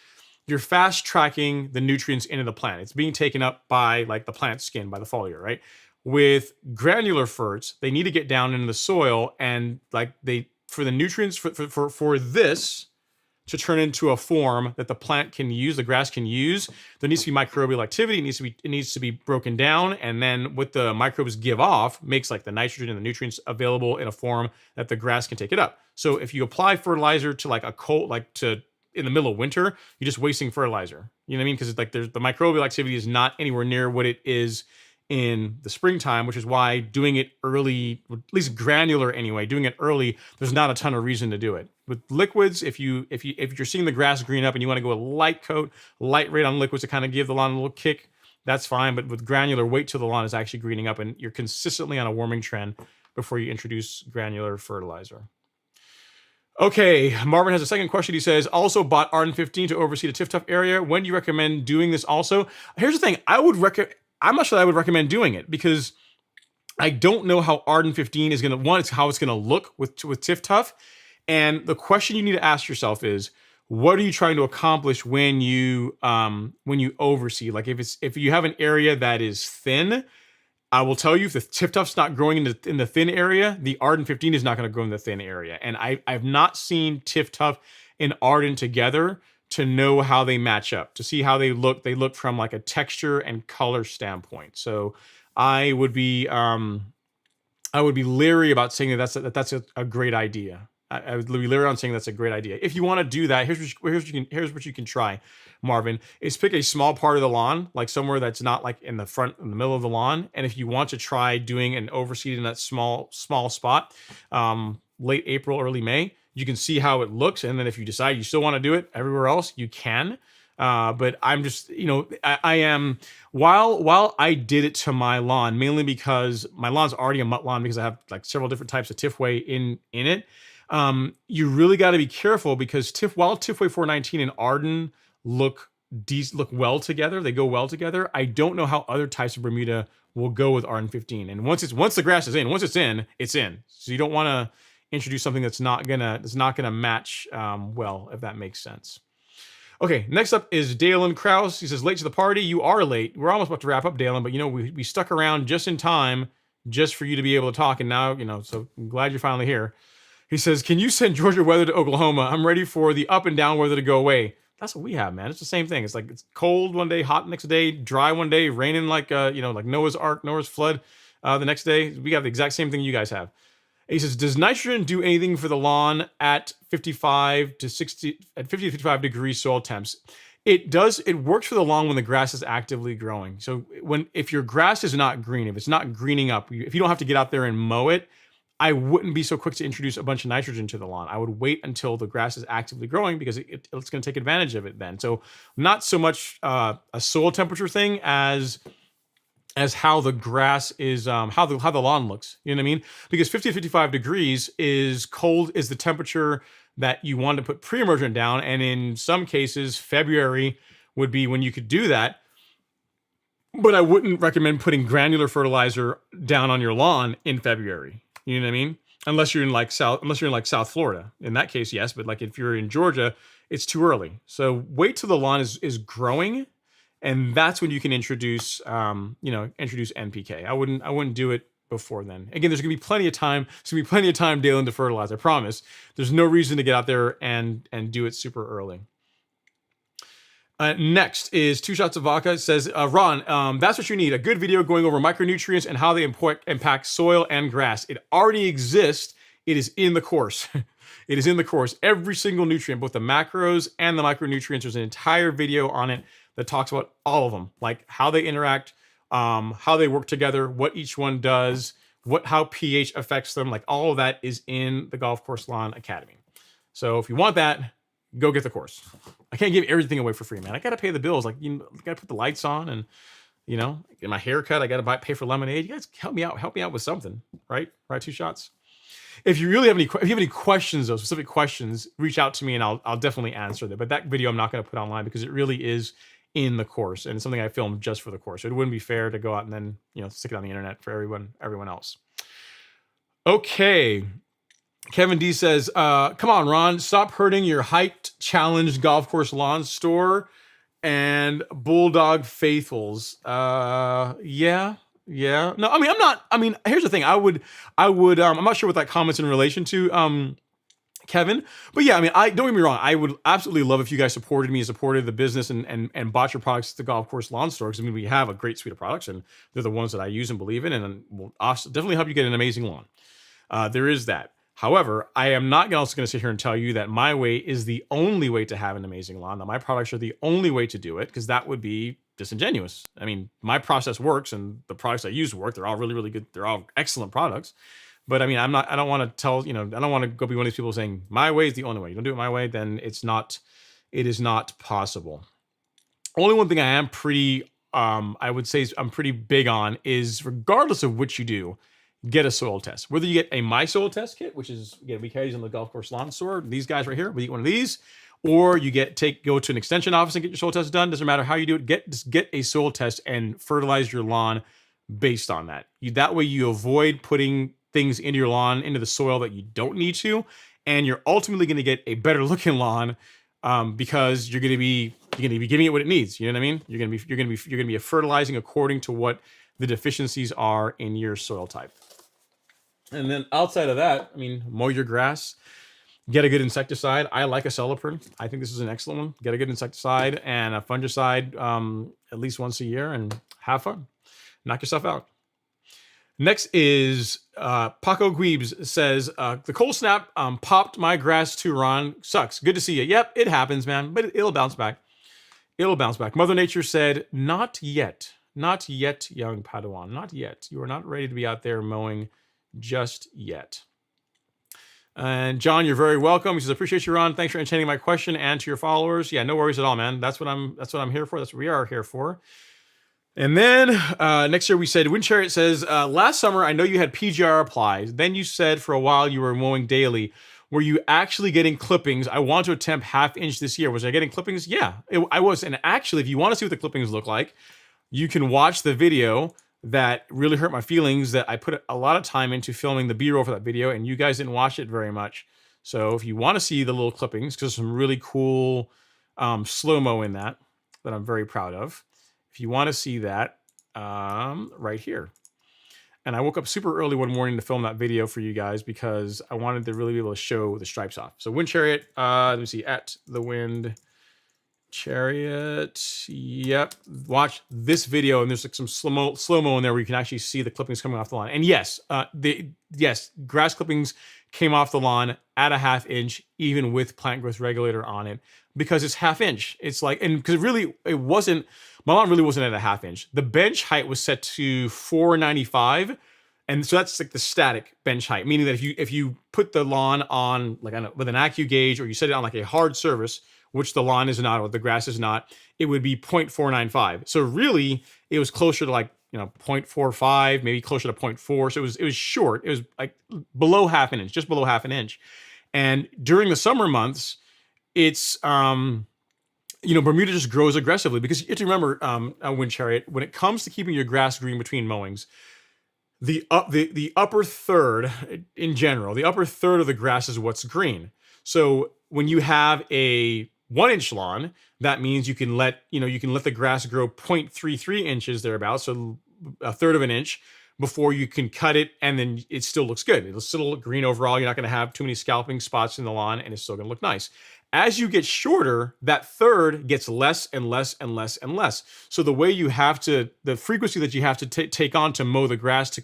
you're fast tracking the nutrients into the plant. It's being taken up by like the plant skin, by the foliar, right? With granular ferts, they need to get down into the soil, and for the nutrients for this to turn into a form that the plant can use, the grass can use, there needs to be microbial activity. It needs to be broken down, and then what the microbes give off makes like the nitrogen and the nutrients available in a form that the grass can take it up. So if you apply fertilizer to like a cold, in the middle of winter, you're just wasting fertilizer. You know what I mean? Because the microbial activity is not anywhere near what it is in the springtime, which is why doing it early, at least granular anyway, doing it early, there's not a ton of reason to do it. With liquids, if you're seeing the grass green up and you want to go a light rate on liquids to kind of give the lawn a little kick, that's fine. But with granular, wait till the lawn is actually greening up and you're consistently on a warming trend before you introduce granular fertilizer. Okay, Marvin has a second question. He says, "Also bought Arden 15 to oversee the TIF-Tuff area. When do you recommend doing this also?" Here's the thing. I'm not sure I would recommend doing it because I don't know how Arden 15 is going to, how it's going to look with TIF-Tuff. And the question you need to ask yourself is, what are you trying to accomplish when you overseed? Like if you have an area that is thin, I will tell you, if the tip tuft's not growing in the thin area, the Arden 15 is not going to grow in the thin area. And I've not seen tip tuft and Arden together to know how they match up, to see how they look. They look from like a texture and color standpoint. So I would be leery about saying that's a great idea. I would be leery on saying that's a great idea. If you want to do that, here's what you can try, Marvin, is pick a small part of the lawn, like somewhere that's not like in the middle of the lawn. And if you want to try doing an overseed in that small spot, late April, early May, you can see how it looks. And then if you decide you still want to do it everywhere else, you can. But I'm just, I am, while I did it to my lawn, mainly because my lawn's already a mutt lawn because I have like several different types of Tifway in it. You really got to be careful because while Tifway 419 and Arden look well together, they go well together. I don't know how other types of Bermuda will go with Arden 15. And once the grass is in, it's in. So you don't want to introduce something that's not gonna match well, if that makes sense. Okay, next up is Dalen Krause. He says, late to the party. You are late. We're almost about to wrap up, Dalen, but we stuck around just in time just for you to be able to talk. And now, so I'm glad you're finally here. He says, can you send Georgia weather to Oklahoma? I'm ready for the up and down weather to go away. That's what we have, man. It's the same thing. It's like it's cold one day, hot next day, dry one day, raining like like Noah's Ark, Noah's flood the next day. We have the exact same thing you guys have. He says, does nitrogen do anything for the lawn at 50 to 55 degree soil temps? It does. It works for the lawn when the grass is actively growing. So if your grass is not green, if it's not greening up, if you don't have to get out there and mow it, I wouldn't be so quick to introduce a bunch of nitrogen to the lawn. I would wait until the grass is actively growing because it's going to take advantage of it then. So not so much a soil temperature thing as how the grass is, how the lawn looks. You know what I mean? Because 50 to 55 degrees is cold, is the temperature that you want to put pre-emergent down. And in some cases, February would be when you could do that. But I wouldn't recommend putting granular fertilizer down on your lawn in February. You know what I mean? Unless you're in South Florida. In that case, yes. But like if you're in Georgia, it's too early. So wait till the lawn is growing. And that's when you can introduce NPK. I wouldn't do it before then. Again, there's gonna be plenty of time. There's gonna be plenty of time, Dalen, to fertilize. I promise. There's no reason to get out there and do it super early. Next is 2 Shots of Vodka. It says, Ron, that's what you need. A good video going over micronutrients and how they impact soil and grass. It already exists. It is in the course. It is in the course. Every single nutrient, both the macros and the micronutrients. There's an entire video on it that talks about all of them, like how they interact, how they work together, what each one does, how pH affects them. Like all of that is in the Golf Course Lawn Academy. So if you want that, go get the course. I can't give everything away for free, man. I got to pay the bills. Like, I got to put the lights on and, get my haircut. I got to pay for lemonade. You guys help me out with something, right? Right. 2 Shots. If you really have any questions, though, specific questions, reach out to me and I'll definitely answer them. But that video I'm not going to put online because it really is in the course and it's something I filmed just for the course. It wouldn't be fair to go out and then, stick it on the internet for everyone else. Okay. Kevin D says, come on, Ron, stop hurting your height challenged golf course lawn store and Bulldog faithfuls. Yeah. No, here's the thing. I'm not sure what that comment's in relation to, Kevin, but yeah, don't get me wrong. I would absolutely love if you guys supported me and supported the business and bought your products at the golf course lawn store. Because we have a great suite of products and they're the ones that I use and believe in and will definitely help you get an amazing lawn. There is that. However, I am not also going to sit here and tell you that my way is the only way to have an amazing lawn. That my products are the only way to do it, because that would be disingenuous. My process works and the products I use work. They're all really, really good. They're all excellent products. But I don't want to tell, I don't want to go be one of these people saying my way is the only way. You don't do it my way, then it is not possible. Only one thing I am pretty, I would say I'm pretty big on is, regardless of which you do, get a soil test. Whether you get a My Soil Test kit, which is, again, we carry these in the golf course lawn store, these guys right here, we get one of these, or you go to an extension office and get your soil test done. Doesn't matter how you do it. Just get a soil test and fertilize your lawn based on that. That way you avoid putting things into your lawn, into the soil that you don't need to, and you're ultimately going to get a better looking lawn because you're going to be giving it what it needs. You know what I mean? You're going to be fertilizing according to what the deficiencies are in your soil type. And then outside of that, I mean, mow your grass, get a good insecticide. I like a Acelepryn. I think this is an excellent one. Get a good insecticide and a fungicide at least once a year and have fun. Knock yourself out. Next is Paco Guibes says, the cold snap popped my grass too, Ron. Sucks. Good to see you. Yep, it happens, man, but it'll bounce back. It'll bounce back. Mother Nature said, not yet. Not yet, young Padawan. Not yet. You are not ready to be out there mowing just yet. And John, you're very welcome. He says, appreciate you, Ron. Thanks for entertaining my question and to your followers. Yeah, no worries at all, man. That's what I'm here for. That's what we are here for. And then next year we said, Wind Chariot says, last summer, I know you had PGR applies. Then you said for a while you were mowing daily. Were you actually getting clippings? I want to attempt 1/2 inch this year. Was I getting clippings? Yeah, I was. And actually, if you want to see what the clippings look like, you can watch the video that really hurt my feelings that I put a lot of time into filming the B-roll for that video, and you guys didn't watch it very much. So if you want to see the little clippings, because there's some really cool slow-mo in that I'm very proud of. If you want to see that, right here. And I woke up super early one morning to film that video for you guys because I wanted to really be able to show the stripes off. So Wind Chariot, let me see, at the Wind Chariot. Yep. Watch this video, and there's like some slow-mo in there where you can actually see the clippings coming off the lawn. And yes, grass clippings came off the lawn at a 1/2 inch, even with plant growth regulator on it, because it's 1/2 inch. It's like, and because my lawn really wasn't at a 1/2 inch. The bench height was set to 495. And so that's like the static bench height, meaning that if you put the lawn on like with an AccuGauge, or you set it on like a hard surface, which the lawn is not, or the grass is not, it would be 0.495. So really, it was closer to like 0.45, maybe closer to 0.4. So it was short. It was like below 1/2 inch, just below 1/2 inch. And during the summer months, it's Bermuda just grows aggressively, because you have to remember, Wind Chariot, when it comes to keeping your grass green between mowings, the upper third in general, the upper third of the grass is what's green. So when you have a 1-inch lawn, that means you can let the grass grow 0.33 inches thereabouts, so a third of an inch, before you can cut it, and then it still looks good. It'll still look green overall. You're not going to have too many scalping spots in the lawn, and it's still going to look nice. As you get shorter, that third gets less and less and less and less. So the way you have to, the frequency that you have to take on to mow the grass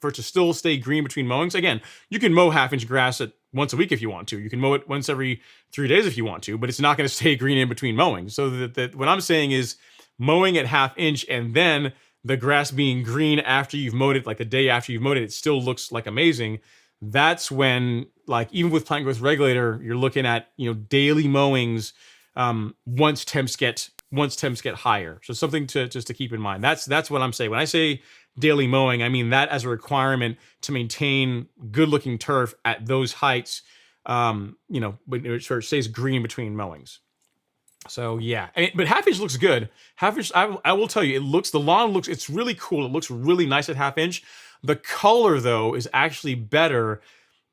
for it to still stay green between mowings. Again, you can mow 1/2 inch grass once a week if you want to. You can mow it once every 3 days if you want to, but it's not going to stay green in between mowings. So that what I'm saying is mowing at 1/2 inch and then the grass being green after you've mowed it, like the day after you've mowed it still looks like amazing. That's when, like, even with plant growth regulator, you're looking at daily mowings once temps get higher. So something just to keep in mind. That's what I'm saying when I say daily mowing. I mean that as a requirement to maintain good looking turf at those heights. When it sort of stays green between mowings. So yeah, but 1/2 inch looks good. 1/2 inch, I will tell you, the lawn looks, it's really cool. It looks really nice at 1/2 inch. The color though is actually better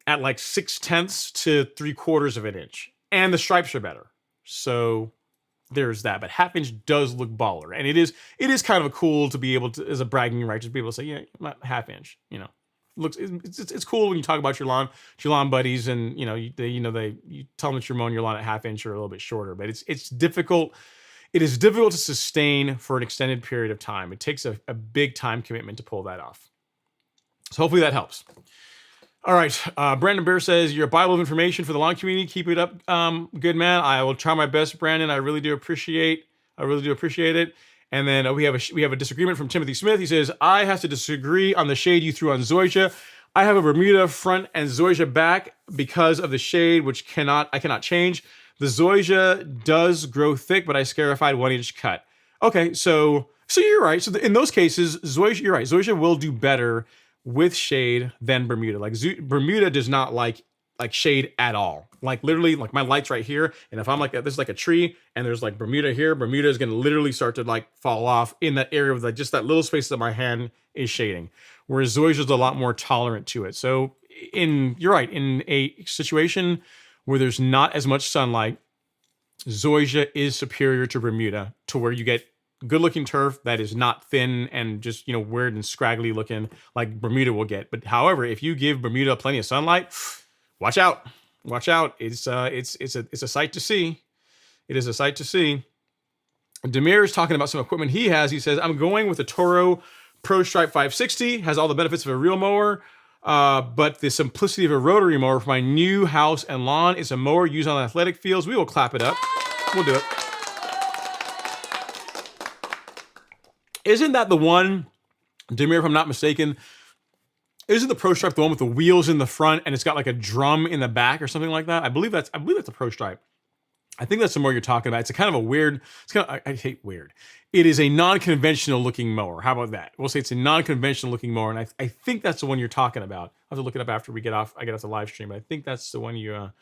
at like 0.6 to 3/4 of an inch, and the stripes are better. So there's that. But 1/2 inch does look baller, and it is kind of cool to be able to, as a bragging right, just be able to say, yeah, 1/2 inch. Looks, it's cool when you talk about your lawn buddies, and you tell them that you're mowing your lawn at 1/2 inch or a little bit shorter. But it's difficult. It is difficult to sustain for an extended period of time. It takes a big time commitment to pull that off. So hopefully that helps. All right, Brandon Bear says, you're a Bible of information for the lawn community. Keep it up, good man. I will try my best, Brandon. I really do appreciate it. And then we have a disagreement from Timothy Smith. He says, I have to disagree on the shade you threw on Zoysia. I have a Bermuda front and Zoysia back because of the shade, which I cannot change. The Zoysia does grow thick, but I scarified 1-inch cut. Okay, so you're right. So in those cases, Zoysia, you're right. Zoysia will do better with shade than Bermuda. Like Bermuda does not like shade at all. Like literally, like my light's right here, and if I'm like this is like a tree, and there's like Bermuda here, Bermuda is going to literally start to like fall off in that area with like just that little space that my hand is shading. Whereas Zoysia is a lot more tolerant to it. So you're right, in a situation where there's not as much sunlight, Zoysia is superior to Bermuda, to where you get good looking turf that is not thin and just, weird and scraggly looking like Bermuda will get. But however, if you give Bermuda plenty of sunlight, watch out. Watch out. It's a sight to see. It is a sight to see. Demir is talking about some equipment he has. He says, I'm going with a Toro Pro Stripe 560. Has all the benefits of a real mower, but the simplicity of a rotary mower for my new house and lawn. It's a mower used on athletic fields. We will clap it up. We'll do it. Isn't that the one, Demir, if I'm not mistaken, isn't the Pro Stripe the one with the wheels in the front and it's got like a drum in the back or something like that? I believe that's a Pro Stripe. I think that's the mower you're talking about. It's a kind of a weird, I hate weird. It is a non-conventional looking mower. How about that? We'll say it's a non-conventional looking mower, and I think that's the one you're talking about. I'll have to look it up after I get off the live stream, but I think that's the one you're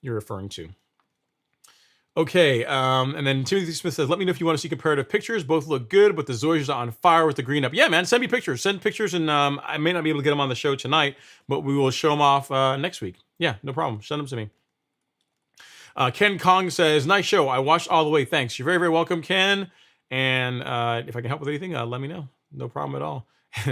referring to. Okay, and then Timothy Smith says, let me know if you want to see comparative pictures. Both look good, but the Zoysia's on fire with the green up. Yeah, man, send me pictures. Send pictures, and I may not be able to get them on the show tonight, but we will show them off next week. Yeah, no problem. Send them to me. Ken Kong says, nice show. I watched all the way. Thanks. You're very, very welcome, Ken. And if I can help with anything, let me know. No problem at all.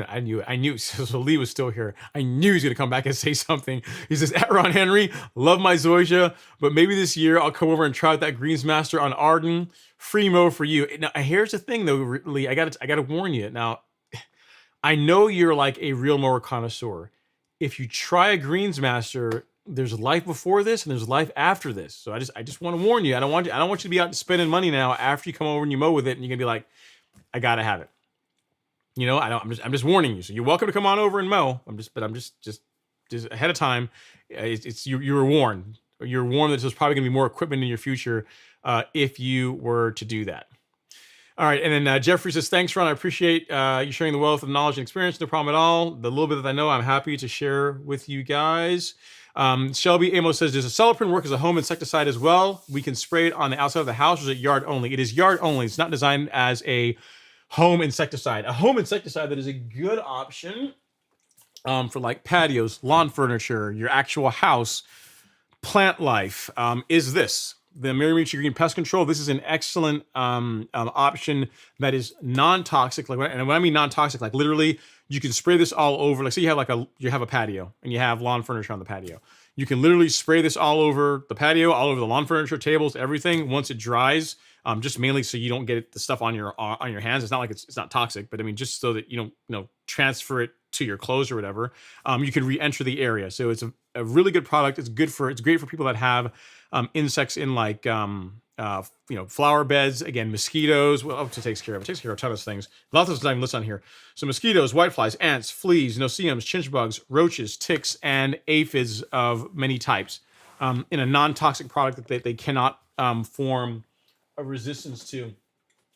I knew. So Lee was still here. I knew he was going to come back and say something. He says, at Ron Henry, love my Zoysia, but maybe this year I'll come over and try out that Greensmaster on Arden. Free mow for you. Now, here's the thing, though, Lee. I got to warn you. Now, I know you're like a real mower connoisseur. If you try a Greensmaster, there's life before this and there's life after this. So I just want to warn you. I don't want you to be out spending money now after you come over and you mow with it and you're gonna be like, I gotta have it. I'm just warning you. So you're welcome to come on over and mow. I'm just ahead of time. You were warned. You're warned that there's probably gonna be more equipment in your future if you were to do that. All right, and then Jeffrey says, thanks, Ron. I appreciate you sharing the wealth of knowledge and experience. No problem at all. The little bit that I know, I'm happy to share with you guys. Shelby Amos says, does a Celloprint work as a home insecticide as well? We can spray it on the outside of the house, or is it yard only? It is yard only. It's not designed as a home insecticide. A home insecticide that is a good option for like patios, lawn furniture, your actual house, plant life, is this. The Miramichi Green Pest Control. This is an excellent option that is non-toxic. And when I mean non-toxic, like literally, you can spray this all over. Like, say you have a patio and you have lawn furniture on the patio. You can literally spray this all over the patio, all over the lawn furniture, tables, everything. Once it dries, just mainly so you don't get the stuff on your hands. It's not like it's not toxic, but I mean just so that you don't transfer it to your clothes or whatever. You can re-enter the area. So it's a really good product. It's great for people that have insects in like flower beds. Again, mosquitoes. Well, it takes care of a ton of things. Lots of time listed on here. So mosquitoes, whiteflies, ants, fleas, no-see-ums, chinch bugs, roaches, ticks, and aphids of many types. In a non-toxic product that they cannot form a resistance to.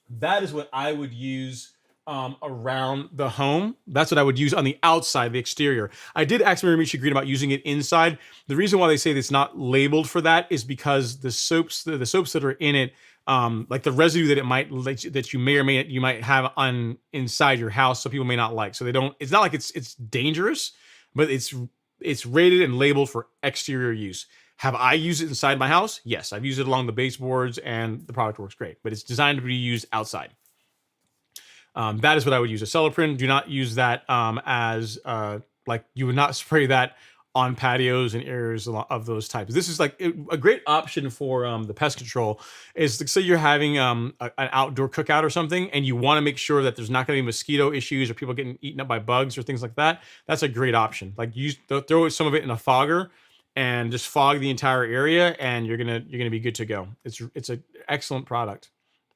That is what I would use around the home. That's what I would use on the outside, the exterior. I did ask Miramichi Green about using it inside. The reason why they say it's not labeled for that is because the soaps that are in it, like the residue that you may or may you might have on inside your house, so people may not like. So they don't. It's not like it's dangerous, but it's rated and labeled for exterior use. Have I used it inside my house? Yes, I've used it along the baseboards, and the product works great. But it's designed to be used outside. That is what I would use. A Celloprint. Do not use that as like you would not spray that on patios and areas of those types. This is like a great option for the pest control. Is like, say you're having an outdoor cookout or something, and you want to make sure that there's not going to be mosquito issues or people getting eaten up by bugs or things like that. That's a great option. Like throw some of it in a fogger and just fog the entire area, and you're gonna be good to go. It's an excellent product.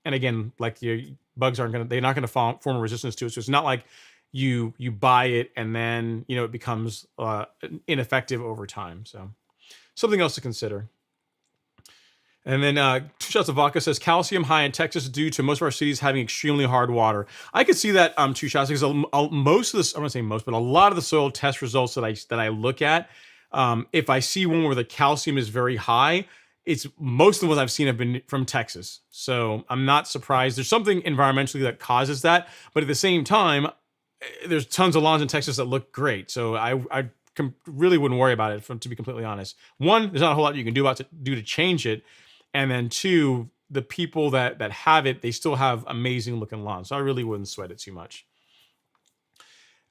And again, like your bugs they're not gonna form a resistance to it. So it's not like you buy it and then it becomes ineffective over time. So something else to consider. And then 2 Shots of Vodka says calcium high in Texas due to most of our cities having extremely hard water. I could see that 2 Shots because most of this, I'm gonna say most, but a lot of the soil test results that I look at. If I see one where the calcium is very high, most of the ones I've seen have been from Texas. So I'm not surprised. There's something environmentally that causes that. But at the same time, there's tons of lawns in Texas that look great. So I really wouldn't worry about it, to be completely honest. One, there's not a whole lot you can do to change it. and then two, the people that have it, they still have amazing looking lawns. So I really wouldn't sweat it too much.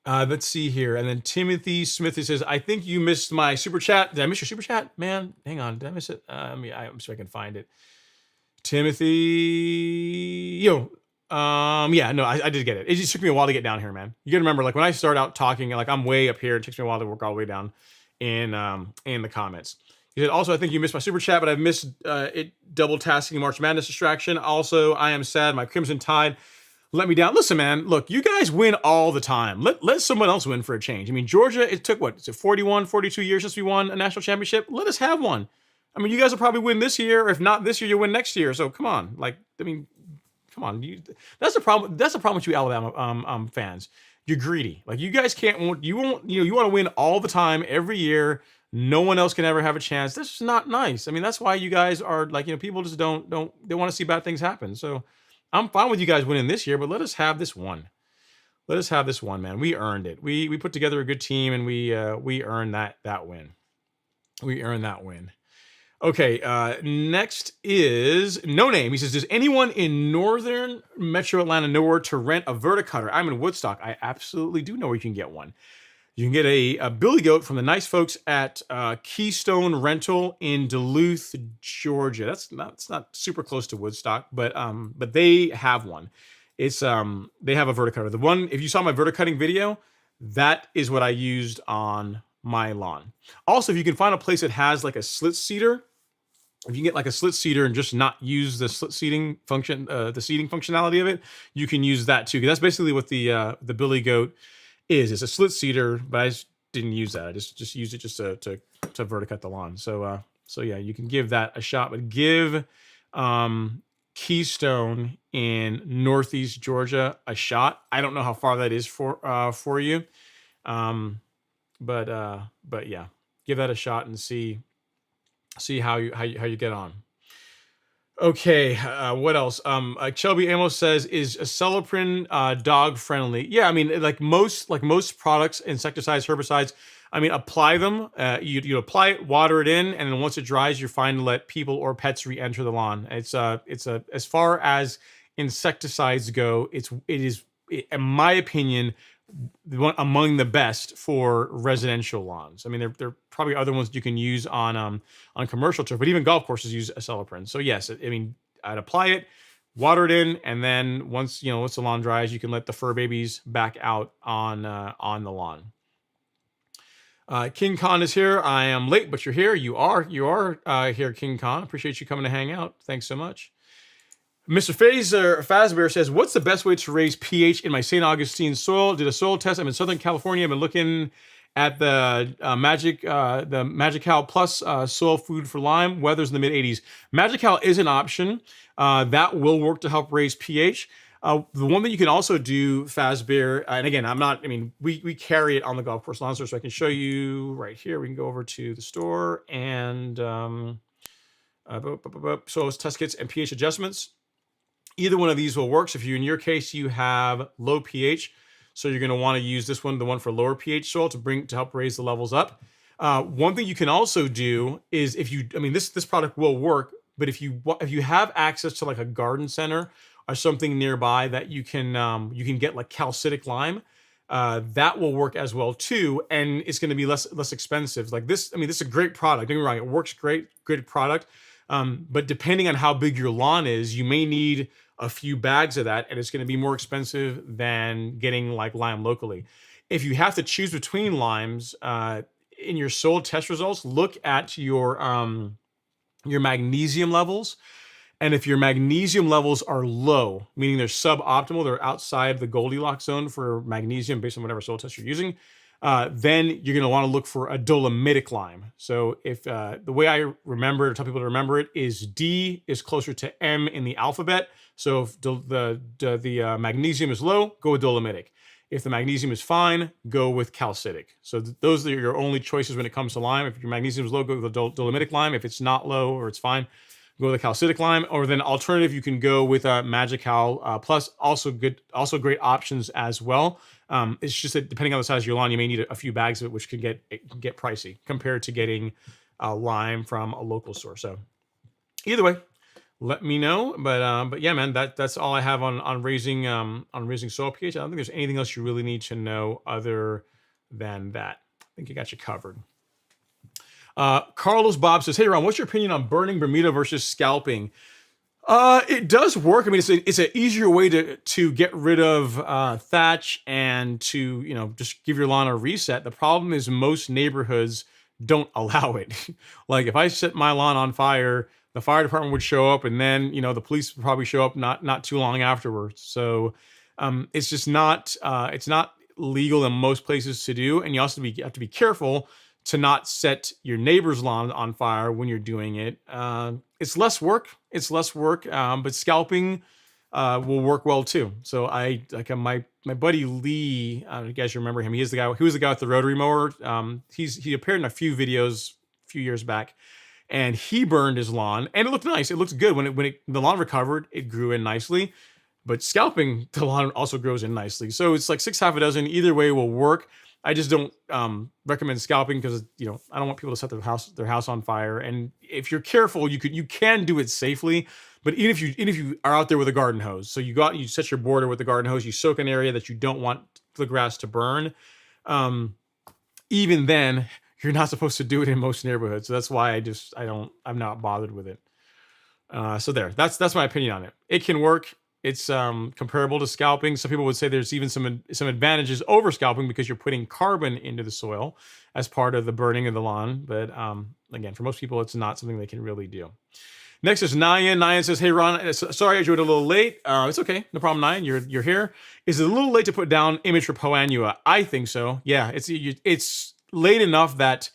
Let's see here. And then Timothy Smith says, I think you missed my super chat. Did I miss your super chat? Man, hang on. Did I miss it? I'm see if I can find it. Timothy, yeah, no, I did get it. It just took me a while to get down here, man. You gotta remember, like when I start out talking, like I'm way up here, it takes me a while to work all the way down in the comments. He said, also, I think you missed my super chat, but I've missed it double tasking March Madness distraction. Also, I am sad. My Crimson Tide let me down. Listen, man, look, you guys win all the time. Let someone else win for a change. I mean, Georgia, it took what? Is it 41, 42 years since we won a national championship? Let us have one. I mean, you guys will probably win this year. Or if not this year, you'll win next year. So come on. Like, I mean, come on. That's the problem. That's the problem with you Alabama fans. You're greedy. Like you guys you want to win all the time, every year. No one else can ever have a chance. That's just not nice. I mean, that's why you guys are like, people just they want to see bad things happen. So I'm fine with you guys winning this year, but let us have this one. Let us have this one, man. We earned it. We put together a good team, and we earned that win. We earned that win. Okay, next is No Name. He says, does anyone in northern metro Atlanta know where to rent a verticutter? I'm in Woodstock. I absolutely do know where you can get one. You can get a billy goat from the nice folks at Keystone Rental in Duluth, Georgia. That's not super close to Woodstock, but they have one. It's they have a verticutter. The one, if you saw my verticutting video, that is what I used on my lawn. Also, if you can find a place that has like a slit seater, if you can get like a slit seater and just not use the slit seating function, the seating functionality of it, you can use that too. Because that's basically what the billy goat is. It's a slit seater, but I just didn't use that. I just used it just to verticut the lawn. So yeah, you can give that a shot. But give Keystone in Northeast Georgia a shot. I don't know how far that is for you, but yeah, give that a shot and see how you get on. Okay, what else? Shelby Amos says, is Acelepryn dog friendly? Yeah, I mean, like most products, insecticides, herbicides, I mean, apply them. You apply it, water it in, and then once it dries, you're fine to let people or pets re-enter the lawn. It's as far as insecticides go, it is, in my opinion, one among the best for residential lawns. I mean, there are probably other ones that you can use on commercial turf, but even golf courses use Acelepryn. So yes, I mean, I'd apply it, water it in, and then once the lawn dries, you can let the fur babies back out on the lawn. King Khan is here. I am late, but you're here. You are here, King Khan. Appreciate you coming to hang out. Thanks so much. Mr. Fazbear says, what's the best way to raise pH in my St. Augustine soil? Did a soil test. I'm in Southern California. I've been looking at the Magical Plus soil food for lime. Weather's in the mid-80s. Magical is an option. That will work to help raise pH. The one that you can also do, Fazbear, and again, we carry it on the golf course lawn store, so I can show you right here. We can go over to the store and soil test kits and pH adjustments. Either one of these will work. So if in your case, you have low pH, so you're going to want to use this one, the one for lower pH soil, to help raise the levels up. One thing you can also do is this product will work, but if you have access to like a garden center or something nearby that you can get like calcitic lime, that will work as well too, and it's going to be less expensive. Like this, this is a great product. Don't get me wrong, it works great product. But depending on how big your lawn is, you may need a few bags of that, and it's going to be more expensive than getting like lime locally. If you have to choose between limes, in your soil test results, look at your magnesium levels. And if your magnesium levels are low, meaning they're suboptimal, they're outside the Goldilocks zone for magnesium based on whatever soil test you're using, then you're going to want to look for a dolomitic lime. So if the way I remember it, or tell people to remember it, is D is closer to M in the alphabet. So if the magnesium is low, go with dolomitic. If the magnesium is fine, go with calcitic. So those are your only choices when it comes to lime. If your magnesium is low, go with the dolomitic lime. If it's not low or it's fine, go with a calcitic lime. Or then alternative, you can go with a Magical Plus. Also great options as well. It's just that depending on the size of your lawn, you may need a few bags of it, which can get pricey compared to getting lime from a local source. So either way, let me know. But yeah, man, that's all I have on raising soil pH. I don't think there's anything else you really need to know other than that. I think I got you covered. Carlos Bob says, "Hey Ron, what's your opinion on burning Bermuda versus scalping?" It does work. I mean, it's an easier way to get rid of thatch and to, you know, just give your lawn a reset. The problem is most neighborhoods don't allow it. Like if I set my lawn on fire, the fire department would show up, and then, you know, the police would probably show up not too long afterwards. So it's just not it's not legal in most places to do, and you also have to be careful to not set your neighbor's lawn on fire when you're doing it. It's less work. It's less work, but scalping will work well too. So I like my buddy Lee. I don't know if you guys remember him. He was the guy with the rotary mower. He appeared in a few videos a few years back, and he burned his lawn, and it looked nice. It looked good when the lawn recovered. It grew in nicely. But scalping the lawn also grows in nicely. So it's like 6 half a dozen. Either way will work. I just don't recommend scalping because, you know, I don't want people to set their house on fire. And if you're careful, you can do it safely. But even if you are out there with a garden hose, so you set your border with the garden hose, you soak an area that you don't want the grass to burn. Even then, you're not supposed to do it in most neighborhoods. So that's why I'm not bothered with it. So that's my opinion on it. It can work. It's comparable to scalping. Some people would say there's even some advantages over scalping because you're putting carbon into the soil as part of the burning of the lawn. But again, for most people, it's not something they can really do. Next is Nyan. Nyan says, "Hey Ron, sorry I joined a little late. It's okay, no problem. Nyan, you're here. Is it a little late to put down image for Poa annua? I think so. Yeah, it's late enough that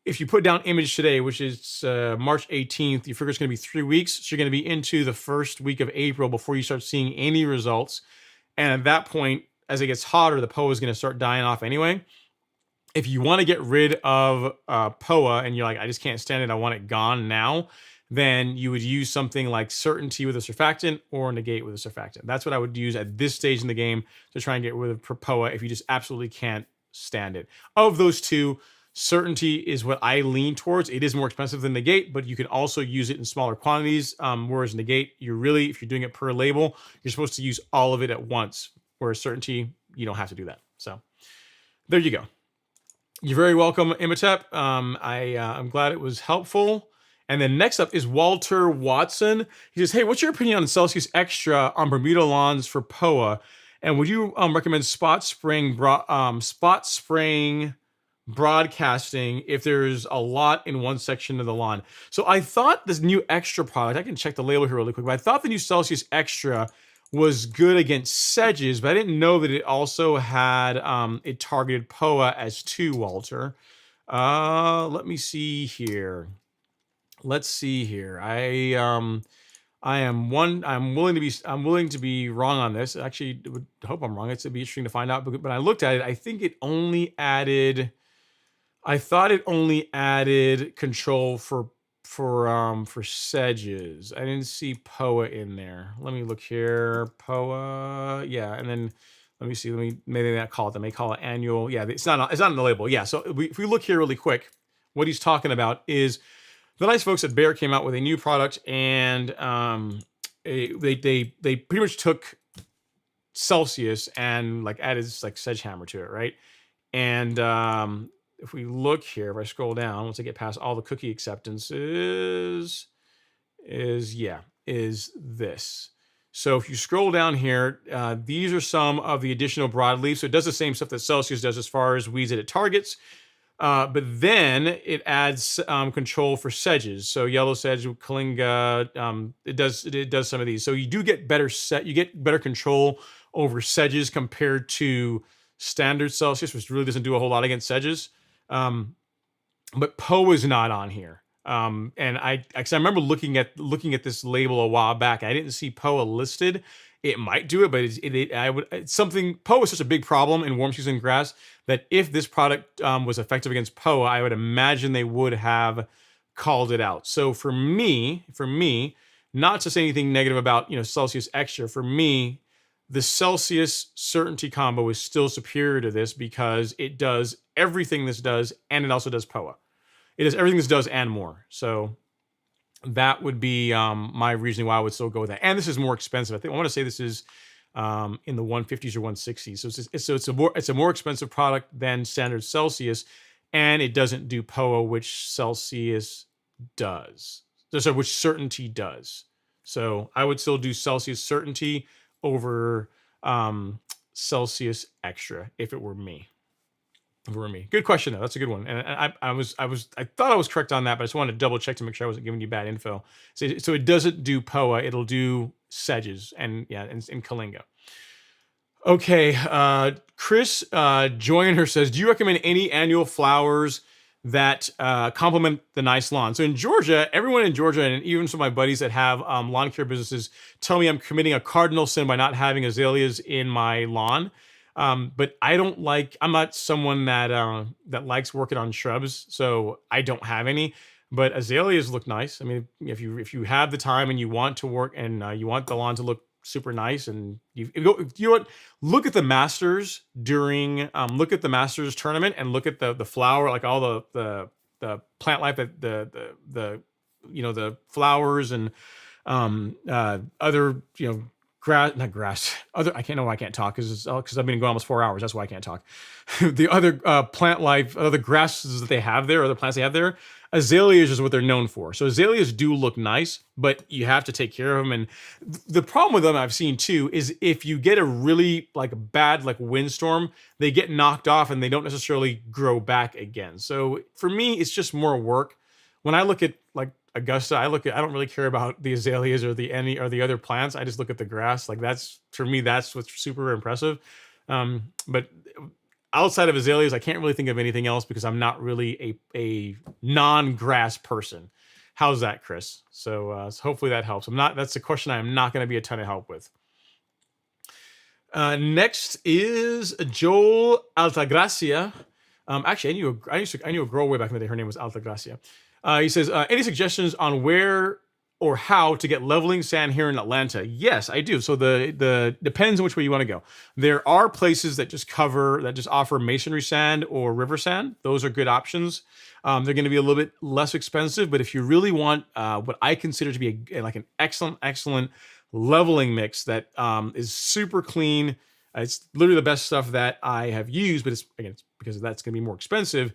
if you put down image today, which is March 18th, you figure it's going to be 3 weeks. So you're going to be into the first week of April before you start seeing any results. And at that point, as it gets hotter, the POA is going to start dying off anyway. If you want to get rid of POA and you're like, I just can't stand it, I want it gone now, then you would use something like Certainty with a surfactant or Negate with a surfactant. That's what I would use at this stage in the game to try and get rid of POA if you just absolutely can't stand it. Of those two, Certainty is what I lean towards. It is more expensive than Negate, but you can also use it in smaller quantities. Whereas Negate, if you're doing it per label, you're supposed to use all of it at once. Whereas Certainty, you don't have to do that. So there you go. You're very welcome, Imhotep. I'm glad it was helpful. And then next up is Walter Watson. He says, "Hey, what's your opinion on Celsius Extra on Bermuda lawns for POA? And would you recommend spot spraying broadcasting if there's a lot in one section of the lawn?" So I thought this new Extra product, I can check the label here really quick, but I thought the new Celsius Extra was good against sedges, but I didn't know that it also had, it targeted POA as too, Walter. Let me see here. Let's see here. I'm willing to be wrong on this. Actually, I would hope I'm wrong. It'd be interesting to find out. But I looked at it. I think I thought it only added control for sedges. I didn't see POA in there. Let me look here. POA, yeah, and then let me see. Maybe they call it. They may call it annual. Yeah, it's not in the label. Yeah. So if we look here really quick, what he's talking about is the nice folks at Bayer came out with a new product, and they pretty much took Celsius and like added like Sedgehammer to it, right? And if we look here, if I scroll down, once I get past all the cookie acceptances, is this. So if you scroll down here, these are some of the additional broadleaf. So it does the same stuff that Celsius does as far as weeds that it targets. But then it adds control for sedges. So yellow sedge, Kalinga, it does some of these. So you do get better control over sedges compared to standard Celsius, which really doesn't do a whole lot against sedges. But POA is not on here. And I remember looking at this label a while back. I didn't see POA listed. It might do it, but POA is such a big problem in warm season grass that if this product was effective against POA, I would imagine they would have called it out. So for me, not to say anything negative about Celsius Extra, for me, the Celsius Certainty combo is still superior to this because it does everything this does, and it also does POA. It does everything this does and more. So that would be my reasoning why I would still go with that. And this is more expensive. I want to say this is in the 150s or 160s. So it's a more expensive product than standard Celsius, and it doesn't do POA, which Celsius does. So which Certainty does. So I would still do Celsius Certainty over Celsius Extra if it were me. Good question though. That's a good one. And I thought I was correct on that, but I just wanted to double check to make sure I wasn't giving you bad info. So it doesn't do POA. It'll do sedges and Kalinga. Okay. Chris Joyner says, do you recommend any annual flowers that complement the nice lawn? So in Georgia, everyone in Georgia, and even some of my buddies that have lawn care businesses, tell me I'm committing a cardinal sin by not having azaleas in my lawn. But I'm not someone that likes working on shrubs, so I don't have any. But azaleas look nice. I mean, if you have the time and you want to work and you want the lawn to look super nice, and you know what, look at the Masters look at the Masters tournament and look at the flower, like all the plant life, that the flowers and other I can't talk because I've been going almost 4 hours. That's why I can't talk. The other plant life, other grasses that they have there, other plants they have there, azaleas is what they're known for. So azaleas do look nice, but you have to take care of them. And the problem with them I've seen too is if you get a really bad windstorm, they get knocked off and they don't necessarily grow back again. So for me, it's just more work. When I look at Augusta, I don't really care about the azaleas or the other plants. I just look at the grass. For me, that's what's super impressive. But outside of azaleas, I can't really think of anything else because I'm not really a non-grass person. How's that, Chris? So hopefully that helps. That's a question I'm not going to be a ton of help with. Next is Joel Altagracia. Actually, I knew a girl way back in the day. Her name was Altagracia. He says, any suggestions on where or how to get leveling sand here in Atlanta? Yes, I do. So the depends on which way you want to go. There are places that just offer masonry sand or river sand. Those are good options. They're going to be a little bit less expensive, but if you really want what I consider to be an excellent leveling mix that is super clean. It's literally the best stuff that I have used, but it's because that's going to be more expensive.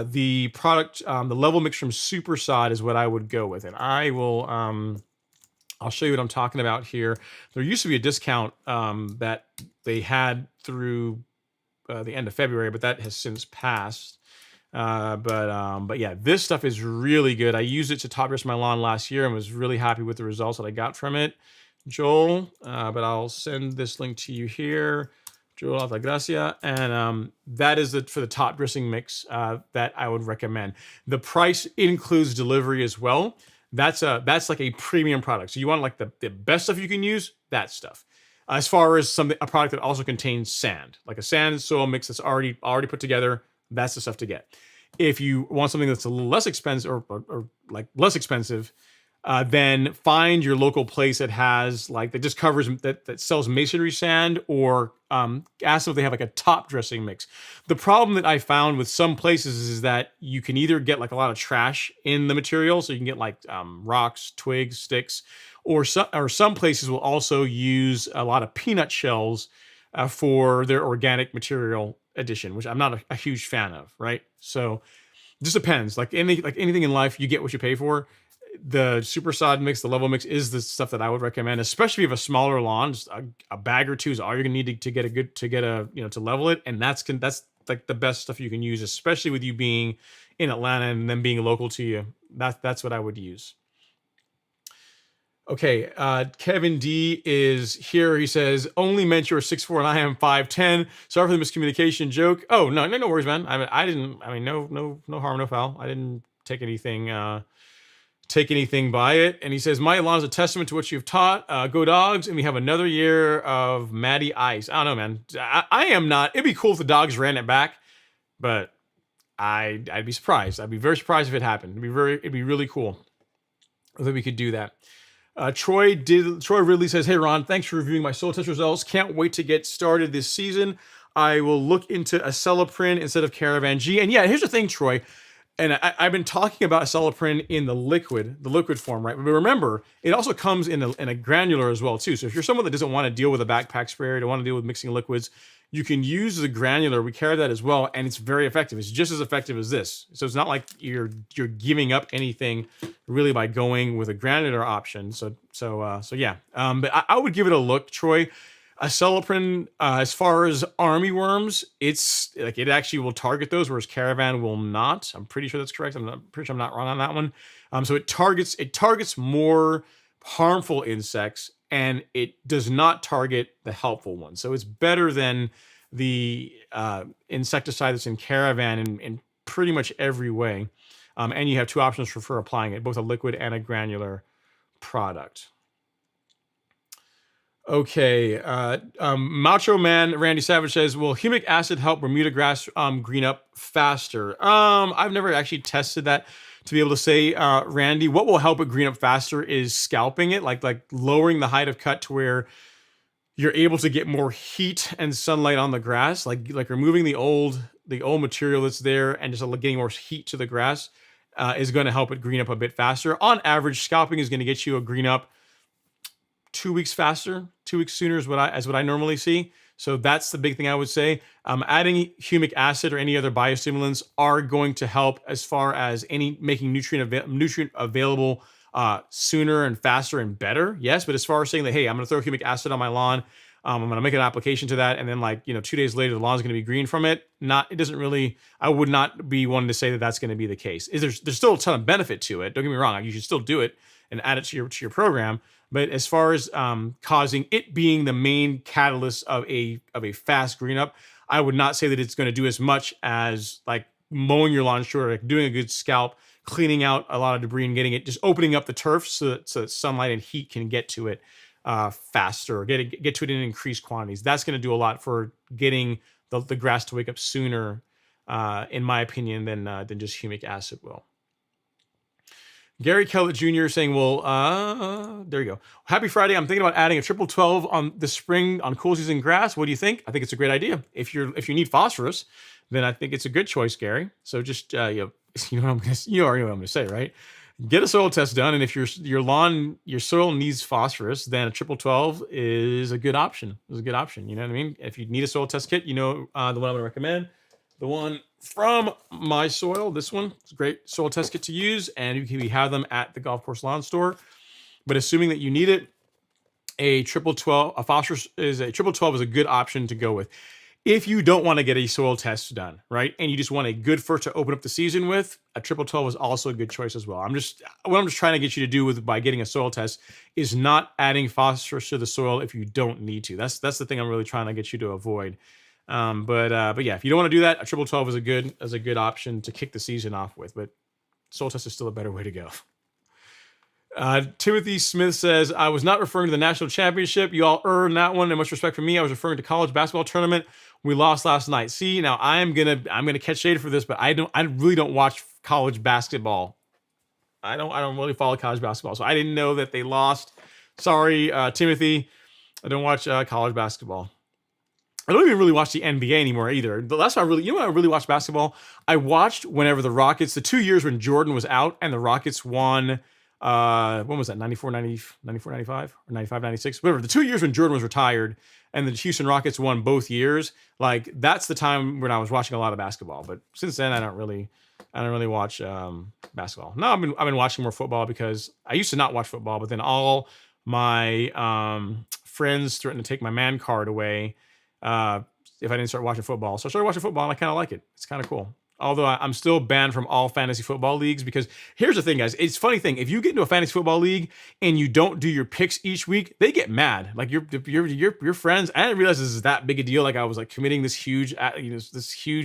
The product, the level mix from Super Sod is what I would go with. And I'll show you what I'm talking about here. There used to be a discount that they had through the end of February, but that has since passed. But yeah, this stuff is really good. I used it to top dress my lawn last year and was really happy with the results that I got from it. Joel, but I'll send this link to you here, Joel Altagracia, and that is for the top dressing mix that I would recommend. The price includes delivery as well. That's like a premium product. So you want the best stuff you can use, that stuff. As far as a product that also contains sand, like a sand soil mix that's already put together, that's the stuff to get. If you want something that's a little less expensive or less expensive, then find your local place that has that just covers that sells masonry sand, or ask them if they have a top dressing mix. The problem that I found with some places is that you can either get a lot of trash in the material, so you can get rocks, twigs, sticks, or some places will also use a lot of peanut shells for their organic material addition, which I'm not a huge fan of. Right, so it just depends. Anything in life, you get what you pay for. The Super Sod mix, the level mix, is the stuff that I would recommend, especially if you have a smaller lawn. Just a bag or two is all you're gonna need to level it, and that's the best stuff you can use, especially with you being in Atlanta and them being local to you. That's what I would use. Okay, Kevin D is here. He says, only meant you're 6'4" and I am 5'10". Sorry for the miscommunication joke. Oh, no worries, man. No harm, no foul. I didn't take anything by it. And he says, my lawn is a testament to what you've taught. Go Dogs. And we have another year of Matty Ice. I don't know, man. I am not. It'd be cool if the Dogs ran it back, but I'd be surprised. I'd be very surprised if it happened. It'd be really cool if we could do that. Troy Ridley says, hey Ron, thanks for reviewing my soil test results. Can't wait to get started this season. I will look into Acelapryn instead of Caravan G. And yeah, here's the thing, Troy. And I've been talking about acetyloprin in the liquid form, right? But remember, it also comes in a granular as well too. So if you're someone that doesn't want to deal with a backpack spray, or don't want to deal with mixing liquids, you can use the granular. We carry that as well, and it's very effective. It's just as effective as this. So it's not like you're giving up anything really by going with a granular option. So yeah. But I would give it a look, Troy. Acetyloprin, as far as armyworms, it's like it actually will target those, whereas Caravan will not. I'm pretty sure that's correct. Pretty sure I'm not wrong on that one. So it targets more harmful insects, and it does not target the helpful ones. So it's better than the insecticide that's in Caravan in pretty much every way. And you have two options for applying it, both a liquid and a granular product. Okay, Macho Man Randy Savage says, "Will humic acid help Bermuda grass green up faster?" I've never actually tested that to be able to say, Randy. What will help it green up faster is scalping it, like lowering the height of cut to where you're able to get more heat and sunlight on the grass, like removing the old material that's there and just getting more heat to the grass is going to help it green up a bit faster. On average, scalping is going to get you a green up 2 weeks faster, 2 weeks sooner is what I normally see. So that's the big thing I would say. Adding humic acid or any other biostimulants are going to help as far as making nutrient available sooner and faster and better. Yes, but as far as saying that, hey, I'm going to throw humic acid on my lawn, I'm going to make an application to that, and then 2 days later the lawn's going to be green from it. It doesn't really. I would not be one to say that that's going to be the case. There's still a ton of benefit to it. Don't get me wrong. You should still do it and add it to your program. But as far as causing it being the main catalyst of a fast green up, I would not say that it's going to do as much as like mowing your lawn short, like doing a good scalp, cleaning out a lot of debris and just opening up the turf so that sunlight and heat can get to it faster, or get to it in increased quantities. That's going to do a lot for getting the grass to wake up sooner, in my opinion, than just humic acid will. Gary Kellett Jr. saying, well, there you go. Happy Friday. I'm thinking about adding a triple 12 on the spring on cool season grass. What do you think? I think it's a great idea. If you need phosphorus, then I think it's a good choice, Gary. So just, you already know what I'm going to say, right? Get a soil test done. And if your soil needs phosphorus, then a triple 12 is a good option. You know what I mean? If you need a soil test kit, the one I'm going to recommend. The one from My Soil, this one, it's a great soil test kit to use, and we have them at the golf course lawn store. But assuming that you need it, a triple 12 is a good option to go with. If you don't want to get a soil test done, right, and you just want a good fert to open up the season with, a triple 12 is also a good choice as well. What I'm just trying to get you to do by getting a soil test is not adding phosphorus to the soil if you don't need to. That's the thing I'm really trying to get you to avoid. But yeah, if you don't want to do that, a triple 12 is a good option to kick the season off with. But soil test is still a better way to go. Timothy Smith says, I was not referring to the national championship. You all earned that one, and much respect for me. I was referring to college basketball tournament. We lost last night. See, now I'm gonna catch shade for this, but I really don't watch college basketball. I don't really follow college basketball, so I didn't know that they lost. Sorry, Timothy. I don't watch college basketball. I don't even really watch the NBA anymore either. The last time when I really watched basketball, I watched whenever the 2 years when Jordan was out and the Rockets won, when was that, 94, 95, or 95, 96? Whatever, the 2 years when Jordan was retired and the Houston Rockets won both years, like that's the time when I was watching a lot of basketball. But since then, I don't really watch basketball. No, I've been watching more football because I used to not watch football, but then all my friends threatened to take my man card away if I didn't start watching football. So I started watching football, and I kind of like it. It's kind of cool. Although I'm still banned from all fantasy football leagues, because here's the thing, guys. It's a funny thing. If you get into a fantasy football league and you don't do your picks each week, they get mad. Like your friends. I didn't realize this is that big a deal. Like I was like committing this huge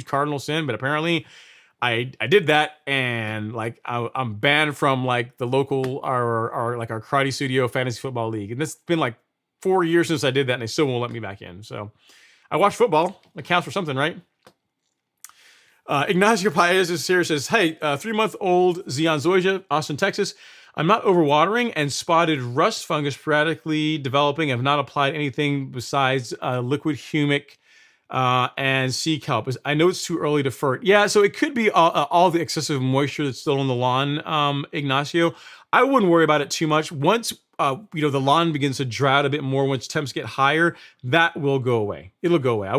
cardinal sin, but apparently I did that, and like I'm banned from like the local or like our karate studio fantasy football league. And it's been like 4 years since I did that, and they still won't let me back in. So I watch football. It counts for something, right? Ignacio Paez is here, says, hey, 3-month-old Xeon Zoysia, Austin, Texas. I'm not overwatering and spotted rust fungus sporadically developing. I've not applied anything besides liquid humic And sea kelp. I know it's too early to fert. Yeah, so it could be all the excessive moisture that's still on the lawn, Ignacio. I wouldn't worry about it too much. Once the lawn begins to dry out a bit more, once temps get higher, that will go away. It'll go away. I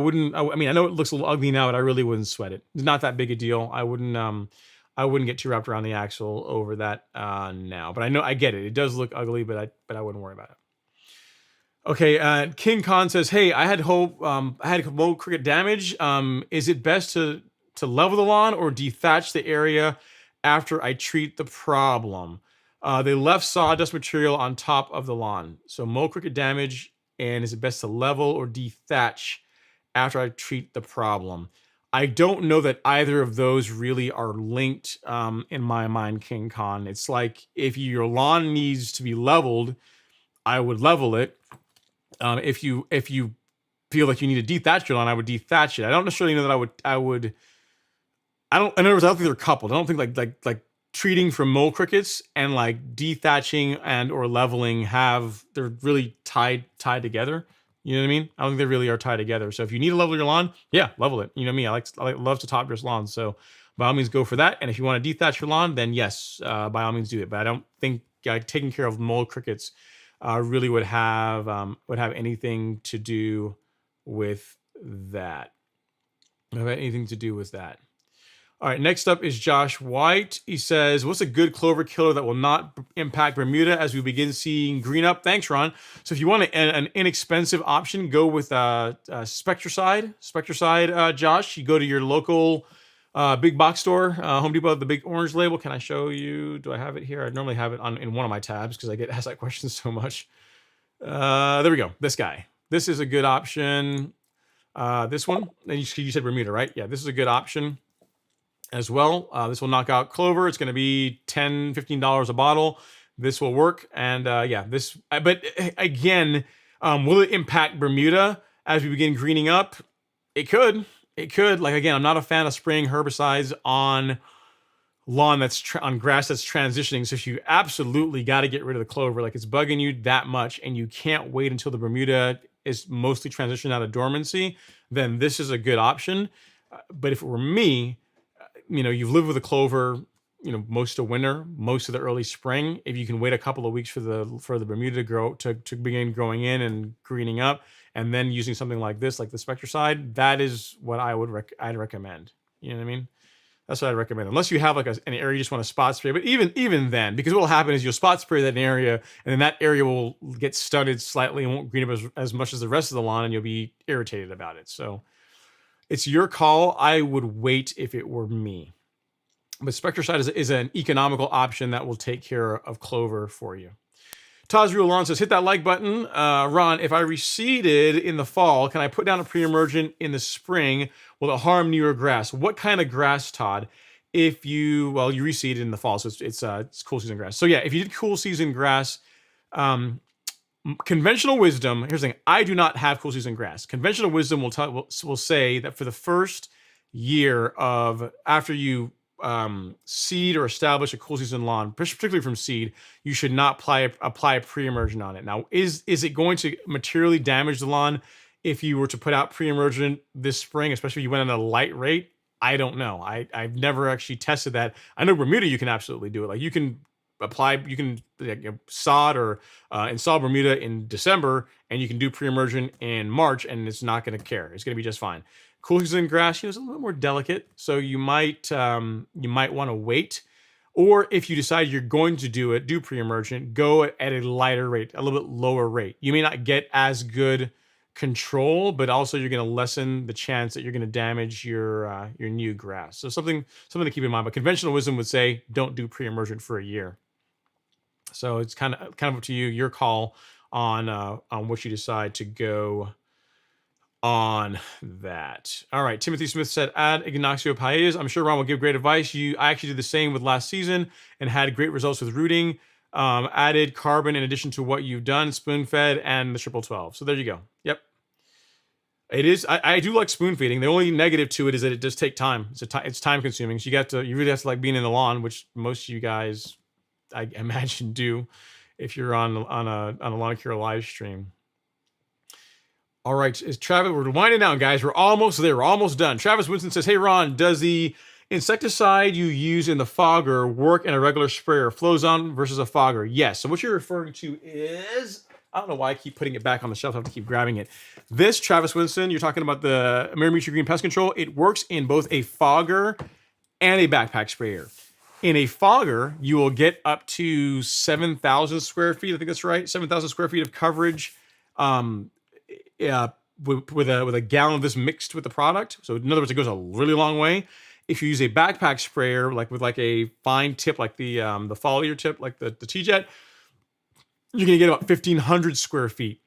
mean, I know it looks a little ugly now, but I really wouldn't sweat it. It's not that big a deal. I wouldn't get too wrapped around the axle over that now. But I get it. It does look ugly, but I wouldn't worry about it. Okay, King Khan says, "Hey, I had mow cricket damage. Is it best to level the lawn or dethatch the area after I treat the problem? They left sawdust material on top of the lawn. So mow cricket damage, and is it best to level or dethatch after I treat the problem?" I don't know that either of those really are linked in my mind, King Khan. It's like if your lawn needs to be leveled, I would level it. If you feel like you need to dethatch your lawn, I would dethatch it. I don't necessarily know that I would. I don't. In other words, I don't think they're coupled. I don't think like treating for mole crickets and like dethatching and or leveling they're really tied together. You know what I mean? I don't think they really are tied together. So if you need to level your lawn, yeah, level it. You know me, I love to top dress lawns. So by all means, go for that. And if you want to dethatch your lawn, then yes, by all means do it. But I don't think taking care of mole crickets really would have anything to do with that. Have anything to do with that. All right, next up is Josh White. He says, "What's a good clover killer that will not impact Bermuda as we begin seeing green up?" Thanks, Ron. So if you want an inexpensive option, go with Spectricide. Spectricide, Josh. You go to your local big box store, Home Depot, the big orange label. Can I show you? Do I have it here? I normally have it in one of my tabs because I get asked that question so much. There we go. This guy. This is a good option. This one. You said Bermuda, right? Yeah, this is a good option as well. This will knock out clover. It's going to be $10, $15 a bottle. This will work. And yeah, this, but again, will it impact Bermuda as we begin greening up? It could. Like, again, I'm not a fan of spraying herbicides on lawn on grass that's transitioning. So if you absolutely got to get rid of the clover, like it's bugging you that much and you can't wait until the Bermuda is mostly transitioned out of dormancy, then this is a good option. But if it were me, you've lived with a clover, most of winter, most of the early spring. If you can wait a couple of weeks for the Bermuda to grow, to begin growing in and greening up, and then using something like this, like the Spectricide, that is what I'd recommend. You know what I mean? That's what I'd recommend. Unless you have like an area you just want to spot spray, but even then, because what will happen is you'll spot spray that area, and then that area will get stunted slightly and won't green up as much as the rest of the lawn, and you'll be irritated about it. So it's your call. I would wait if it were me. But Spectricide is an economical option that will take care of clover for you. Taz Lawn says, "Hit that like button." Ron, if I reseeded in the fall, can I put down a pre-emergent in the spring? Will it harm newer grass? What kind of grass, Todd? If you reseeded in the fall, so it's cool season grass. So yeah, if you did cool season grass, conventional wisdom, here's the thing: I do not have cool season grass. Conventional wisdom will say that for the first year of after you seed or establish a cool season lawn, particularly from seed, you should not apply a pre-emergent on it. Now, is it going to materially damage the lawn if you were to put out pre-emergent this spring, especially if you went at a light rate? I don't know. I've never actually tested that. I know Bermuda, you can absolutely do it. Like you can sod or install Bermuda in December, and you can do pre-emergent in March, and it's not going to care. It's going to be just fine. Cool season grass, is a little more delicate, so you might want to wait. Or if you decide you're going to do pre-emergent, go at a lighter rate, a little bit lower rate. You may not get as good control, but also you're going to lessen the chance that you're going to damage your new grass. So something to keep in mind. But conventional wisdom would say don't do pre-emergent for a year. So it's kind of up to you, your call on what you decide to go on that. All right, Timothy Smith said, "Add Ignacio Paez. I'm sure Ron will give great advice. I actually did the same with last season and had great results with rooting. Added carbon in addition to what you've done, spoon fed, and the triple 12. So there you go. Yep. It is. I do like spoon feeding. The only negative to it is that it does take time. It's time consuming. So you really have to like being in the lawn, which most of you guys, I imagine, do if you're on a lawn care live stream. All right, is Travis? We're winding down, guys. We're almost there. We're almost done. Travis Winston says, "Hey Ron, does the insecticide you use in the fogger work in a regular sprayer, flows on versus a fogger?" Yes. So what you're referring to is, I don't know why I keep putting it back on the shelf. I have to keep grabbing it. This, Travis Winston, you're talking about the Miramachi Green Pest Control. It works in both a fogger and a backpack sprayer. In a fogger, you will get up to 7,000 square feet. I think that's right. 7,000 square feet of coverage. With a gallon of this mixed with the product. So in other words, it goes a really long way. If you use a backpack sprayer, like with like a fine tip, like the foliar tip, like the T-Jet, you're gonna get about 1,500 square feet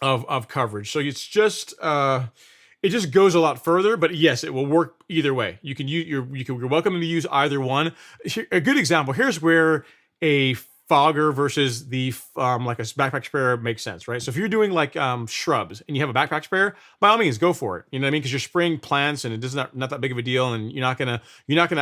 of coverage. So it's just it just goes a lot further. But yes, it will work either way. You can use you're welcome to use either one. A good example here's where a fogger versus the like a backpack sprayer makes sense, right? So if you're doing like shrubs and you have a backpack sprayer, by all means go for it. You know what I mean? Because you're spraying plants and it does not that big of a deal, and you're not gonna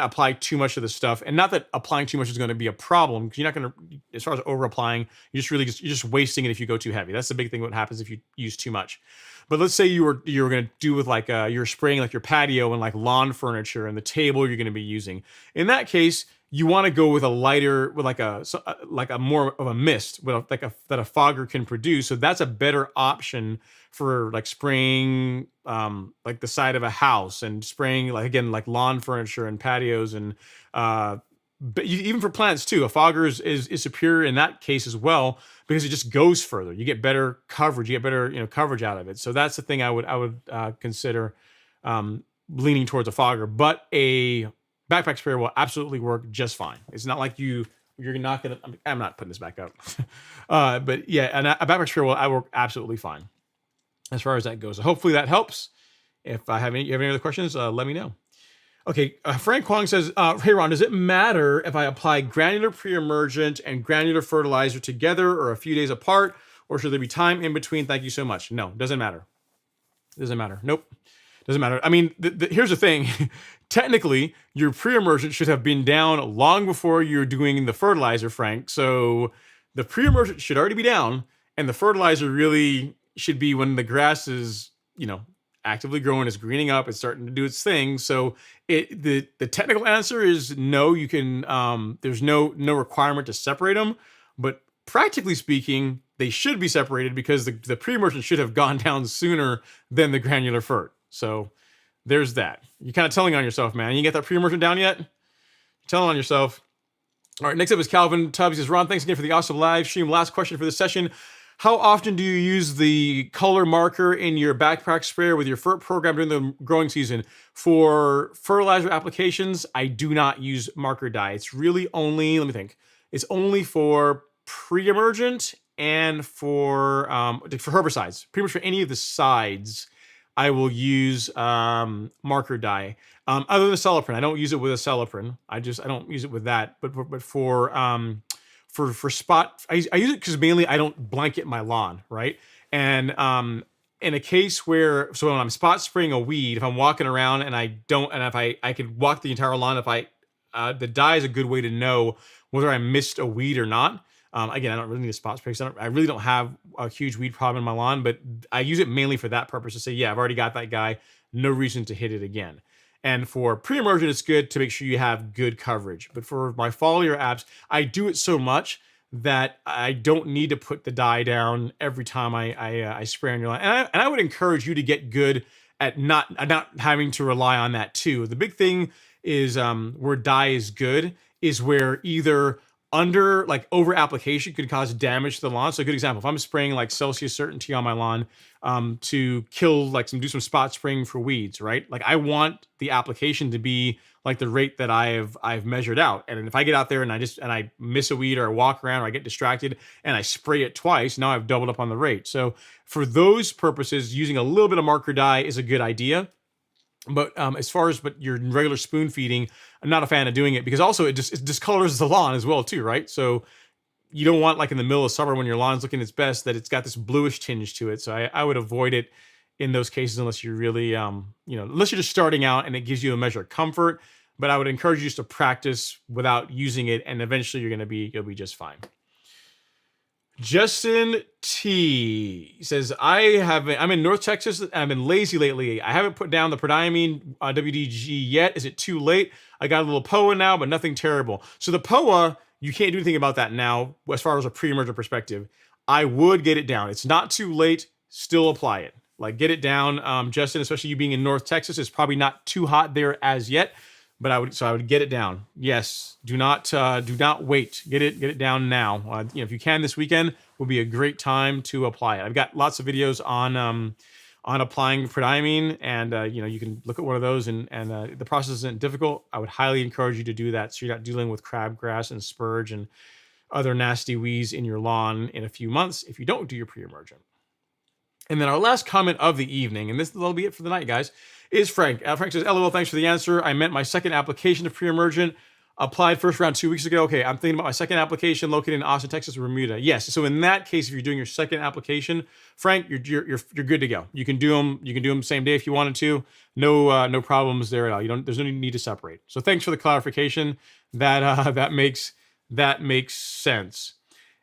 apply too much of this stuff. And not that applying too much is going to be a problem, because you're not gonna, as far as over applying, you're just wasting it if you go too heavy. That's the big thing. What happens if you use too much. But let's say you were gonna do with like you're spraying like your patio and like lawn furniture and the table you're gonna be using. In that case, you want to go with a lighter, with like a more of a mist, with that a fogger can produce. So that's a better option for like spraying like the side of a house, and spraying like, again, like lawn furniture and patios, and but even for plants too. A fogger is superior in that case as well, because it just goes further. You get better coverage. You get better coverage out of it. So that's the thing I would consider leaning towards a fogger, but a backpack sprayer will absolutely work just fine. It's not like you're not gonna. I'm not putting this back up, but yeah, and a backpack sprayer will work absolutely fine as far as that goes. So hopefully that helps. If you have any other questions, let me know. Okay, Frank Kwong says, "Hey Ron, does it matter if I apply granular pre-emergent and granular fertilizer together or a few days apart, or should there be time in between? Thank you so much." No, doesn't matter. Doesn't matter. Nope. Doesn't matter. I mean, here's the thing. Technically, your pre-emergent should have been down long before you're doing the fertilizer, Frank. So the pre-emergent should already be down, and the fertilizer really should be when the grass is, actively growing, it's greening up, it's starting to do its thing. So the technical answer is no. You can there's no requirement to separate them, but practically speaking, they should be separated, because the pre-emergent should have gone down sooner than the granular fert. So there's that. You're kind of telling on yourself, man. You get that pre-emergent down yet? You're telling on yourself. All right, next up is Calvin Tubbs. He says, Ron, thanks again for the awesome live stream. Last question for this session. How often do you use the color marker in your backpack sprayer with your fert program during the growing season? For fertilizer applications, I do not use marker dye. It's really only, let me think, it's only for pre-emergent and for herbicides. Pretty much for any of the sides, I will use marker dye. Other than celloprene, I don't use it with a celloprene. I don't use it with that. But for spot, I use it because mainly I don't blanket my lawn, right? And in a case where, so when I'm spot spraying a weed, if I'm walking around and if I could walk the entire lawn, the dye is a good way to know whether I missed a weed or not. Again, I don't really need a spot spray, because I really don't have a huge weed problem in my lawn, but I use it mainly for that purpose, to say, yeah, I've already got that guy, no reason to hit it again. And for pre-emergent, it's good to make sure you have good coverage. But for my foliar apps, I do it so much that I don't need to put the dye down every time I spray on your lawn. And I would encourage you to get good at not having to rely on that too. The big thing is where dye is good is where either over application could cause damage to the lawn. So a good example, if I'm spraying like Celsius Certainty on my lawn to kill, do some spot spraying for weeds, right? Like I want the application to be like the rate that I've measured out. And if I get out there and I miss a weed, or I walk around, or I get distracted and I spray it twice, now I've doubled up on the rate. So for those purposes, using a little bit of marker dye is a good idea. But as far as your regular spoon feeding, I'm not a fan of doing it, because also it discolors the lawn as well too, right? So you don't want, like in the middle of summer when your lawn's looking its best, that it's got this bluish tinge to it. So I would avoid it in those cases, unless you're really unless you're just starting out and it gives you a measure of comfort. But I would encourage you just to practice without using it, and eventually you'll be just fine. Justin T says, I'm in North Texas. I've been lazy lately. I haven't put down the prodiamine WDG yet. Is it too late? I got a little POA now, but nothing terrible. So the POA, you can't do anything about that now as far as a pre-emergent perspective. I would get it down. It's not too late. Still apply it. Like, get it down. Justin, especially you being in North Texas, it's probably not too hot there as yet. But I would get it down. Yes, do not wait. Get it down now. If you can this weekend, will be a great time to apply it. I've got lots of videos on applying prodiamine, and you can look at one of those. And the process isn't difficult. I would highly encourage you to do that, so you're not dealing with crabgrass and spurge and other nasty weeds in your lawn in a few months if you don't do your pre-emergent. And then our last comment of the evening, and that'll be it for the night, guys, is Frank. Frank says, LOL, thanks for the answer. I meant my second application of pre-emergent. Applied first round 2 weeks ago. Okay, I'm thinking about my second application located in Austin, Texas, or Bermuda. Yes, so in that case, if you're doing your second application, Frank, you're good to go. You can do them. You can do them same day if you wanted to. No problems there at all. There's no need to separate. So thanks for the clarification. That makes sense.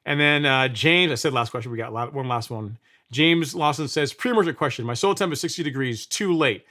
And then James, I said last question. We got one last one. James Lawson says, pre-emergent question. My soil temp is 60 degrees. Too late.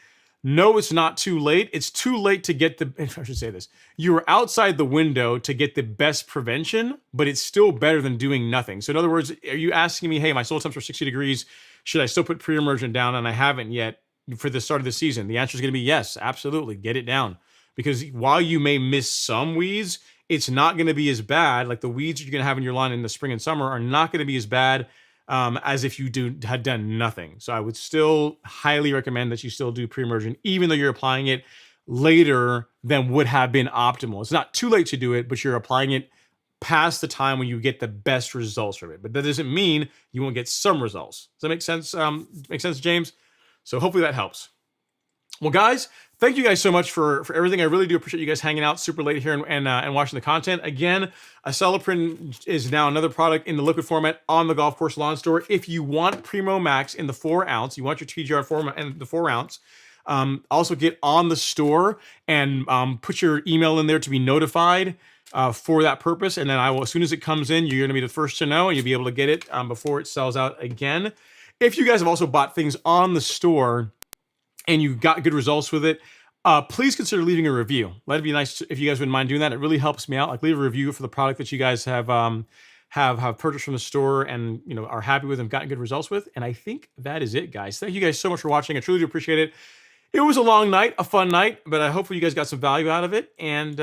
No, it's not too late. It's too late to get I should say this. You are outside the window to get the best prevention, but it's still better than doing nothing. So in other words, are you asking me, hey, my soil temps are 60 degrees. Should I still put pre-emergent down? And I haven't yet for the start of the season. The answer is going to be yes, absolutely. Get it down. Because while you may miss some weeds, it's not going to be as bad. Like the weeds you're going to have in your lawn in the spring and summer are not going to be as bad as if you had done nothing. So I would still highly recommend that you still do pre-emergent, even though you're applying it later than would have been optimal. It's not too late to do it, but you're applying it past the time when you get the best results from it. But that doesn't mean you won't get some results. Does that make sense? Make sense, James? So hopefully that helps. Well, guys, thank you guys so much for everything. I really do appreciate you guys hanging out super late here and watching the content. Again, Acelepryn is now another product in the liquid format on the Golf Course Lawn Store. If you want Primo Max in the 4 ounce, you want your TGR format in the 4 ounce, also get on the store and put your email in there to be notified for that purpose. And then as soon as it comes in, you're going to be the first to know, and you'll be able to get it before it sells out again. If you guys have also bought things on the store and you got good results with it, please consider leaving a review. That'd be nice if you guys wouldn't mind doing that. It really helps me out. Like, leave a review for the product that you guys have purchased from the store and are happy with and gotten good results with. And I think that is it, guys. Thank you guys so much for watching. I truly do appreciate it. It was a long night, a fun night, but I hopefully you guys got some value out of it. And